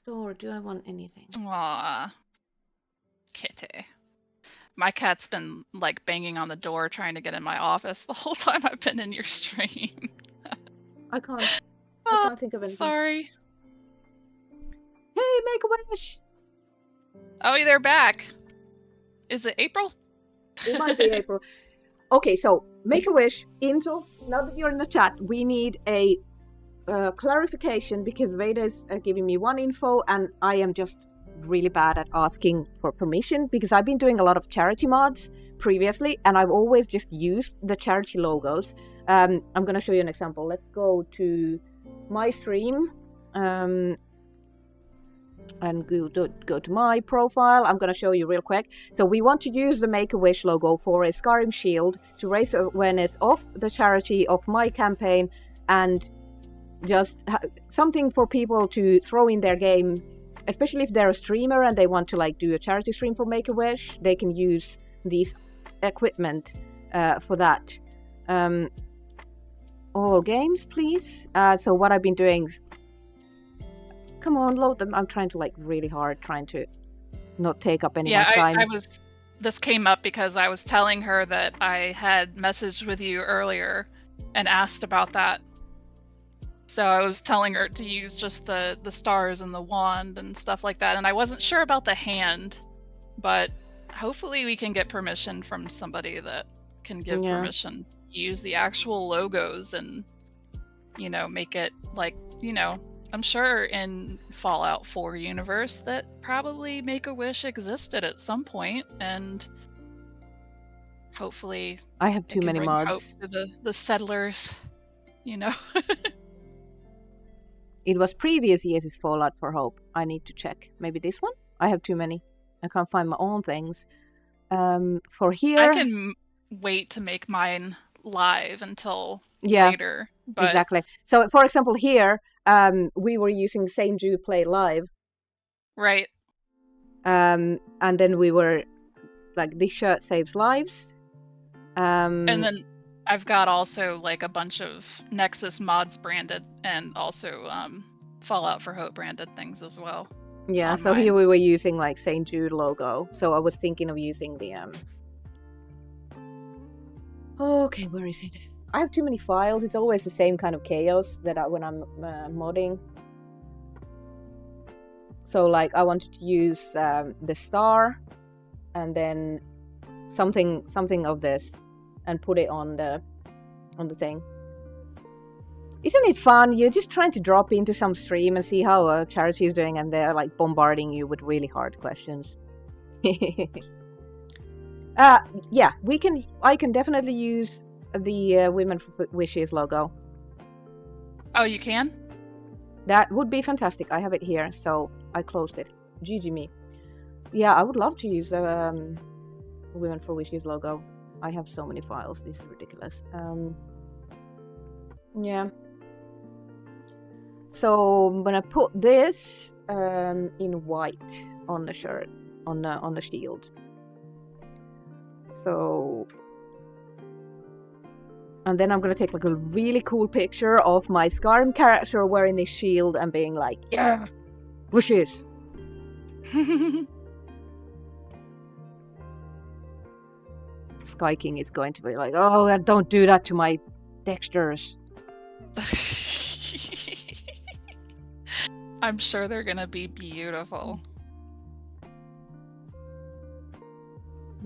Store, do I want anything? Aww. Kitty. My cat's been like banging on the door trying to get in my office the whole time I've been in your stream. I can't think of anything. Sorry. Hey, Make-A-Wish! Oh, they're back. Is it April? It might be April. Okay, so Make-A-Wish, Intel, now that you're in the chat, we need a clarification, because Veda is giving me one info and I am just really bad at asking for permission, because I've been doing a lot of charity mods previously and I've always just used the charity logos. I'm going to show you an example. Let's go to my stream. and go to my profile. I'm going to show you real quick. So we want to use the Make-A-Wish logo for a Skyrim shield to raise awareness of the charity of my campaign, and just something for people to throw in their game, especially if they're a streamer and they want to like do a charity stream for Make-A-Wish. They can use these equipment for that. All games, please. So what I've been doing... Come on, load them. I'm trying to like really hard, trying to not take up any of my time. This came up because I was telling her that I had messaged with you earlier and asked about that. So I was telling her to use just the stars and the wand and stuff like that. And I wasn't sure about the hand, but hopefully we can get permission from somebody that can give permission to use the actual logos and, you know, make it like, you know, I'm sure in Fallout 4 universe that probably Make-A-Wish existed at some point, and hopefully I have too many mods to the settlers, you know. It was previous years' Fallout for Hope. I need to check. Maybe this one? I have too many. I can't find my own things. For here... I can wait to make mine live until later. But... Exactly. So, for example, here, we were using St. Jude Play Live. Right. And then we were, like, this shirt saves lives. And then I've got also, like, a bunch of Nexus mods branded and also Fallout for Hope branded things as well. Yeah, so here we were using, like, St. Jude logo. So I was thinking of using the... Okay, where is it? I have too many files. It's always the same kind of chaos that when I'm modding. So, like, I wanted to use the star and then something of this and put it on the thing. Isn't it fun? You're just trying to drop into some stream and see how a charity is doing, and they're like bombarding you with really hard questions. Yeah, I can definitely use the Women for Wishes logo. Oh, you can? That would be fantastic. I have it here, so I closed it. GG me. Yeah, I would love to use the Women for Wishes logo. I have so many files. This is ridiculous. Yeah. So I'm gonna put this in white on the shirt, on the shield. So. And then I'm gonna take like a really cool picture of my Skyrim character wearing this shield and being like, yeah, wishes. Sky King is going to be like, oh, don't do that to my textures. I'm sure they're gonna be beautiful.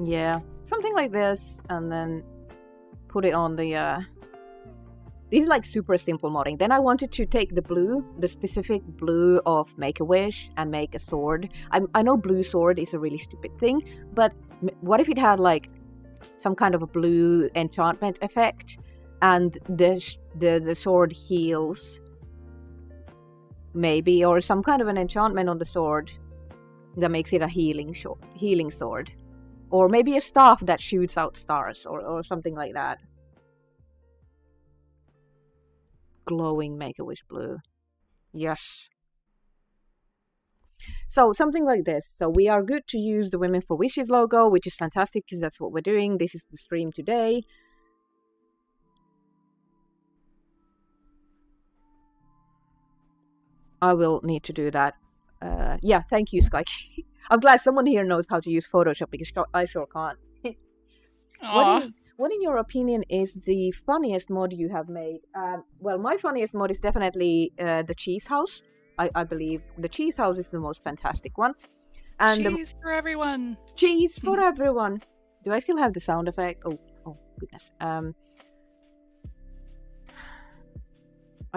Yeah, something like this, and then put it on the this is like super simple modding. Then I wanted to take the blue, the specific blue of Make-A-Wish, and make a sword. I know blue sword is a really stupid thing, but what if it had like some kind of a blue enchantment effect, and the sword heals, maybe, or some kind of an enchantment on the sword that makes it a healing sword. Or maybe a staff that shoots out stars, or something like that. Glowing Make-A-Wish blue. Yes. So, something like this. So, we are good to use the Women for Wishes logo, which is fantastic because that's what we're doing. This is the stream today. I will need to do that. Yeah, thank you, Sky. I'm glad someone here knows how to use Photoshop, because I sure can't. What in your opinion is the funniest mod you have made? Well, my funniest mod is definitely the cheese house. I believe the cheese house is the most fantastic one. And cheese for everyone. Cheese for everyone. Do I still have the sound effect? Oh goodness. I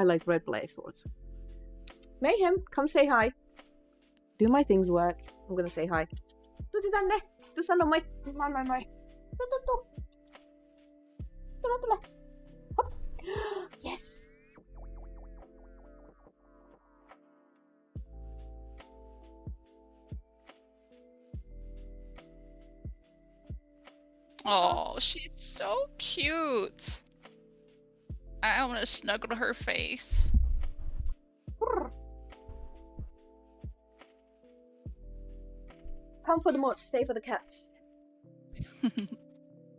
like red blaze swords. Mayhem, come say hi. Do my things work? I'm gonna say hi. Du stannar mig. Mai. Yes. she's so cute. I want to snuggle her face. Come for the mods, stay for the cats.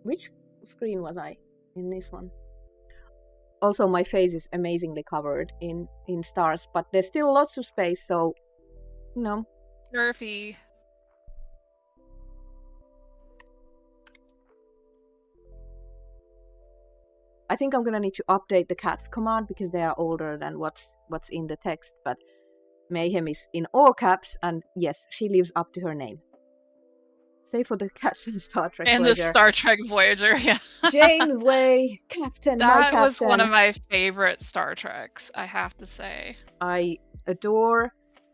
Which screen was I in this one? Also, my face is amazingly covered in stars, but there's still lots of space, so, you know. Murphy. I think I'm gonna need to update the cats command because they are older than what's in the text, but Mayhem is in all caps, and yes, she lives up to her name. Save for the cats in Star Trek and Voyager. the Star Trek Voyager, yeah. Janeway, Captain, my That Captain. was one of my favorite Star Treks, I have to say. I adore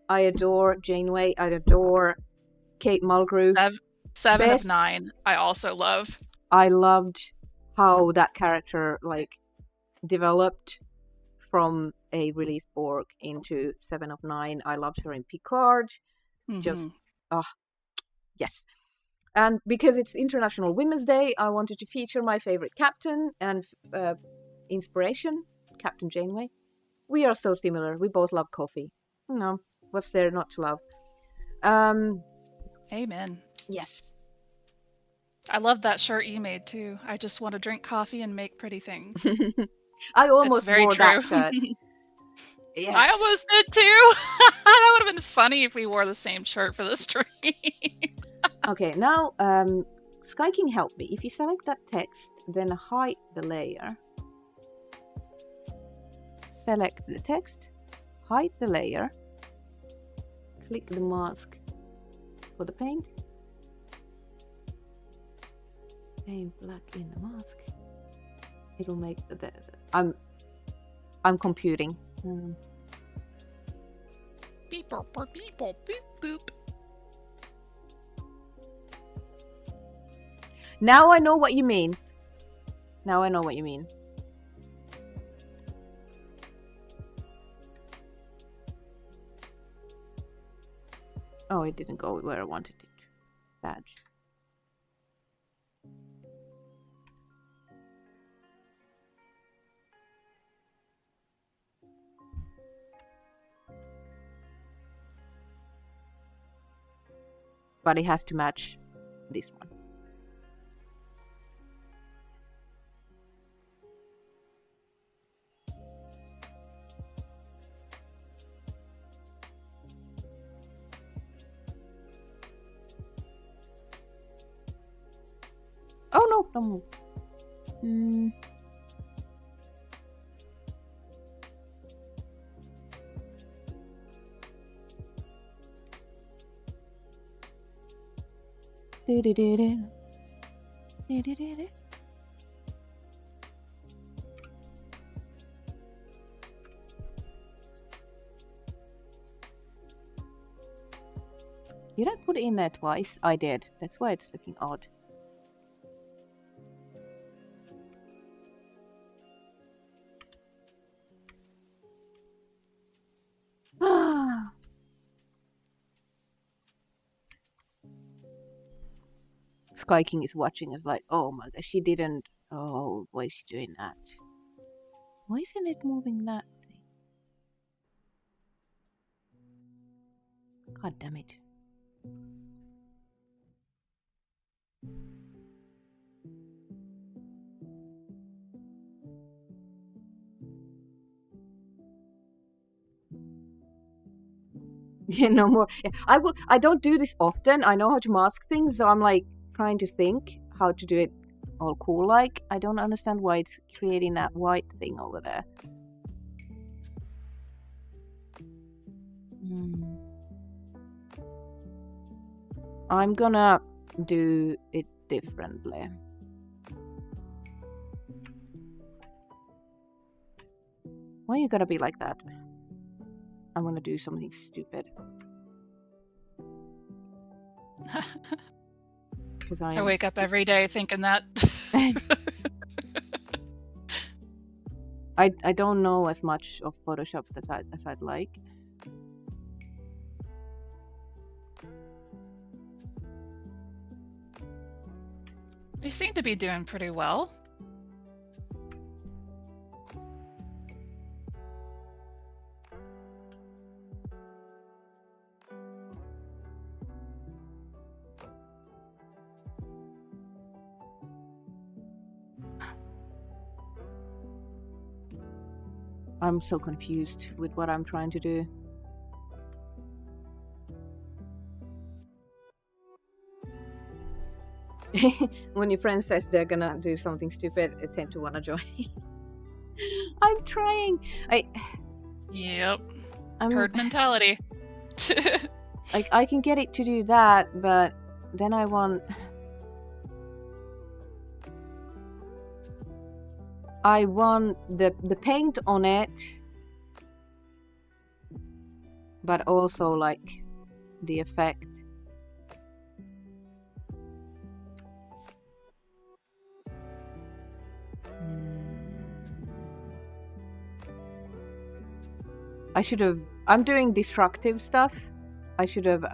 Janeway. I adore Kate Mulgrew. Seven of Nine, I also love. I loved how that character developed from a released Borg into 7 of 9. I loved her in Picard. Just yes. And because it's International Women's Day, I wanted to feature my favorite captain and inspiration, Captain Janeway. We are so similar. We both love coffee. No, what's there not to love? Amen. Yes. I love that shirt you made too. I just want to drink coffee and make pretty things. I almost very wore true. that shirt. Yes. I almost did too. That would have been funny if we wore the same shirt for the stream. Okay, now Sky King, help me. If you select that text, then hide the layer. Select the text, hide the layer, click the mask for the paint. Paint black in the mask. It'll make the I'm computing. Beep boop beep boop beep boop. Now I know what you mean. Now I know what you mean. Oh, it didn't go where I wanted it. Sad. But it has to match this one. Oh no, don't move. Did I put it in there twice? I did. That's why it's looking odd. Sky King is watching us like, oh my gosh, she didn't. Oh, why is she doing that? Why isn't it moving that thing? God damn it. Yeah, no more. Yeah, I don't do this often. I know how to mask things, so I'm like trying to think how to do it all cool. Like, I don't understand why it's creating that white thing over there. I'm gonna do it differently. Why you gotta be like that? I'm gonna do something stupid. Because I wake up every day thinking that. I don't know as much of Photoshop as I'd like. We seem to be doing pretty well. I'm so confused with what I'm trying to do. When your friend says they're gonna do something stupid, I tend to wanna join. I'm trying. Yep. Herd mentality. Like, I can get it to do that, but then I want the paint on it, but also like the effect. I should have. I'm doing destructive stuff. I should have.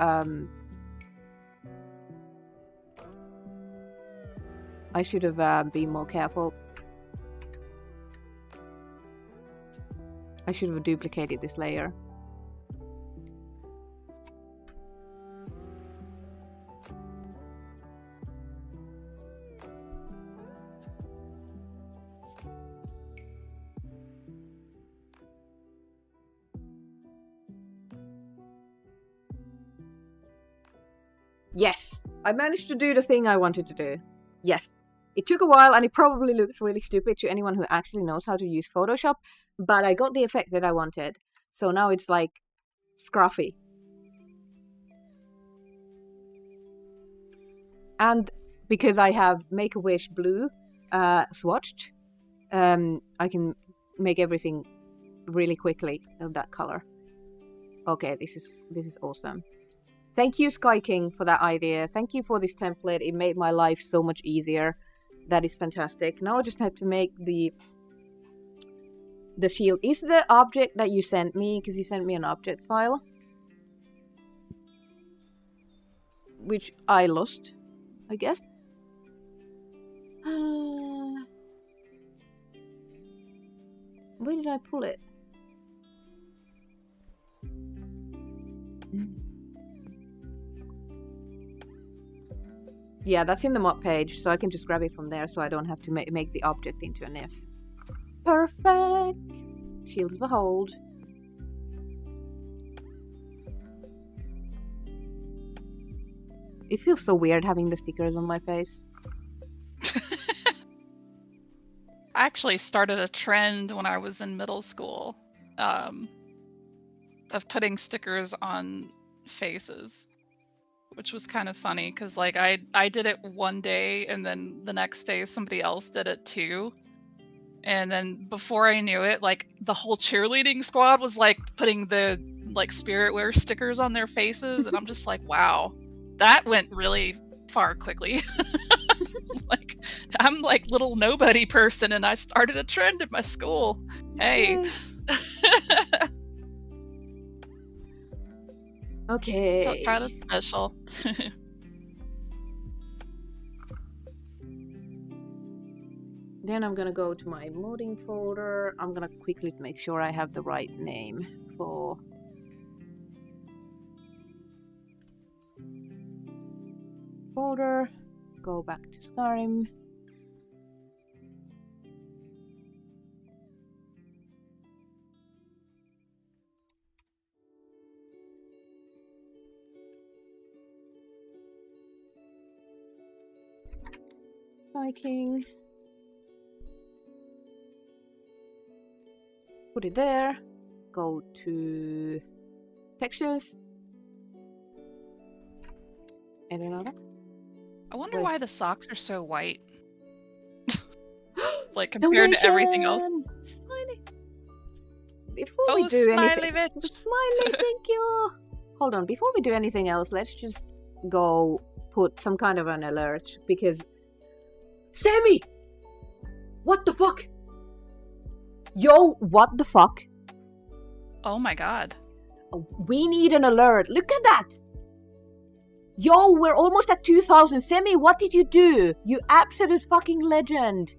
I should have been more careful. I should have duplicated this layer. Yes! I managed to do the thing I wanted to do. Yes. It took a while and it probably looks really stupid to anyone who actually knows how to use Photoshop, but I got the effect that I wanted. So now it's like scruffy. And because I have Make-A-Wish blue swatched, I can make everything really quickly of that color. Okay, this is awesome. Thank you, Sky King, for that idea. Thank you for this template. It made my life so much easier. That is fantastic. Now I just have to make the shield. Is the object that you sent me, because you sent me an object file, which I lost, I guess. Where did I pull it? Yeah, that's in the mod page, so I can just grab it from there so I don't have to make the object into an if. Perfect! Shields of a hold. It feels so weird having the stickers on my face. I actually started a trend when I was in middle school of putting stickers on faces, which was kind of funny because like I did it one day and then the next day somebody else did it too. And then before I knew it, like the whole cheerleading squad was like putting the like spirit wear stickers on their faces, and I'm just like, wow, that went really far quickly. Like I'm like little nobody person and I started a trend at my school. Hey. Okay. Felt kind of special. Then I'm gonna go to my modding folder. I'm gonna quickly make sure I have the right name for folder. Go back to Skyrim. Viking. Put it there. Go to textures. And another. I wonder why the socks are so white. Like compared to everything else. Smiley. Before we do anything, Smiley, thank you. Hold on, before we do anything else, let's just go put some kind of an alert because Sammy! What the fuck? Yo, what the fuck? Oh my god. We need an alert. Look at that. Yo, we're almost at 2,000. Semi, what did you do? You absolute fucking legend.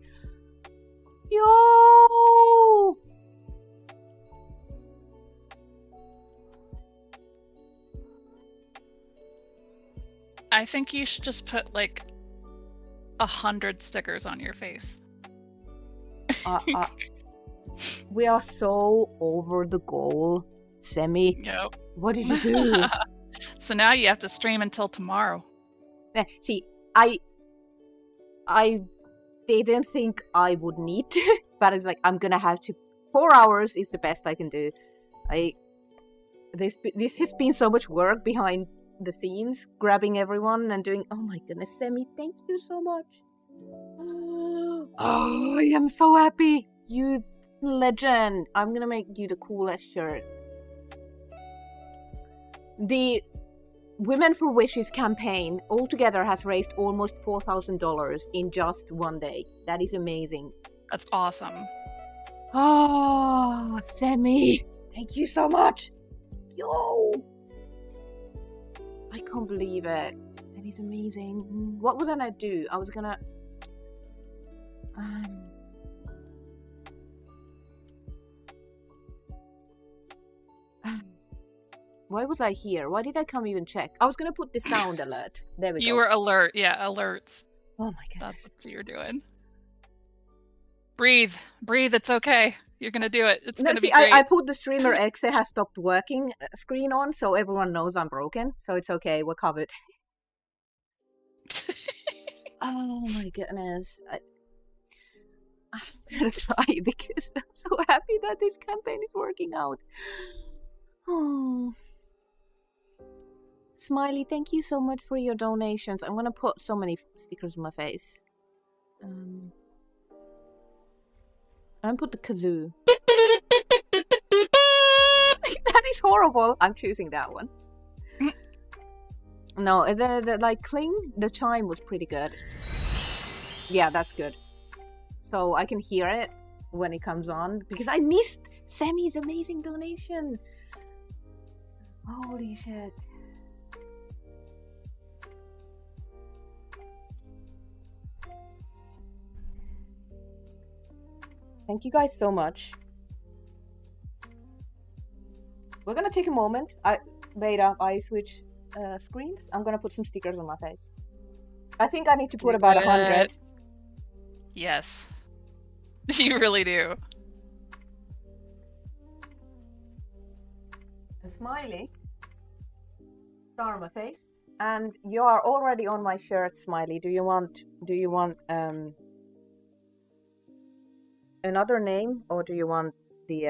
Yo! I think you should just put like 100 stickers on your face. We are so over the goal, Semi. Yep. What did you do? So now you have to stream until tomorrow. See, I didn't think I would need to, but I was like, I'm gonna have to. 4 hours is the best I can do. This has been so much work behind the scenes, grabbing everyone and doing. Oh my goodness, Semi, thank you so much. Oh, I am so happy. You legend. I'm gonna make you the coolest shirt. The Women for Wishes campaign altogether has raised almost $4,000 in just one day. That is amazing. That's awesome. Oh, Semi, thank you so much. Yo, I can't believe it. That is amazing. What was I gonna do? I was gonna why was I here? Why did I come even check? I was gonna put the sound alert. There we go. You were alert. Yeah, alerts. Oh my goodness. That's what you're doing. Breathe. It's okay. You're gonna do it. It's gonna be great. I put the streamer X has stopped working screen on, so everyone knows I'm broken. So it's okay. We're covered. Oh my goodness. I'm gonna try because I'm so happy that this campaign is working out. Oh. Smiley, thank you so much for your donations. I'm gonna put so many stickers on my face. I'm gonna put the kazoo. That is horrible. I'm choosing that one. No, the like cling, the chime was pretty good. Yeah, that's good. So I can hear it when it comes on because I missed Semi's amazing donation. Holy shit. Thank you guys so much. We're gonna take a moment. I switch screens. I'm gonna put some stickers on my face. I think I need to put about 100. Yes. You really do. A smiley. Star on my face. And you are already on my shirt, Smiley. Do you want another name, or do you want the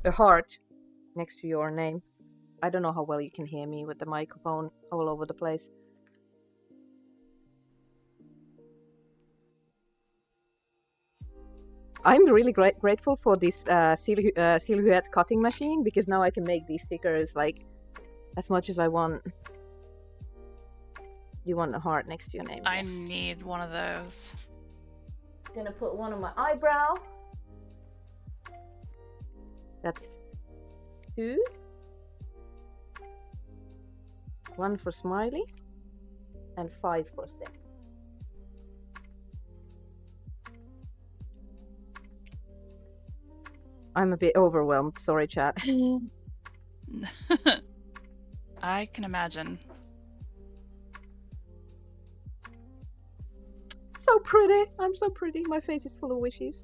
a heart next to your name? I don't know how well you can hear me with the microphone all over the place. I'm really grateful for this silhouette cutting machine because now I can make these stickers like as much as I want. You want a heart next to your name? I need one of those. Gonna put one on my eyebrow. That's 2. 1 for Smiley. And 5 for Sim. I'm a bit overwhelmed. Sorry, chat. I can imagine. So pretty. I'm so pretty. My face is full of wishes.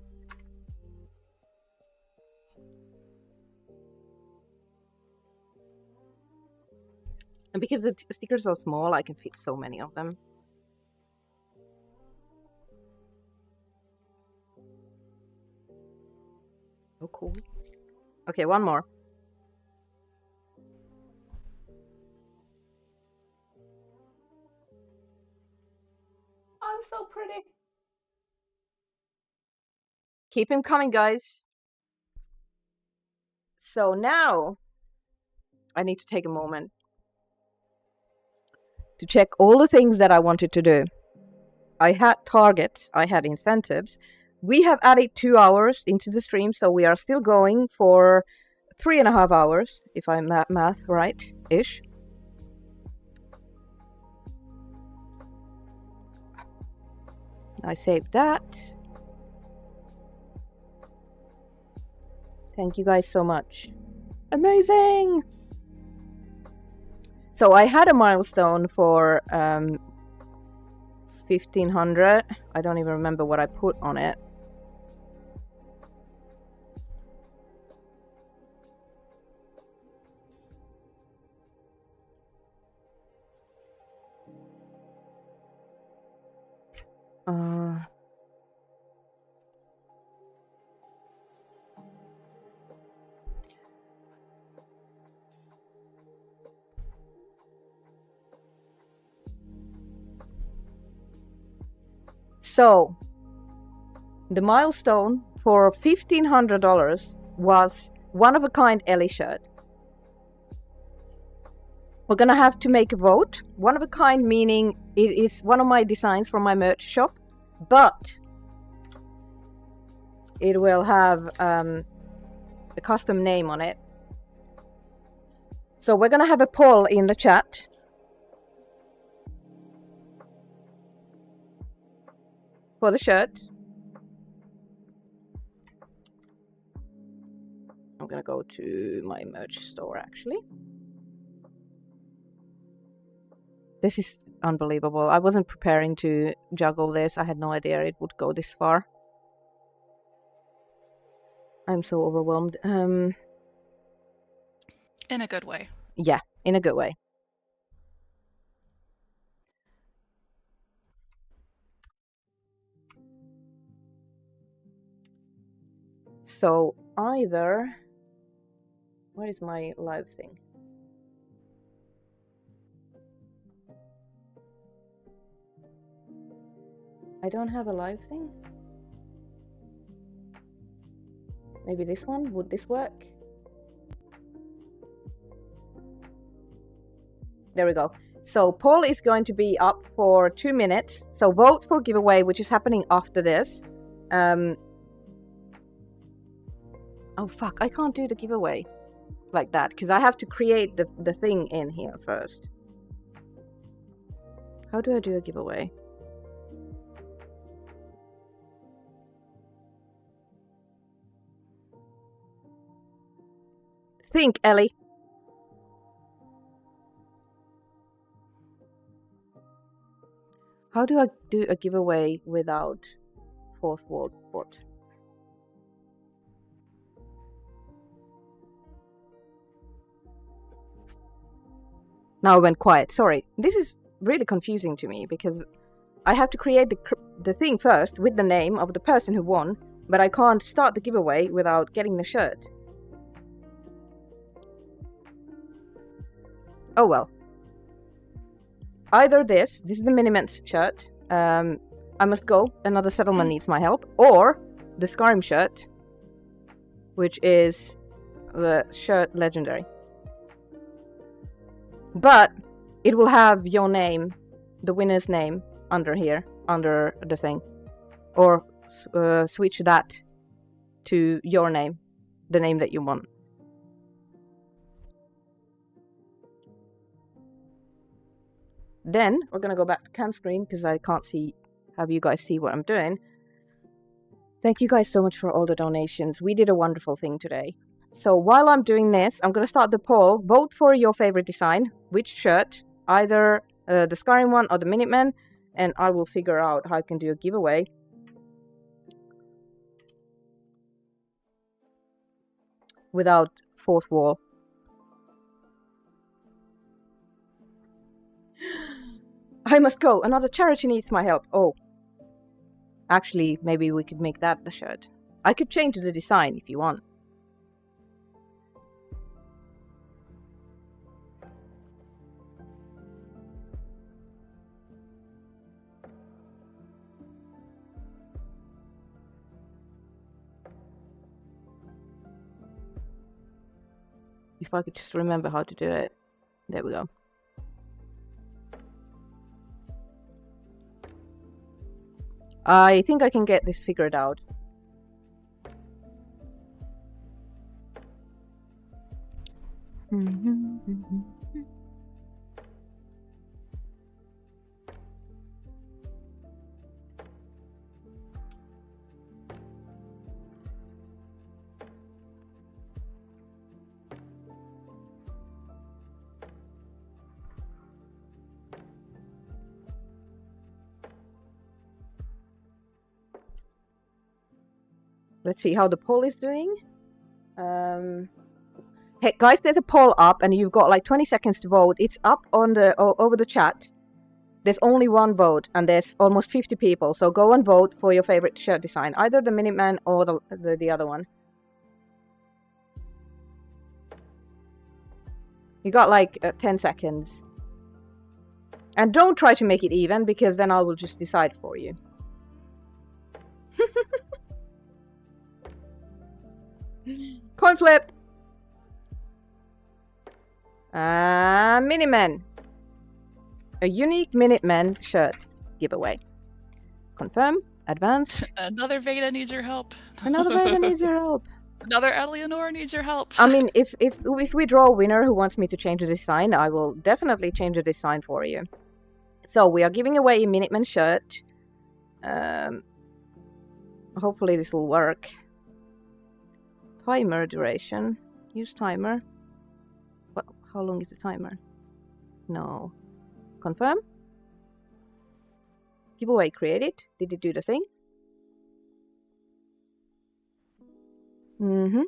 And because the stickers are small, I can fit so many of them. So cool. Okay, one more. I'm so pretty. Keep him coming, guys. So now I need to take a moment to check all the things that I wanted to do. I had targets, I had incentives. We have added 2 hours into the stream, so we are still going for 3.5 hours, if I math right-ish. I saved that. Thank you guys so much. Amazing! So I had a milestone for 1500. I don't even remember what I put on it. So, the milestone for $1,500 was one-of-a-kind Ellie shirt. We're gonna have to make a vote. One-of-a-kind meaning it is one of my designs from my merch shop, but it will have a custom name on it. So we're gonna have a poll in the chat. For the shirt. I'm gonna go to my merch store actually. This is unbelievable. I wasn't preparing to juggle this. I had no idea it would go this far. I'm so overwhelmed. In a good way. Yeah, in a good way. So either, where is my live thing? I don't have a live thing. Maybe this one, would this work? There we go. So poll is going to be up for 2 minutes. So vote for giveaway, which is happening after this. Oh fuck, I can't do the giveaway like that because I have to create the thing in here first. How do I do a giveaway? Think, Ellie. How do I do a giveaway without fourth wall bot? Now I went quiet. Sorry. This is really confusing to me because I have to create the thing first with the name of the person who won, but I can't start the giveaway without getting the shirt. Oh well. Either this is the Miniman's shirt, I must go, another settlement needs my help, or the Skyrim shirt, which is the shirt legendary. But it will have your name, the winner's name, under here, under the thing. Or switch that to your name, the name that you want. Then we're gonna go back to cam screen because I can't have you guys see what I'm doing. Thank you guys so much for all the donations. We did a wonderful thing today. So while I'm doing this, I'm gonna start the poll. Vote for your favorite design, which shirt, either the Skyrim one or the Minuteman, and I will figure out how I can do a giveaway. Without fourth wall. I must go. Another charity needs my help. Oh. Actually, maybe we could make that the shirt. I could change the design if you want. If I could just remember how to do it. There we go. I think I can get this figured out. Let's see how the poll is doing. Hey guys, there's a poll up, and you've got like 20 seconds to vote. It's up on the over the chat. There's only one vote, and there's almost 50 people. So go and vote for your favorite shirt design, either the Minuteman or the other one. You got like 10 seconds. And don't try to make it even, because then I will just decide for you. Coin flip! Minuteman. A unique Minuteman shirt giveaway. Confirm. Advance. Another Veda needs your help. Another Veda needs your help. Another Eleanor needs your help. I mean, if we draw a winner who wants me to change the design, I will definitely change the design for you. So we are giving away a Minuteman shirt. Hopefully this will work. Timer duration. Use timer. Well, how long is the timer? No. Confirm. Giveaway created. Did it do the thing? Mm-hmm.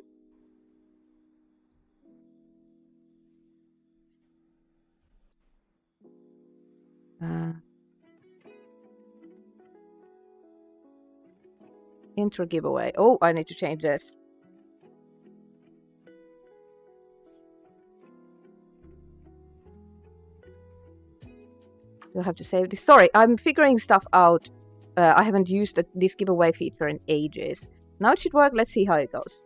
Intro giveaway. Oh, I need to change this. Do I have to save this? Sorry, I'm figuring stuff out. I haven't used this giveaway feature in ages. Now it should work. Let's see how it goes.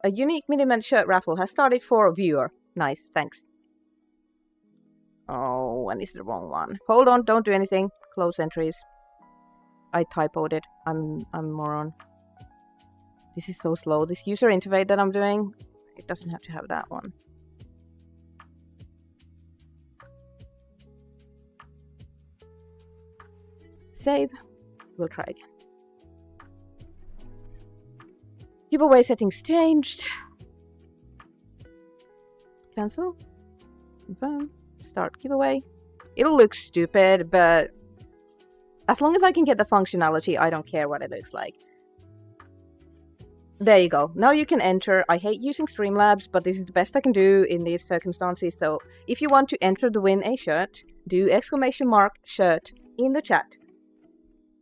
A unique Minuteman shirt raffle has started for a viewer. Nice, thanks. Oh, and it's the wrong one. Hold on, don't do anything. Close entries. I typoed it. I'm a moron. This is so slow. This user interface that I'm doing, it doesn't have to have that one. Save. We'll try again. Giveaway settings changed. Cancel. Confirm. Start giveaway. It'll look stupid, but as long as I can get the functionality, I don't care what it looks like. There you go. Now you can enter. I hate using Streamlabs, but this is the best I can do in these circumstances. So if you want to enter the win a shirt, do !shirt in the chat.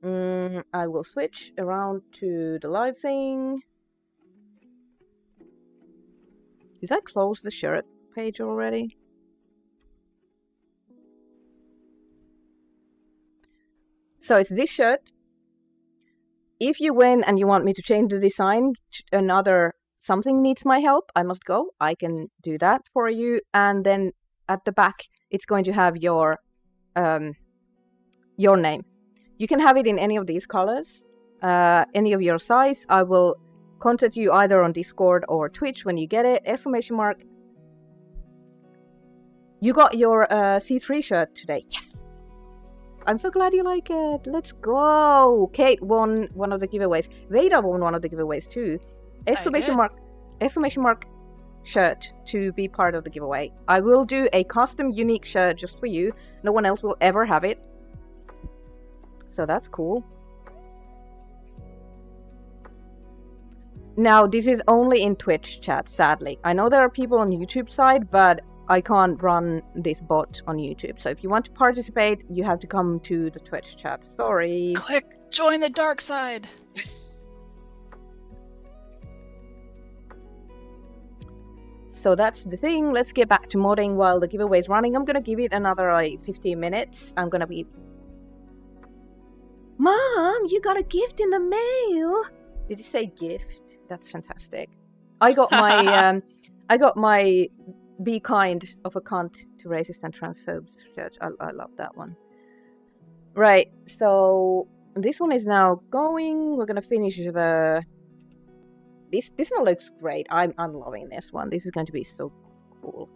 I will switch around to the live thing. Did I close the shirt page already? So it's this shirt. If you win and you want me to change the design, another something needs my help, I must go. I can do that for you. And then at the back, it's going to have your name. You can have it in any of these colors, any of your size. I will contact you either on Discord or Twitch when you get it. ! You got your C3 shirt today. Yes! I'm so glad you like it. Let's go. Kate won one of the giveaways. Veda won one of the giveaways too. ! Shirt to be part of the giveaway. I will do a custom unique shirt just for you. No one else will ever have it. So that's cool. Now, this is only in Twitch chat, sadly. I know there are people on YouTube side, but I can't run this bot on YouTube. So if you want to participate, you have to come to the Twitch chat. Sorry. Click join the dark side. Yes. So that's the thing. Let's get back to modding while the giveaway is running. I'm going to give it another 15 minutes. I'm going to be... Mom, you got a gift in the mail. Did you say gift? That's fantastic. I got my Be Kind of a Cunt to Racist and Transphobes shirt. I love that one. Right, so this one is now going. We're gonna finish the... This one looks great. I'm loving this one. This is going to be so cool.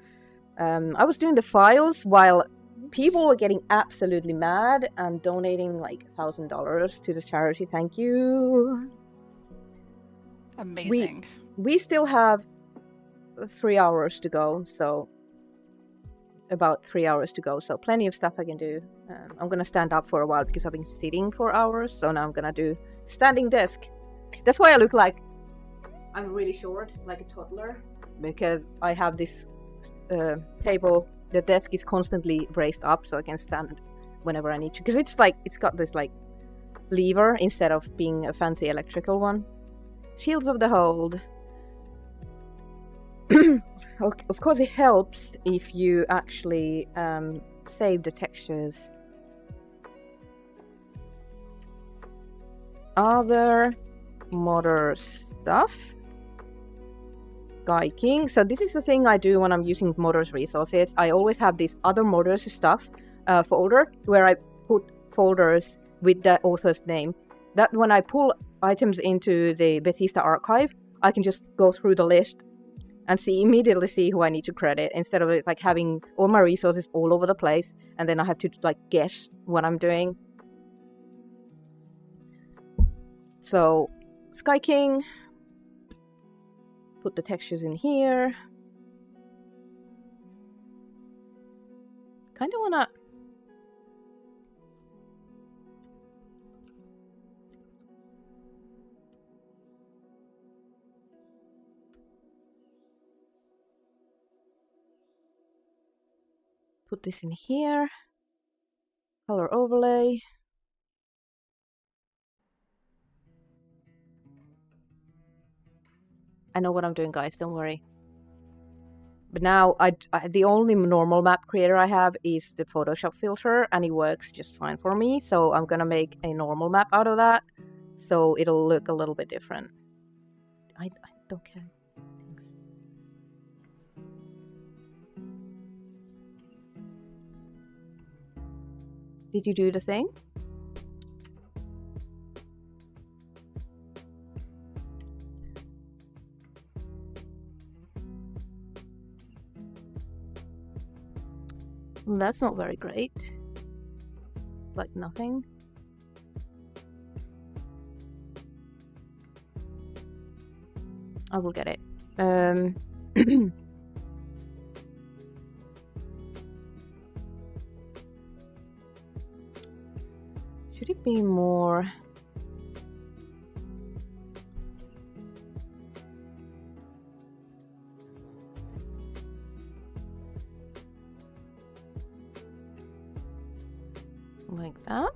I was doing the files while people were getting absolutely mad and donating like $1,000 to the charity. Thank you. Amazing. We still have 3 hours to go, so about 3 hours to go, so plenty of stuff I can do. I'm gonna stand up for a while because I've been sitting for hours, so now I'm gonna do standing desk. That's why I look like I'm really short, like a toddler, because I have this table. The desk is constantly raised up, so I can stand whenever I need to. Because it's got this like lever instead of being a fancy electrical one. Shields of the Hold. Of course, it helps if you actually save the textures. Other modder stuff. Sky King. So this is the thing I do when I'm using modders resources. I always have this other modders stuff folder where I put folders with the author's name. That when I pull items into the Bethesda archive, I can just go through the list and immediately see who I need to credit, instead of like having all my resources all over the place and then I have to like guess what I'm doing. So Sky King, put the textures in here. Kind of wanna put this in here. Color overlay. I know what I'm doing, guys, don't worry. But now, the only normal map creator I have is the Photoshop filter, and it works just fine for me. So I'm gonna make a normal map out of that, so it'll look a little bit different. I don't care. Thanks. Did you do the thing? Well, that's not very great. Like nothing. I will get it. Should it be more? Like that.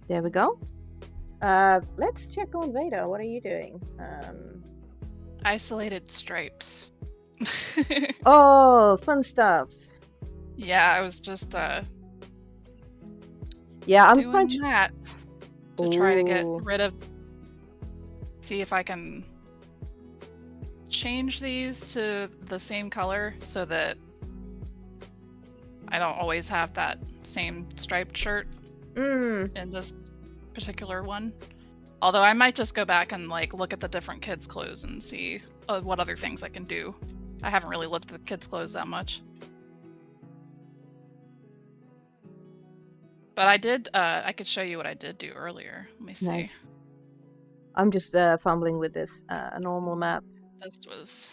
There we go. Let's check on Veda. What are you doing? Isolated stripes. Oh, fun stuff. Yeah, I was just yeah, I'm doing that to try to get Ooh. rid of. See if I can change these to the same color so that I don't always have that same striped shirt in this particular one. Although I might just go back and like look at the different kids' clothes and see what other things I can do. I haven't really looked at the kids' clothes that much. But I did, I could show you what I did do earlier. Let me see. Nice. I'm just fumbling with this normal map. This was...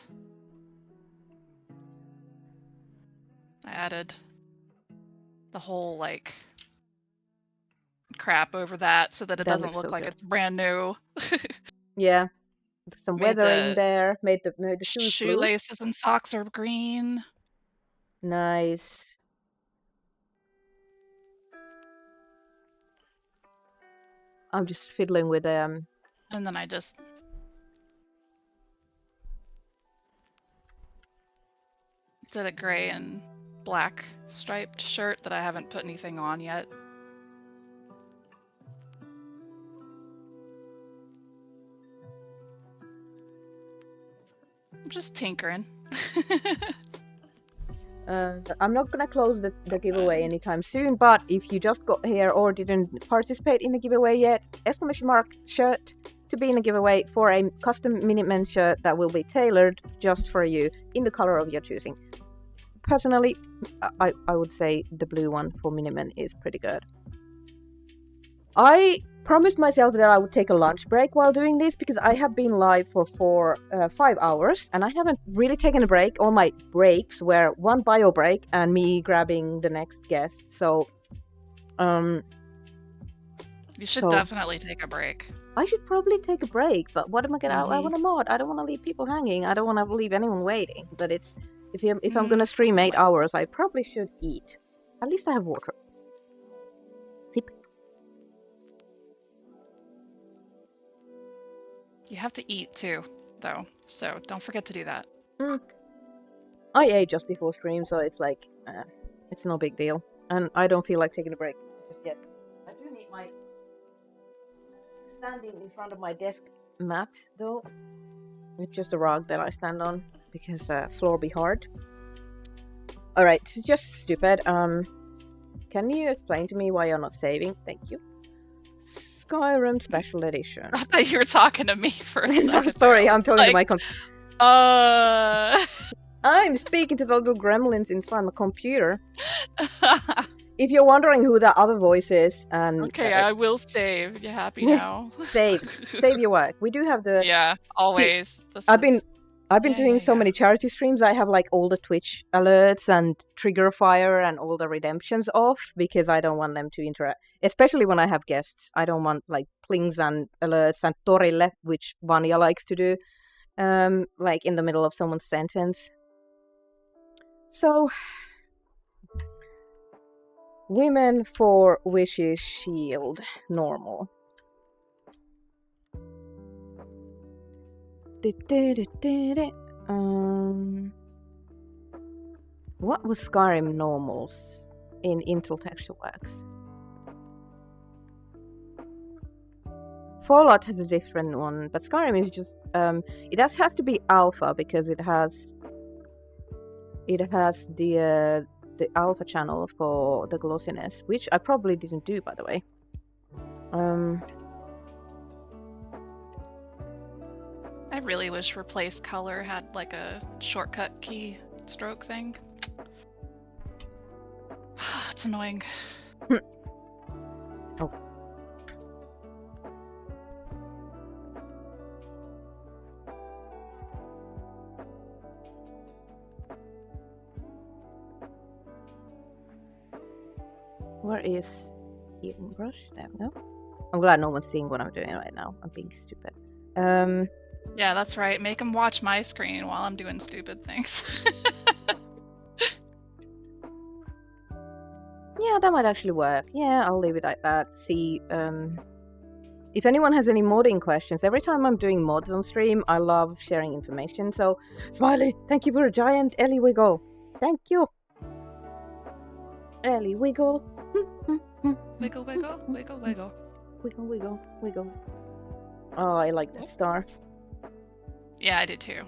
I added the whole, like, crap over that so that it doesn't look like it's brand new. Yeah. Some Made weathering the there. Made the shoes blue. shoelaces and socks are green. Nice. I'm just fiddling with And then I just did a gray and black striped shirt that I haven't put anything on yet. I'm just tinkering. I'm not gonna close the giveaway anytime soon, but if you just got here or didn't participate in the giveaway yet, ! shirt to be in a giveaway for a custom Minutemen shirt that will be tailored just for you in the color of your choosing. personally, I would say the blue one for Miniman is pretty good. I promised myself that I would take a lunch break while doing this because I have been live for 5 hours and I haven't really taken a break. All my breaks were one bio break and me grabbing the next guest. So, you should definitely take a break. I should probably take a break, but what am I gonna? I want to mod. I don't want to leave people hanging. I don't want to leave anyone waiting. But it's if I'm gonna stream 8 hours, I probably should eat. At least I have water. Sip. You have to eat too, though, so don't forget to do that. I ate just before stream, so it's like it's no big deal, and I don't feel like taking a break just yet. I do need my standing in front of my desk mat though. It's just a rug that I stand on because floor be hard. All right, this is just stupid. Can you explain to me why you're not saving? Thank you. Skyrim Special Edition. I thought you were talking to me for a second. I'm sorry, I'm talking to my I'm speaking to the little gremlins inside my computer. If you're wondering who that other voice is, and okay, I will save. You happy now? save your work. We do have the always. See, I've been doing so many charity streams. I have like all the Twitch alerts and trigger fire and all the redemptions off because I don't want them to interact. Especially when I have guests, I don't want like plings and alerts and torille, which Vanya likes to do, like in the middle of someone's sentence. So, Women for Wishes Shield normal. What was Skyrim normals in Intel Textureworks? Fallout has a different one, but Skyrim is just it has to be alpha because it has the alpha channel for the glossiness, which I probably didn't do, by the way. I really wish Replace Color had like a shortcut key stroke thing. It's annoying. Oh. Where is healing brush? There we go. I'm glad no one's seeing what I'm doing right now. I'm being stupid. Yeah, that's right. Make them watch my screen while I'm doing stupid things. Yeah, that might actually work. Yeah, I'll leave it like that. See, if anyone has any modding questions, every time I'm doing mods on stream, I love sharing information. So, Smiley, thank you for a giant Ellie Wiggle. Thank you. Ellie Wiggle. Wiggle, wiggle, wiggle, wiggle. Wiggle, wiggle, wiggle. Oh, I like that star. Yeah, I did too.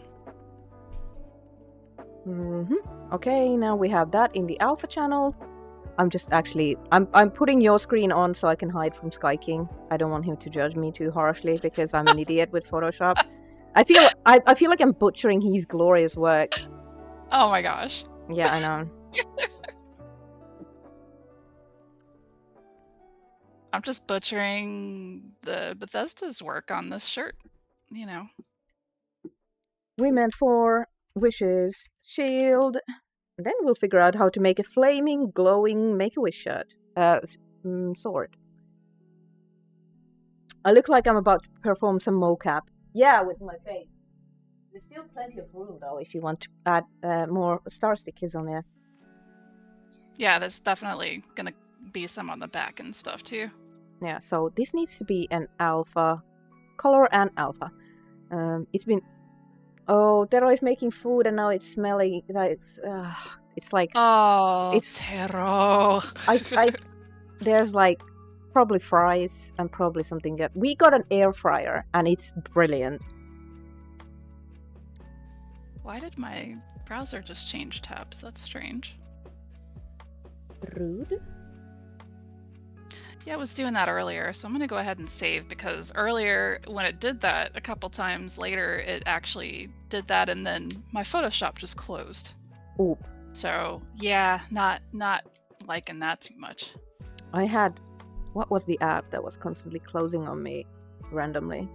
Okay, now we have that in the alpha channel. I'm putting your screen on so I can hide from Sky King. I don't want him to judge me too harshly because I'm an idiot with Photoshop. I feel like I'm butchering his glorious work. Oh my gosh. Yeah, I know. I'm just butchering the Bethesda's work on this shirt, you know. Women for Wishes Shield. And then we'll figure out how to make a flaming, glowing Make-A-Wish shirt. Sword. I look like I'm about to perform some mocap. Yeah, with my face. There's still plenty of room, though, if you want to add more star stickers on there. Yeah, there's definitely gonna be some on the back and stuff, too. Yeah, so this needs to be an alpha. Color and alpha. It's been... Oh, Tero is making food and now it's smelling like... it's like... Oh, it's Tero. There's like probably fries and probably something good. We got an air fryer and it's brilliant. Why did my browser just change tabs? That's strange. Rude. Yeah, I was doing that earlier, so I'm going to go ahead and save because earlier when it did that, a couple times later, it actually did that and then my Photoshop just closed. Oop. So yeah, not liking that too much. I had, what was the app that was constantly closing on me randomly?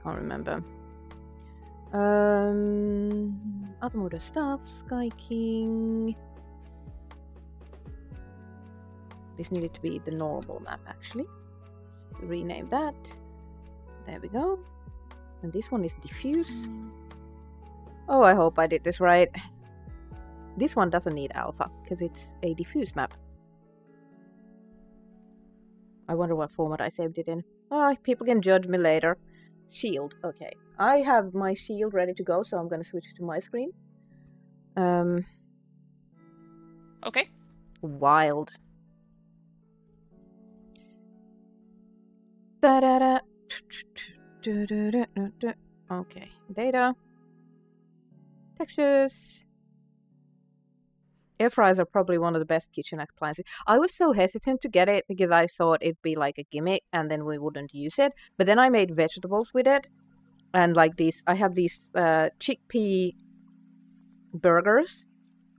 Can't remember. Automotive stuff, Sky King. This needed to be the normal map actually. Let's rename that. There we go. And this one is diffuse. Oh, I hope I did this right. This one doesn't need alpha because it's a diffuse map. I wonder what format I saved it in. Oh, people can judge me later. Shield. Okay. I have my shield ready to go, so I'm going to switch to my screen. Okay. Wild. Da-da-da. Okay. Data. Textures. Air fryers are probably one of the best kitchen appliances. I was so hesitant to get it because I thought it'd be like a gimmick and then we wouldn't use it. But then I made vegetables with it. And like these, I have these chickpea burgers.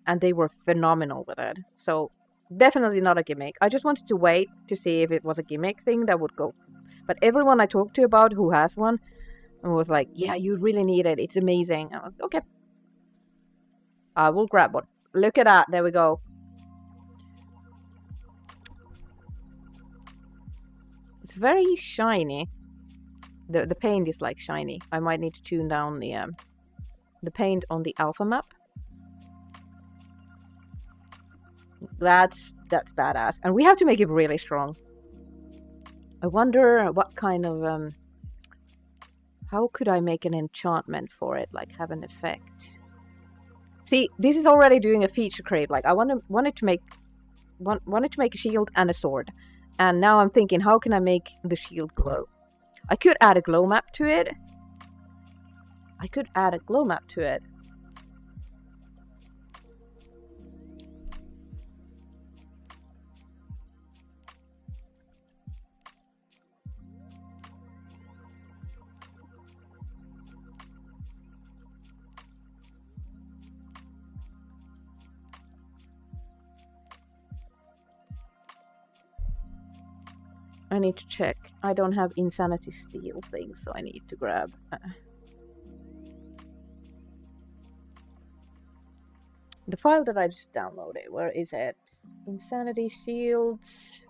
And they were phenomenal with it. So definitely not a gimmick. I just wanted to wait to see if it was a gimmick thing that would go. But everyone I talked to about who has one was like, yeah, you really need it. It's amazing. I'm like, okay. I will grab one. Look at that. There we go. It's very shiny. The paint is like shiny. I might need to tune down the paint on the alpha map. That's badass. And we have to make it really strong. I wonder what kind of how could I make an enchantment for it, like have an effect? See, this is already doing a feature creep. Like I wanted to make a shield and a sword. And now I'm thinking, how can I make the shield glow? I could add a glow map to it. I need to check. I don't have insanity steel things, so I need to grab. The file that I just downloaded, where is it? Insanity shields.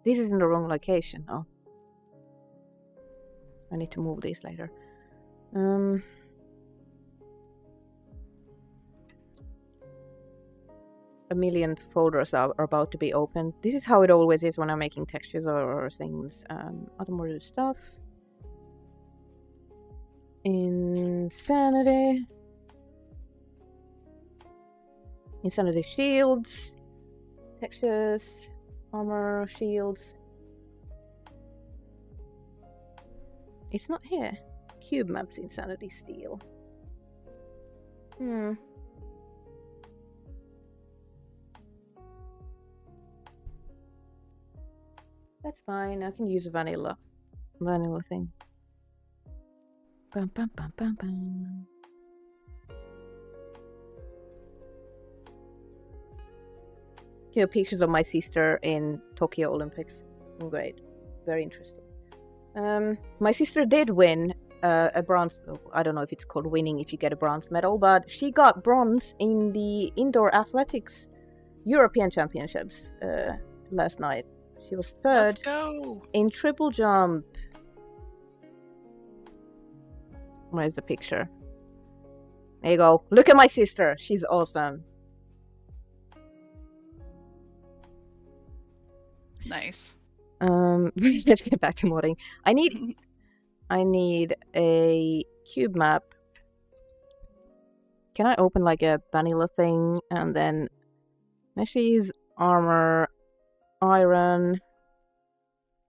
This is in the wrong location. Oh. I need to move these later. A million folders are about to be opened. This is how it always is when I'm making textures or things. Automotive stuff. Insanity. Insanity shields. Textures. Armor shields. It's not here. Cube maps insanity steel. That's fine. I can use a vanilla thing. Bum, bum, bum, bum, bum. You know, pictures of my sister in Tokyo Olympics. Great. Very interesting. My sister did win a bronze. I don't know if it's called winning if you get a bronze medal, but she got bronze in the indoor athletics European Championships last night. She was third in triple jump. Where's the picture? There you go. Look at my sister. She's awesome. Nice. Let's get back to modding. I need a cube map. Can I open like a vanilla thing and then meshes, armor, iron,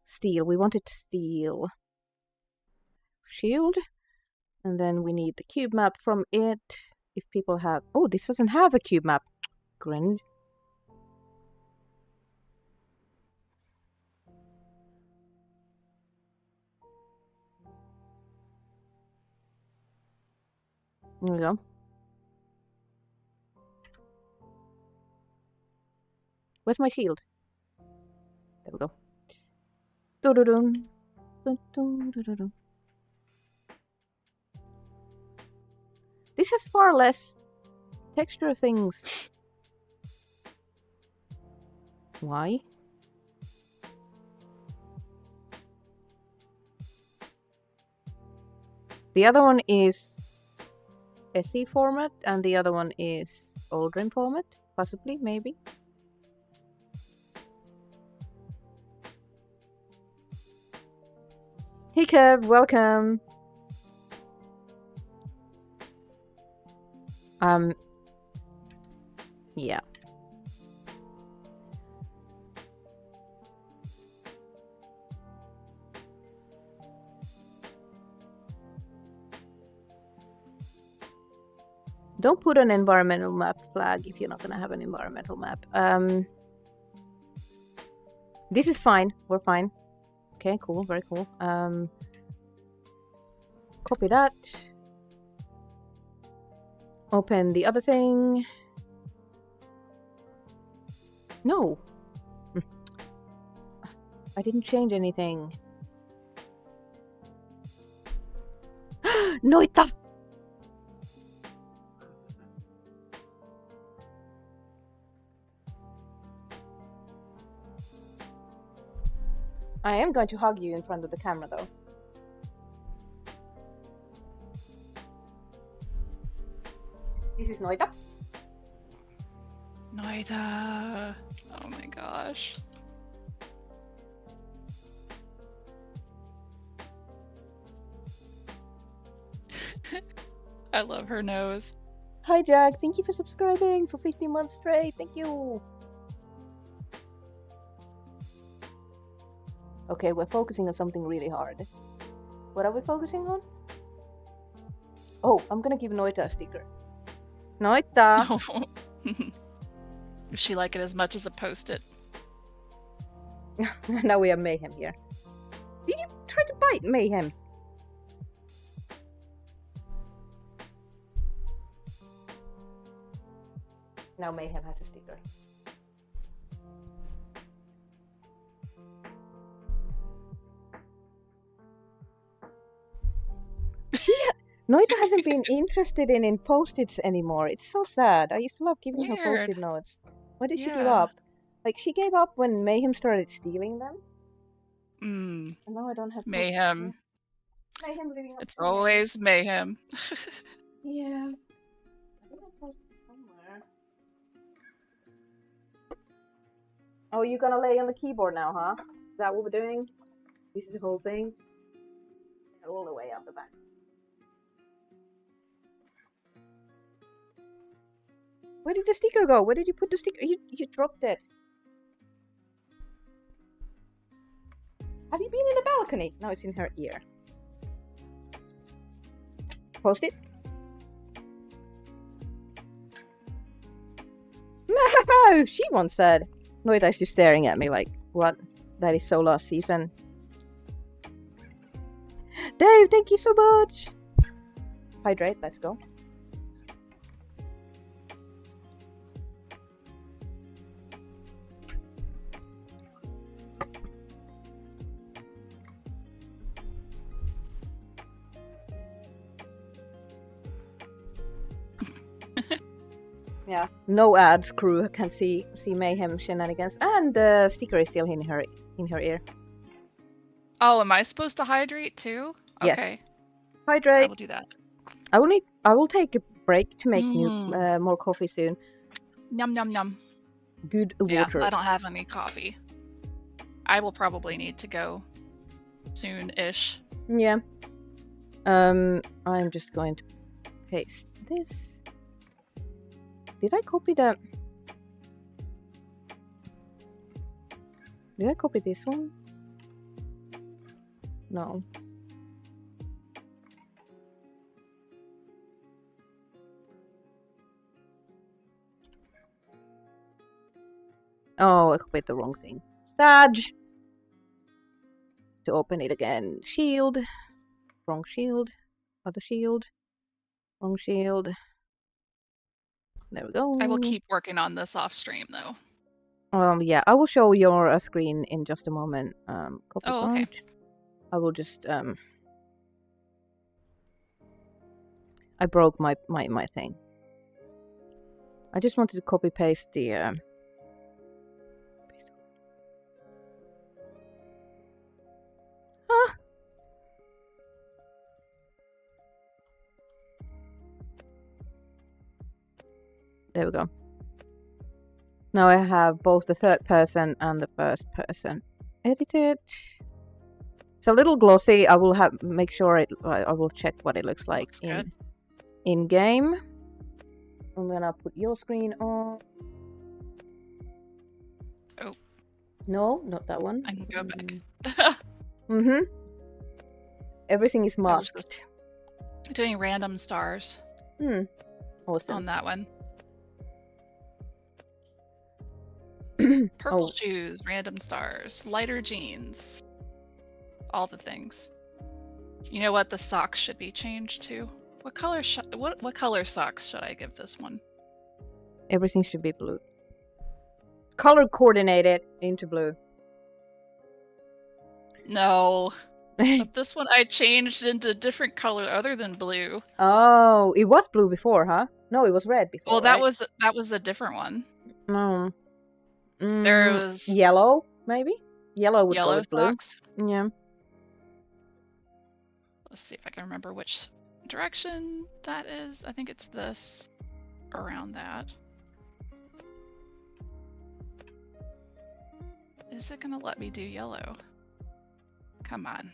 steel. We wanted steel. Shield. And then we need the cube map from it. if people have... Oh, this doesn't have a cube map. Cringe. There we go. Where's my shield? There we go. Dun-dun-dun. Dun-dun-dun-dun-dun. This has far less texture things. Why? The other one is SE format and the other one is Aldrin format, possibly, maybe. Hey Kev, welcome. Yeah. Don't put an environmental map flag if you're not gonna have an environmental map. This is fine. We're fine. Okay, cool. Very cool. Copy that. Open the other thing. No. I didn't change anything. Noita! I am going to hug you in front of the camera though. This is Noita. Noita. Oh my gosh. I love her nose. Hi Jack, thank you for subscribing for 15 months straight. Thank you. Okay, we're focusing on something really hard. What are we focusing on? Oh, I'm gonna give Noita a sticker. Noita! Does she like it as much as a post-it? Now we have Mayhem here. Did you try to bite Mayhem? Now Mayhem has a sticker. Noita hasn't been interested in post-its anymore. It's so sad. I used to love giving her post-it notes. Why did she give up? Like, she gave up when Mayhem started stealing them. And now I don't have Mayhem. Mayhem living up It's always Mayhem. Yeah. I think I posted somewhere. Oh, you're gonna lay on the keyboard now, huh? Is that what we're doing? This is the whole thing? All the way up the back. Where did the sticker go? Where did you put the sticker? You dropped it. Have you been in the balcony? No, it's in her ear. Post it. No, she once said. Noita's just staring at me like, what? That is so last season. Dave, thank you so much. Hydrate, let's go. Yeah, no ads. Crew can see Mayhem shenanigans, and the sticker is still in her ear. Oh, am I supposed to hydrate too? Yes. Okay. Hydrate. I will do that. I will take a break to make more coffee soon. Yum yum yum. Good water. Yeah, I don't have any coffee. I will probably need to go soon-ish. Yeah. I'm just going to paste this. Did I copy the... Did I copy this one? No. Oh, I copied the wrong thing. Sag. To open it again. Shield. Wrong shield. Other shield. Wrong shield. There we go. I will keep working on this off stream though. Yeah, I will show your screen in just a moment. Copy okay. I will just I broke my thing. I just wanted to copy paste the There we go. Now I have both the third person and the first person edited. It's a little glossy. I will make sure I will check what it looks like in game. And then I'll put your screen on. Oh. No, not that one. I can go back. Everything is masked. Doing random stars. Awesome. On that one. Purple shoes, random stars, lighter jeans. All the things. You know what the socks should be changed to? What color what color socks should I give this one? Everything should be blue. Color coordinated into blue. No. But this one I changed into a different color other than blue. Oh, it was blue before, huh? No, it was red before. Well, that right? was a different one. No. There was yellow, maybe? Yellow would go with blue. Socks. Yeah. Let's see if I can remember which direction that is. I think it's this. Around that. Is it gonna let me do yellow? Come on.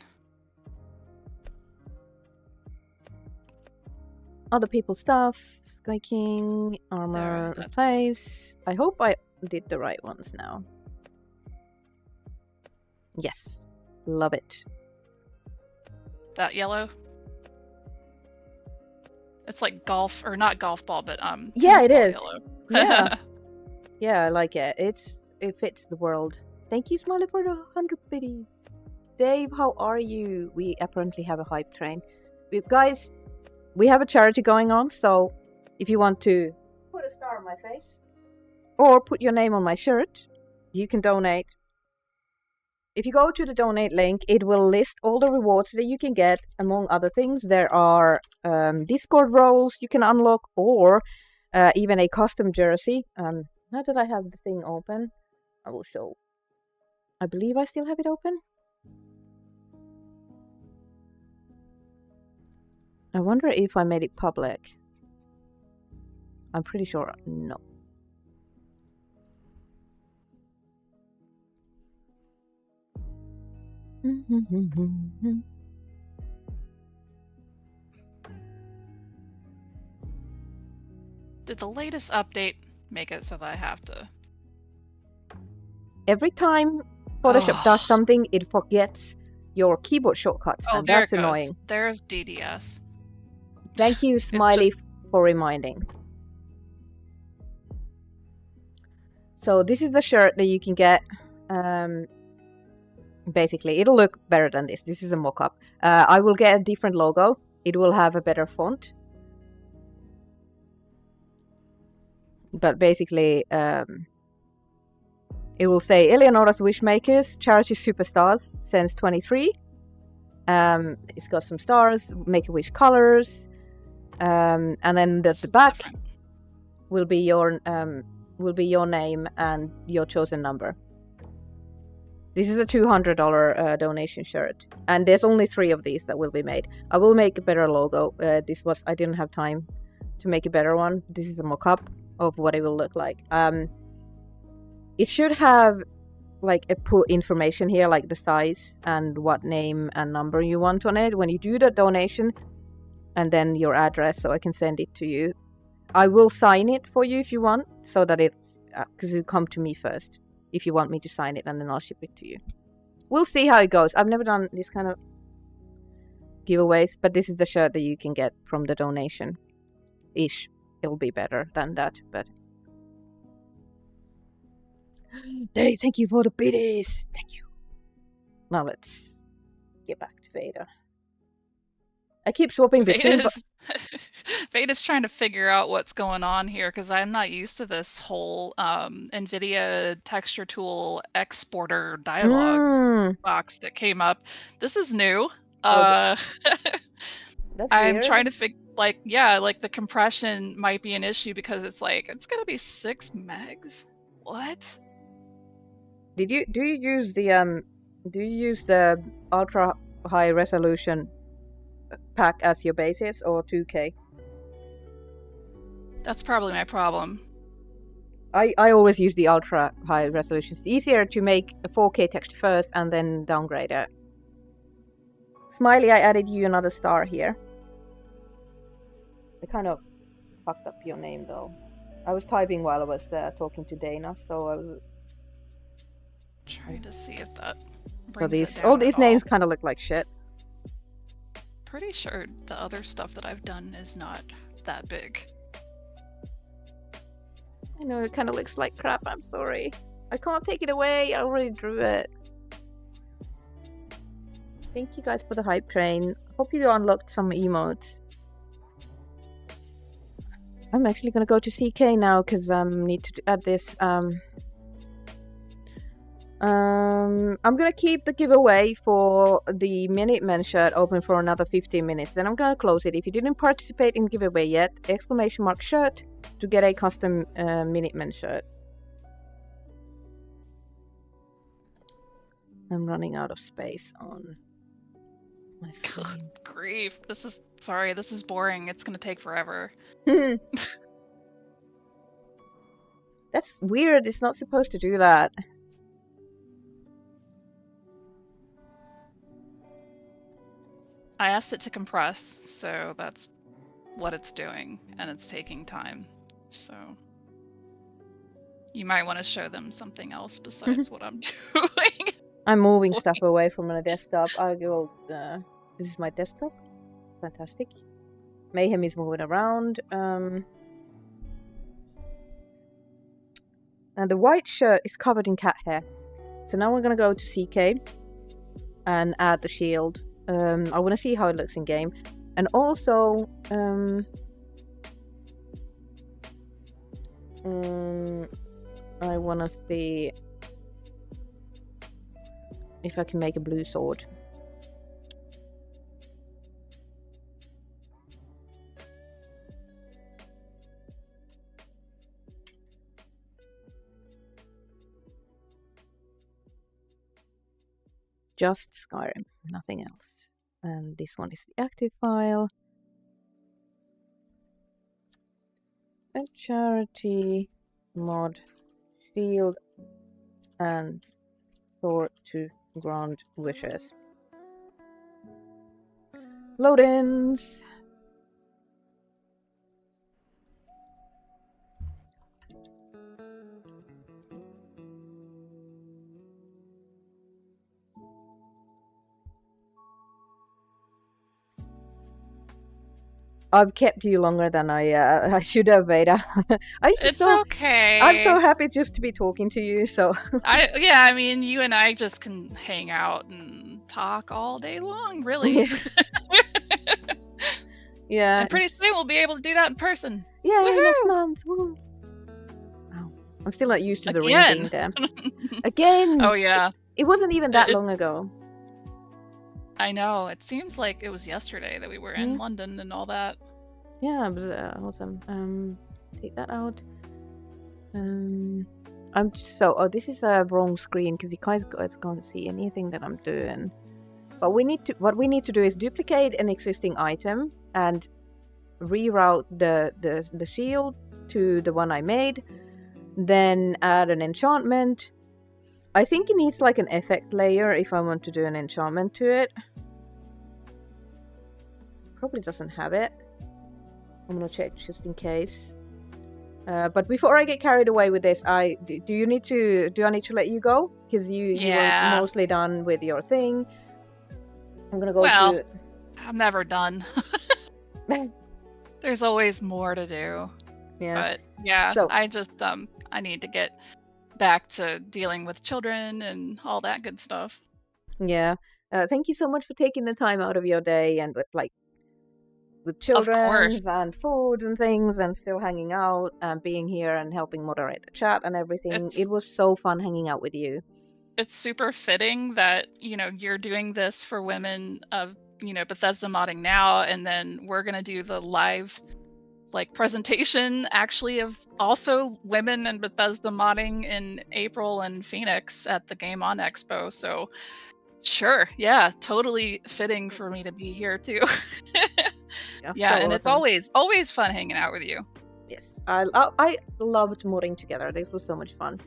Other people's stuff. Sky King, armor, replace. I hope I did the right ones now. Yes. Love it. That yellow? It's like golf, or not golf ball, but yeah, it is. Yellow. Yeah. Yeah, I like it. It fits the world. Thank you, Smiley, for the 100 biddies. Dave, how are you? We apparently have a hype train. Guys, we have a charity going on, so if you want to put a star on my face or put your name on my shirt, you can donate. If you go to the donate link, it will list all the rewards that you can get. Among other things, there are Discord roles you can unlock, or even a custom jersey. Now that I have the thing open, I will show. I believe I still have it open. I wonder if I made it public. I'm pretty sure no. Did the latest update make it so that I have to? Every time Photoshop does something, it forgets your keyboard shortcuts, and there that's it goes. annoying. There's DDS. Thank you, Smiley, for reminding. So this is the shirt that you can get. Basically, it'll look better than this. This is a mock-up. I will get a different logo. It will have a better font. But basically, it will say Eleonora's Wishmakers, Charity Superstars, Sense 23. It's got some stars, Make-A-Wish colors. And then the back will be your name and your chosen number. This is a $200 donation shirt, and there's only 3 of these that will be made. I will make a better logo. I didn't have time to make a better one. This is a mock-up of what it will look like. It should have like a put information here, like the size and what name and number you want on it when you do the donation, and then your address, so I can send it to you. I will sign it for you if you want, so that it's because it'll come to me first. If you want me to sign it, and then I'll ship it to you. We'll see how it goes. I've never done this kind of giveaways, but this is the shirt that you can get from the donation. It'll be better than that, but Dave, thank you for the biddies. Thank you. Now let's get back to Veda. I keep swapping between. Veda's trying to figure out what's going on here because I'm not used to this whole NVIDIA texture tool exporter dialog box that came up. This is new. That's I'm weird. trying to figure, like, the compression might be an issue because it's gonna be 6 megs. What? Do you use the ultra high resolution pack as your basis or 2K? That's probably my problem. I always use the ultra high resolution. It's easier to make a 4K texture first and then downgrade it. Smiley, I added you another star here. I kind of fucked up your name though. I was typing while I was talking to Dana, so I was trying to see if that. So all these names kind of look like shit. Pretty sure the other stuff that I've done is not that big. I know it kind of looks like crap. I'm sorry. I can't take it away. I already drew it. Thank you guys for the hype train. Hope you unlocked some emotes. I'm actually gonna go to CK now because I need to add this. I'm gonna keep the giveaway for the Minutemen shirt open for another 15 minutes. Then I'm gonna close it. If you didn't participate in the giveaway yet, !shirt to get a custom Minutemen shirt. I'm running out of space on my screen. God, grief. This is boring. It's gonna take forever. That's weird. It's not supposed to do that. I asked it to compress, so that's what it's doing, and it's taking time. So you might want to show them something else besides what I'm doing. I'm moving stuff away from my desktop. I will. This is my desktop. Fantastic. Mayhem is moving around. And the white shirt is covered in cat hair. So now we're gonna go to CK and add the shield. I want to see how it looks in game, and also I want to see if I can make a blue sword. Just Skyrim, nothing else. And this one is the active file. A charity mod shield and sword to grant wishes. Load-ins. I've kept you longer than I should have, Veda. It's okay. I'm so happy just to be talking to you. So I mean, you and I just can hang out and talk all day long, really. Yeah. And pretty soon we'll be able to do that in person. Yeah, Woohoo! next month. Woo. Wow. I'm still not used to the ring being there. Again. Oh yeah. It wasn't even that long ago. I know. It seems like it was yesterday that we were in London and all that. Yeah, it was awesome. Take that out. This is a wrong screen because you guys can't see anything that I'm doing. But what we need to do is duplicate an existing item and reroute the shield to the one I made. Then add an enchantment. I think it needs like an effect layer if I want to do an enchantment to it. Probably doesn't have it. I'm gonna check just in case. But before I get carried away with this, do I need to let you go? Because you were mostly done with your thing. I'm gonna go to... I'm never done. There's always more to do. Yeah. But yeah, so I just I need to get back to dealing with children and all that good stuff. Yeah. Thank you so much for taking the time out of your day and with Of children's course. and food and things and still hanging out and being here and helping moderate the chat and everything. It was so fun hanging out with you. It's super fitting that, you're doing this for women of, Bethesda modding now, and then we're going to do the live presentation actually of also women and Bethesda modding in April in Phoenix at the Game On Expo. So sure, yeah, totally fitting for me to be here too. Yeah, so and it's awesome. always fun hanging out with you. Yes, I loved modding together. This was so much fun.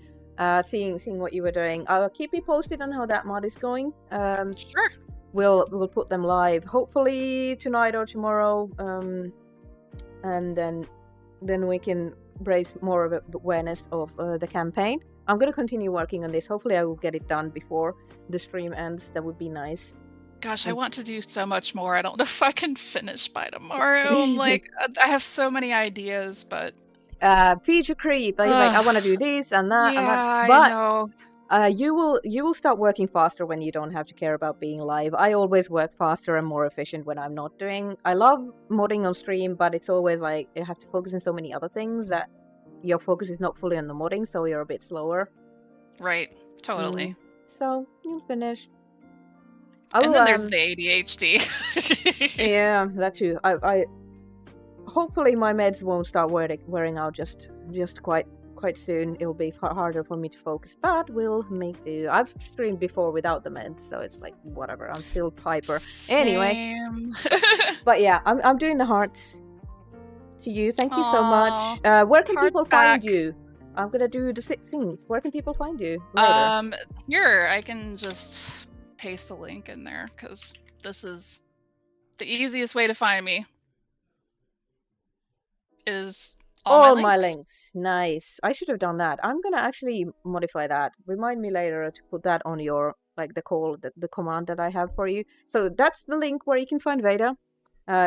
Seeing what you were doing. I'll keep you posted on how that mod is going. Sure. We'll put them live hopefully tonight or tomorrow. And then we can raise more of awareness of the campaign. I'm gonna continue working on this. Hopefully, I will get it done before the stream ends. That would be nice. Gosh, I want to do so much more. I don't know if I can finish by tomorrow. I'm I have so many ideas, but feature creep. I want to do this and that and that. But But I know. You will start working faster when you don't have to care about being live. I always work faster and more efficient when I'm not doing. I love modding on stream, but it's always you have to focus on so many other things that your focus is not fully on the modding, so you're a bit slower. Right. Totally. So you'll finish. And then there's the ADHD. Yeah, that too. I hopefully my meds won't start wearing out just quite soon. It'll be harder for me to focus, but we'll make do. I've streamed before without the meds, so it's whatever. I'm still hyper. Anyway, but yeah, I'm doing the hearts to you. Thank you so much. Where can people find you? I'm gonna do the 6 things. Where can people find you later? Here, I can just paste a link in there because this is the easiest way to find me. Is all my links. Nice. I should have done that. I'm gonna actually modify that. Remind me later to put that on your the command that I have for you. So that's the link where you can find Veda.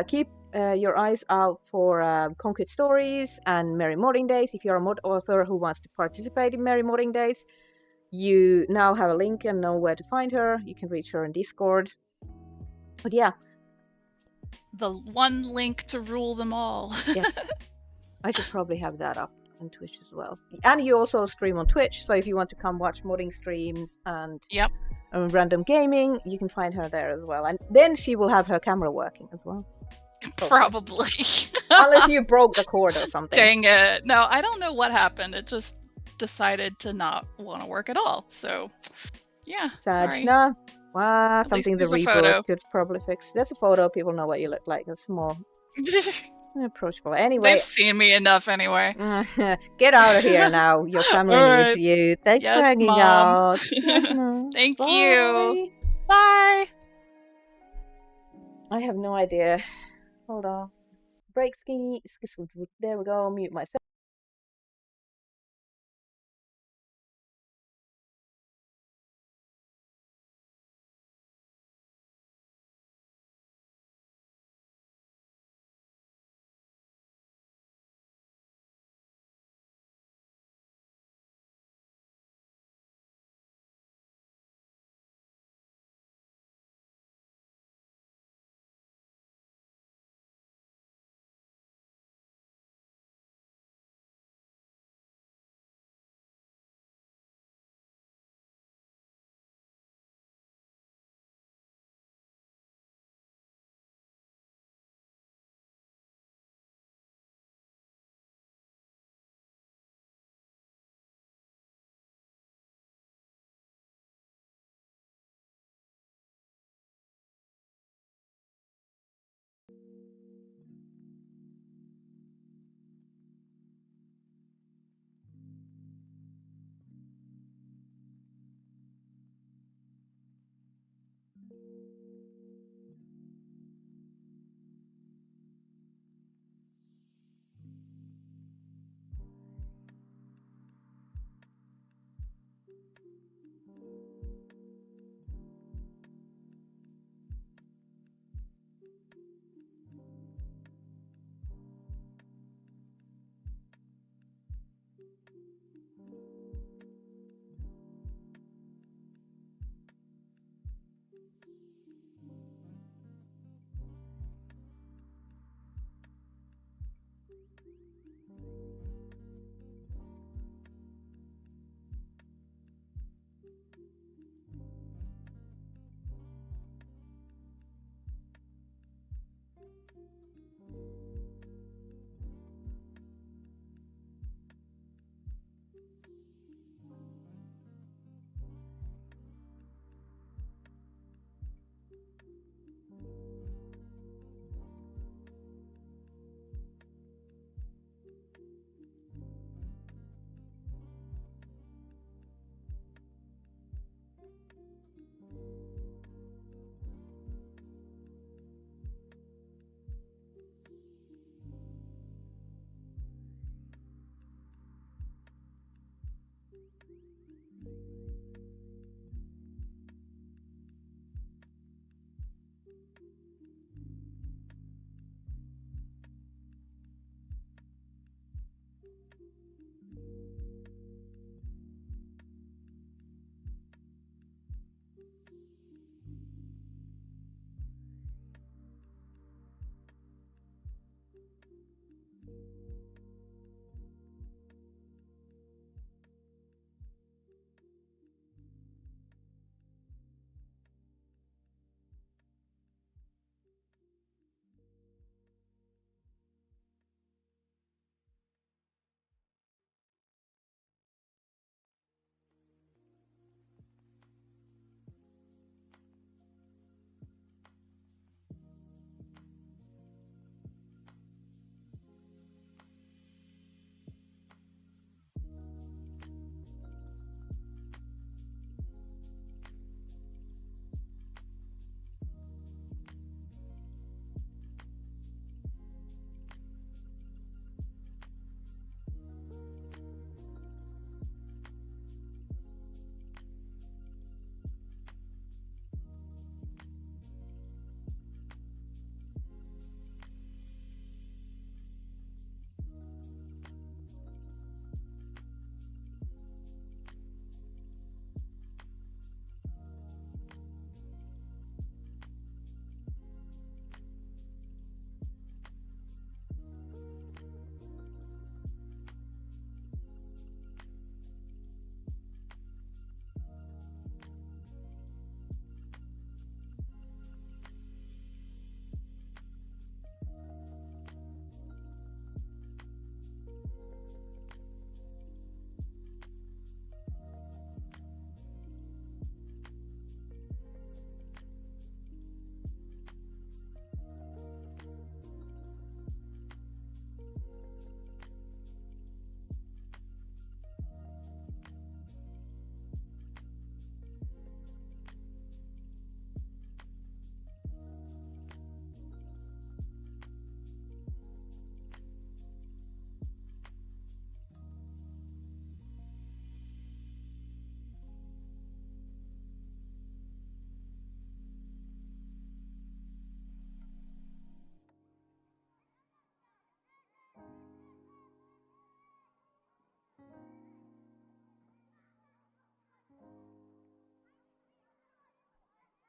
Keep your eyes out for Concrete Stories and Merry Modding Days. If you're a mod author who wants to participate in Merry Modding Days, you now have a link and know where to find her. You can reach her in Discord. But yeah. The one link to rule them all. Yes. I should probably have that up on Twitch as well. And you also stream on Twitch, so if you want to come watch modding streams and random gaming, you can find her there as well. And then she will have her camera working as well. Probably. Unless you broke the cord or something. Dang it. No, I don't know what happened. It just decided to not want to work at all. So, yeah. Sorry. No. Something the reboot photo. could probably fix. That's a photo. People know what you look like. That's more approachable. Anyway. They've seen me enough anyway. Get out of here now. Your family needs you. Thanks for hanging out. Yes, Mom. Thank Bye. you. Bye. I have no idea. Hold on. Break ski. There we go. Mute myself.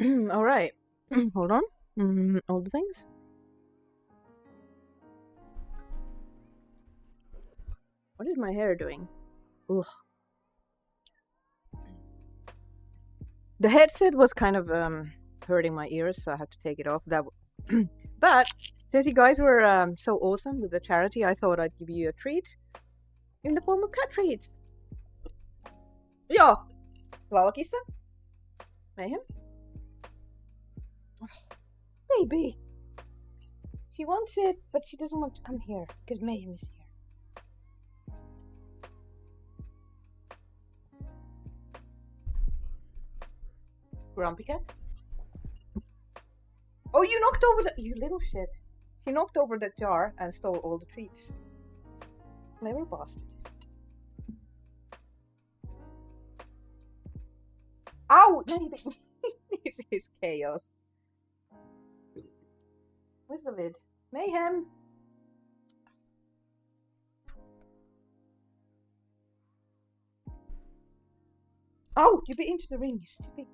All right. Hold on. All the things. What is my hair doing? Ugh. The headset was kind of hurting my ears, so I have to take it off. But since you guys were so awesome with the charity, I thought I'd give you a treat in the form of cat treats. Ja, vad kissa? Mayhem? Oh, baby. She wants it, but she doesn't want to come here because Mayhem is here. Grumpy cat? Oh, you knocked over the... You little shit. She knocked over the jar and stole all the treats. Clever bastard. Ow! This is chaos. Where's the lid? Mayhem! Oh! You bit into the ring, you stupid.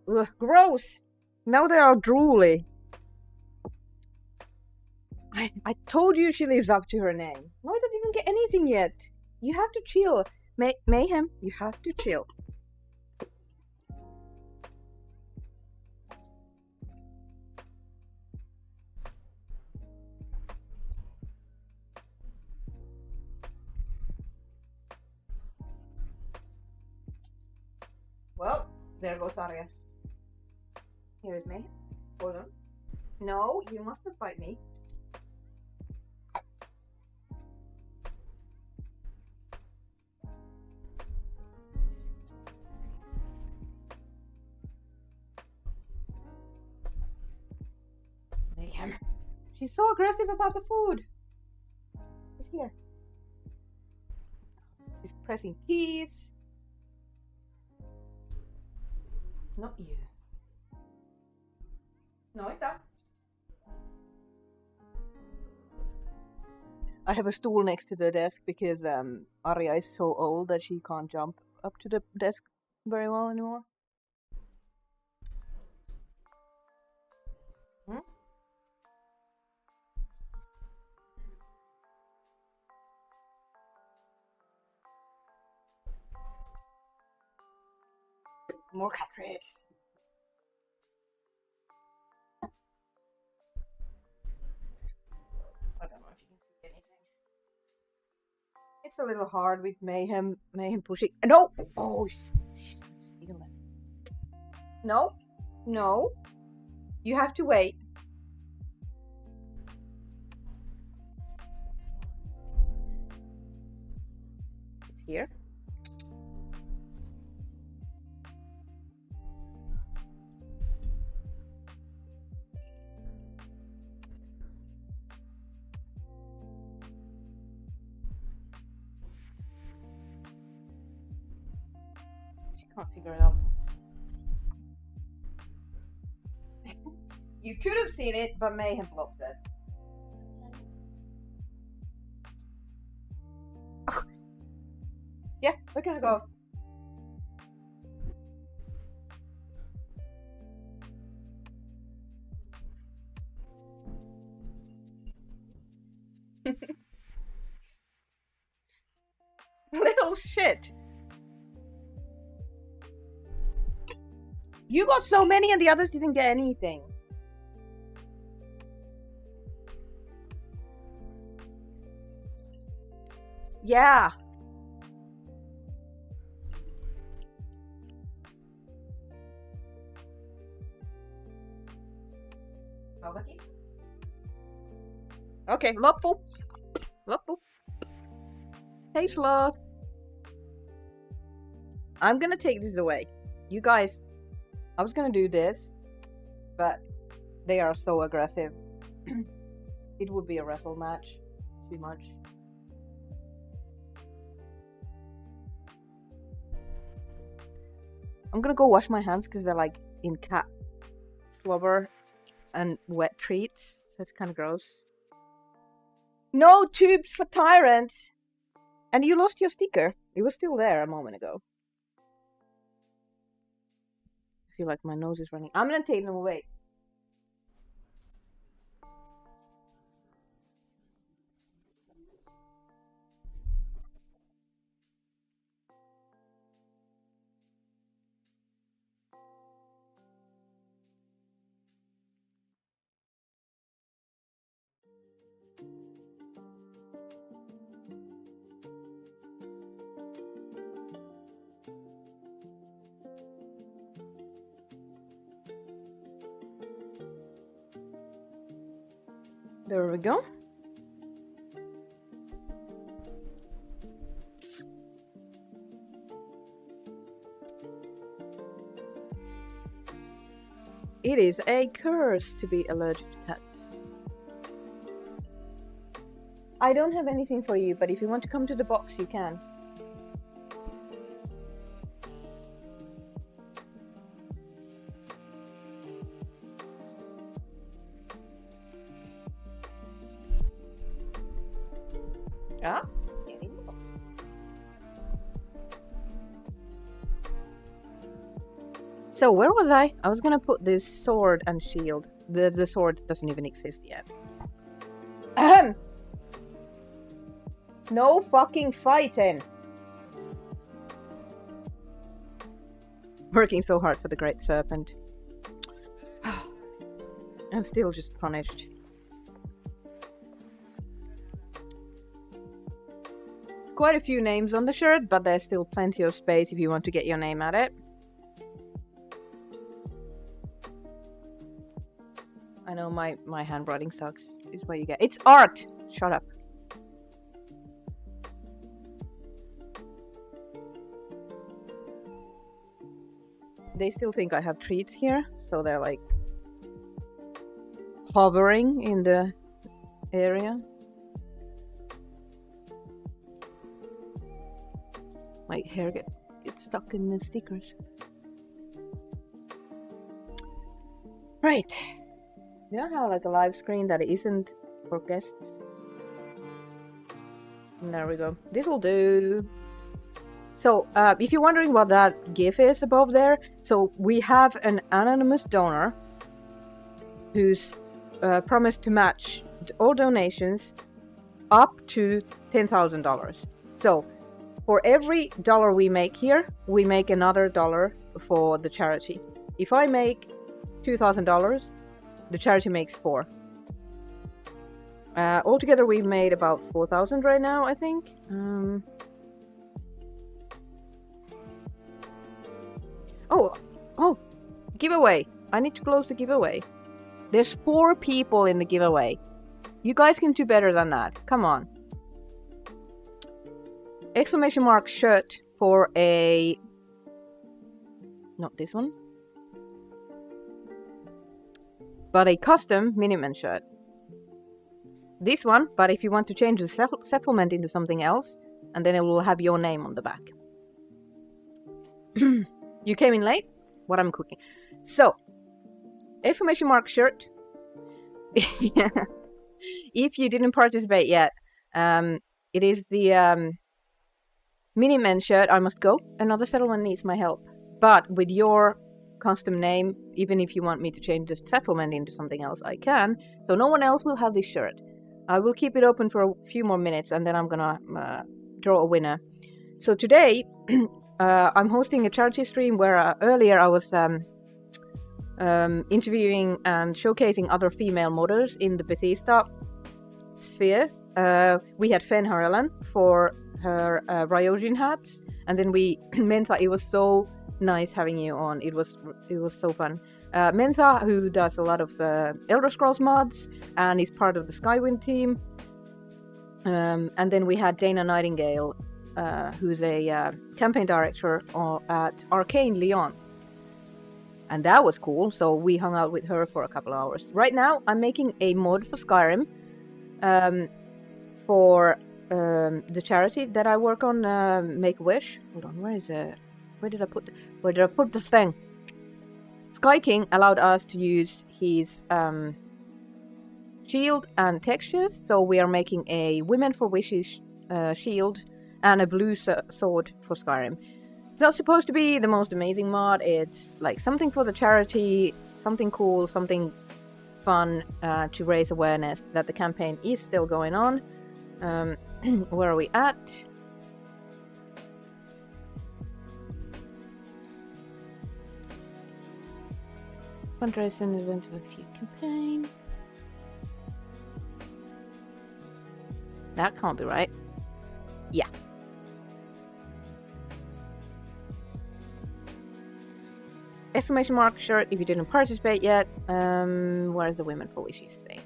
Ugh, gross! Now they are drooly. I told you she lives up to her name. No, I didn't get anything yet. You have to chill. Mayhem, you have to chill. Well, there goes Arya. Here is Mayhem. Hold on. No, you mustn't fight me. Mayhem. She's so aggressive about the food. It's here. She's pressing keys. Not you. No, it's that. I have a stool next to the desk because Arya is so old that she can't jump up to the desk very well anymore. Hmm? More cat treats. I don't know if you can see anything. It's a little hard with Mayhem pushing. No! Oh, no, no. You have to wait. It's here. Can't figure it out. You could have seen it, but Mayhem blocked it. Oh. Yeah, we're gonna go. Little shit. You got so many and the others didn't get anything. Yeah. Okay, Loppo. Loppo. Hey, Sloth. I'm gonna take this away. You guys, I was gonna do this, but they are so aggressive. It would be a wrestle match. Too much. I'm gonna go wash my hands because they're like in cat slobber and wet treats. That's kind of gross. No tubes for tyrants! And you lost your sticker. It was still there a moment ago. I feel like my nose is running. I'm gonna take them away. There we go. It is a curse to be allergic to cats. I don't have anything for you, but if you want to come to the box, you can. Ah. So where was I? I was gonna put this sword and shield. The sword doesn't even exist yet. Ahem. No fucking fighting. Working so hard for the Great Serpent. I'm still just punished. Quite a few names on the shirt, but there's still plenty of space if you want to get your name at it. I know my handwriting sucks. Is what you get. It's art! Shut up. They still think I have treats here, so they're like hovering in the area. My hair gets stuck in the stickers. Right. You know how like a live screen that isn't for guests? And there we go. This will do. So, if you're wondering what that GIF is above there, so we have an anonymous donor who's promised to match all donations up to $10,000. So, for every dollar we make here, we make another dollar for the charity. If I make $2,000, the charity makes $4,000. Altogether, we made about $4,000 right now, I think. Oh, giveaway. I need to close the giveaway. There's 4 people in the giveaway. You guys can do better than that. Come on. Exclamation mark shirt for a... Not this one. But a custom Miniman shirt. This one, but if you want to change the settlement into something else, and then it will have your name on the back. You came in late? What I'm cooking. So, exclamation mark shirt. If you didn't participate yet, it is the Miniman shirt. I must go. Another settlement needs my help. But with your custom name, even if you want me to change the settlement into something else, I can. So no one else will have this shirt. I will keep it open for a few more minutes, and then I'm gonna draw a winner. So today, I'm hosting a charity stream where earlier I was interviewing and showcasing other female modders in the Bethesda sphere. We had Fen Harlan for her Ryojin hats, and then we Mentha. It was so nice having you on. It was so fun. Mentha, who does a lot of Elder Scrolls mods and is part of the Skyrim team. And then we had Dana Nightingale, who's a campaign director at Arcane Lyon. And that was cool, so we hung out with her for a couple of hours. Right now, I'm making a mod for Skyrim for the charity that I work on, Make-A-Wish. Hold on, where did I put the thing? Sky King allowed us to use his shield and textures, so we are making a Women for Wishes shield and a blue sword for Skyrim. It's not supposed to be the most amazing mod. It's like something for the charity, something cool, something fun to raise awareness that the campaign is still going on. Where are we at? Fundraising event of a few campaign. That can't be right. Yeah. Exclamation mark shirt if you didn't participate yet. Where's the Women for Wishes thing?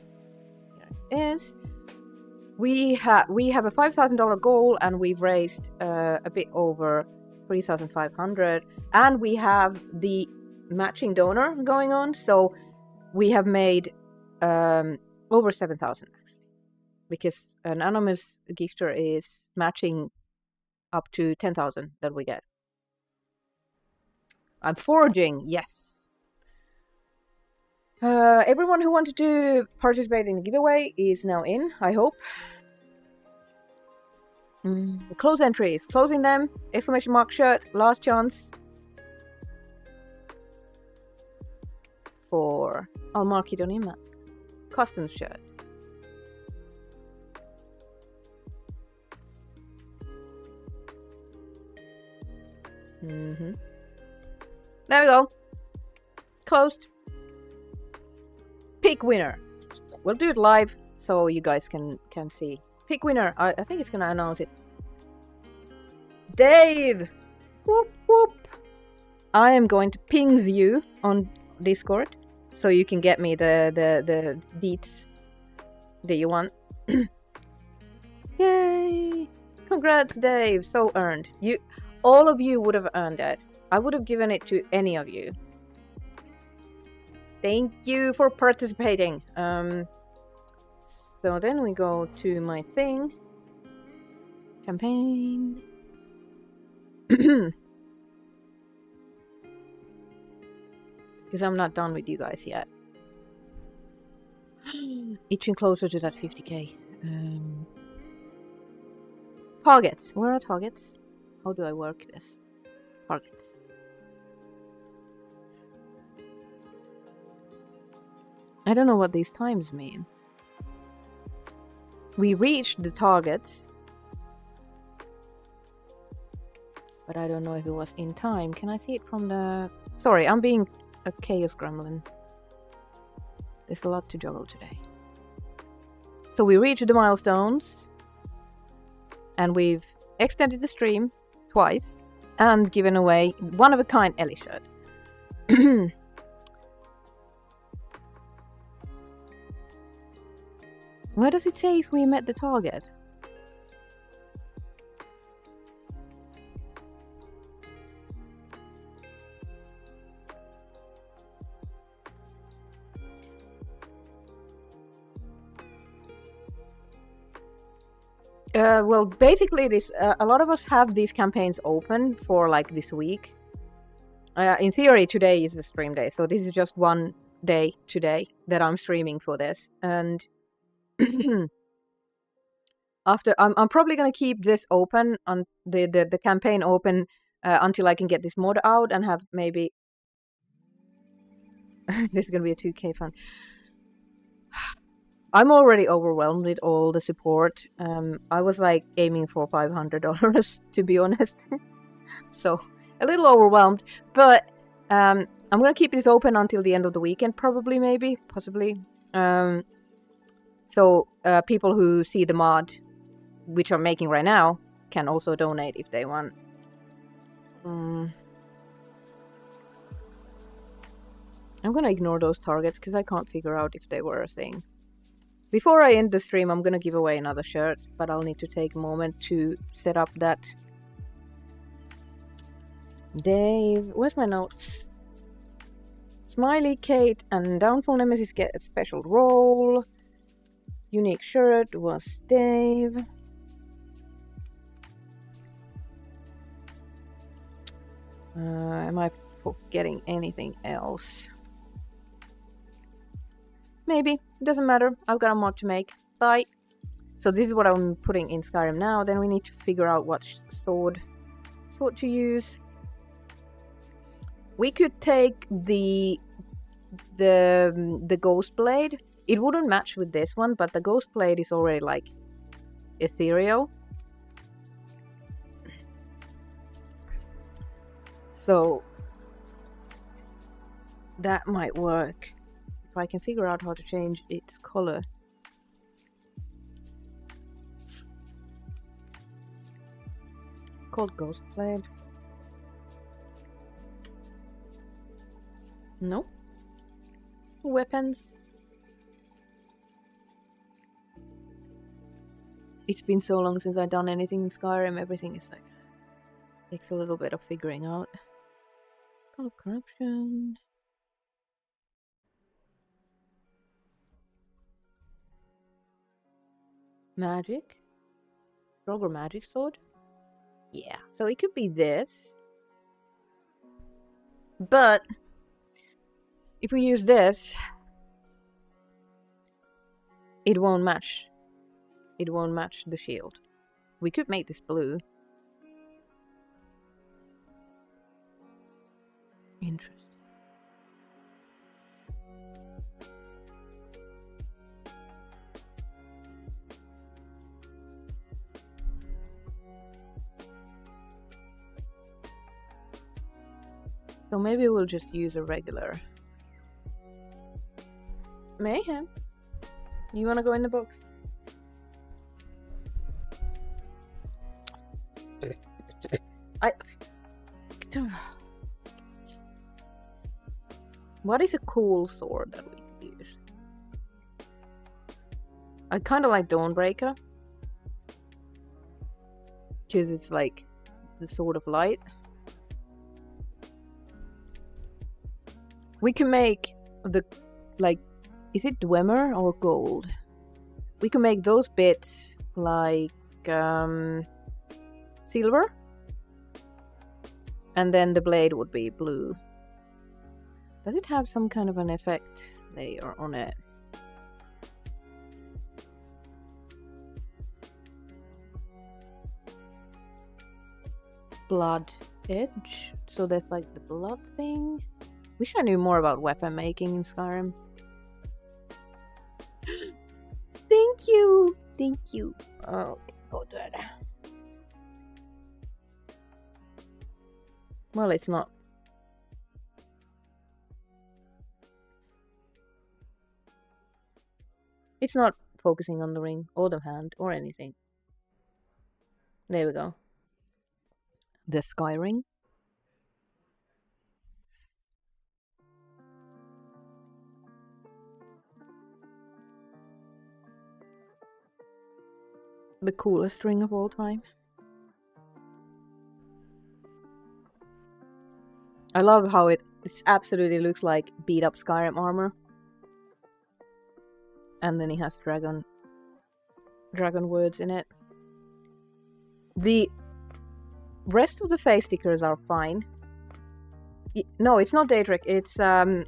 Here it is. We have a $5,000 goal and we've raised a bit over 3,500, and we have the matching donor going on, so we have made over 7,000 actually, because an anonymous gifter is matching up to 10,000 that we get. I'm foraging, yes. Everyone who wanted to participate in the giveaway is now in, I hope. Close entries, closing them, exclamation mark shirt, last chance. For, I'll mark it on your map. Custom shirt. There we go. Closed. Pick winner. We'll do it live so you guys can see. Pick winner. I think it's gonna announce it. Dave! Whoop whoop. I am going to ping you on Discord so you can get me the deets that you want. Yay! Congrats, Dave. So earned. All of you would have earned it. I would have given it to any of you. Thank you for participating. So then we go to my thing. Campaign. Because I'm not done with you guys yet. Itching closer to that 50k. Targets. Where are targets? How do I work this? Targets. I don't know what these times mean. We reached the targets, but I don't know if it was in time. Can I see it from the... Sorry, I'm being a chaos gremlin. There's a lot to juggle today. So we reached the milestones, and we've extended the stream twice, and given away one-of-a-kind Ellie shirt. Where does it say if we met the target? Well, basically, a lot of us have these campaigns open for like this week. In theory, today is the stream day, so this is just one day today that I'm streaming for this, and after I'm probably gonna keep this open on the campaign open until I can get this mod out and have maybe this is gonna be a 2k fund. I'm already overwhelmed with all the support. I was like aiming for $500 to be honest, so a little overwhelmed. But I'm gonna keep this open until the end of the weekend, probably, maybe, possibly. So people who see the mod, which I'm making right now, can also donate if they want. I'm gonna ignore those targets because I can't figure out if they were a thing. Before I end the stream, I'm gonna give away another shirt, but I'll need to take a moment to set up that. Dave, where's my notes? Smiley, Kate, and Downfall Nemesis get a special role. Unique shirt was Dave. Am I forgetting anything else? Maybe. Doesn't matter. I've got a mod to make. Bye. So this is what I'm putting in Skyrim now. Then we need to figure out what sword to use. We could take the ghost blade. It wouldn't match with this one, but the ghost blade is already like ethereal. So that might work if I can figure out how to change its color. Called ghost blade. No. Weapons. It's been so long since I've done anything in Skyrim. Everything is like takes a little bit of figuring out. Color corruption. Magic. Stronger magic sword. Yeah, so it could be this. But if we use this, it won't match. It won't match the shield. We could make this blue. Interesting. So maybe we'll just use a regular. Mayhem. You wanna go in the box? What is a cool sword that we could use? I kind of like Dawnbreaker, because it's like the sword of light. We can make the, like, is it Dwemer or gold? We can make those bits like silver, and then the blade would be blue. Does it have some kind of an effect layer on it? Blood edge. So there's like the blood thing. Wish I knew more about weapon making in Skyrim. Thank you! Thank you. Oh, go to it. Well, it's not. It's not focusing on the ring or the hand or anything. There we go. The sky ring. The coolest ring of all time. I love how it absolutely looks like beat up Skyrim armor. And then it has dragon words in it. The rest of the face stickers are fine. No, it's not Daedric. It's a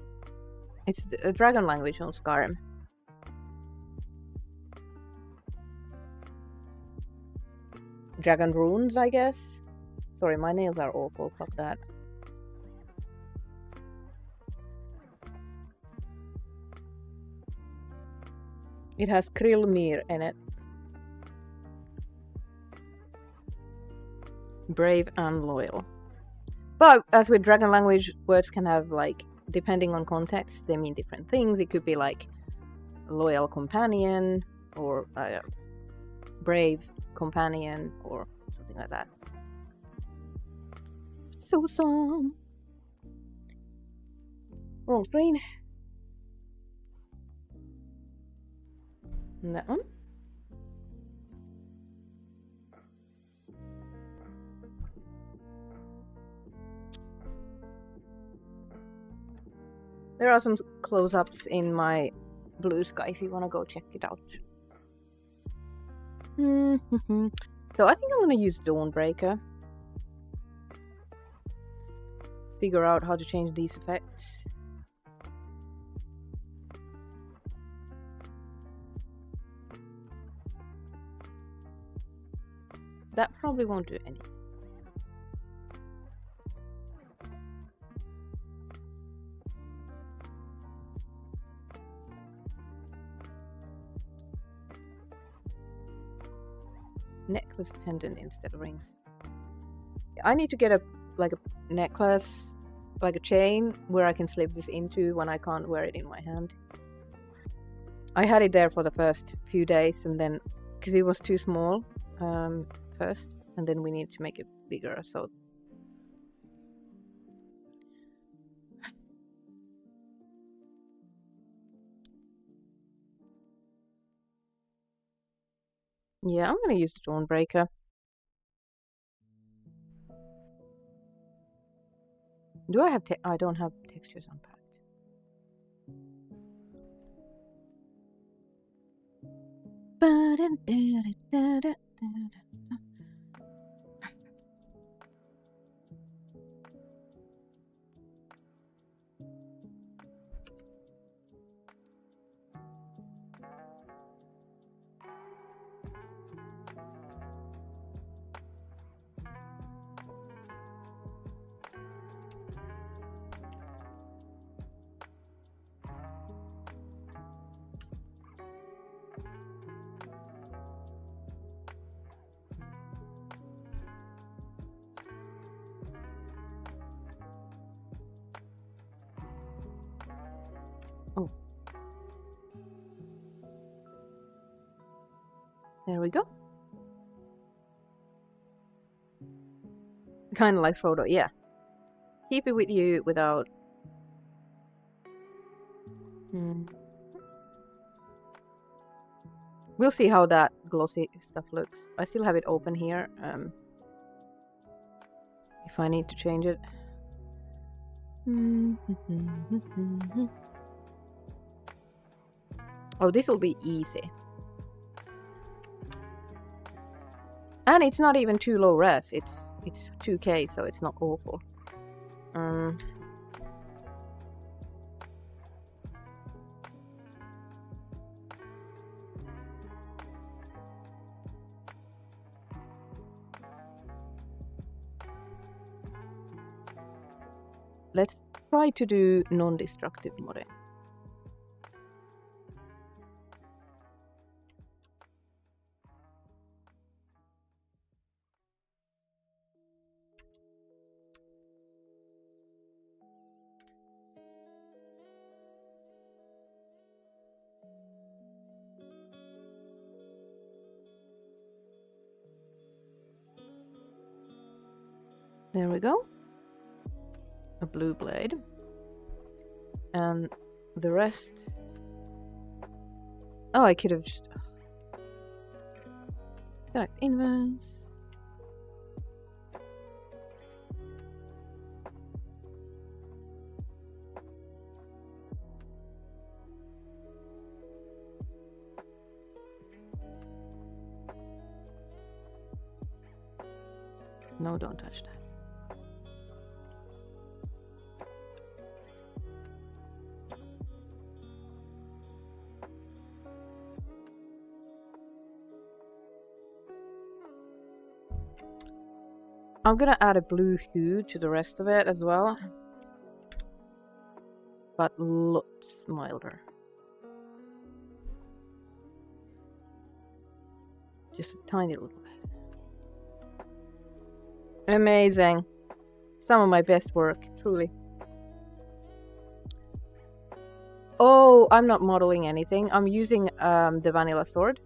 dragon language on Skyrim. Dragon runes, I guess. Sorry, my nails are awful. Fuck that. It has Krillmir in it. Brave and loyal. But as with dragon language, words can have, like, depending on context, they mean different things. It could be like loyal companion or brave companion or something like that. So awesome. Wrong screen. And that one. There are some close-ups in my blue sky if you want to go check it out. So I think I'm going to use Dawnbreaker. Figure out how to change these effects. probably won't do any. Necklace pendant instead of rings. I need to get a necklace, like a chain, where I can slip this into when I can't wear it in my hand. I had it there for the first few days, and then because it was too small first, and then we needed to make it bigger. So yeah, I'm gonna use the Dawnbreaker. Do I have I don't have textures unpacked. Oh. There we go. Kind of like Frodo, yeah. Keep it with you without... We'll see how that glossy stuff looks. I still have it open here. If I need to change it. Oh, this will be easy. And it's not even too low res. It's 2K, so it's not awful. Let's try to do non-destructive modding. There we go. A blue blade. And the rest... Oh, I could have just... Select inverse. No, don't touch that. I'm gonna add a blue hue to the rest of it as well, but lots milder. Just a tiny little bit. Amazing. Some of my best work, truly. Oh, I'm not modeling anything. I'm using the vanilla sword.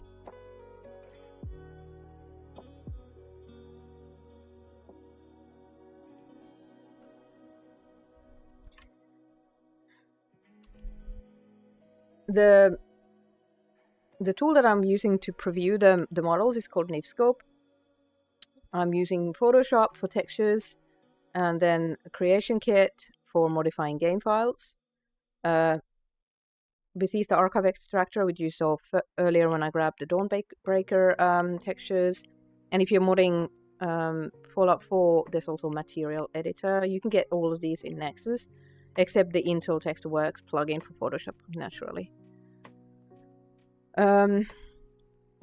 The tool that I'm using to preview the models is called Nivscope. I'm using Photoshop for textures, and then a Creation Kit for modifying game files. Bethesda Archive Extractor, which you saw earlier when I grabbed the Dawnbreaker textures. And if you're modding Fallout 4, there's also Material Editor. You can get all of these in Nexus, except the Intel Textworks plugin for Photoshop, naturally.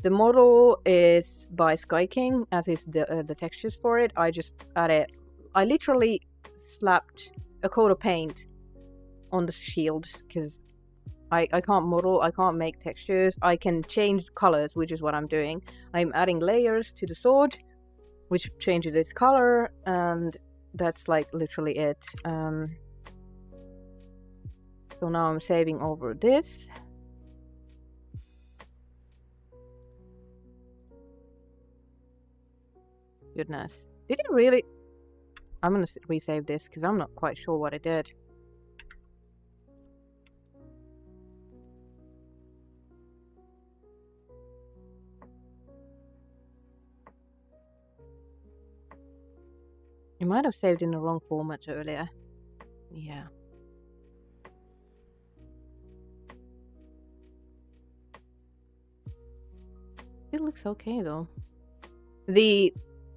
The model is by Sky King, as is the textures for it. I just added. I literally slapped a coat of paint on the shield because I can't model. I can't make textures. I can change colors, which is what I'm doing. I'm adding layers to the sword, which changes its color, and that's like literally it. So now I'm saving over this. Goodness. Did it really? I'm gonna resave this because I'm not quite sure what it did. You might have saved in the wrong format earlier. Yeah. It looks okay though. The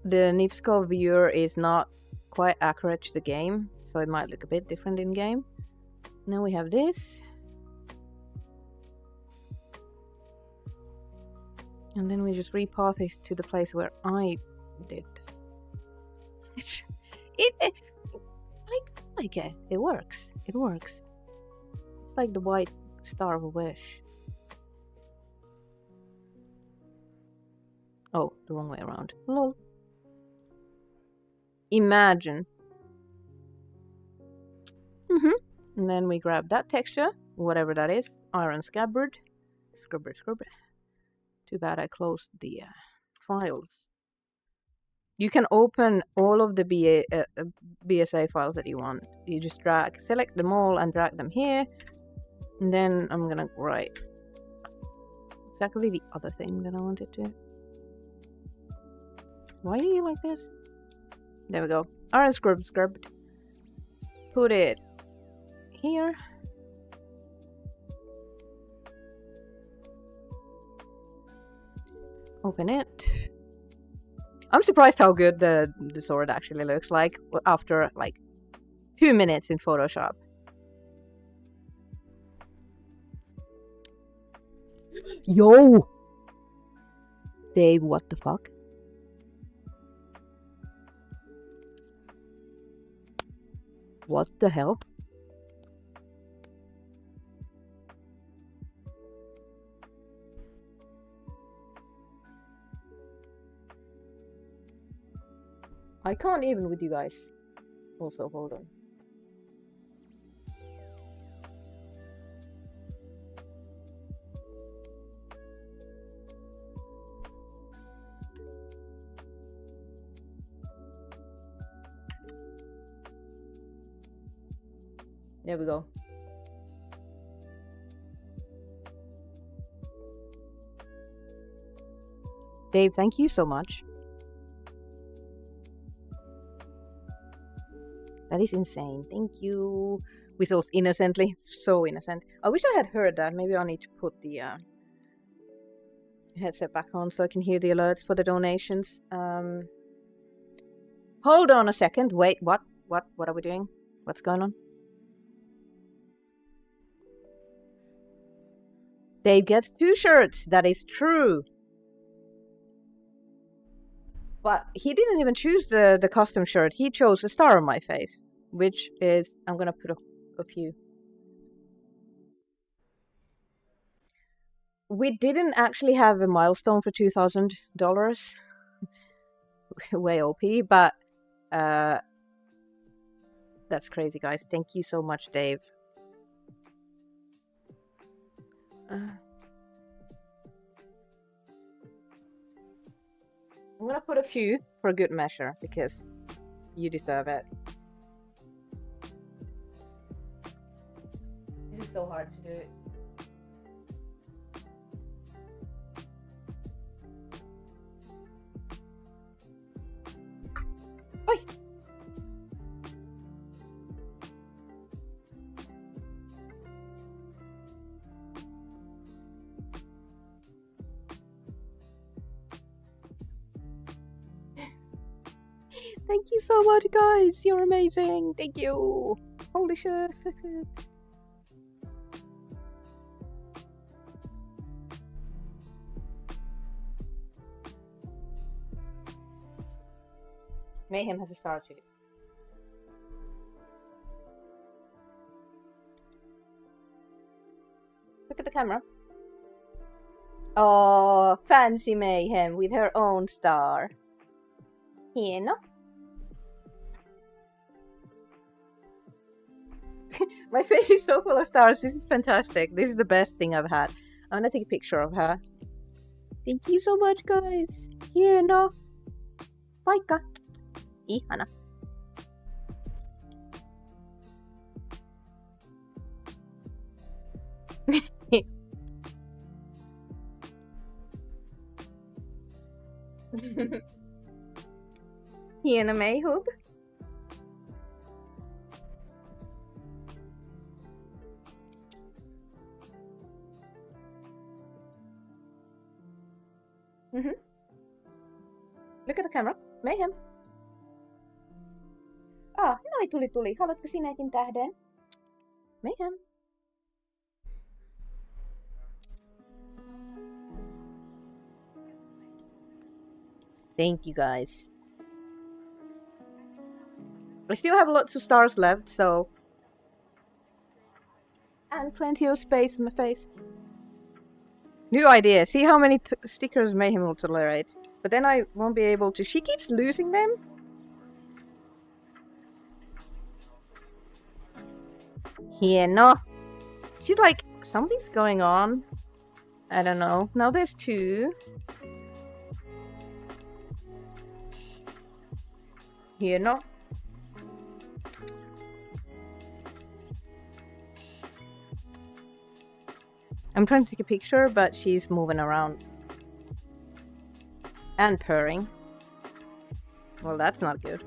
Nivskov viewer is not quite accurate to the game, so it might look a bit different in game. Now we have this. And then we just repath it to the place where I did. I like it. It works. It works. It's like the white star of a wish. Oh, the wrong way around. Lol. Imagine. And then we grab that texture, whatever that is. Iron scabbard. Scrubber. Too bad I closed the files. You can open all of the BSA files that you want. You just select them all and drag them here. And then I'm gonna write exactly the other thing that I wanted to. Why are you like this? There we go. Iron scrubbed. Put it here. Open it. I'm surprised how good the sword actually looks like after like 2 minutes in Photoshop. Yo! Dave, what the fuck? What the hell? I can't even with you guys. Also, hold on. There we go. Dave, thank you so much. That is insane. Thank you. Whistles innocently. So innocent. I wish I had heard that. Maybe I need to put the headset back on so I can hear the alerts for the donations. Hold on a second. Wait, what? What are we doing? What's going on? Dave gets 2 shirts. That is true. But he didn't even choose the custom shirt. He chose a star on my face, which is... I'm gonna put a few. We didn't actually have a milestone for $2,000. Way OP, but... that's crazy, guys. Thank you so much, Dave. I'm gonna put a few for good measure because you deserve it. This is so hard to do. Oi! Thank you so much, guys. You're amazing. Thank you. Holy shit. Mayhem has a star too. Look at the camera. Oh, fancy Mayhem with her own star. Here, no? My face is so full of stars. This is fantastic. This is the best thing I've had. I'm gonna take a picture of her. Thank you so much, guys. Here, no? Paikka. Ihana. Hiena Mayhub. Look at the camera. Mayhem. Noi tuli. Haluatko sinäkin tähden? Mayhem. Thank you guys. I still have lots of stars left, so... And plenty of space in my face. New idea. See how many stickers Mayhem will tolerate. But then I won't be able to... She keeps losing them. Here, no. She's like, something's going on. I don't know. Now there's 2. Here, no. I'm trying to take a picture, but she's moving around. And purring. Well, that's not good.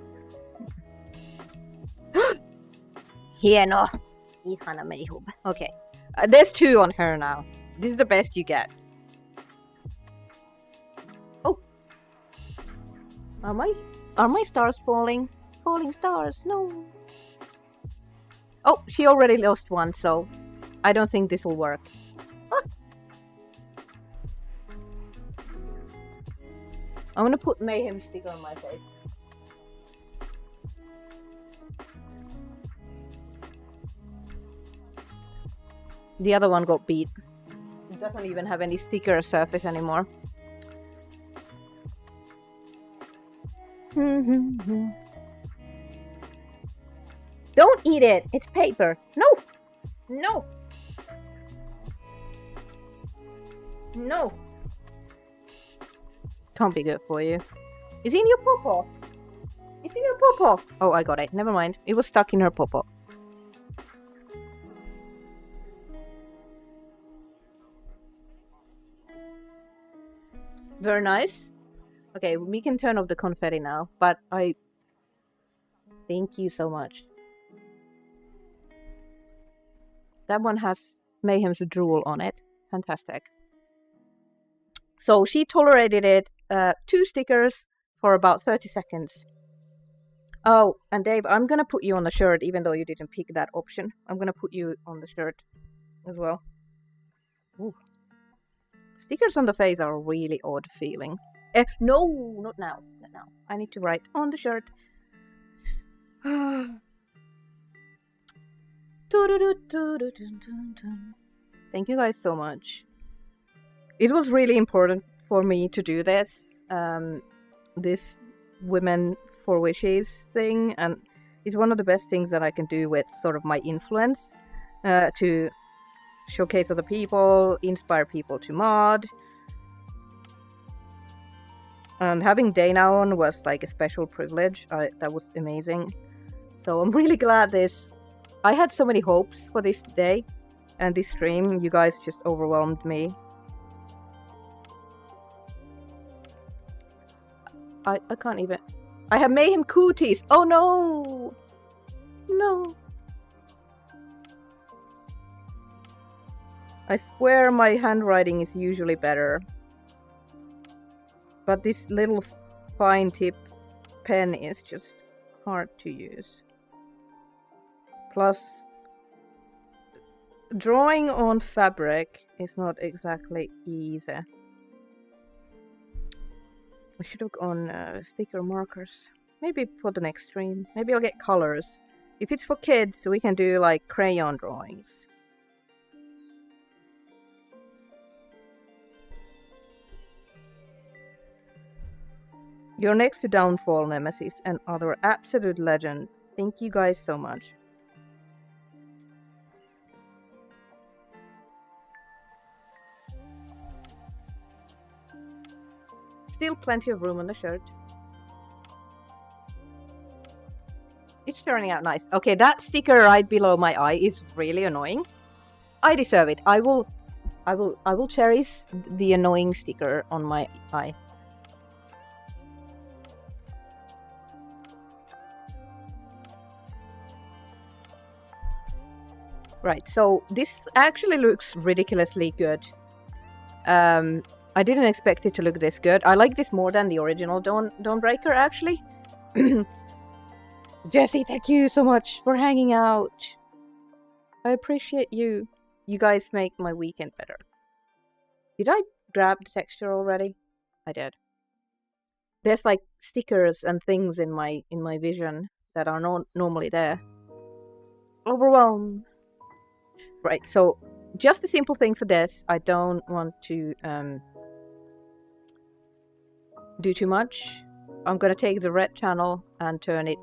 Here, no. Ihana Mayhub. Okay. There's 2 on her now. This is the best you get. Oh. Are my stars falling? Falling stars, no. Oh, she already lost one, so I don't think this will work. Ah. I'm gonna put Mayhem sticker on my face. The other one got beat. It doesn't even have any sticker surface anymore. Don't eat it! It's paper! No! No! No! Can't be good for you. Is it in your popo? It's in your popo! Oh, I got it. Never mind. It was stuck in her popo. Very nice. Okay, we can turn off the confetti now, but I... Thank you so much. That one has Mayhem's drool on it. Fantastic. So she tolerated it, 2 stickers for about 30 seconds. Oh, and Dave, I'm gonna put you on the shirt, even though you didn't pick that option. I'm gonna put you on the shirt as well. Ooh. Stickers on the face are a really odd feeling. No, not now. Not now. I need to write on the shirt. Thank you guys so much. It was really important for me to do this. This Women for Wishes thing, and it's one of the best things that I can do with sort of my influence to showcase other people, inspire people to mod. And having Dana on was like a special privilege. That was amazing. So I'm really glad this... I had so many hopes for this day and this stream. You guys just overwhelmed me. I can't even... I have Mayhem cooties! Oh no! No! I swear my handwriting is usually better. But this little fine tip pen is just hard to use. Plus, drawing on fabric is not exactly easy. I should have gone sticker markers. Maybe for the next stream. Maybe I'll get colors. If it's for kids, we can do like crayon drawings. You're next to Downfall, Nemesis, and other absolute legend. Thank you guys so much. Still plenty of room on the shirt. It's turning out nice. Okay, that sticker right below my eye is really annoying. I deserve it. I will cherish the annoying sticker on my eye. Right, so this actually looks ridiculously good. I didn't expect it to look this good. I like this more than the original Dawnbreaker, actually. Jesse, thank you so much for hanging out. I appreciate you. You guys make my weekend better. Did I grab the texture already? I did. There's like stickers and things in my vision that are not normally there. Overwhelmed. Right, so just a simple thing for this. I don't want to do too much. I'm gonna take the red channel and turn it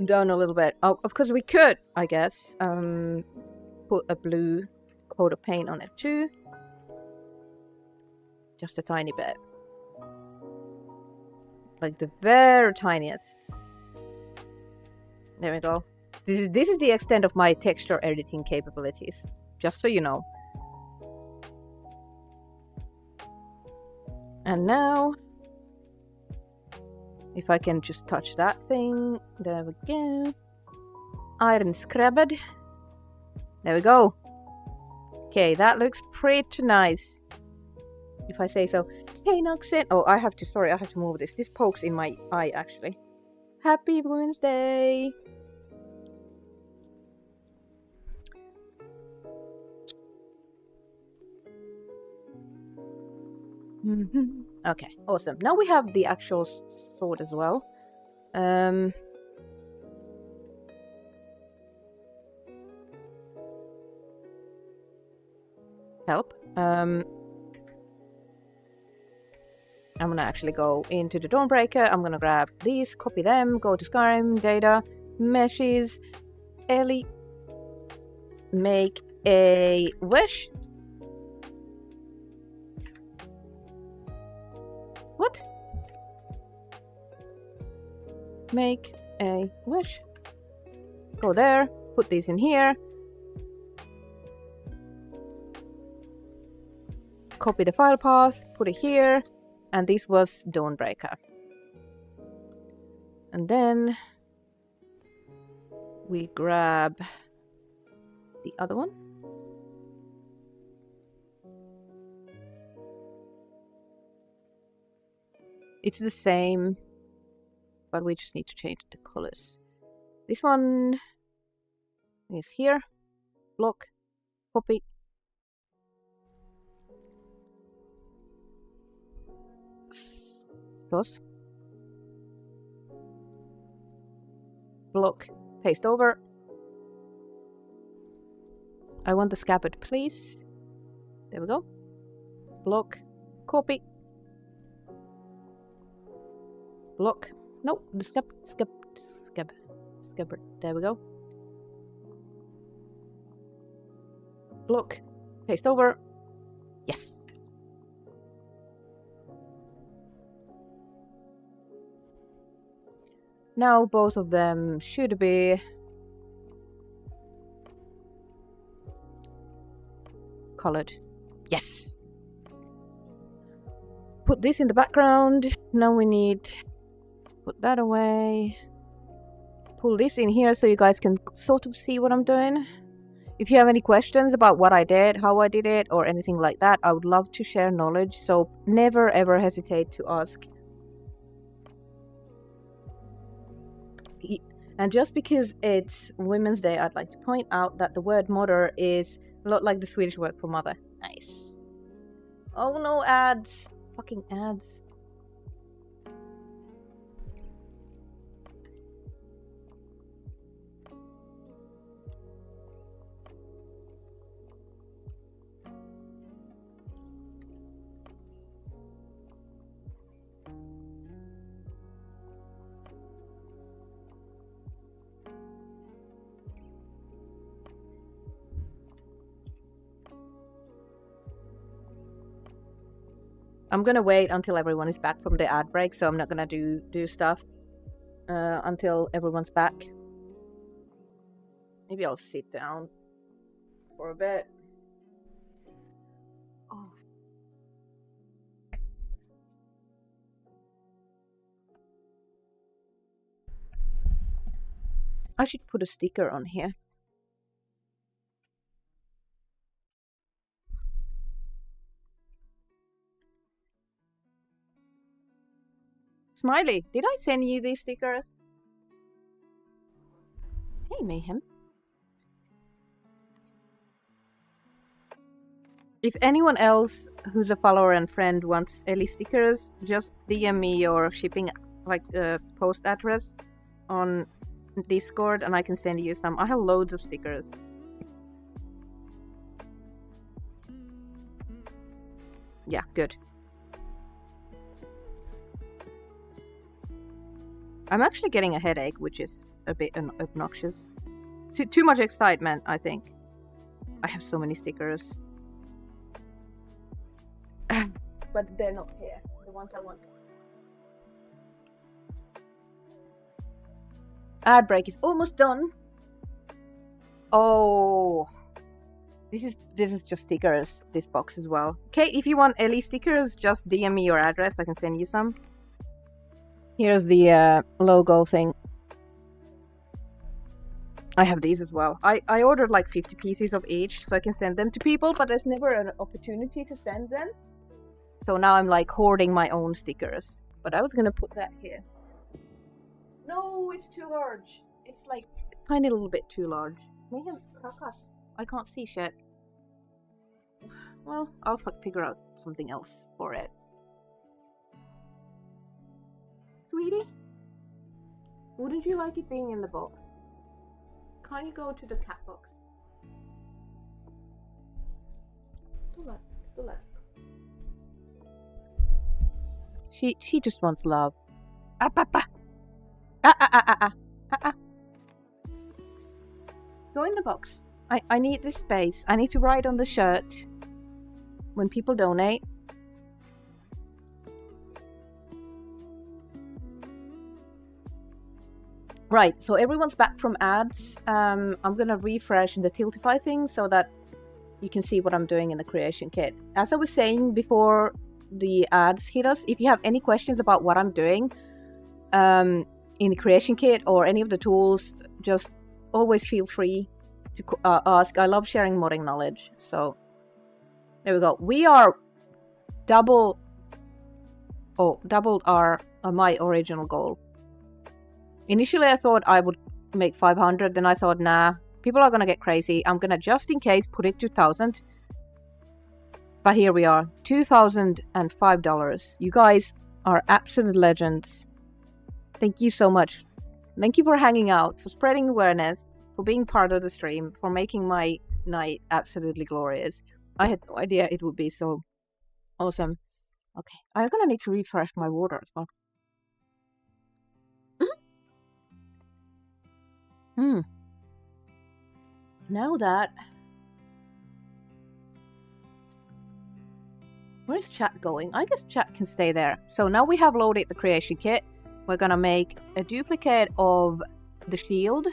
down a little bit. Oh, of course we could, I guess, put a blue coat of paint on it too. Just a tiny bit. Like the very tiniest. There we go. This is the extent of my texture editing capabilities. Just so you know. And now, if I can just touch that thing. There we go. Iron scrubbed. There we go. Okay, that looks pretty nice. If I say so. Hey, Noxin. Oh, I have to move this. This pokes in my eye, actually. Happy Women's Day. Okay, awesome. Now we have the actual sword as well. Help. I'm gonna actually go into the Dawnbreaker. I'm gonna grab these, copy them, go to Skyrim, data, meshes, Ellie, make a wish. What? Make a wish. Go there, put these in here. Copy the file path, put it here. And this was Dawnbreaker. And then we grab the other one. It's the same, but we just need to change the colors. This one is here. Block, copy. Those. Block, paste over. I want the scabbard, please. There we go. Block, copy. Block. No, the scabbard. There we go. Block, paste over. Yes. Now both of them should be colored. Yes. Put this in the background. Now we need put that away. Pull this in here so you guys can sort of see what I'm doing. If you have any questions about what I did, how I did it, or anything like that, I would love to share knowledge. So never ever hesitate to ask. And just because it's Women's Day, I'd like to point out that the word mother is a lot like the Swedish word for mother. Nice. Oh no, ads. Fucking ads. I'm gonna wait until everyone is back from the ad break, so I'm not gonna do stuff until everyone's back. Maybe I'll sit down for a bit. Oh. I should put a sticker on here. Smiley, did I send you these stickers? Hey, Mayhem. If anyone else who's a follower and friend wants Ellie stickers, just DM me your shipping, like, post address on Discord and I can send you some. I have loads of stickers. Yeah, good. I'm actually getting a headache, which is a bit obnoxious. Too much excitement, I think. I have so many stickers. But they're not here. The ones I want. Ad break is almost done. Oh. This is just stickers, this box as well. Okay, if you want Ellie stickers, just DM me your address. I can send you some. Here's the logo thing. I have these as well. I ordered like 50 pieces of each so I can send them to people, but there's never an opportunity to send them. So now I'm like hoarding my own stickers. But I was gonna put that here. No, it's too large. It's like a tiny little bit too large. Mayhem, Krakas. I can't see shit. Well, I'll figure out something else for it. Sweetie? Wouldn't you like it being in the box? Can't you go to the cat box? Do that. She just wants love. Go in the box. I need this space. I need to write on the shirt when people donate. Right, so everyone's back from ads. I'm gonna refresh the Tiltify thing so that you can see what I'm doing in the creation kit. As I was saying before the ads hit us, if you have any questions about what I'm doing in the creation kit or any of the tools, just always feel free to ask. I love sharing modding knowledge. So there we go. We are doubled our my original goal. Initially, I thought I would make 500. Then I thought, nah, people are gonna get crazy. I'm gonna just in case put it to 1,000. But here we are, $2,005. You guys are absolute legends. Thank you so much. Thank you for hanging out, for spreading awareness, for being part of the stream, for making my night absolutely glorious. I had no idea it would be so awesome. Okay, I'm gonna need to refresh my water as well. Now that... Where's chat going? I guess chat can stay there. So now we have loaded the creation kit. We're gonna make a duplicate of the shield.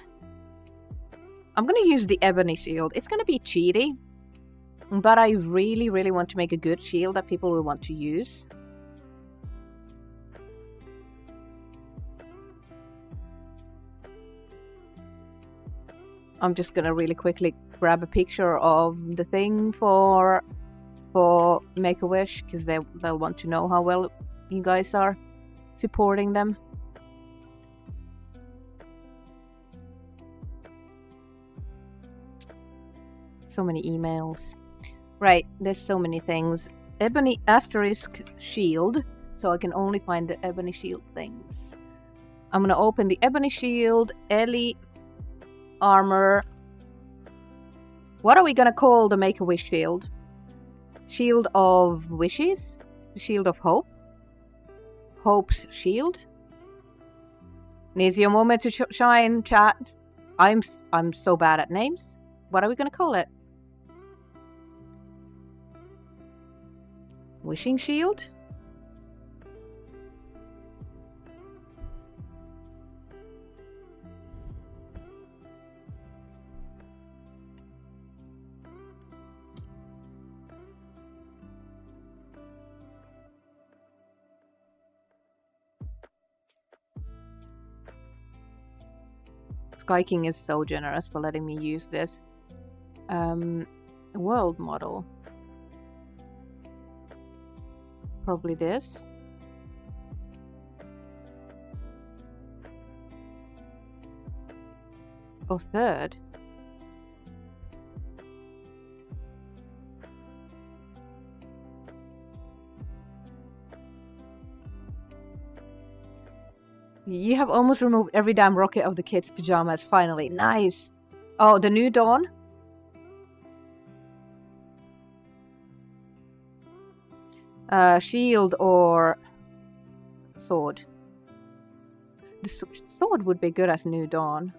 I'm gonna use the ebony shield. It's gonna be cheaty, but I really, really want to make a good shield that people will want to use. I'm just gonna really quickly grab a picture of the thing for Make-A-Wish, because they'll want to know how well you guys are supporting them. So many emails. Right, there's so many things. Ebony asterisk shield, so I can only find the ebony shield things. I'm gonna open the ebony shield, Ellie armor. What are we gonna call the Make-A-Wish shield? Shield of Wishes? Shield of Hope? Hope's shield? Needs your moment to shine, chat. I'm so bad at names. What are we gonna call it? Wishing shield? Sky King is so generous for letting me use this. World model. Probably this. Or third. You have almost removed every damn rocket of the kids' pajamas, finally. Nice! Oh, the new dawn? Shield or sword? The sword would be good as new dawn.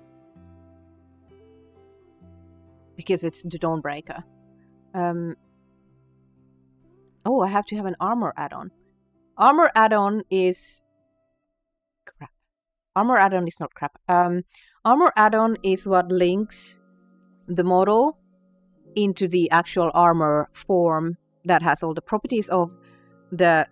Because it's the Dawnbreaker. Oh, I have to have an armor add-on. Armor add-on is... crap. Armor add-on is not crap. Armor add-on is what links the model into the actual armor form that has all the properties of the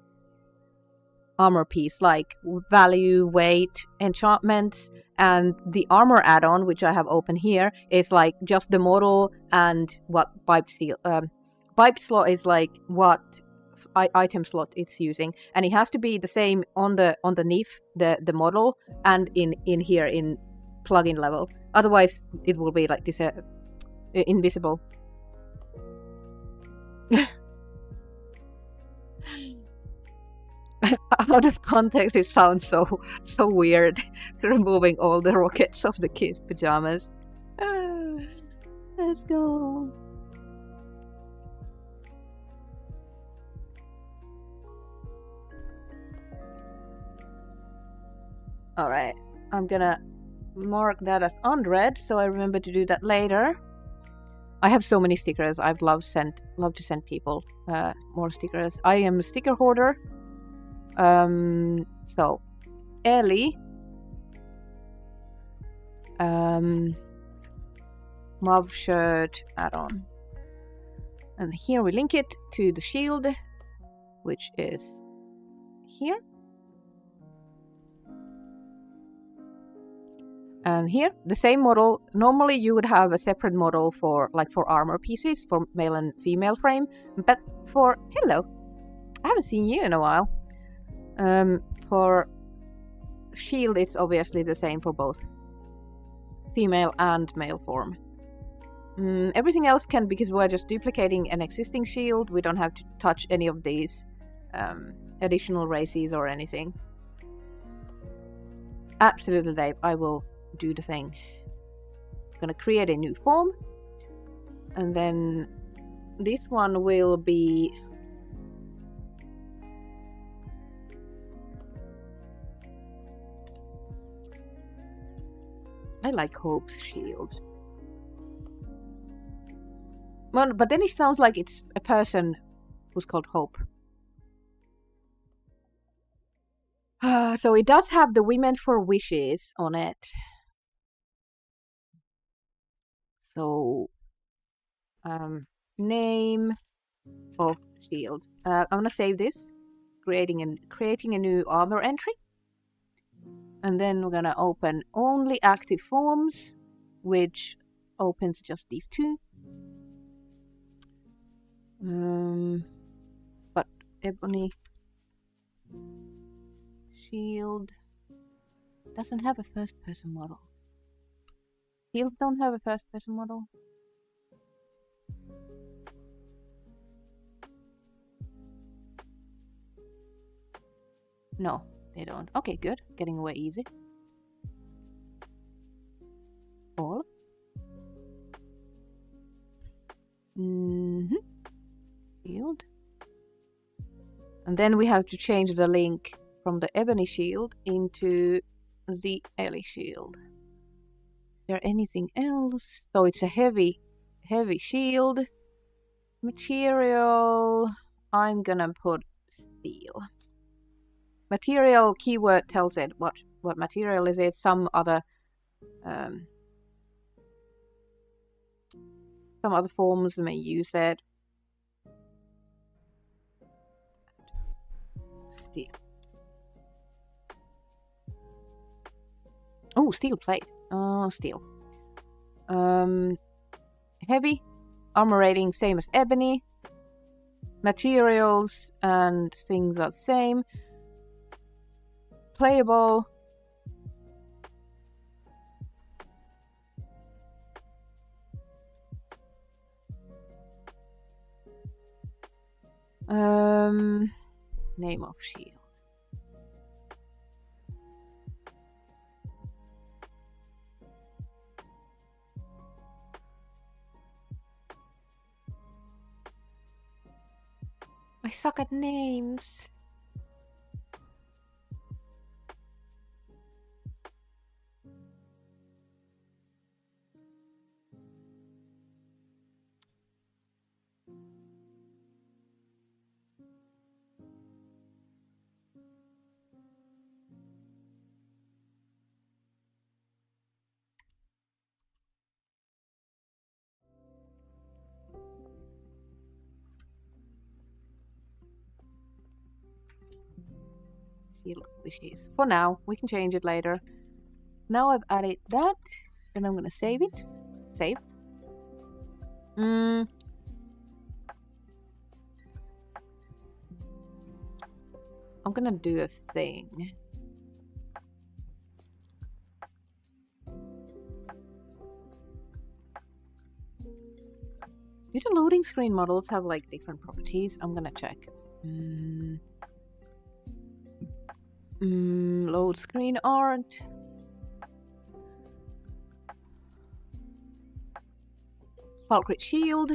armor piece, like value, weight, enchantments, and the armor add-on, which I have open here, is like just the model and what pipe slot is like what item slot it's using, and it has to be the same on the underneath the model and in here in plugin level. Otherwise, it will be like this invisible. Out of context, it sounds so weird. Removing all the rockets of the kids' pajamas. Let's go. Alright, I'm gonna mark that as unread, so I remember to do that later. I have so many stickers. I'd love to send people more stickers. I am a sticker hoarder. So Ellie, mauve shirt add-on, and here we link it to the shield, which is here, and here the same model. Normally you would have a separate model for armor pieces for male and female frame, but for hello, I haven't seen you in a while. For shield, it's obviously the same for both female and male form. Everything else can, because we're just duplicating an existing shield, we don't have to touch any of these additional races or anything. Absolutely, Dave, I will do the thing. I'm gonna create a new form, and then this one will be I like Hope's shield. Well, but then it sounds like it's a person who's called Hope. So it does have the Women for Wishes on it. So, name of shield. I'm gonna save this, creating a new armor entry. And then we're gonna open only active forms, which opens just these two. But Ebony shield doesn't have a first-person model. Shields don't have a first-person model. No. They don't. Okay, good. Getting away easy. All. Shield. And then we have to change the link from the Ebony shield into the Ellie shield. Is there anything else? So it's a heavy shield. Material. I'm gonna put steel. Material keyword tells it what material is it. Some other forms may use it. Steel. Oh, steel plate. Steel. Heavy. Armor rating same as ebony. Materials and things are same. Playable. Name of shield. I suck at names. Wishes. For now, we can change it later. Now I've added that, then I'm gonna save it. Save. I'm gonna do a thing. Do the loading screen models have like different properties? I'm gonna check. Load screen art. Valkyrie shield.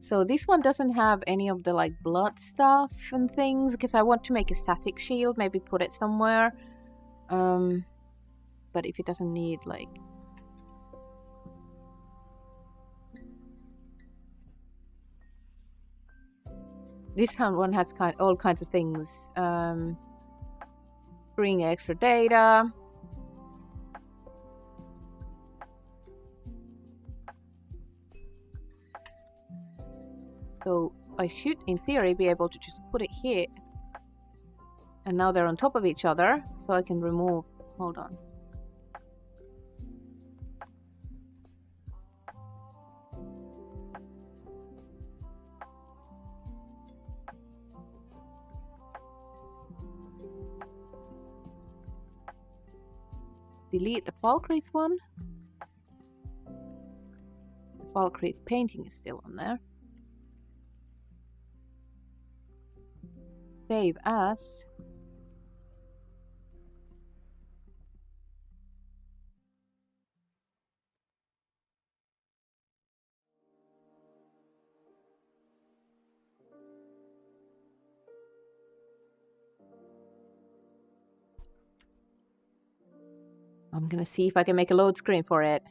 So this one doesn't have any of the like blood stuff and things because I want to make a static shield, maybe put it somewhere. But if it doesn't need like this one has all kinds of things. Bring extra data. So I should, in theory, be able to just put it here. And now they're on top of each other, so I can remove... Hold on. Delete the Valkyrie's one. The Valkyrie's painting is still on there. Save as. I'm gonna see if I can make a load screen for it.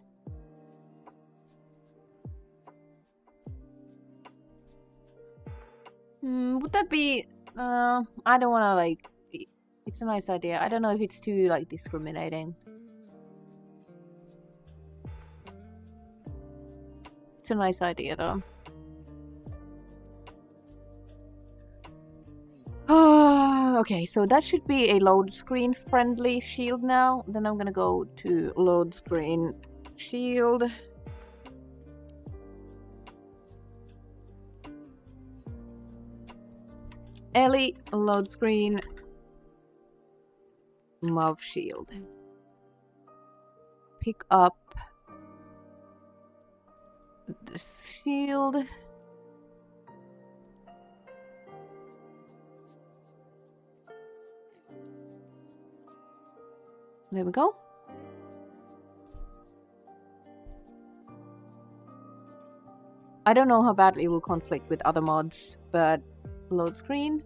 Would that be... I don't wanna like... It's a nice idea. I don't know if it's too like discriminating. It's a nice idea though. Okay, so that should be a load screen friendly shield now. Then I'm gonna go to load screen shield. Ellie, load screen, Mauve shield. Pick up the shield. There we go. I don't know how badly it will conflict with other mods, but load screen.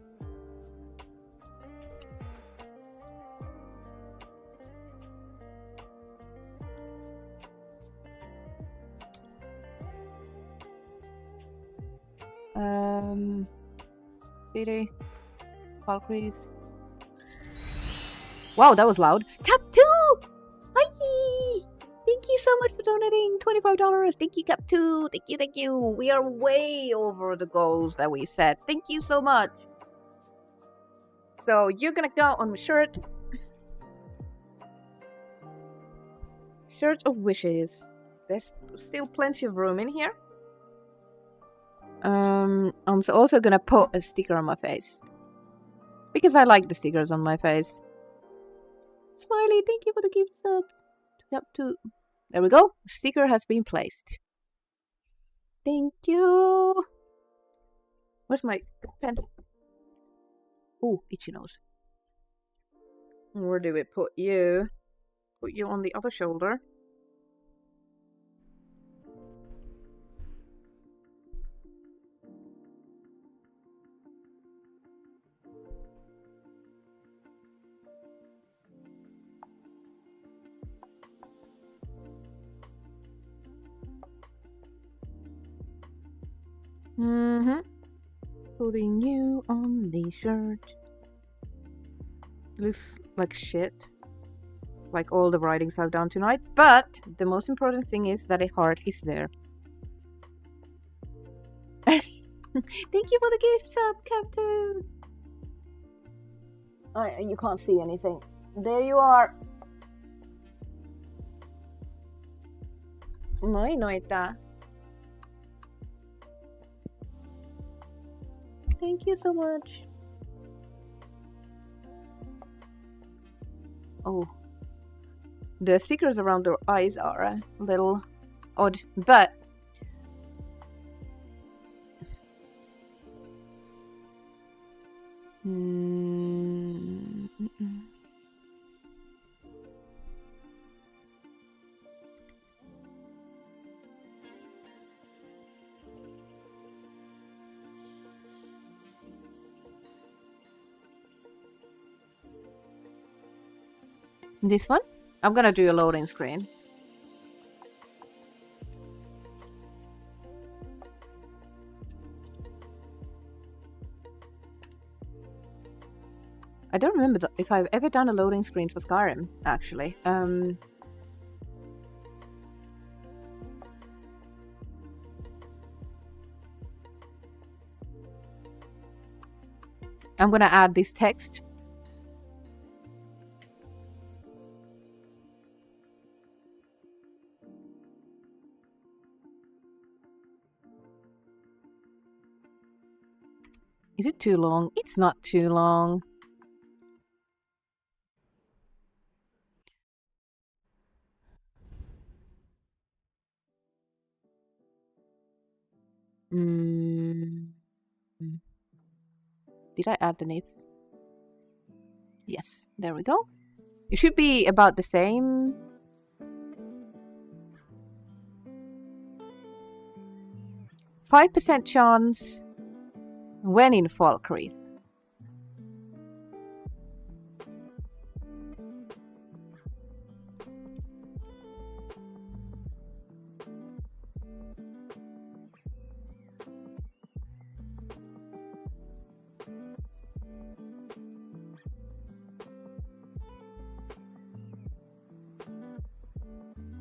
CD. Valkyries. Wow, that was loud. Cap2! Hi! Thank you so much for donating $25. Thank you, Cap2. Thank you, thank you. We are way over the goals that we set. Thank you so much. So you're gonna go on my shirt. Shirt of wishes. There's still plenty of room in here. I'm also gonna put a sticker on my face. Because I like the stickers on my face. Smiley, thank you for the gift sub. Up to... There we go. Sticker has been placed. Thank you. Where's my pen? Ooh, itchy nose. Where do we put you? Put you on the other shoulder. Putting you on the shirt. Looks like shit. Like all the writings I've done tonight. But the most important thing is that a heart is there. Thank you for the gift sub, Captain. You can't see anything. There you are. Noita. Thank you so much. Oh. The stickers around their eyes are a little odd, but... This one? I'm gonna do a loading screen. I don't remember if I've ever done a loading screen for Skyrim, actually. I'm gonna add this text. Is it too long? It's not too long. Did I add the nib? Yes, there we go. It should be about the same. %5 chance when in Falkreath.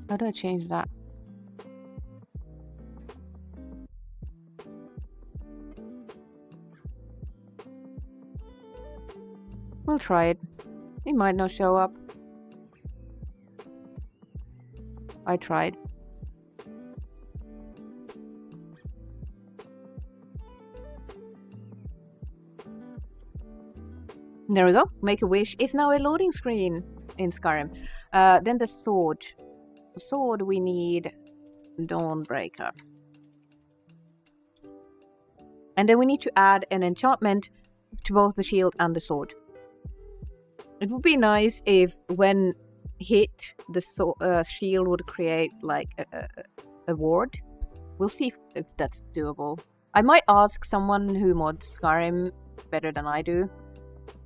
How do I change that? We'll try it. It might not show up. I tried. There we go. Make a wish is now a loading screen in Skyrim. Then the sword. The sword we need Dawnbreaker. And then we need to add an enchantment to both the shield and the sword. It would be nice if when hit the shield would create like a ward. We'll see if that's doable. I might ask someone who mods Skyrim better than I do.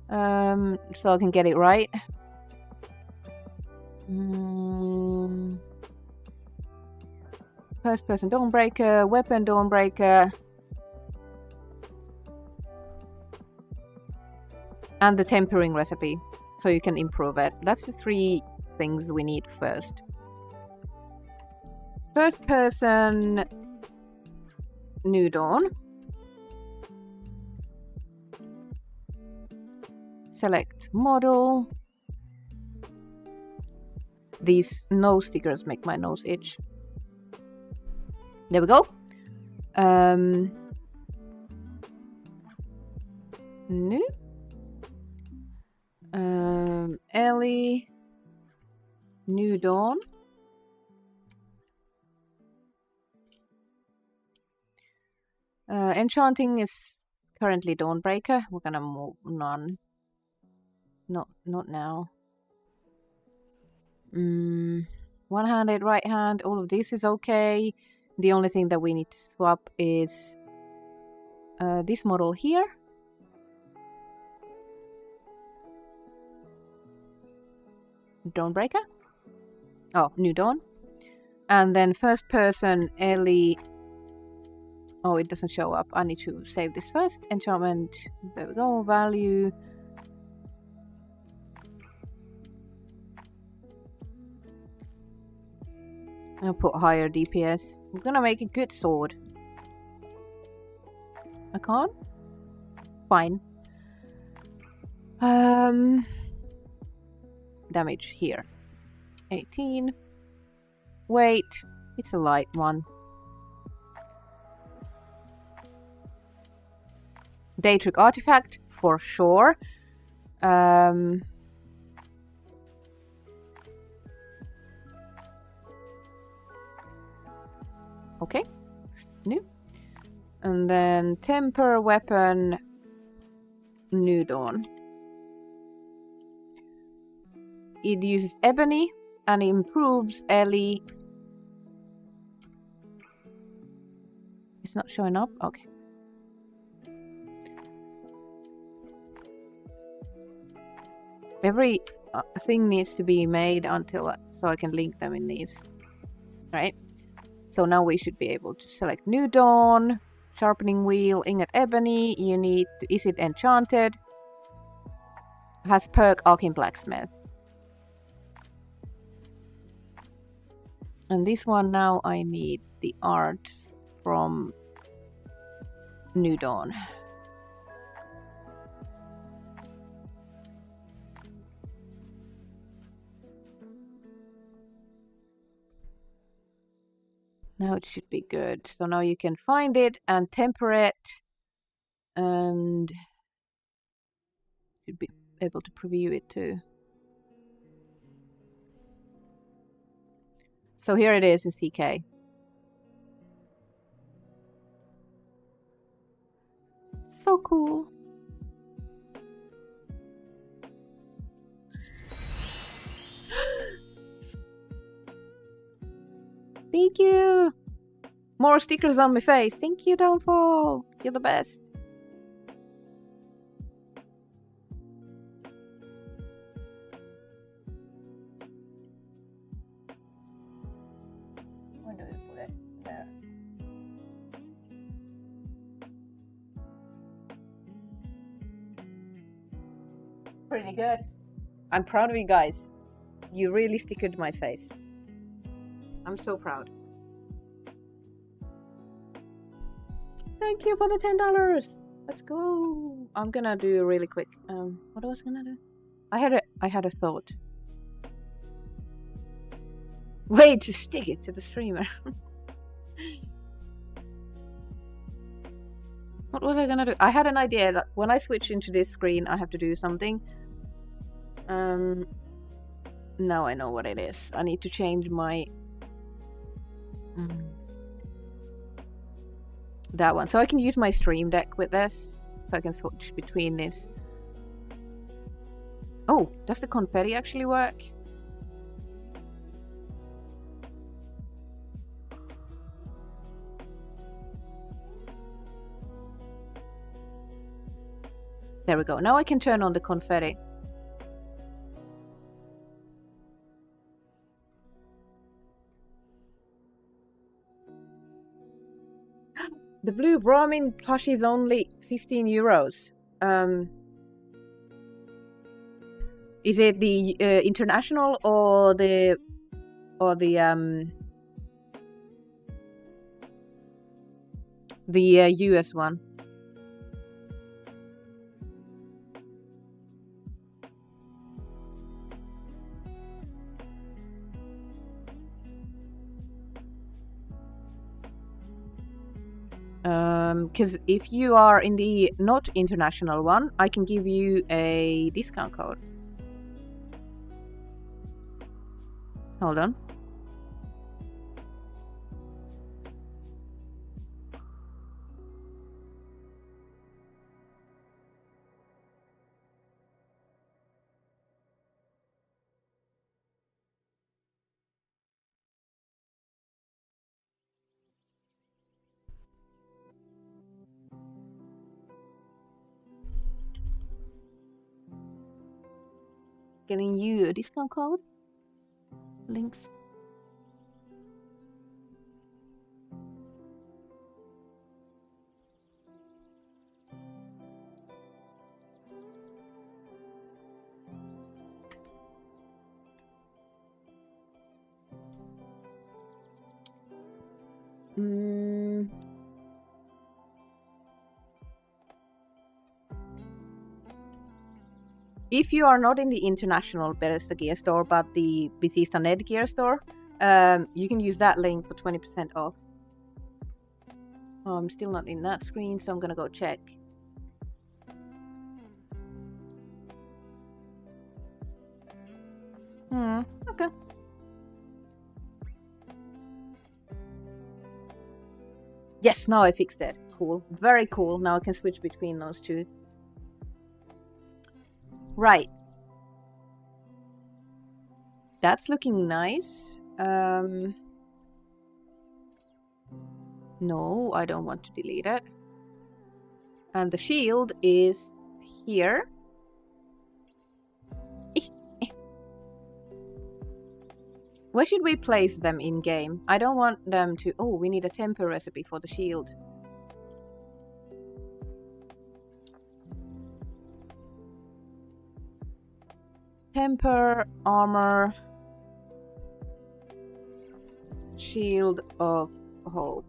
So I can get it right. First person Dawnbreaker, weapon Dawnbreaker. And the tempering recipe, so you can improve it. That's the 3 things we need first. First person New Dawn. Select model. These nose stickers make my nose itch. There we go. New. Ellie. New Dawn. Enchanting is currently Dawnbreaker. We're gonna move none. Not now. One-handed, right hand, all of this is okay. The only thing that we need to swap is this model here. Dawnbreaker. Oh, New Dawn. And then first person, Ellie. Oh, it doesn't show up. I need to save this first. Enchantment. There we go. Value. I'll put higher DPS. I'm gonna make a good sword. I can't? Fine. Damage here. 18. Weight. It's a light one. Daytrick artifact for sure. Okay, new. And then temper weapon, New Dawn. It uses ebony and improves Ellie. It's not showing up. Okay. Every thing needs to be made until so I can link them in these. Right. So now we should be able to select New Dawn, sharpening wheel, ingot ebony. You need to, is it enchanted? Has perk arcane blacksmith. And this one now I need the art from New Dawn. Now it should be good. So now you can find it and temper it, and should be able to preview it too. So here it is in CK. So cool. Thank you! More stickers on my face. Thank you, Downfall. You're the best. Where do we put it? There. Pretty good. I'm proud of you guys. You really stickered my face. I'm so proud. Thank you for the $10. Let's go. I'm gonna do really quick. What was I gonna do? I had a thought. Wait to stick it to the streamer. What was I gonna do? I had an idea that when I switch into this screen, I have to do something. Now I know what it is. I need to change my that one, so I can use my stream deck with this, so I can switch between this. Oh, does the confetti actually work? There we go. Now I can turn on the confetti. The blue Brahmin plush is only 15 euros. Is it the international or the US one? Because if you are in the not international one, I can give you a discount code. Hold on. Getting you a discount code. Links. If you are not in the international Bethesda Gear Store, but the Bethesda Net Gear Store, you can use that link for 20% off. Oh, I'm still not in that screen, so I'm gonna go check. Okay. Yes, now I fixed it. Cool. Very cool. Now I can switch between those two. Right. That's looking nice. No, I don't want to delete it. And the shield is here. Where should we place them in game? I don't want them to... Oh, we need a temper recipe for the shield. Temper, armor, shield of hope.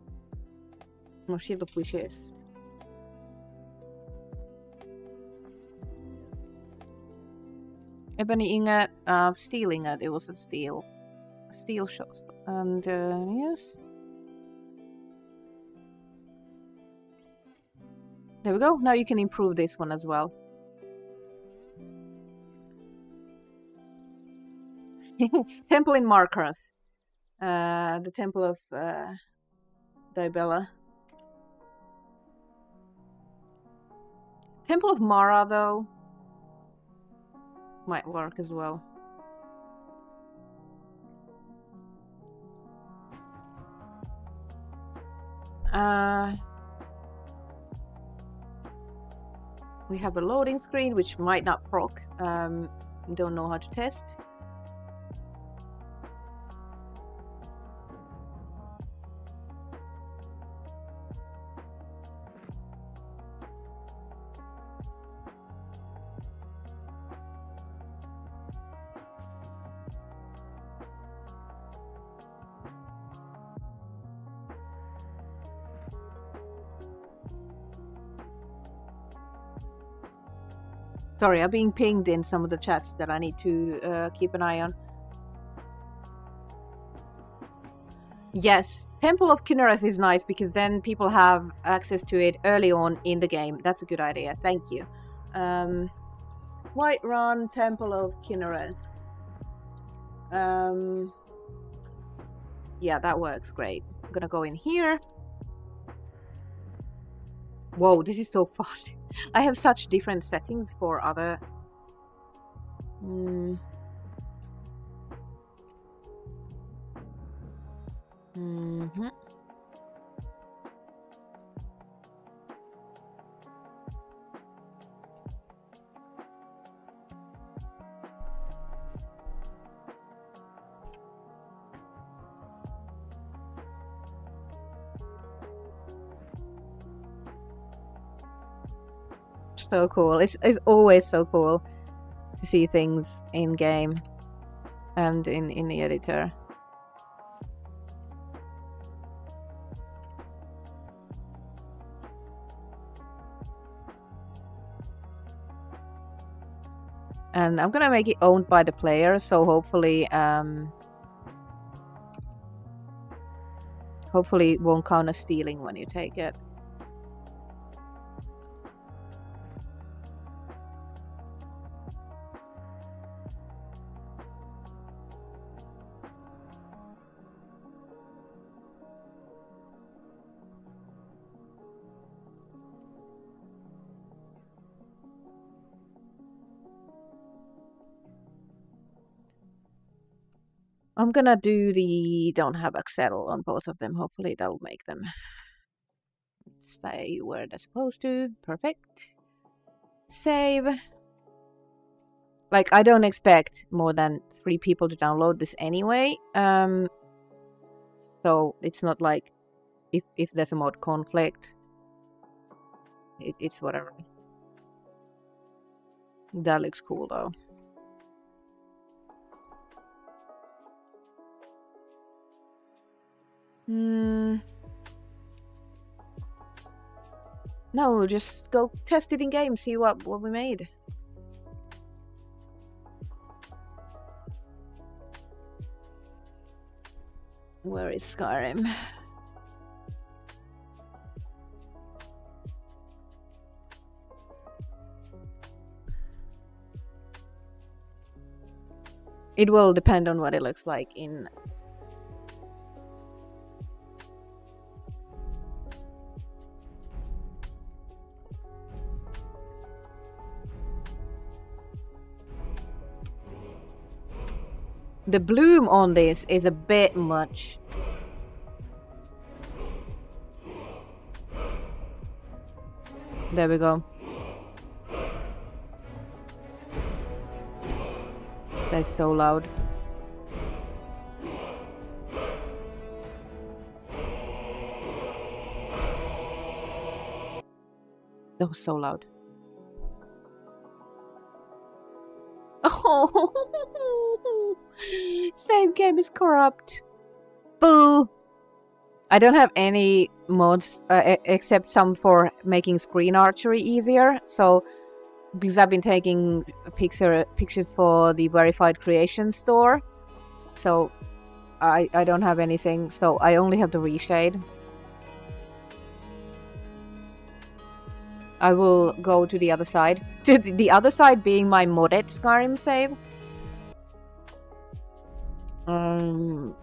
No, shield of wishes. Ebony ingot, steel ingot. It was a steel shot. And yes. There we go. Now you can improve this one as well. Temple in Markarth. The Temple of Dibella. Temple of Mara, though, might work as well. We have a loading screen, which might not proc. Don't know how to test. Sorry, I'm being pinged in some of the chats that I need to keep an eye on. Yes, Temple of Kinnereth is nice because then people have access to it early on in the game. That's a good idea. Thank you. Whiterun, Temple of Kinnereth. Yeah, that works great. I'm gonna go in here. Whoa, this is so fast. I have such different settings for other... So cool. It's always so cool to see things in game and in the editor. And I'm gonna make it owned by the player, so hopefully hopefully it won't count as stealing when you take it. I'm gonna do the don't have settle on both of them. Hopefully that'll make them stay where they're supposed to. Perfect. Save. Like, I don't expect more than 3 people to download this anyway. So it's not like if there's a mod conflict, it's whatever. That looks cool though. No, just go test it in game, see what we made. Where is Skyrim? It will depend on what it looks like in... The bloom on this is a bit much. There we go. That's so loud. That was so loud. Oh, save game is corrupt. Boo. I don't have any mods except some for making screen archery easier. So, because I've been taking pictures for the verified creation store, so I don't have anything. So I only have the reshade. I will go to the other side. To the other side being my modded Skyrim save.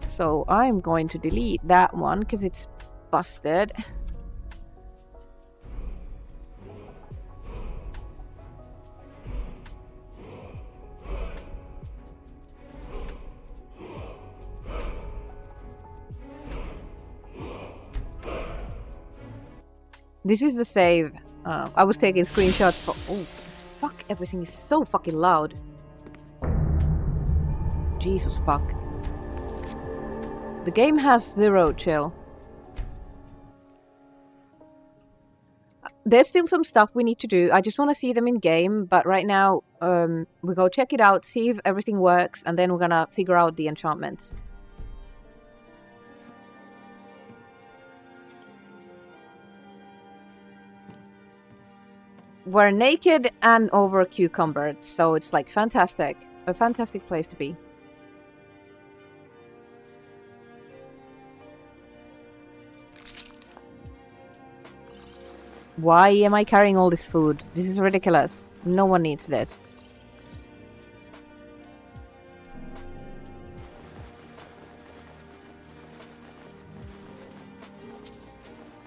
So I'm going to delete that one because it's busted. This is the save. I was taking screenshots for... Oh, fuck, everything is so fucking loud. Jesus fuck. The game has 0 chill. There's still some stuff we need to do. I just want to see them in game, but right now we go check it out, see if everything works, and then we're gonna figure out the enchantments. We're naked and over cucumbered, so it's like fantastic. A fantastic place to be. Why am I carrying all this food? This is ridiculous. No one needs this.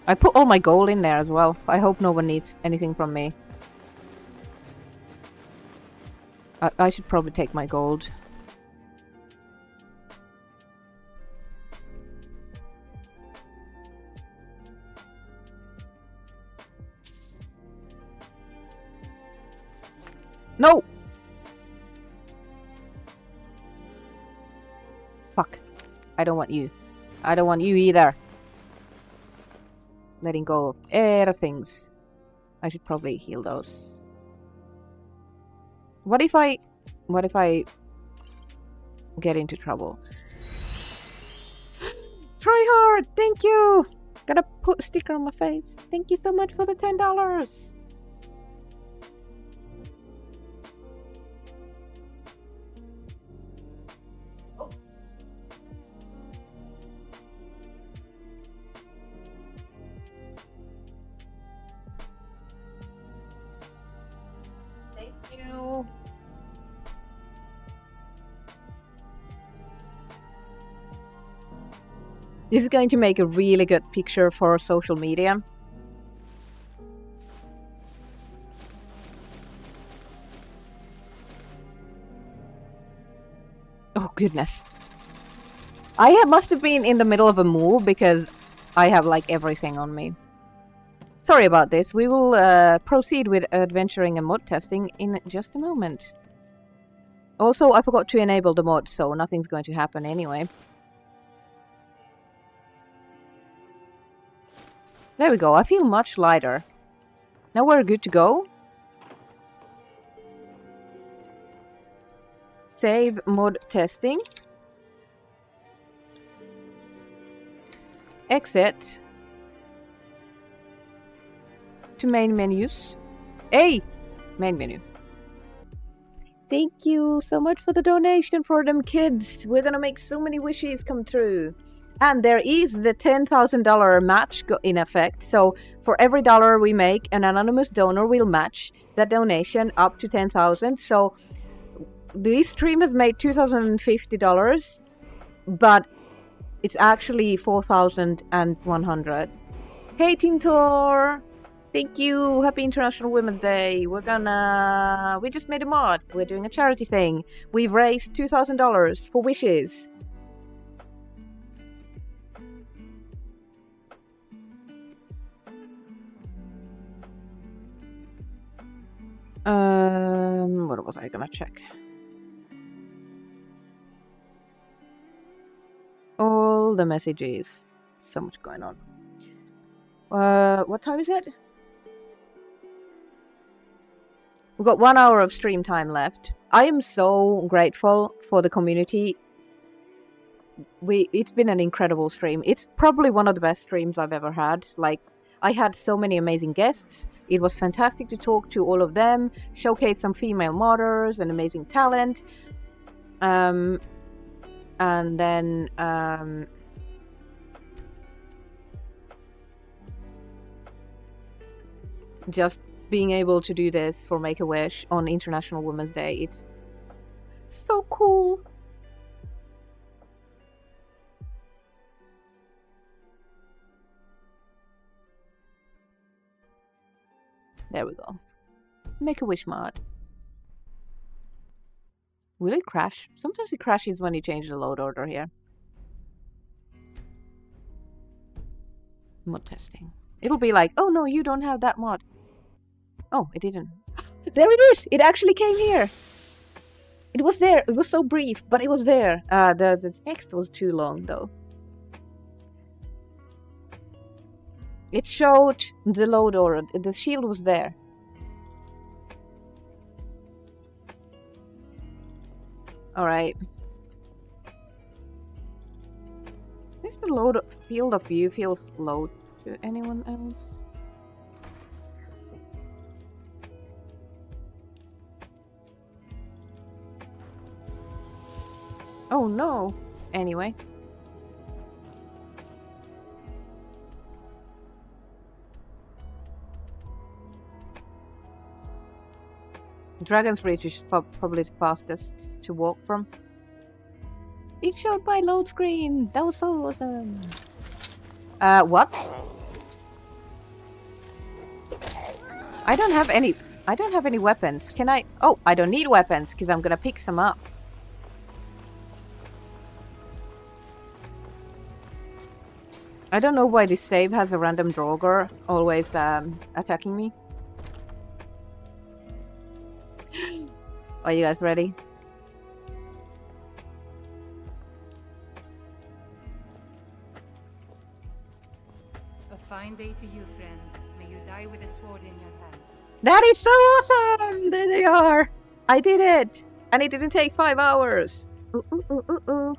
I put all my gold in there as well. I hope no one needs anything from me. I should probably take my gold. No! Fuck. I don't want you. I don't want you either. Letting go of air things. I should probably heal those. What if I get into trouble? Try hard! Thank you! Gotta put a sticker on my face. Thank you so much for the $10. This is going to make a really good picture for social media. Oh goodness. must have been in the middle of a move because I have like everything on me. Sorry about this. We will proceed with adventuring and mod testing in just a moment. Also, I forgot to enable the mod, so nothing's going to happen anyway. There we go. I feel much lighter. Now we're good to go. Save mod testing. Exit. To main menus. Hey! Main menu. Thank you so much for the donation for them kids. We're gonna make so many wishes come true. And there is the $10,000 match in effect. So for every dollar we make, an anonymous donor will match that donation up to $10,000. So this stream has made $2,050, but it's actually $4,100. Hey Tintor! Thank you! Happy International Women's Day! We just made a mod. We're doing a charity thing. We've raised $2,000 for wishes. What was I gonna check? All the messages. So much going on. What time is it? We've got 1 hour of stream time left. I am so grateful for the community. It's been an incredible stream. It's probably one of the best streams I've ever had. Like, I had so many amazing guests. It was fantastic to talk to all of them, showcase some female modders and amazing talent. And then just being able to do this for Make-A-Wish on International Women's Day, it's so cool. There we go. Make-A-Wish mod. Will it crash? Sometimes it crashes when you change the load order here. Mod testing. It'll be like, oh no, you don't have that mod. Oh, it didn't. There it is! It actually came here! It was there. It was so brief, but it was there. The text was too long, though. It showed the load order. The shield was there. Alright. Is the load field of view feels low to anyone else? Oh no! Anyway. Dragon's Reach is probably the fastest to walk from. It showed my load screen! That was so awesome! What? I don't have any weapons. Can I? Oh, I don't need weapons because I'm gonna pick some up. I don't know why this save has a random Draugr always attacking me. Are you guys ready? A fine day to you, friend. May you die with a sword in your hands. That is so awesome! There they are! I did it! And it didn't take 5 hours! Ooh, ooh, ooh, ooh, ooh.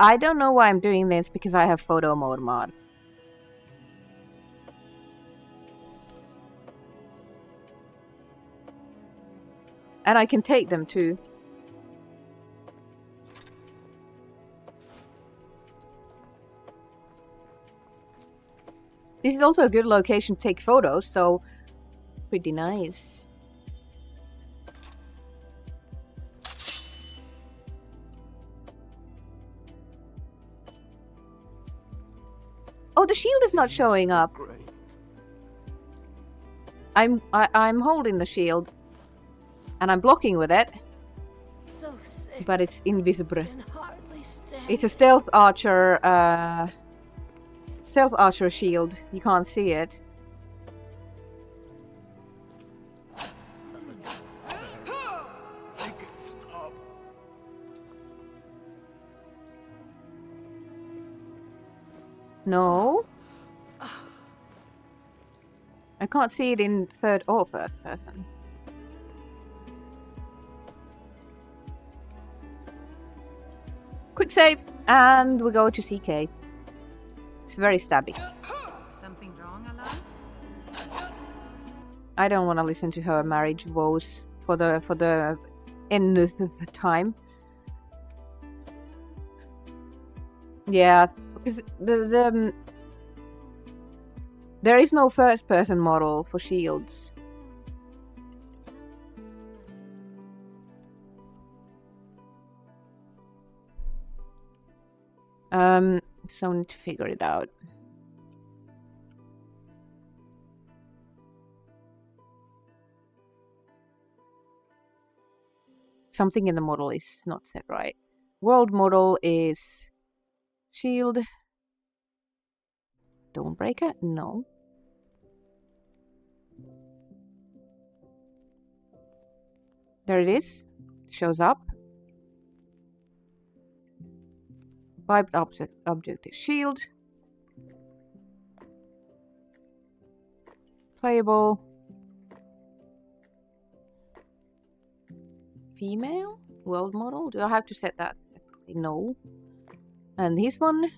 I don't know why I'm doing this because I have photo mode mod. And I can take them too. This is also a good location to take photos, so pretty nice. Oh, the shield is not showing up. I'm holding the shield, and I'm blocking with it, So sick. but it's invisible. Can hardly stand. It's a stealth archer shield. You can't see it. No. I can't see it in third or first person. Quick save, and we go to CK. It's very stabby. Something wrong, Alan? I don't want to listen to her marriage woes for the nth time. Yeah, because there is no first-person model for shields. So I need to figure it out. Something in the model is not set right. World model is shield. Don't break it? No. There it is. Shows up. Wiped object is shield. Playable. Female? World model? Do I have to set that separately? No. And this one?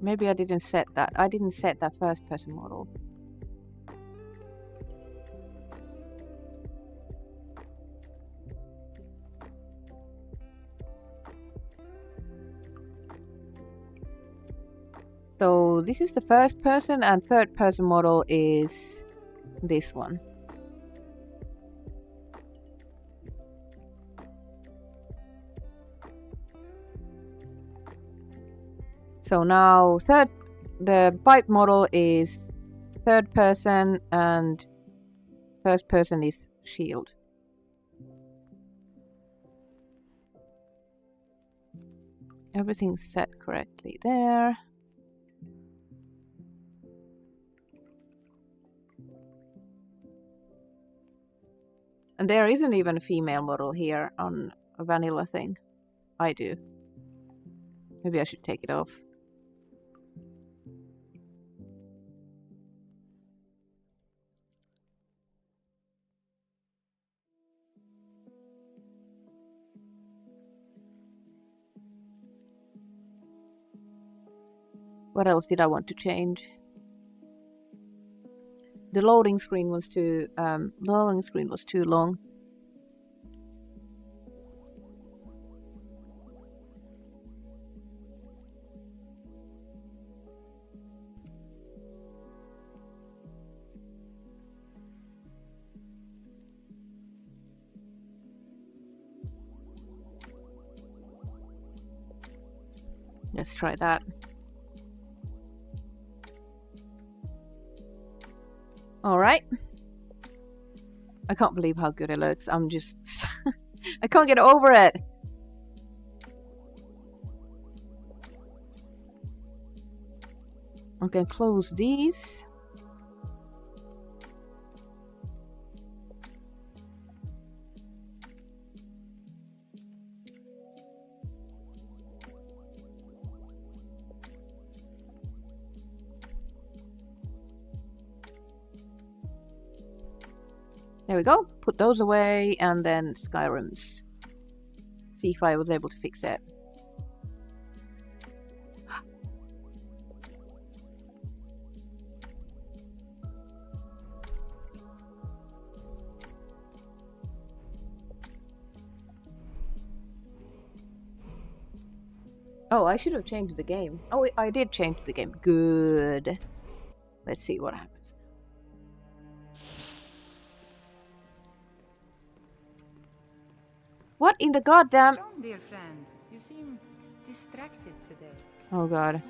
Maybe I didn't set that. I didn't set that first person model. So this is the first person, and third person model is this one. So now the pipe model is third person and first person is shield. Everything's set correctly there. And there isn't even a female model here on a vanilla thing. I do. Maybe I should take it off. What else did I want to change? The loading screen was too long. Let's try that. Alright. I can't believe how good it looks. I'm just... I can't get over it. I can close these. There we go. Put those away, and then Skyrim's. See if I was able to fix it. Oh, I should have changed the game. Oh, I did change the game. Good. Let's see what happens. What in the goddamn... What's wrong, dear friend? You seem distracted today. Oh god.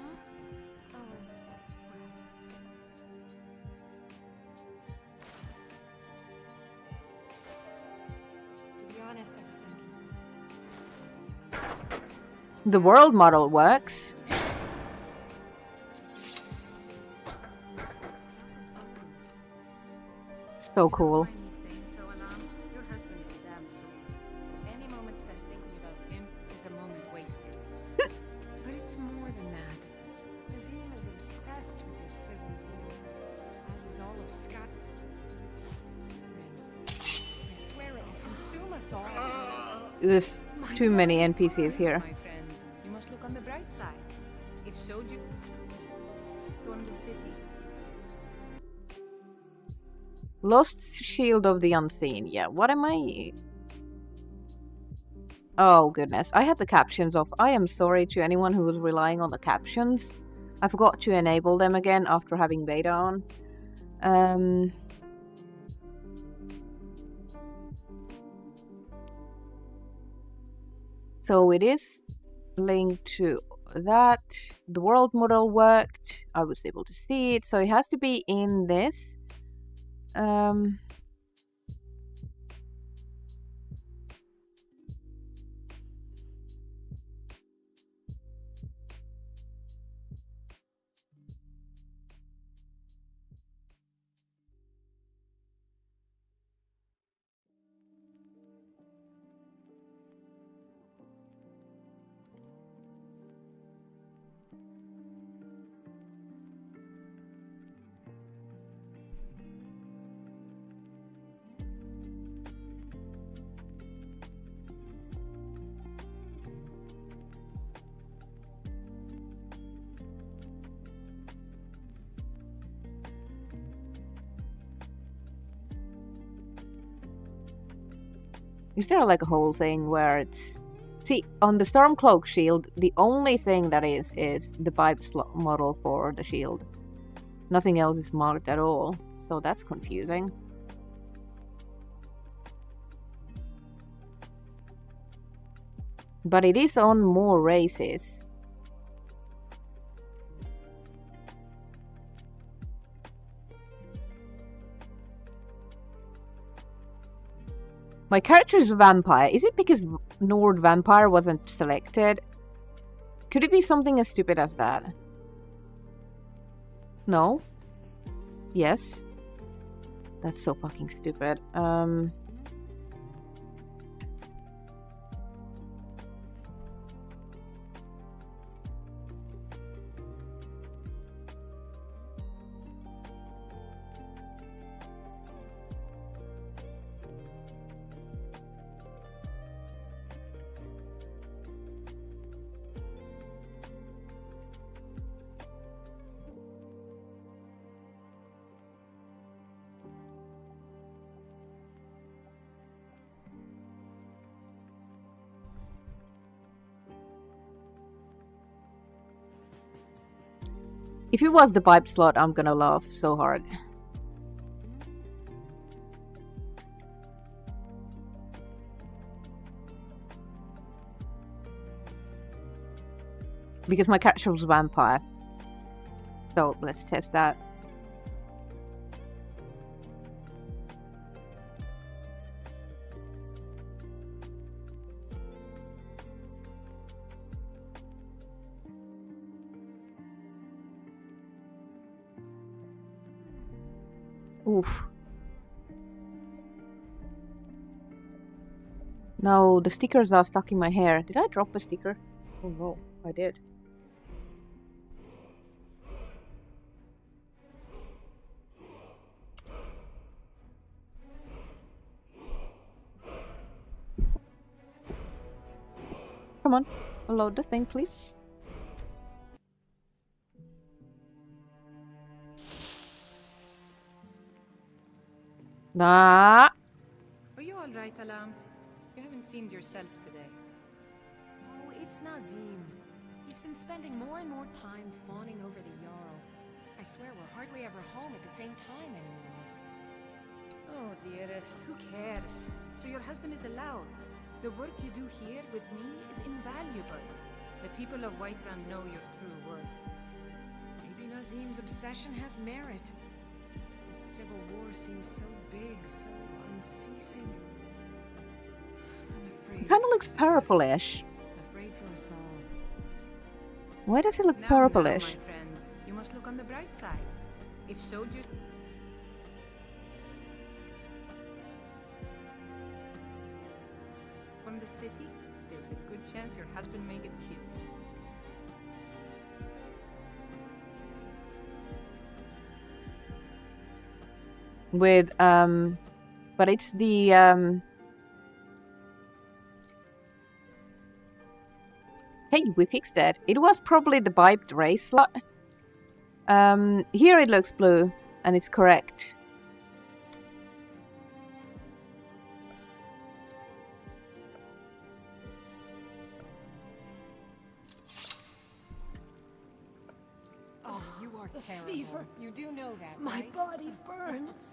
To be honest, I was thinking. The world model works. So cool. Your husband is a damn fool. Any moment spent thinking about him is a moment wasted. But it's more than that. Nazim is obsessed with this civil war, as is all of Skyrim. I swear it will consume us all. There's too many NPCs here. My friend, you must look on the bright side. If so, do storm the city. Lost Shield of the Unseen. Yeah, what am I... Oh, goodness. I had the captions off. I am sorry to anyone who was relying on the captions. I forgot to enable them again after having beta on. So it is linked to that. The world model worked. I was able to see it. So it has to be in this. Is there like a whole thing where it's... See, on the Stormcloak shield, the only thing that is the pipe slot model for the shield. Nothing else is marked at all, so that's confusing. But it is on more races. My character is a vampire. Is it because Nord Vampire wasn't selected? Could it be something as stupid as that? No? Yes? That's so fucking stupid. If it was the pipe slot, I'm gonna laugh so hard. Because my character was a vampire. So let's test that. Oof. No, the stickers are stuck in my hair. Did I drop a sticker? Oh no, I did. come on. Load the thing, please. Nah. Are you alright, Alam? You haven't seemed yourself today. Oh, it's Nazim. He's been spending more and more time fawning over the Jarl. I swear we're hardly ever home at the same time anymore. Oh, dearest, who cares? So your husband is allowed. The work you do here with me is invaluable. The people of Whiterun know your true worth. Maybe Nazim's obsession has merit. This civil war seems so big, so unceasing. I'm afraid. It kind of looks purplish. Afraid for us all. Why does it look Now, purplish? my friend, you must look on the bright side. If soldiers... from the city, there's a good chance your husband may get killed. With but it's the hey, we fixed that. It was probably the piped race slot. Here it looks blue, and it's correct. Oh, you are the terrible. fever. You do know that, My right? body burns.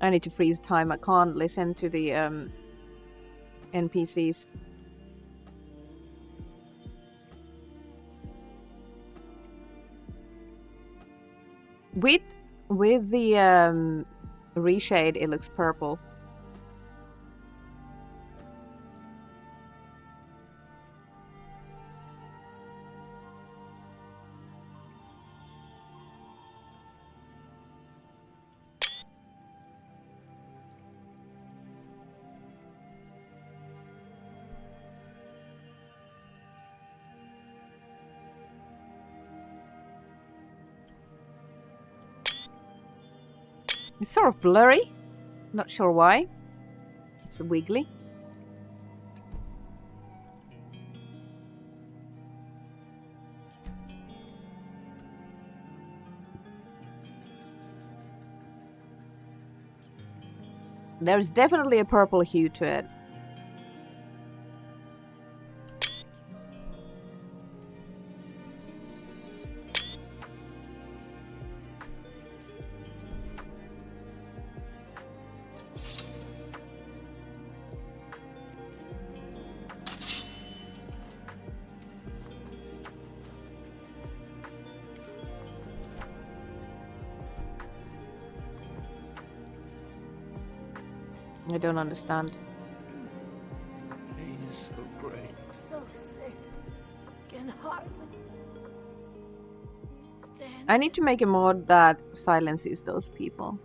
I need to freeze time. I can't listen to the NPCs. With the reshade, it looks purple. It's sort of blurry. Not sure why. It's wiggly. There's definitely a purple hue to it. I don't understand. Pain is so great. So sick. Can hardly stand. I need to make a mod that silences those people.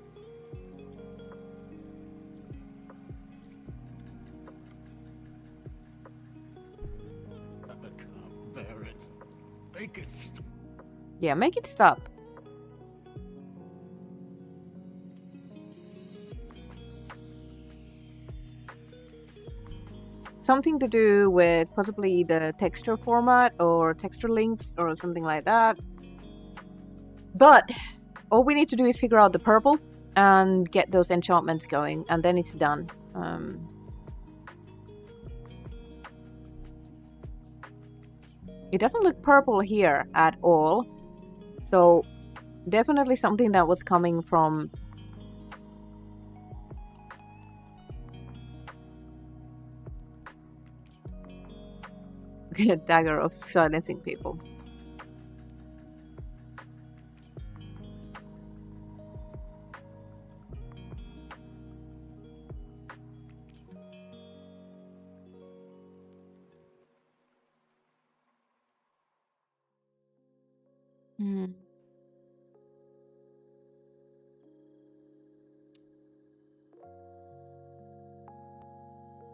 I can't bear it. Make it stop. Yeah, make it stop. Something to do with possibly the texture format or texture links or something like that. But all we need to do is figure out the purple and get those enchantments going, and then it's done. It doesn't look purple here at all, so definitely something that was coming from the dagger of silencing people.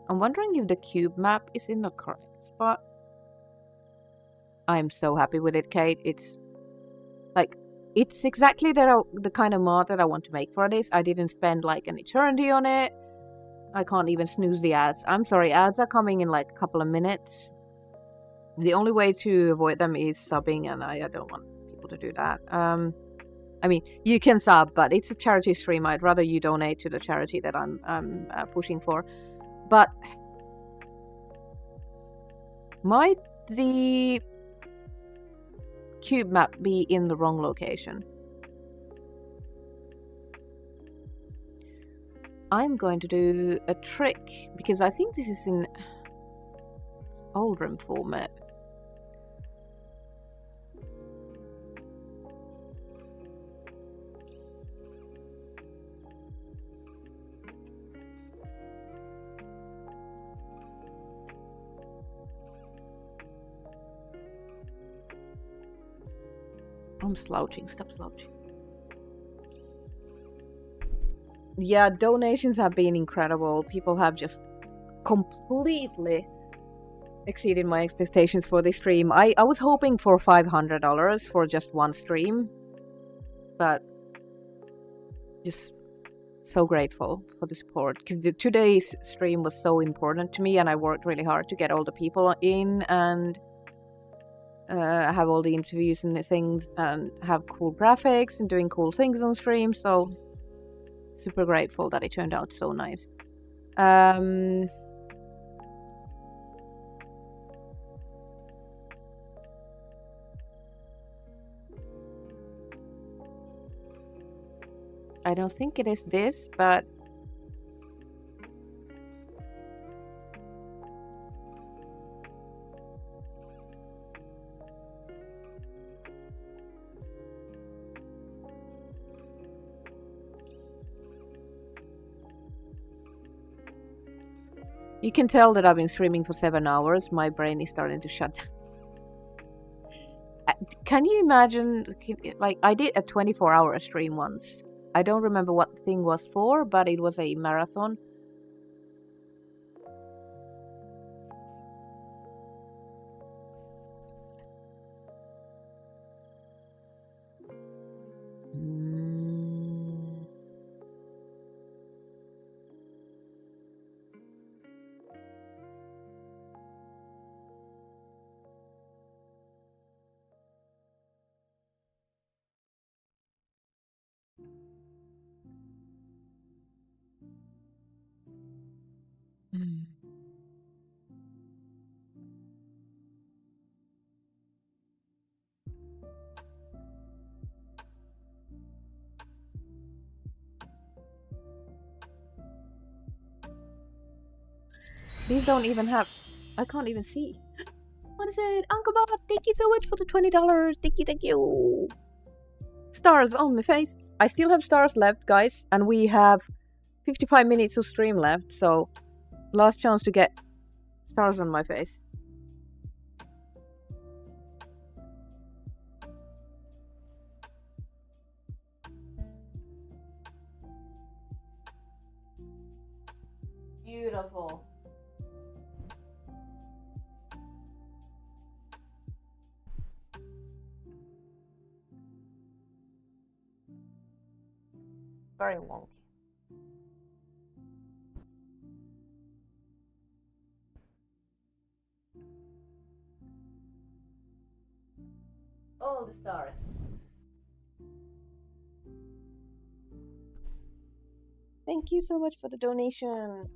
I'm wondering if the cube map is in the correct spot. I'm so happy with it, Kate. It's it's exactly the kind of mod that I want to make for this. I didn't spend like an eternity on it. I can't even snooze the ads. I'm sorry, ads are coming in like a couple of minutes. The only way to avoid them is subbing, and I don't want people to do that. I mean, you can sub, but it's a charity stream. I'd rather you donate to the charity that I'm pushing for. But might the cube map be in the wrong location? I'm going to do a trick, because I think this is in Oldham format. I'm slouching, stop slouching. Yeah, donations have been incredible. People have just completely exceeded my expectations for this stream. I was hoping for $500 for just one stream, but just so grateful for the support, because today's stream was so important to me, and I worked really hard to get all the people in and have all the interviews and the things, and have cool graphics and doing cool things on stream. So super grateful that it turned out so nice. I don't think it is this, but you can tell that I've been streaming for 7 hours. My brain is starting to shut down. Can you imagine, like, I did a 24-hour stream once. I don't remember what the thing was for, but it was a marathon. These don't even have... I can't even see. What is it? Uncle Bob, thank you so much for the $20. Thank you. Stars on my face. I still have stars left, guys. And we have 55 minutes of stream left. So, last chance to get stars on my face. Beautiful. Very wonky. All the stars. Thank you so much for the donation.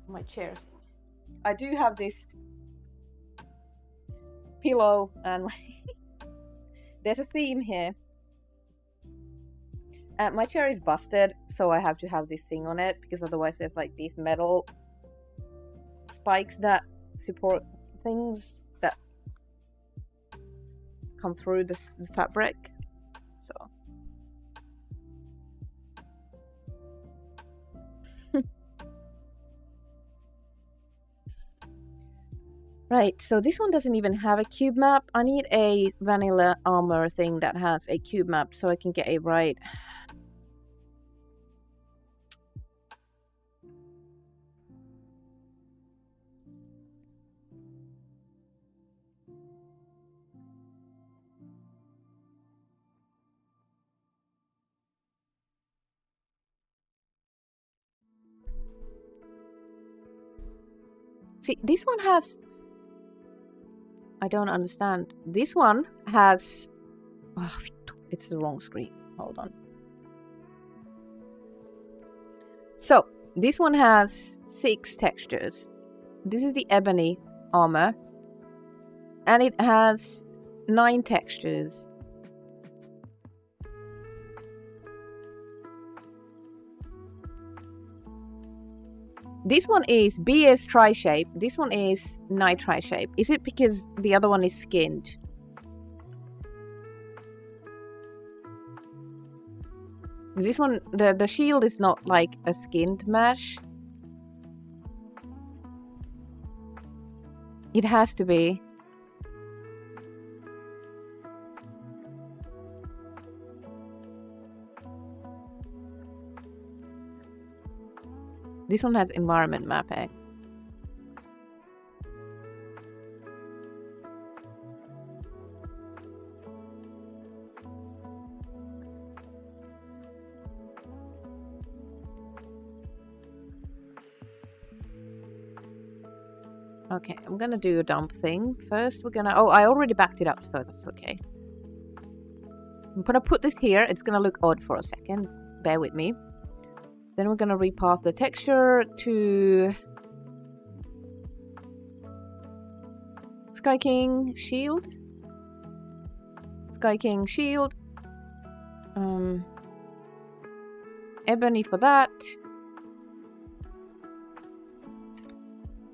My chair. I do have this pillow, and there's a theme here. My chair is busted, so I have to have this thing on it, because otherwise there's like these metal spikes that support things that come through the fabric. So right, so this one doesn't even have a cube map. I need a vanilla armor thing that has a cube map so I can get a right. See, this one has... I don't understand. This one has... Oh, it's the wrong screen. Hold on. So, this one has 6 textures. This is the ebony armor. And it has 9 textures. This one is BS tri-shape. This one is night tri-shape. Is it because the other one is skinned? This one, the shield is not like a skinned mesh. It has to be. This one has environment mapping. Okay, I'm gonna do a dump thing. First we're gonna... Oh, I already backed it up, so that's okay. I'm gonna put this here. It's gonna look odd for a second. Bear with me. Then we're gonna repath the texture to Sky King shield. Sky King shield. Ebony for that.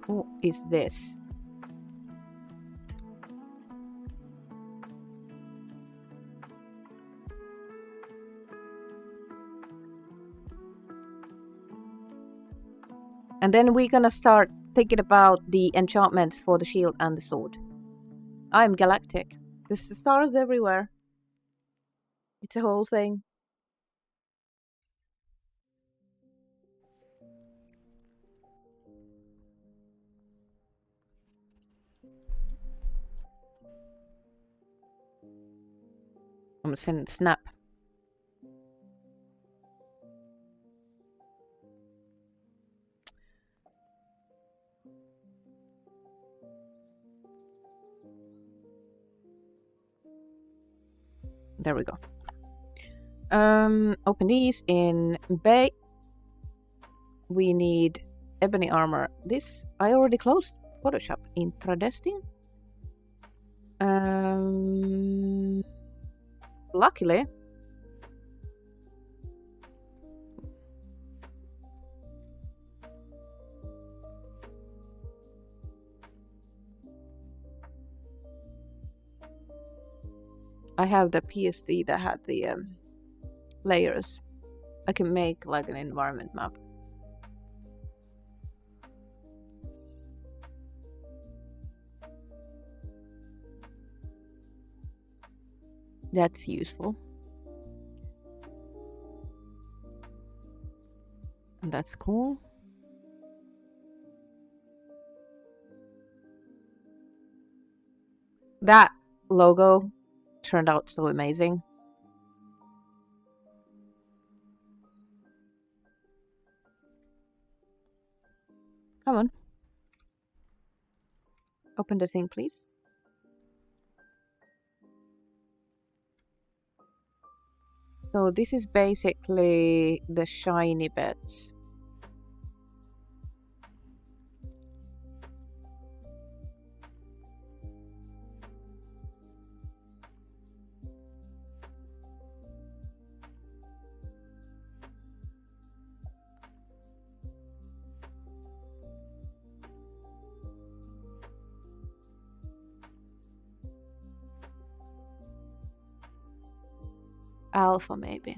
What is this? And then we're gonna start thinking about the enchantments for the shield and the sword. I'm galactic. There's the stars everywhere. It's a whole thing. I'm gonna send snap. There we go. Open these in Bay. We need ebony armor. This I already closed Photoshop in Tradestin. Luckily, I have the PSD that had the layers. I can make like an environment map. That's useful. And that's cool. That logo turned out so amazing. Come on. Open the thing, please. So this is basically the shiny bits. Alpha, maybe.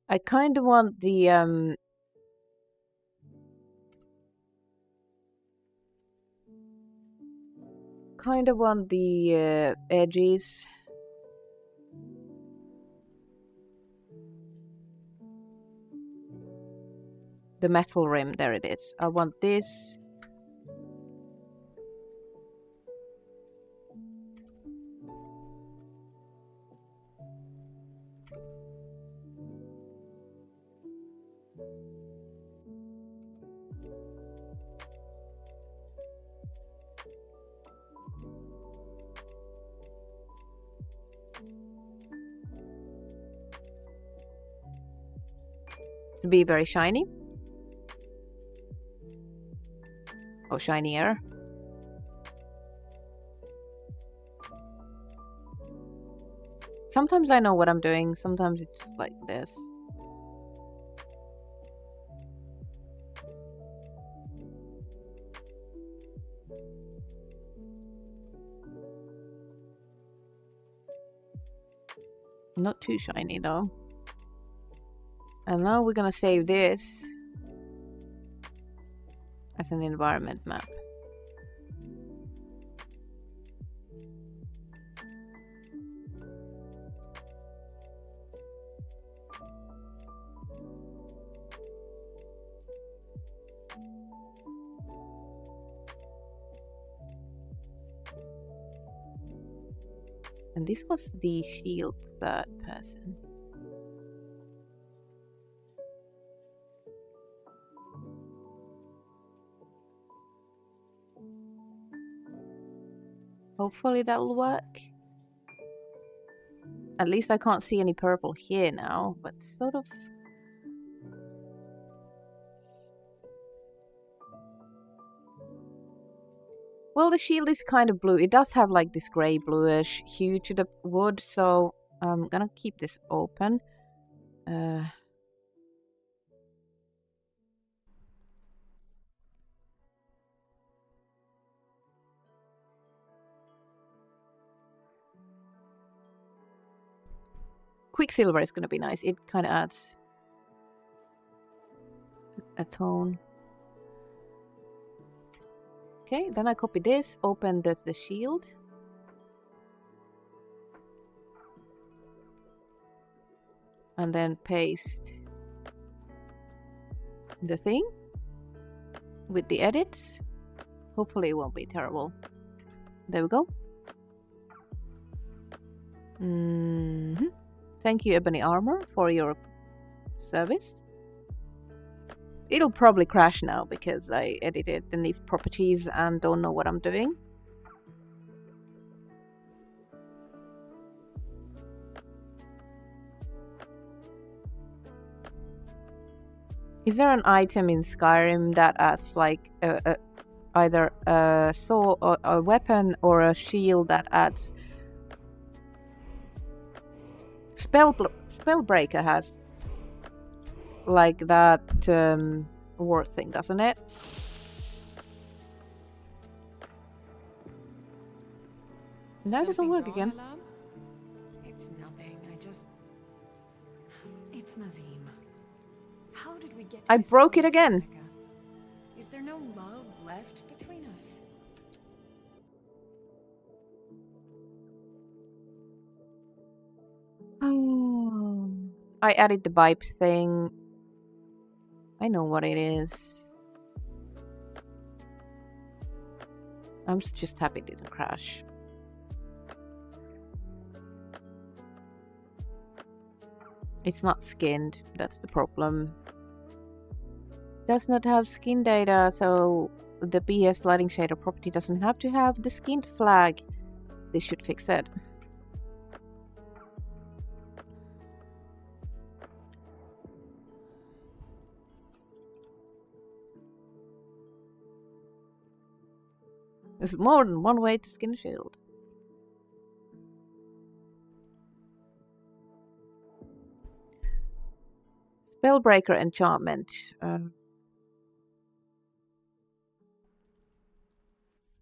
I kind of want the edges. The metal rim, there it is. I want this. To be very shiny. Or shinier. Sometimes I know what I'm doing, sometimes it's like this. Not too shiny though. And now we're gonna save this as an environment map. And this was the shield third person. Hopefully that'll work. At least I can't see any purple here now, but sort of. Well, the shield is kind of blue. It does have like this grey bluish hue to the wood, so I'm gonna keep this open. Quicksilver is gonna be nice. It kind of adds a tone. Okay, then I copy this, open the shield. And then paste the thing with the edits. Hopefully it won't be terrible. There we go. Thank you, Ebony Armor, for your service. It'll probably crash now because I edited the Nif properties and don't know what I'm doing. Is there an item in Skyrim that adds like either a sword or a weapon or a shield that adds Spellbreaker has like that ward thing, doesn't it? That doesn't work again. It's nothing. It's Nazim. How did we get to I this broke it point, again. Rebecca? Is there no love left between us? Oh, I added the vibe thing. I know what it is. I'm just happy it didn't crash. It's not skinned, that's the problem. Does not have skin data, so the BS lighting shader property doesn't have to have the skinned flag. This should fix it. There's more than one way to skin a shield. Spellbreaker enchantment.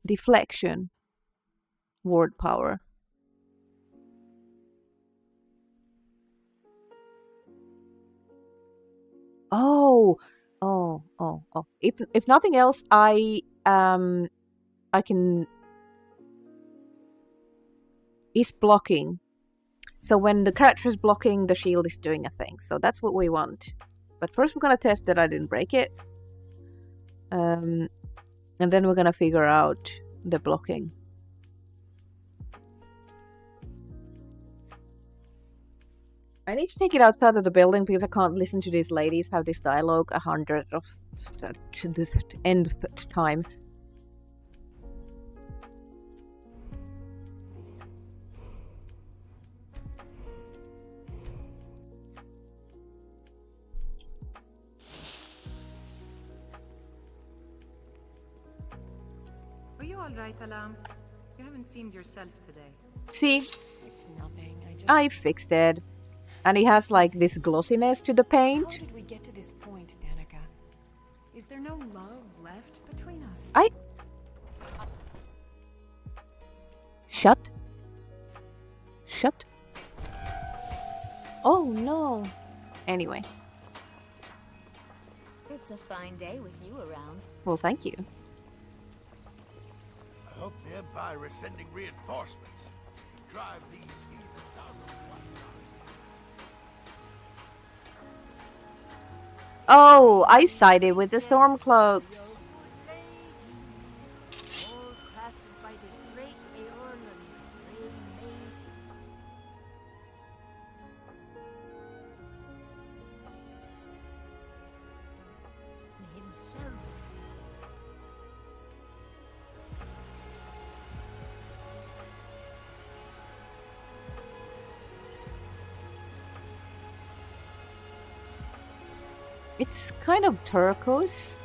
Deflection. Ward power. Oh. If nothing else, I can. Is blocking. So when the character is blocking, the shield is doing a thing. So that's what we want. But first we're gonna test that I didn't break it. And then we're gonna figure out the blocking. I need to take it outside of the building because I can't listen to these ladies have this dialogue 100 of the end time. Are you all right, Alam? You haven't seemed yourself today. See, It's nothing. I fixed it. And it has like this glossiness to the How paint. did we get to this point, Danica? Is there no love left between us? Shut. Shut. Oh no. Anyway. It's a fine day with you around. Well, thank you. I hope the Empire is sending reinforcements to drive these heathens out of Oh, I sided with the Stormcloaks. It's kind of turquoise.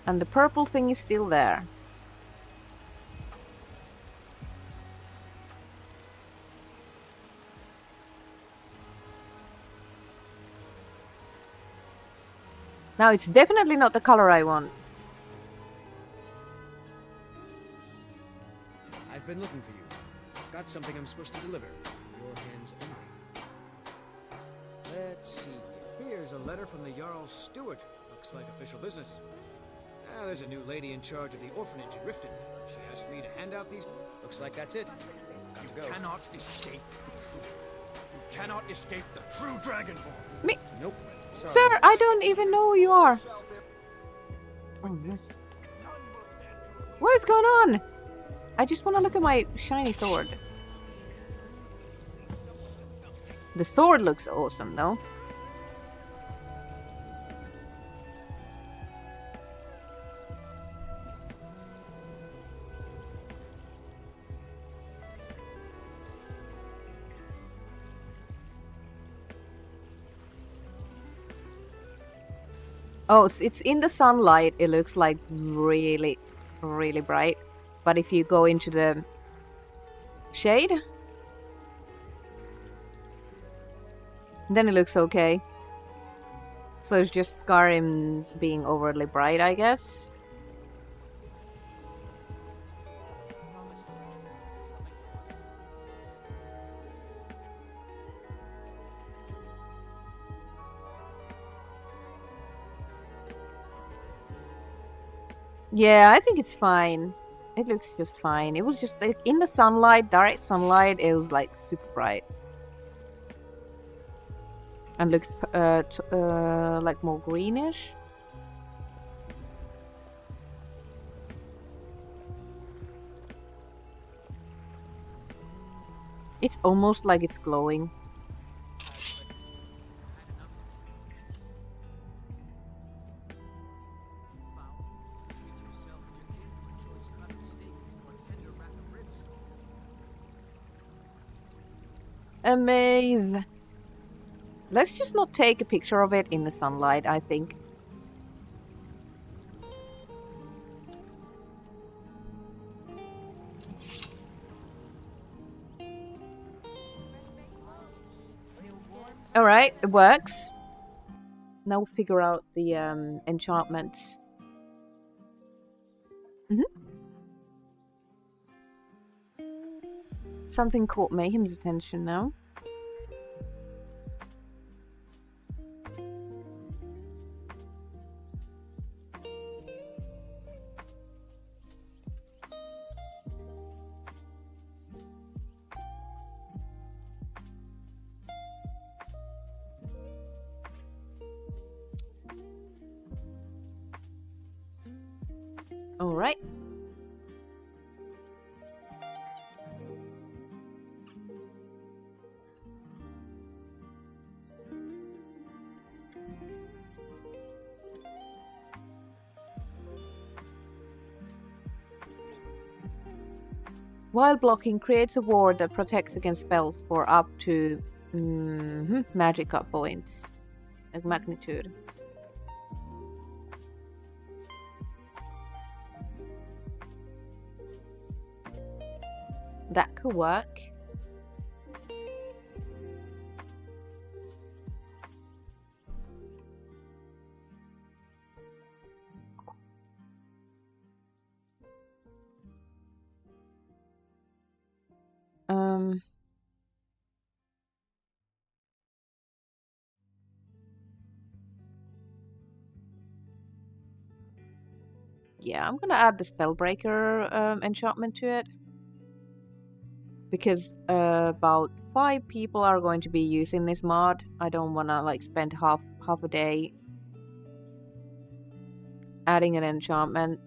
And the purple thing is still there. Now it's definitely not the color I want. I've been looking for you. Got something I'm supposed to deliver. Your hands only. Let's see here. Here's a letter from the Jarl's steward. Looks like official business. Now there's a new lady in charge of the orphanage in Riften. She asked me to hand out these. Looks like that's it. Got to go. You cannot escape the truth. You cannot escape the true Dragonborn. Me? Nope. Sorry. Sir, I don't even know who you are. Oh, no. What is going on? I just want to look at my shiny sword. The sword looks awesome, though. Oh, it's in the sunlight. It looks like really, really bright. But if you go into the shade, then it looks okay. So it's just Skyrim being overly bright, I guess. Yeah, I think it's fine. It looks just fine. It was just like in the sunlight, direct sunlight, it was like super bright. And looked like more greenish. It's almost like it's glowing. Amaze. Let's just not take a picture of it in the sunlight, I think. Alright, it works. Now we'll figure out the enchantments. Something caught Mayhem's attention now. Alright. While blocking creates a ward that protects against spells for up to magica points of magnitude. That could work. Yeah, I'm gonna add the Spellbreaker enchantment to it. Because about 5 people are going to be using this mod. I don't wanna like spend half a day adding an enchantment.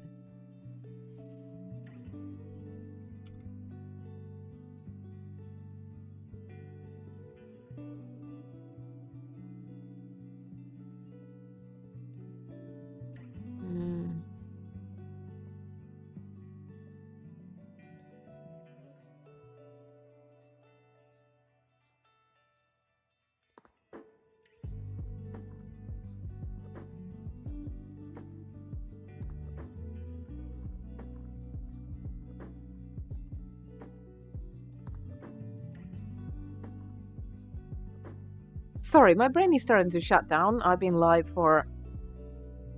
Sorry, my brain is starting to shut down. I've been live for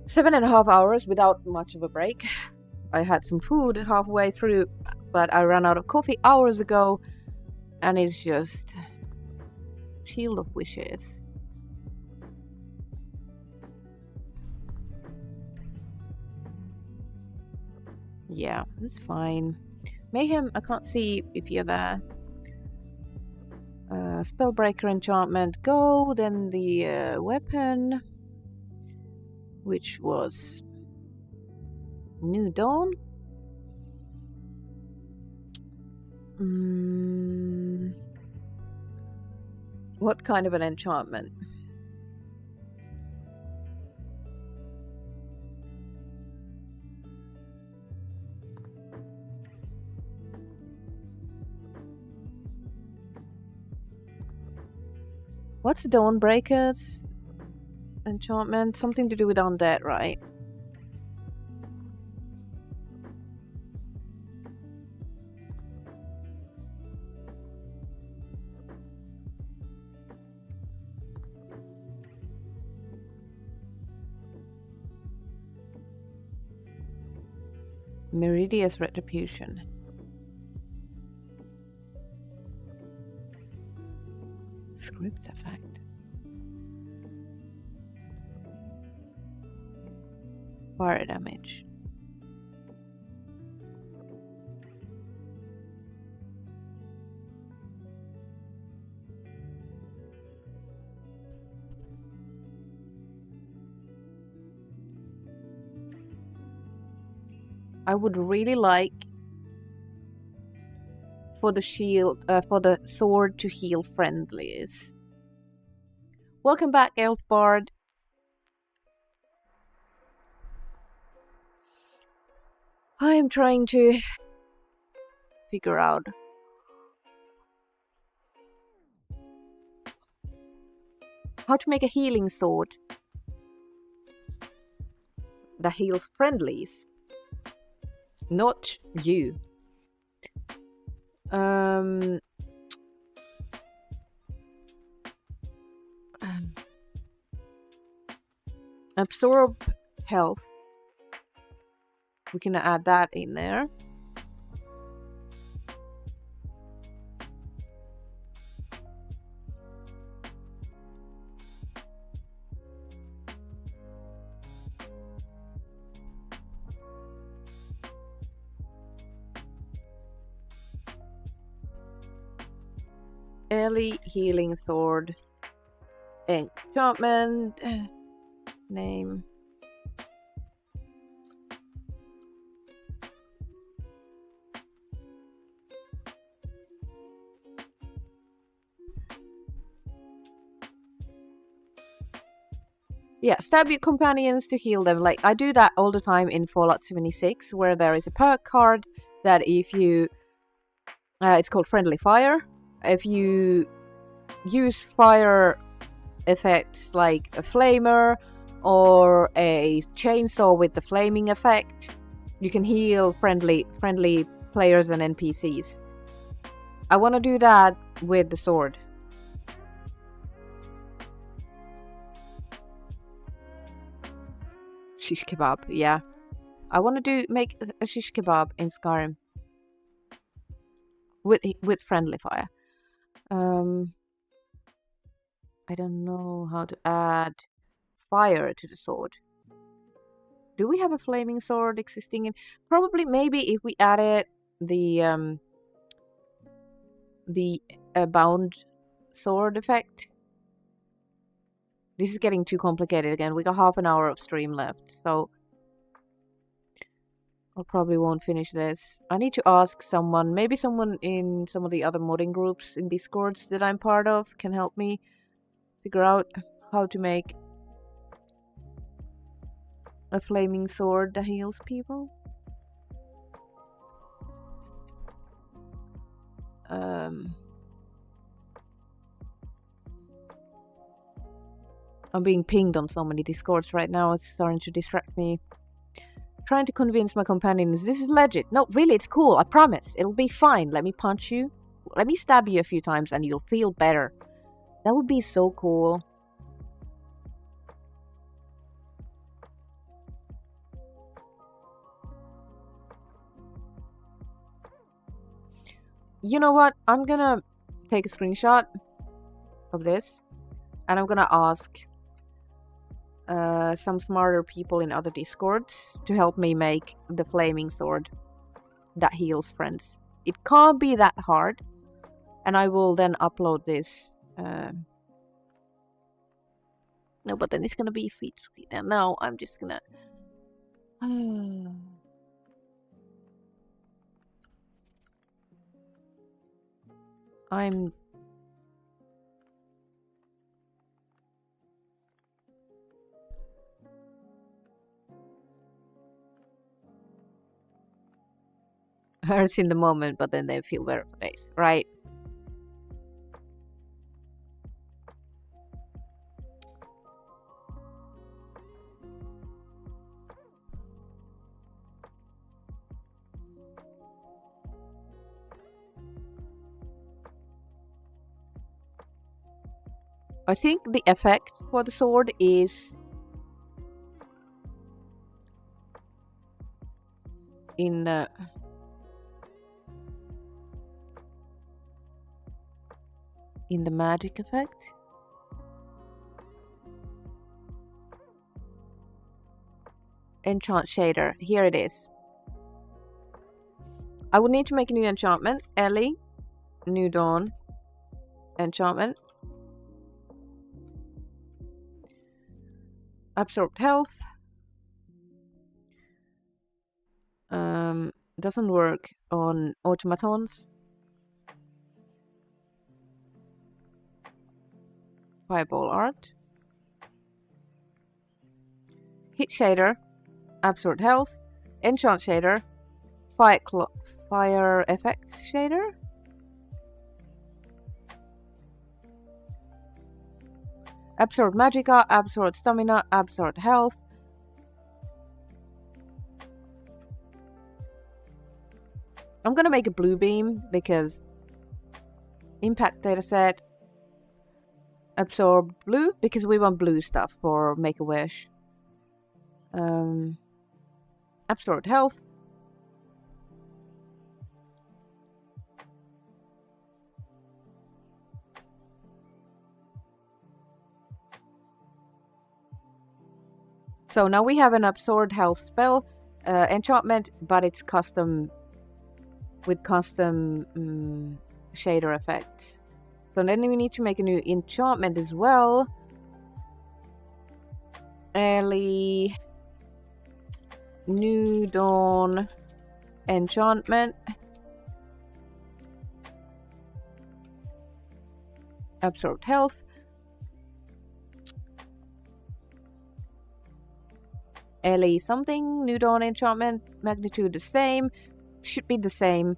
7.5 hours without much of a break. I had some food halfway through, but I ran out of coffee hours ago, and it's just Shield of Wishes. Yeah, that's fine. Mayhem, I can't see if you're there. Spellbreaker enchantment, go, then the weapon, which was New Dawn. What kind of an enchantment? What's Dawnbreaker's enchantment? Something to do with undead, right? Meridia's Retribution. Script effect. Fire damage. I would really like for the shield, for the sword to heal friendlies. Welcome back, Elf Bard. I am trying to figure out how to make a healing sword that heals friendlies. Not you. Absorb health. We can add that in there. Early healing sword. Enchantment. Name. Yeah, stab your companions to heal them. Like, I do that all the time in Fallout 76, where there is a perk card that if you... it's called Friendly Fire. If you use fire effects like a flamer or a chainsaw with the flaming effect, you can heal friendly players and NPCs. I want to do that with the sword. Shish kebab, yeah. I want to make a shish kebab in Skyrim with friendly fire. I don't know how to add fire to the sword. Do we have a flaming sword existing in? Probably, maybe if we added the bound sword effect. This is getting too complicated again. We got half an hour of stream left, so I probably won't finish this. I need to ask someone, maybe someone in some of the other modding groups in Discords that I'm part of can help me figure out how to make a flaming sword that heals people. I'm being pinged on so many Discords right now, it's starting to distract me. Trying to convince my companions this is legit. No, really, it's cool, I promise. It'll be fine. Let me punch you. Let me stab you a few times and you'll feel better. That would be so cool. You know what? I'm gonna take a screenshot of this and I'm gonna ask some smarter people in other Discords to help me make the flaming sword that heals friends. It can't be that hard, and I will then upload this. No, but then it's gonna be feed. And now I'm just gonna. I'm. Hurts in the moment, but then they feel better for days, right? I think the effect for the sword is in the magic effect. Enchant shader. Here it is. I would need to make a new enchantment. Ellie, New Dawn, enchantment. Absorbed health. Doesn't work on automatons. Fireball art. Hit shader. Absorbed health. Enchant shader. Fire effects shader. Absorb magicka. Absorb stamina. Absorb health. I'm gonna make a blue beam because impact dataset. Absorb blue because we want blue stuff for Make a Wish. Absorbed health. So now we have an absorbed health spell enchantment, but it's custom with custom shader effects. So then we need to make a new enchantment as well. Ellie, New Dawn, enchantment. Absorbed health. Ellie something. New Dawn enchantment. Magnitude the same. Should be the same.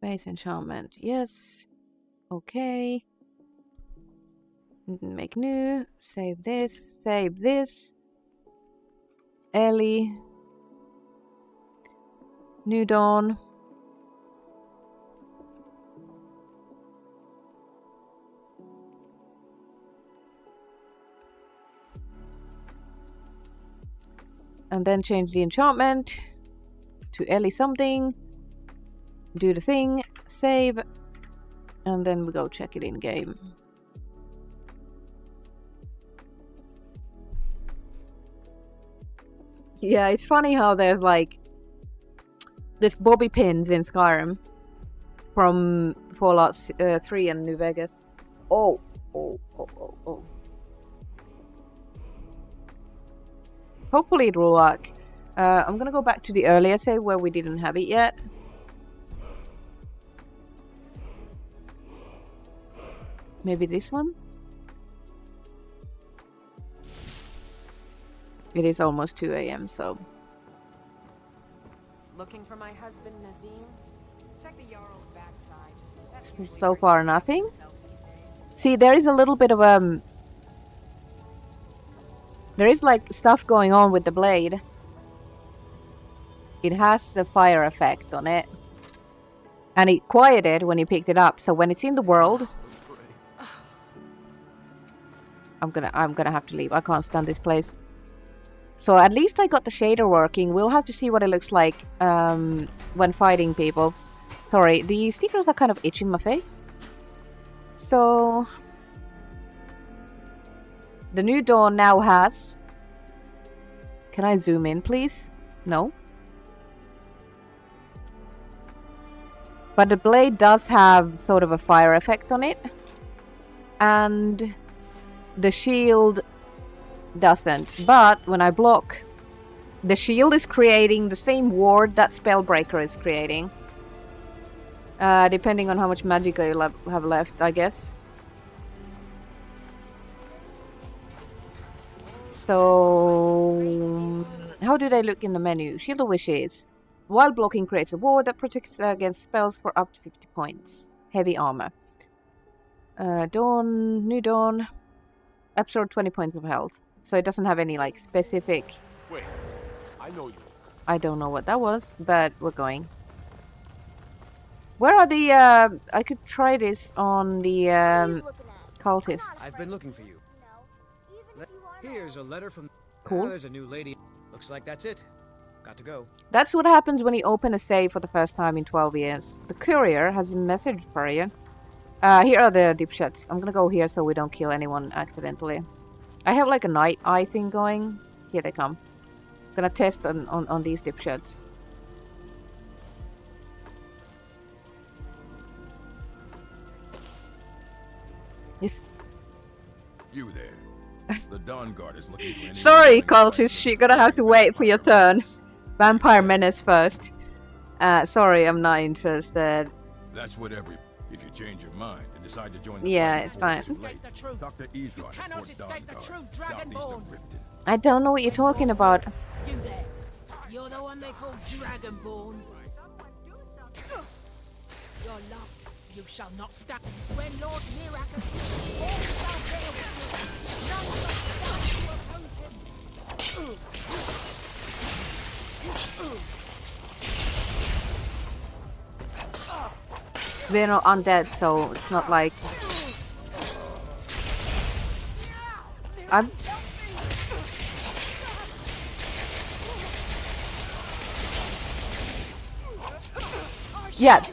Base enchantment. Yes. Okay. Make new. Save this. Save this. Ellie. New Dawn. And then change the enchantment to Ellie something. Do the thing. Save. And then we go check it in game. Yeah, it's funny how there's like this bobby pins in Skyrim from Fallout 3 and New Vegas. Oh. Hopefully it will work. I'm gonna go back to the earlier save where we didn't have it yet. Maybe this one? It is almost 2 a.m. so... Looking for my husband, Nazim? Check the Jarl's backside. So far nothing. See, there is a little bit of there is like stuff going on with the blade. It has the fire effect on it. And it quieted when you picked it up, so when it's in the world... I'm gonna have to leave. I can't stand this place. So at least I got the shader working. We'll have to see what it looks like when fighting people. Sorry, the stickers are kind of itching my face. So... The New Dawn now has... Can I zoom in, please? No. But the blade does have sort of a fire effect on it. And the shield doesn't. But when I block, the shield is creating the same ward that Spellbreaker is creating. Depending on how much magic you have left, I guess. So... How do they look in the menu? Shield of Wishes. While blocking creates a ward that protects against spells for up to 50 points. Heavy armor. Dawn, New Dawn. Absorb 20 points of health. So it doesn't have any like specific... Wait, I know you. I don't know what that was, but we're going. Where are the... I could try this on the cultists. I've been looking for you. Here's a letter from... Cool. There's a new lady. Looks like that's it. Got to go. That's what happens when you open a save for the first time in 12 years. The courier has a message for you. Here are the dipshots. I'm gonna go here so we don't kill anyone accidentally. I have like a night eye thing going. Here they come. Gonna test on these dipshots. Yes. You there. The Dawn Guard is looking for anyone. Sorry, cultist. You're gonna have to wait for your turn. Vampire Menace first. Sorry, I'm not interested. That's whatever. If you change your mind and decide to join the yeah, it's fine. Talk to Ezra at Fort Dawn Guard, southeast of Ripton. I don't know what you're talking about. You there. You're the one they call Dragonborn. Your love, you shall not stop. When Lord Miracle all shall bear with you. None shall stand to oppose him. They're not undead, so it's not like... I'm... Yeah.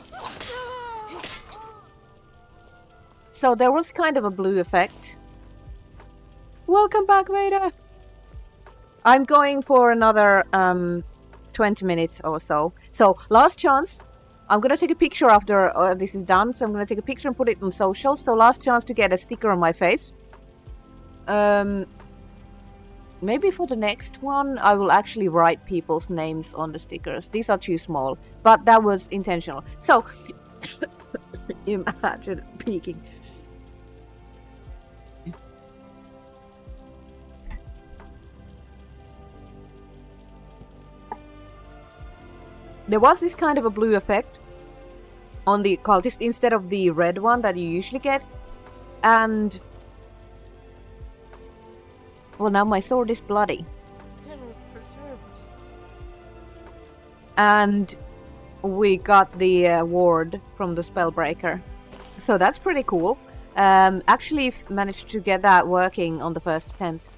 So there was kind of a blue effect. Welcome back, Vader! I'm going for another 20 minutes or so. So, last chance. I'm gonna take a picture after this is done. So I'm gonna take a picture and put it on social. So last chance to get a sticker on my face. maybe for the next one, I will actually write people's names on the stickers. These are too small, but that was intentional. So, imagine peeking. There was this kind of a blue effect on the cultist instead of the red one that you usually get. And... well, now my sword is bloody. And we got the ward from the Spellbreaker. So that's pretty cool. Actually managed to get that working on the first attempt.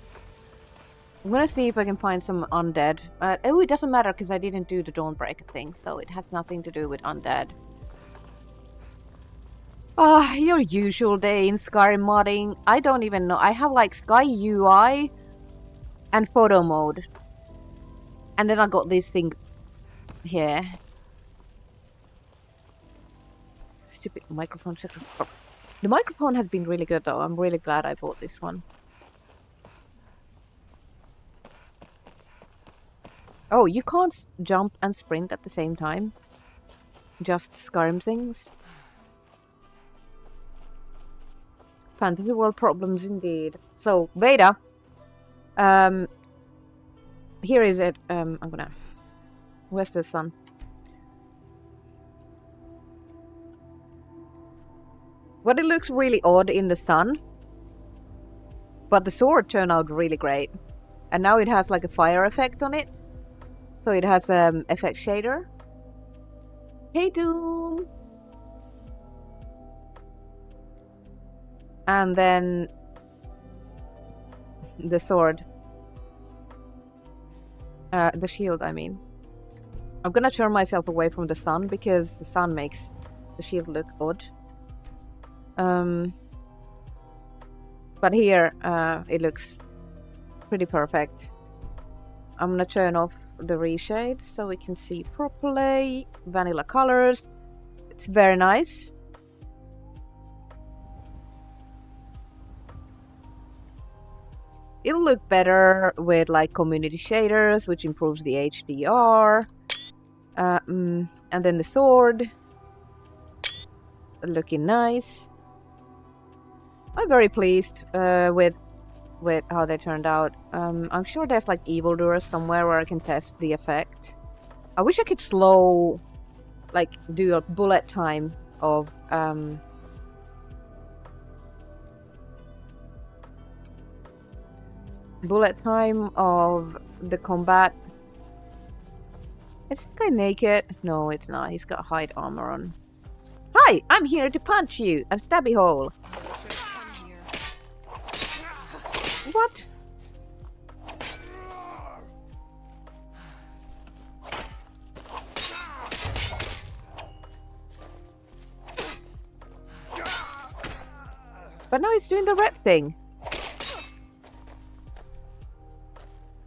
I'm gonna see if I can find some undead. Oh, it doesn't matter because I didn't do the Dawnbreaker thing, so it has nothing to do with undead. Ah, your usual day in Skyrim modding. I don't even know. I have like Sky UI and photo mode. And then I got this thing here. Stupid microphone. The microphone has been really good though. I'm really glad I bought this one. Oh, you can't jump and sprint at the same time. Just Skyrim things. Fantasy world problems indeed. So, Veda. Here is it. I'm gonna... where's the sun? Well, it looks really odd in the sun. But the sword turned out really great. And now it has like a fire effect on it. So it has effect shader. Hey Doom! And then the sword. The shield, I mean. I'm gonna turn myself away from the sun because the sun makes the shield look odd. But here, it looks pretty perfect. I'm gonna turn off the reshade so we can see properly. Vanilla colors. It's very nice. It'll look better with like community shaders, which improves the HDR. And then the sword. Looking nice. I'm very pleased with how they turned out. I'm sure there's like evildoers somewhere where I can test the effect. I wish I could slow, like do a bullet time of the combat. Is this guy naked? No, it's not. He's got hide armor on. Hi, I'm here to punch you and stabby hole. What? But now he's doing the red thing.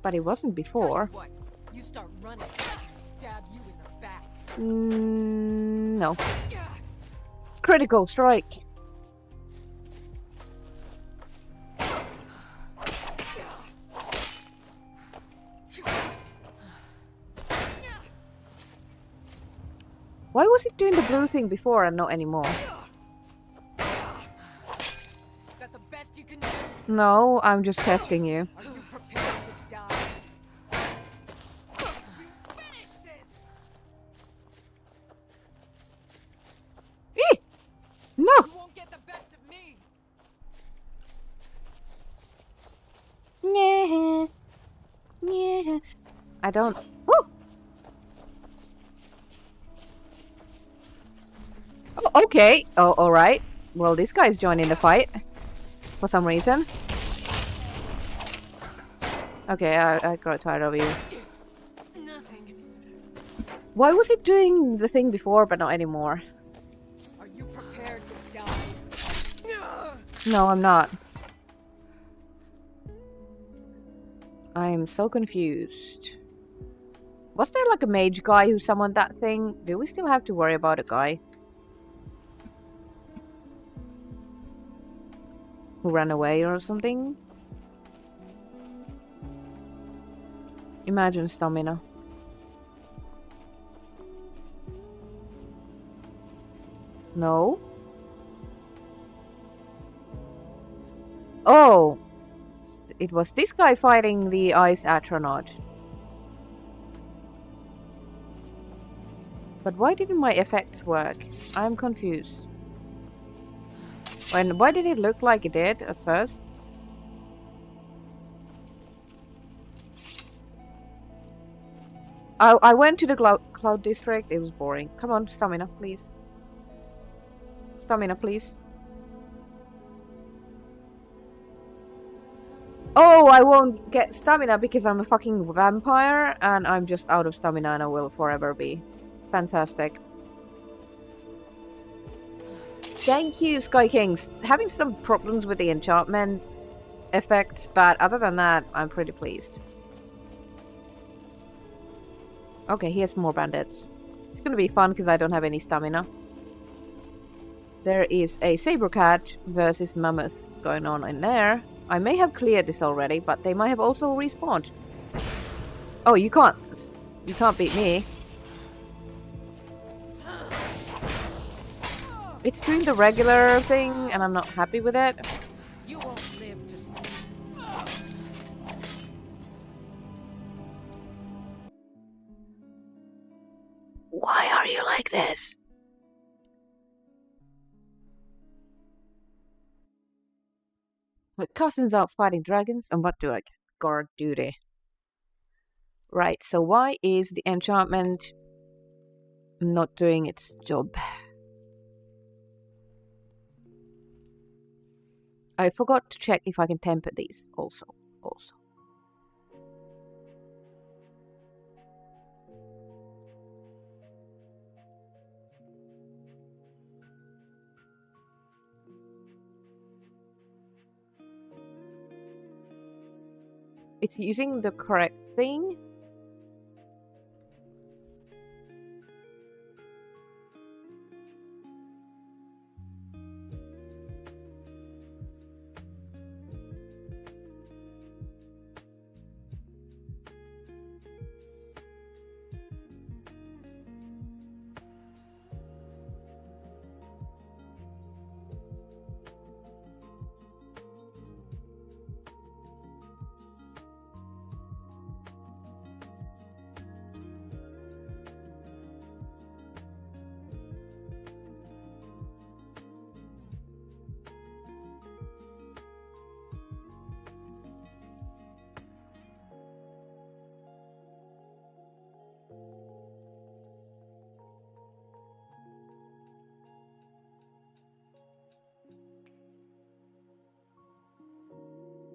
But he wasn't before. What? You start running, stab you in the back. No. Critical strike. Why was it doing the blue thing before and not anymore? That the best you can do? No, I'm just testing you. Are you prepared to die? Finish this! No! You won't get the best of me! Yeah. Yeah. I don't... Woo! Oh, okay. Oh, alright. Well, this guy's joining the fight. For some reason. Okay, I got tired of you. Nothing. Why was it doing the thing before, but not anymore? Are you prepared to die? No, I'm not. I am so confused. Was there like a mage guy who summoned that thing? Do we still have to worry about a guy? Who ran away or something? Imagine stamina. No. Oh! It was this guy fighting the ice astronaut. But why didn't my effects work? I'm confused. Why did it look like it did at first? I went to the cloud district. It was boring. Come on, stamina, please. Stamina, please. Oh, I won't get stamina because I'm a fucking vampire and I'm just out of stamina and I will forever be. Fantastic. Thank you, Sky Kings. Having some problems with the enchantment effects, but other than that, I'm pretty pleased. Okay, here's more bandits. It's gonna be fun because I don't have any stamina. There is a saber cat versus mammoth going on in there. I may have cleared this already, but they might have also respawned. Oh, you can't beat me. It's doing the regular thing, and I'm not happy with it. You won't live to see. Why are you like this? My cousin's out fighting dragons, and what do I get? Guard duty. Right, so why is the enchantment not doing its job? I forgot to check if I can temper these also. It's using the correct thing.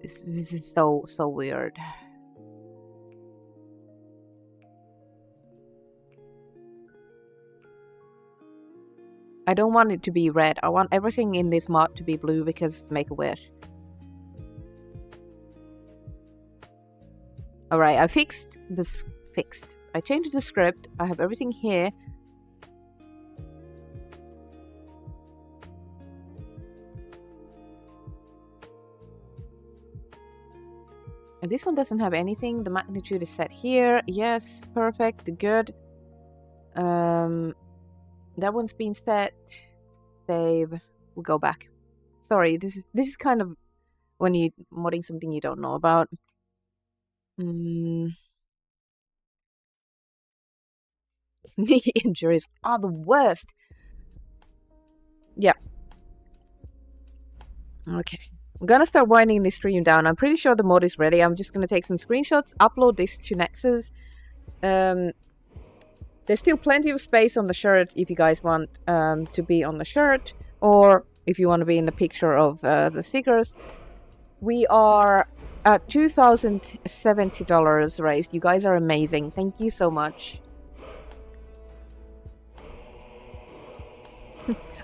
This is so weird. I don't want it to be red. I want everything in this mod to be blue because make a wish. Alright, I fixed this. I changed the script. I have everything here. And this one doesn't have anything. The magnitude is set here. Yes, perfect, good. That one's been set. Save. We'll go back. Sorry, this is kind of when you're modding something you don't know about. Knee injuries are the worst. Yeah. Okay. I'm gonna start winding this stream down. I'm pretty sure the mod is ready. I'm just gonna take some screenshots, upload this to Nexus. There's still plenty of space on the shirt if you guys want to be on the shirt, or if you want to be in the picture of the stickers. We are at $2,070 raised. You guys are amazing. Thank you so much.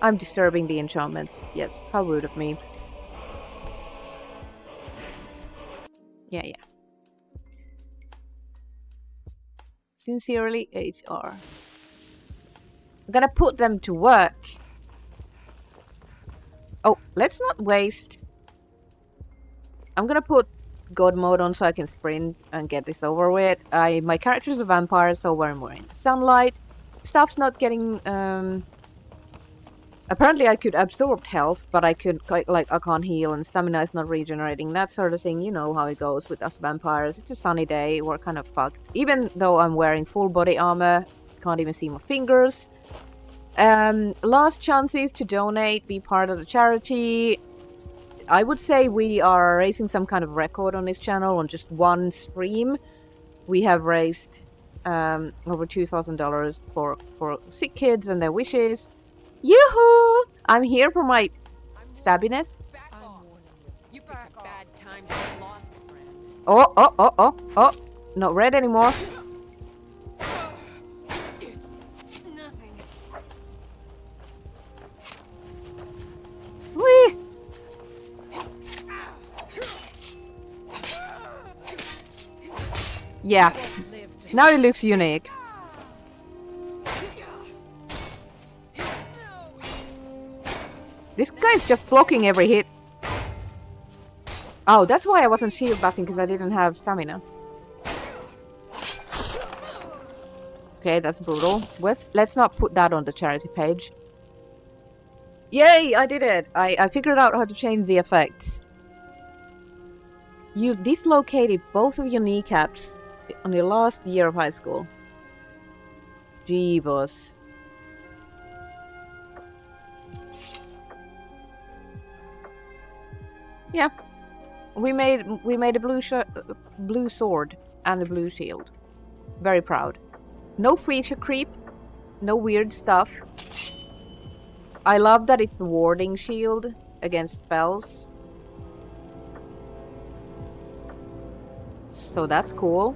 I'm disturbing the enchantments. Yes, how rude of me. Yeah. Sincerely, HR. I'm gonna put them to work. Oh, let's not waste. I'm gonna put God mode on so I can sprint and get this over with. My character's a vampire, so we're more in sunlight. Stuff's not getting... Apparently I could absorb health, but I can't heal, and stamina is not regenerating, that sort of thing. You know how it goes with us vampires. It's a sunny day, we're kind of fucked. Even though I'm wearing full body armor, can't even see my fingers. Last chances to donate, be part of the charity. I would say we are raising some kind of record on this channel. On just one stream, we have raised over $2,000 for sick kids and their wishes. Yoo-hoo! I'm here for my stabbiness. You picked a bad time to get lost, friend. Oh! Not red anymore. It's nothing. Whee! Yeah. Now it looks unique. This guy's just blocking every hit. Oh, that's why I wasn't shield busting, because I didn't have stamina. Okay, that's brutal. Let's not put that on the charity page. Yay, I did it! I figured out how to change the effects. You dislocated both of your kneecaps on your last year of high school. Jeebus. Yeah, we made a blue sword and a blue shield. Very proud. No feature creep, no weird stuff. I love that it's a warding shield against spells. So that's cool.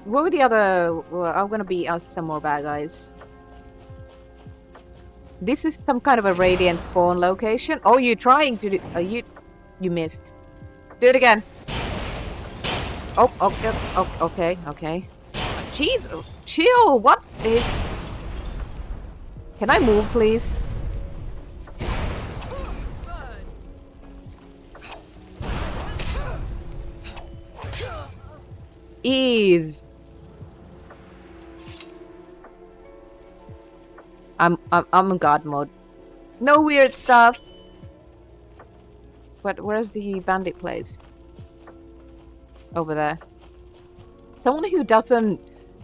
What were the other... Well, I'm gonna beat out some more bad guys. This is some kind of a radiant spawn location. Oh, you're trying to do... you missed. Do it again. Oh, okay. Jeez, chill. What is... Can I move, please? Ease. I'm in God mode. No weird stuff. But where's the bandit place? Over there. Someone who doesn't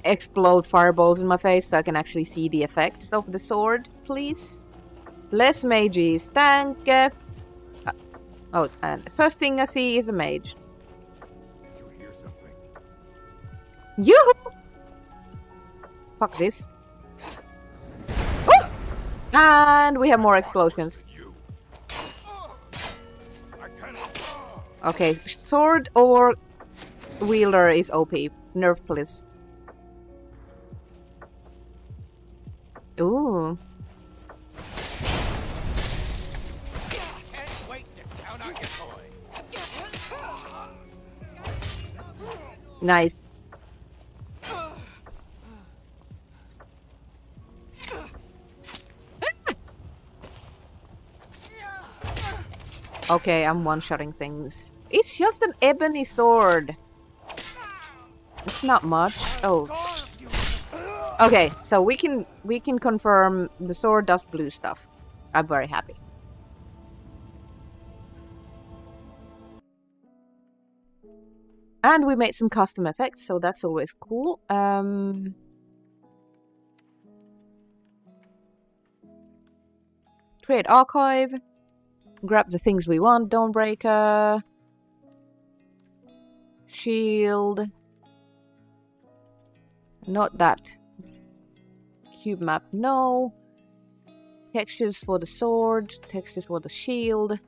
explode fireballs in my face so I can actually see the effects of the sword, please. Less mages. Thank you. Oh, and the first thing I see is a mage. Did you hear something? Yoo-hoo! Fuck this. Oh! And we have more explosions. Okay, sword or wielder is OP. Nerf, please. Ooh. Can't wait to count on your toy. Nice. Okay, I'm one-shotting things. It's just an ebony sword. It's not much. Oh. Okay, so we can confirm the sword does blue stuff. I'm very happy. And we made some custom effects, so that's always cool. Create archive. Grab the things we want. Dawnbreaker. Shield. Not that. Cube map, no. Textures for the sword. Textures for the shield.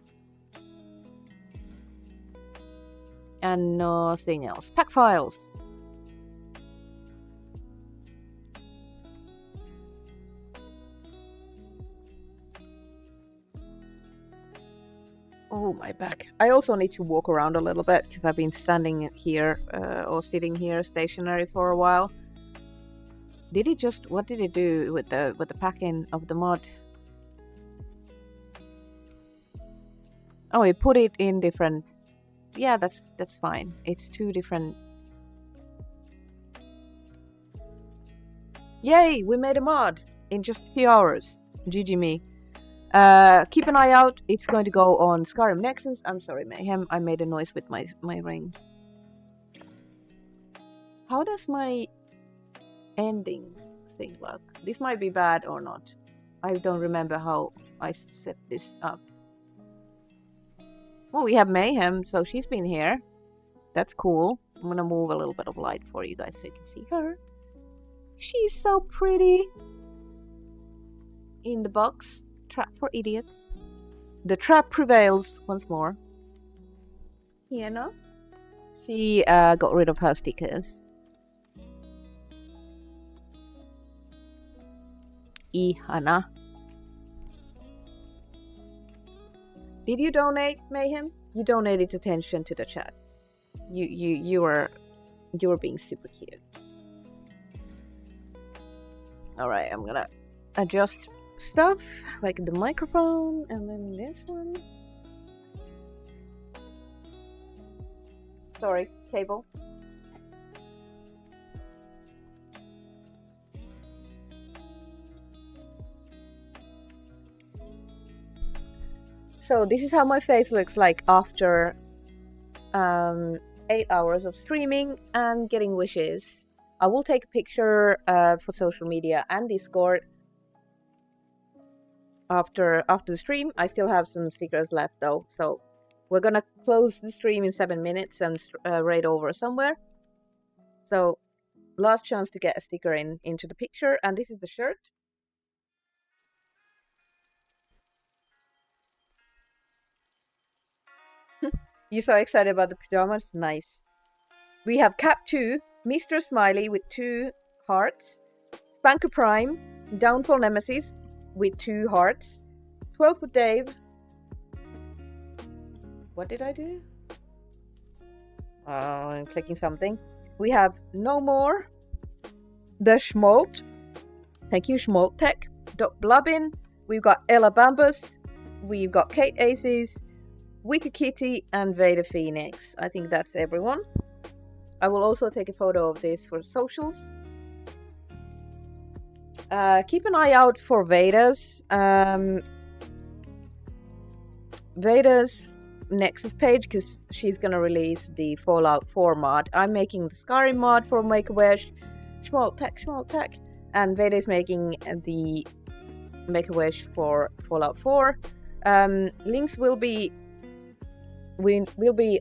And nothing else. Pack files. Oh, my back. I also need to walk around a little bit because I've been standing here or sitting here stationary for a while. Did it just... What did it do with the packing of the mod? Oh, we put it in different. Yeah, that's fine. It's 2 different. Yay! We made a mod in just a few hours. GG me. Keep an eye out. It's going to go on Skyrim Nexus. I'm sorry, Mayhem. I made a noise with my ring. How does my ending thing look? This might be bad or not. I don't remember how I set this up. Well, we have Mayhem, so she's been here. That's cool. I'm gonna move a little bit of light for you guys so you can see her. She's so pretty. In the box. Trap for idiots. The trap prevails once more. You know? She got rid of her stickers. Ihana. Did you donate, Mayhem? You donated attention to the chat. You were being super cute. Alright, I'm gonna adjust stuff like the microphone and then this one. Sorry, cable. So this is how my face looks like after 8 hours of streaming and getting wishes. I will take a picture for social media and Discord after the stream. I still have some stickers left though, so we're gonna close the stream in 7 minutes and raid over somewhere. So last chance to get a sticker into the picture, and this is the shirt. You're so excited about the pajamas? Nice. We have Cap 2, Mr. Smiley with 2 hearts, Spanker Prime, Downfall Nemesis with 2 hearts, 12 for Dave. What did I do? I'm clicking something. We have No More, The Schmolt. Thank you, Schmolt Tech. Doc Blubbin. We've got Ella Bambust. We've got Kate Aces, Wicked Kitty, and Vader Phoenix. I think that's everyone. I will also take a photo of this for socials. Keep an eye out for Vader's Nexus page, because she's gonna release the Fallout 4 mod. I'm making the Skyrim mod for Make-A-Wish, Schmolt Tech, and Vader's making the Make-A-Wish for Fallout 4. Links will be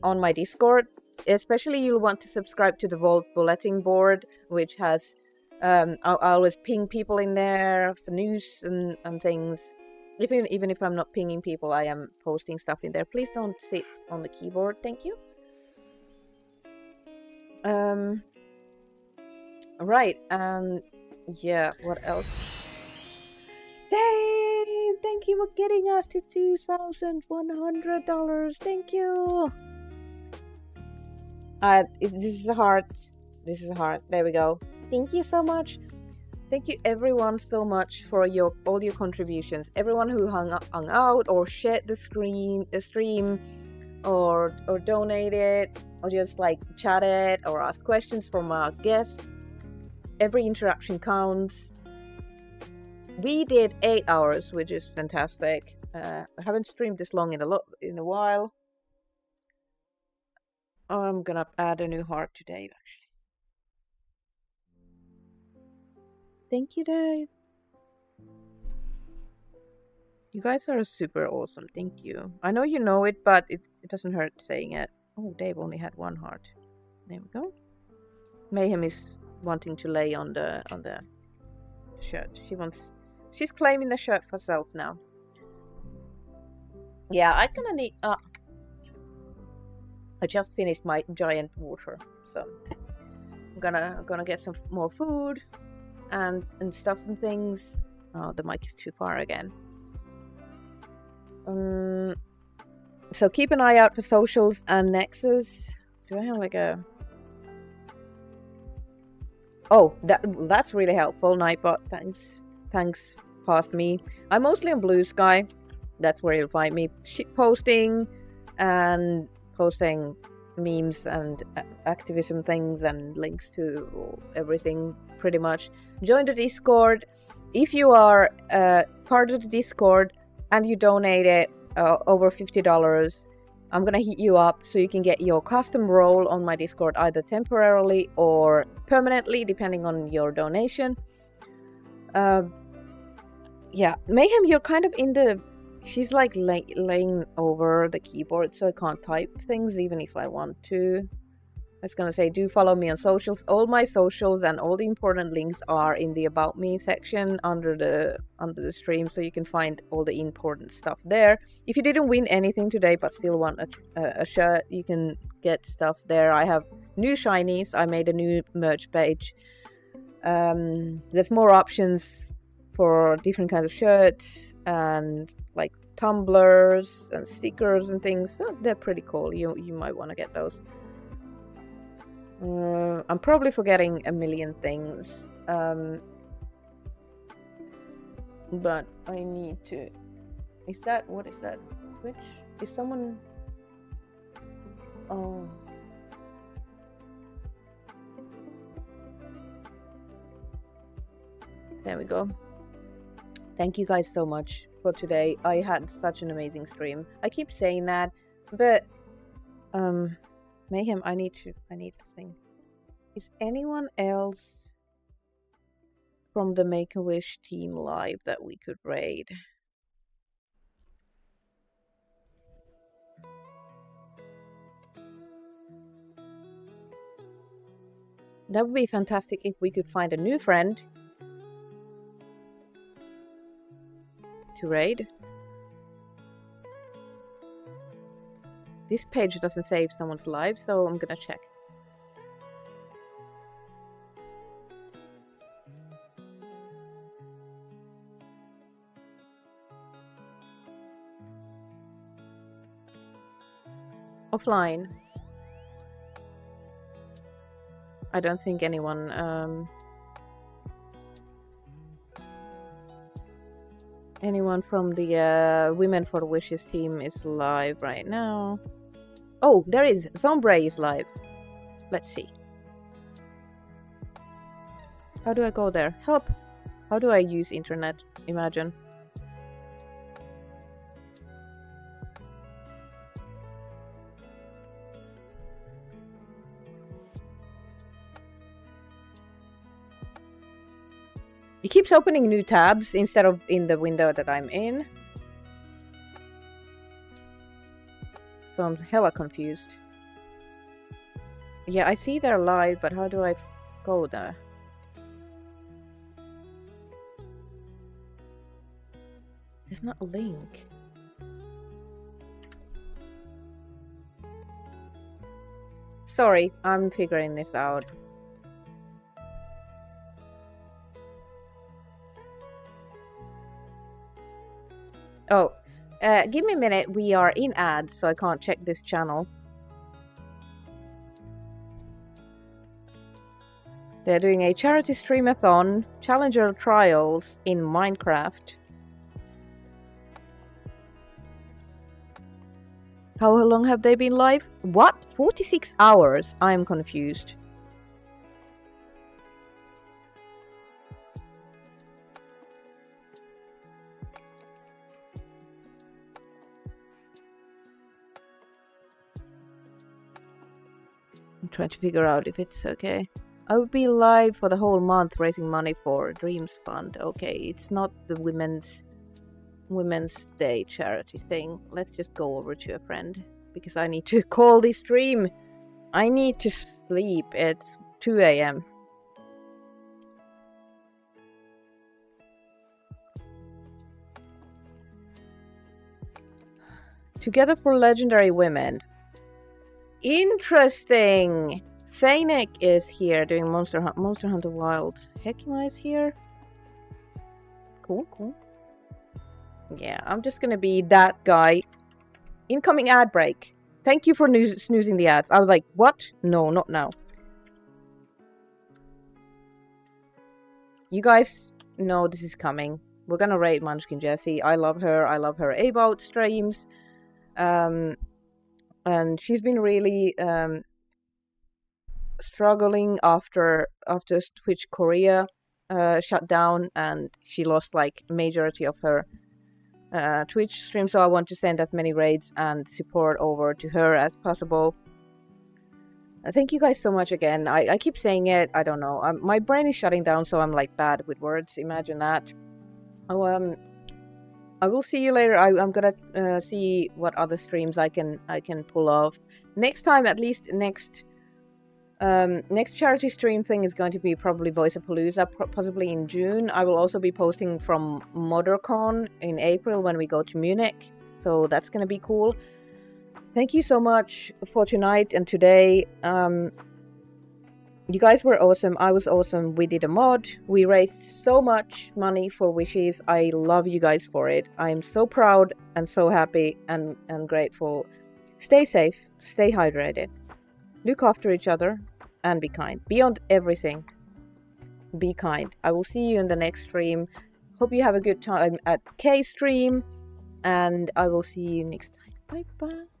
on my Discord. Especially you'll want to subscribe to the Vault bulletin board, which has I always ping people in there for news and things. Even if I'm not pinging people, I am posting stuff in there. Please don't sit on the keyboard, thank you. Right, and yeah, what else? Dave, thank you for getting us to $2,100. Thank you. This is a heart. This is a heart. There we go. Thank you so much. Thank you everyone so much for all your contributions. Everyone who hung out or shared the stream, or donated, or just like chatted or asked questions from our guests. Every interaction counts. We did 8 hours, which is fantastic. I haven't streamed this long in a while. Oh, I'm gonna add a new heart to Dave, actually. Thank you, Dave. You guys are super awesome. Thank you. I know you know it, but it doesn't hurt saying it. Oh, Dave only had 1 heart. There we go. Mayhem is wanting to lay on the shirt. She's claiming the shirt for herself now. Yeah, I'm gonna need. I just finished my giant water, so I'm gonna get some more food and stuff and things. Oh, the mic is too far again. So keep an eye out for socials and Nexus. Do I have like a? Oh, that's really helpful, Nightbot. Thanks, past me. I'm mostly on Blue Sky. That's where you'll find me. Shit posting, and posting memes and activism things and links to everything pretty much. Join the Discord. If you are part of the Discord and you donate it over $50, I'm gonna hit you up so you can get your custom role on my Discord either temporarily or permanently depending on your donation. Yeah, Mayhem, you're kind of in the... She's like laying over the keyboard so I can't type things even if I want to. I was gonna say, do follow me on socials. All my socials and all the important links are in the About Me section under the stream, so you can find all the important stuff there. If you didn't win anything today but still want a shirt, you can get stuff there. I have new shinies. I made a new merch page. There's more options for different kinds of shirts and like tumblers and stickers and things. So they're pretty cool. You might want to get those. I'm probably forgetting a million things, but I need to... what is that? Twitch? Is someone... Oh... There we go. Thank you guys so much for today. I had such an amazing stream. I keep saying that, but Mayhem, I need to think. Is anyone else from the Make-A-Wish team live that we could raid? That would be fantastic if we could find a new friend to raid. This page doesn't say if someone's live, so I'm gonna check. Offline. I don't think anyone from the Women for Wishes team is live right now. Oh, there is. Zombre is live. Let's see. How do I go there? Help! How do I use internet? Imagine. It keeps opening new tabs instead of in the window that I'm in. So I'm hella confused. Yeah, I see they're live, but how do I go there? There's not a link. Sorry, I'm figuring this out. Oh, give me a minute. We are in ads, so I can't check this channel. They're doing a charity streamathon, challenger trials in Minecraft. How long have they been live? What? 46 hours? I'm confused. I'm trying to figure out if it's okay. I will be live for the whole month raising money for Dreams Fund. Okay, it's not the Women's Day charity thing. Let's just go over to a friend because I need to call this stream. I need to sleep. It's 2 a.m. Together for Legendary Women. Interesting! Fennec is here doing Monster Hunter Wild. Hekima is here. Cool, cool. Yeah, I'm just gonna be that guy. Incoming ad break. Thank you for snoozing the ads. I was like, what? No, not now. You guys know this is coming. We're gonna raid Munchkin Jessie. I love her. I love her About streams. and she's been really struggling after Twitch Korea shut down, and she lost like majority of her Twitch stream. So I want to send as many raids and support over to her as possible. Thank you guys so much again. I keep saying it. I don't know. My brain is shutting down, so I'm like bad with words. Imagine that. Oh, I will see you later. I'm gonna see what other streams I can pull off next time. At least next charity stream thing is going to be probably Voiceapalooza, possibly in June. I will also be posting from ModderCon in April when we go to Munich, so that's gonna be cool. Thank you so much for tonight and today. You guys were awesome. I was awesome. We did a mod. We raised so much money for Wishes. I love you guys for it. I'm so proud and so happy and grateful. Stay safe. Stay hydrated. Look after each other and be kind. Beyond everything, be kind. I will see you in the next stream. Hope you have a good time at K stream, and I will see you next time. Bye bye.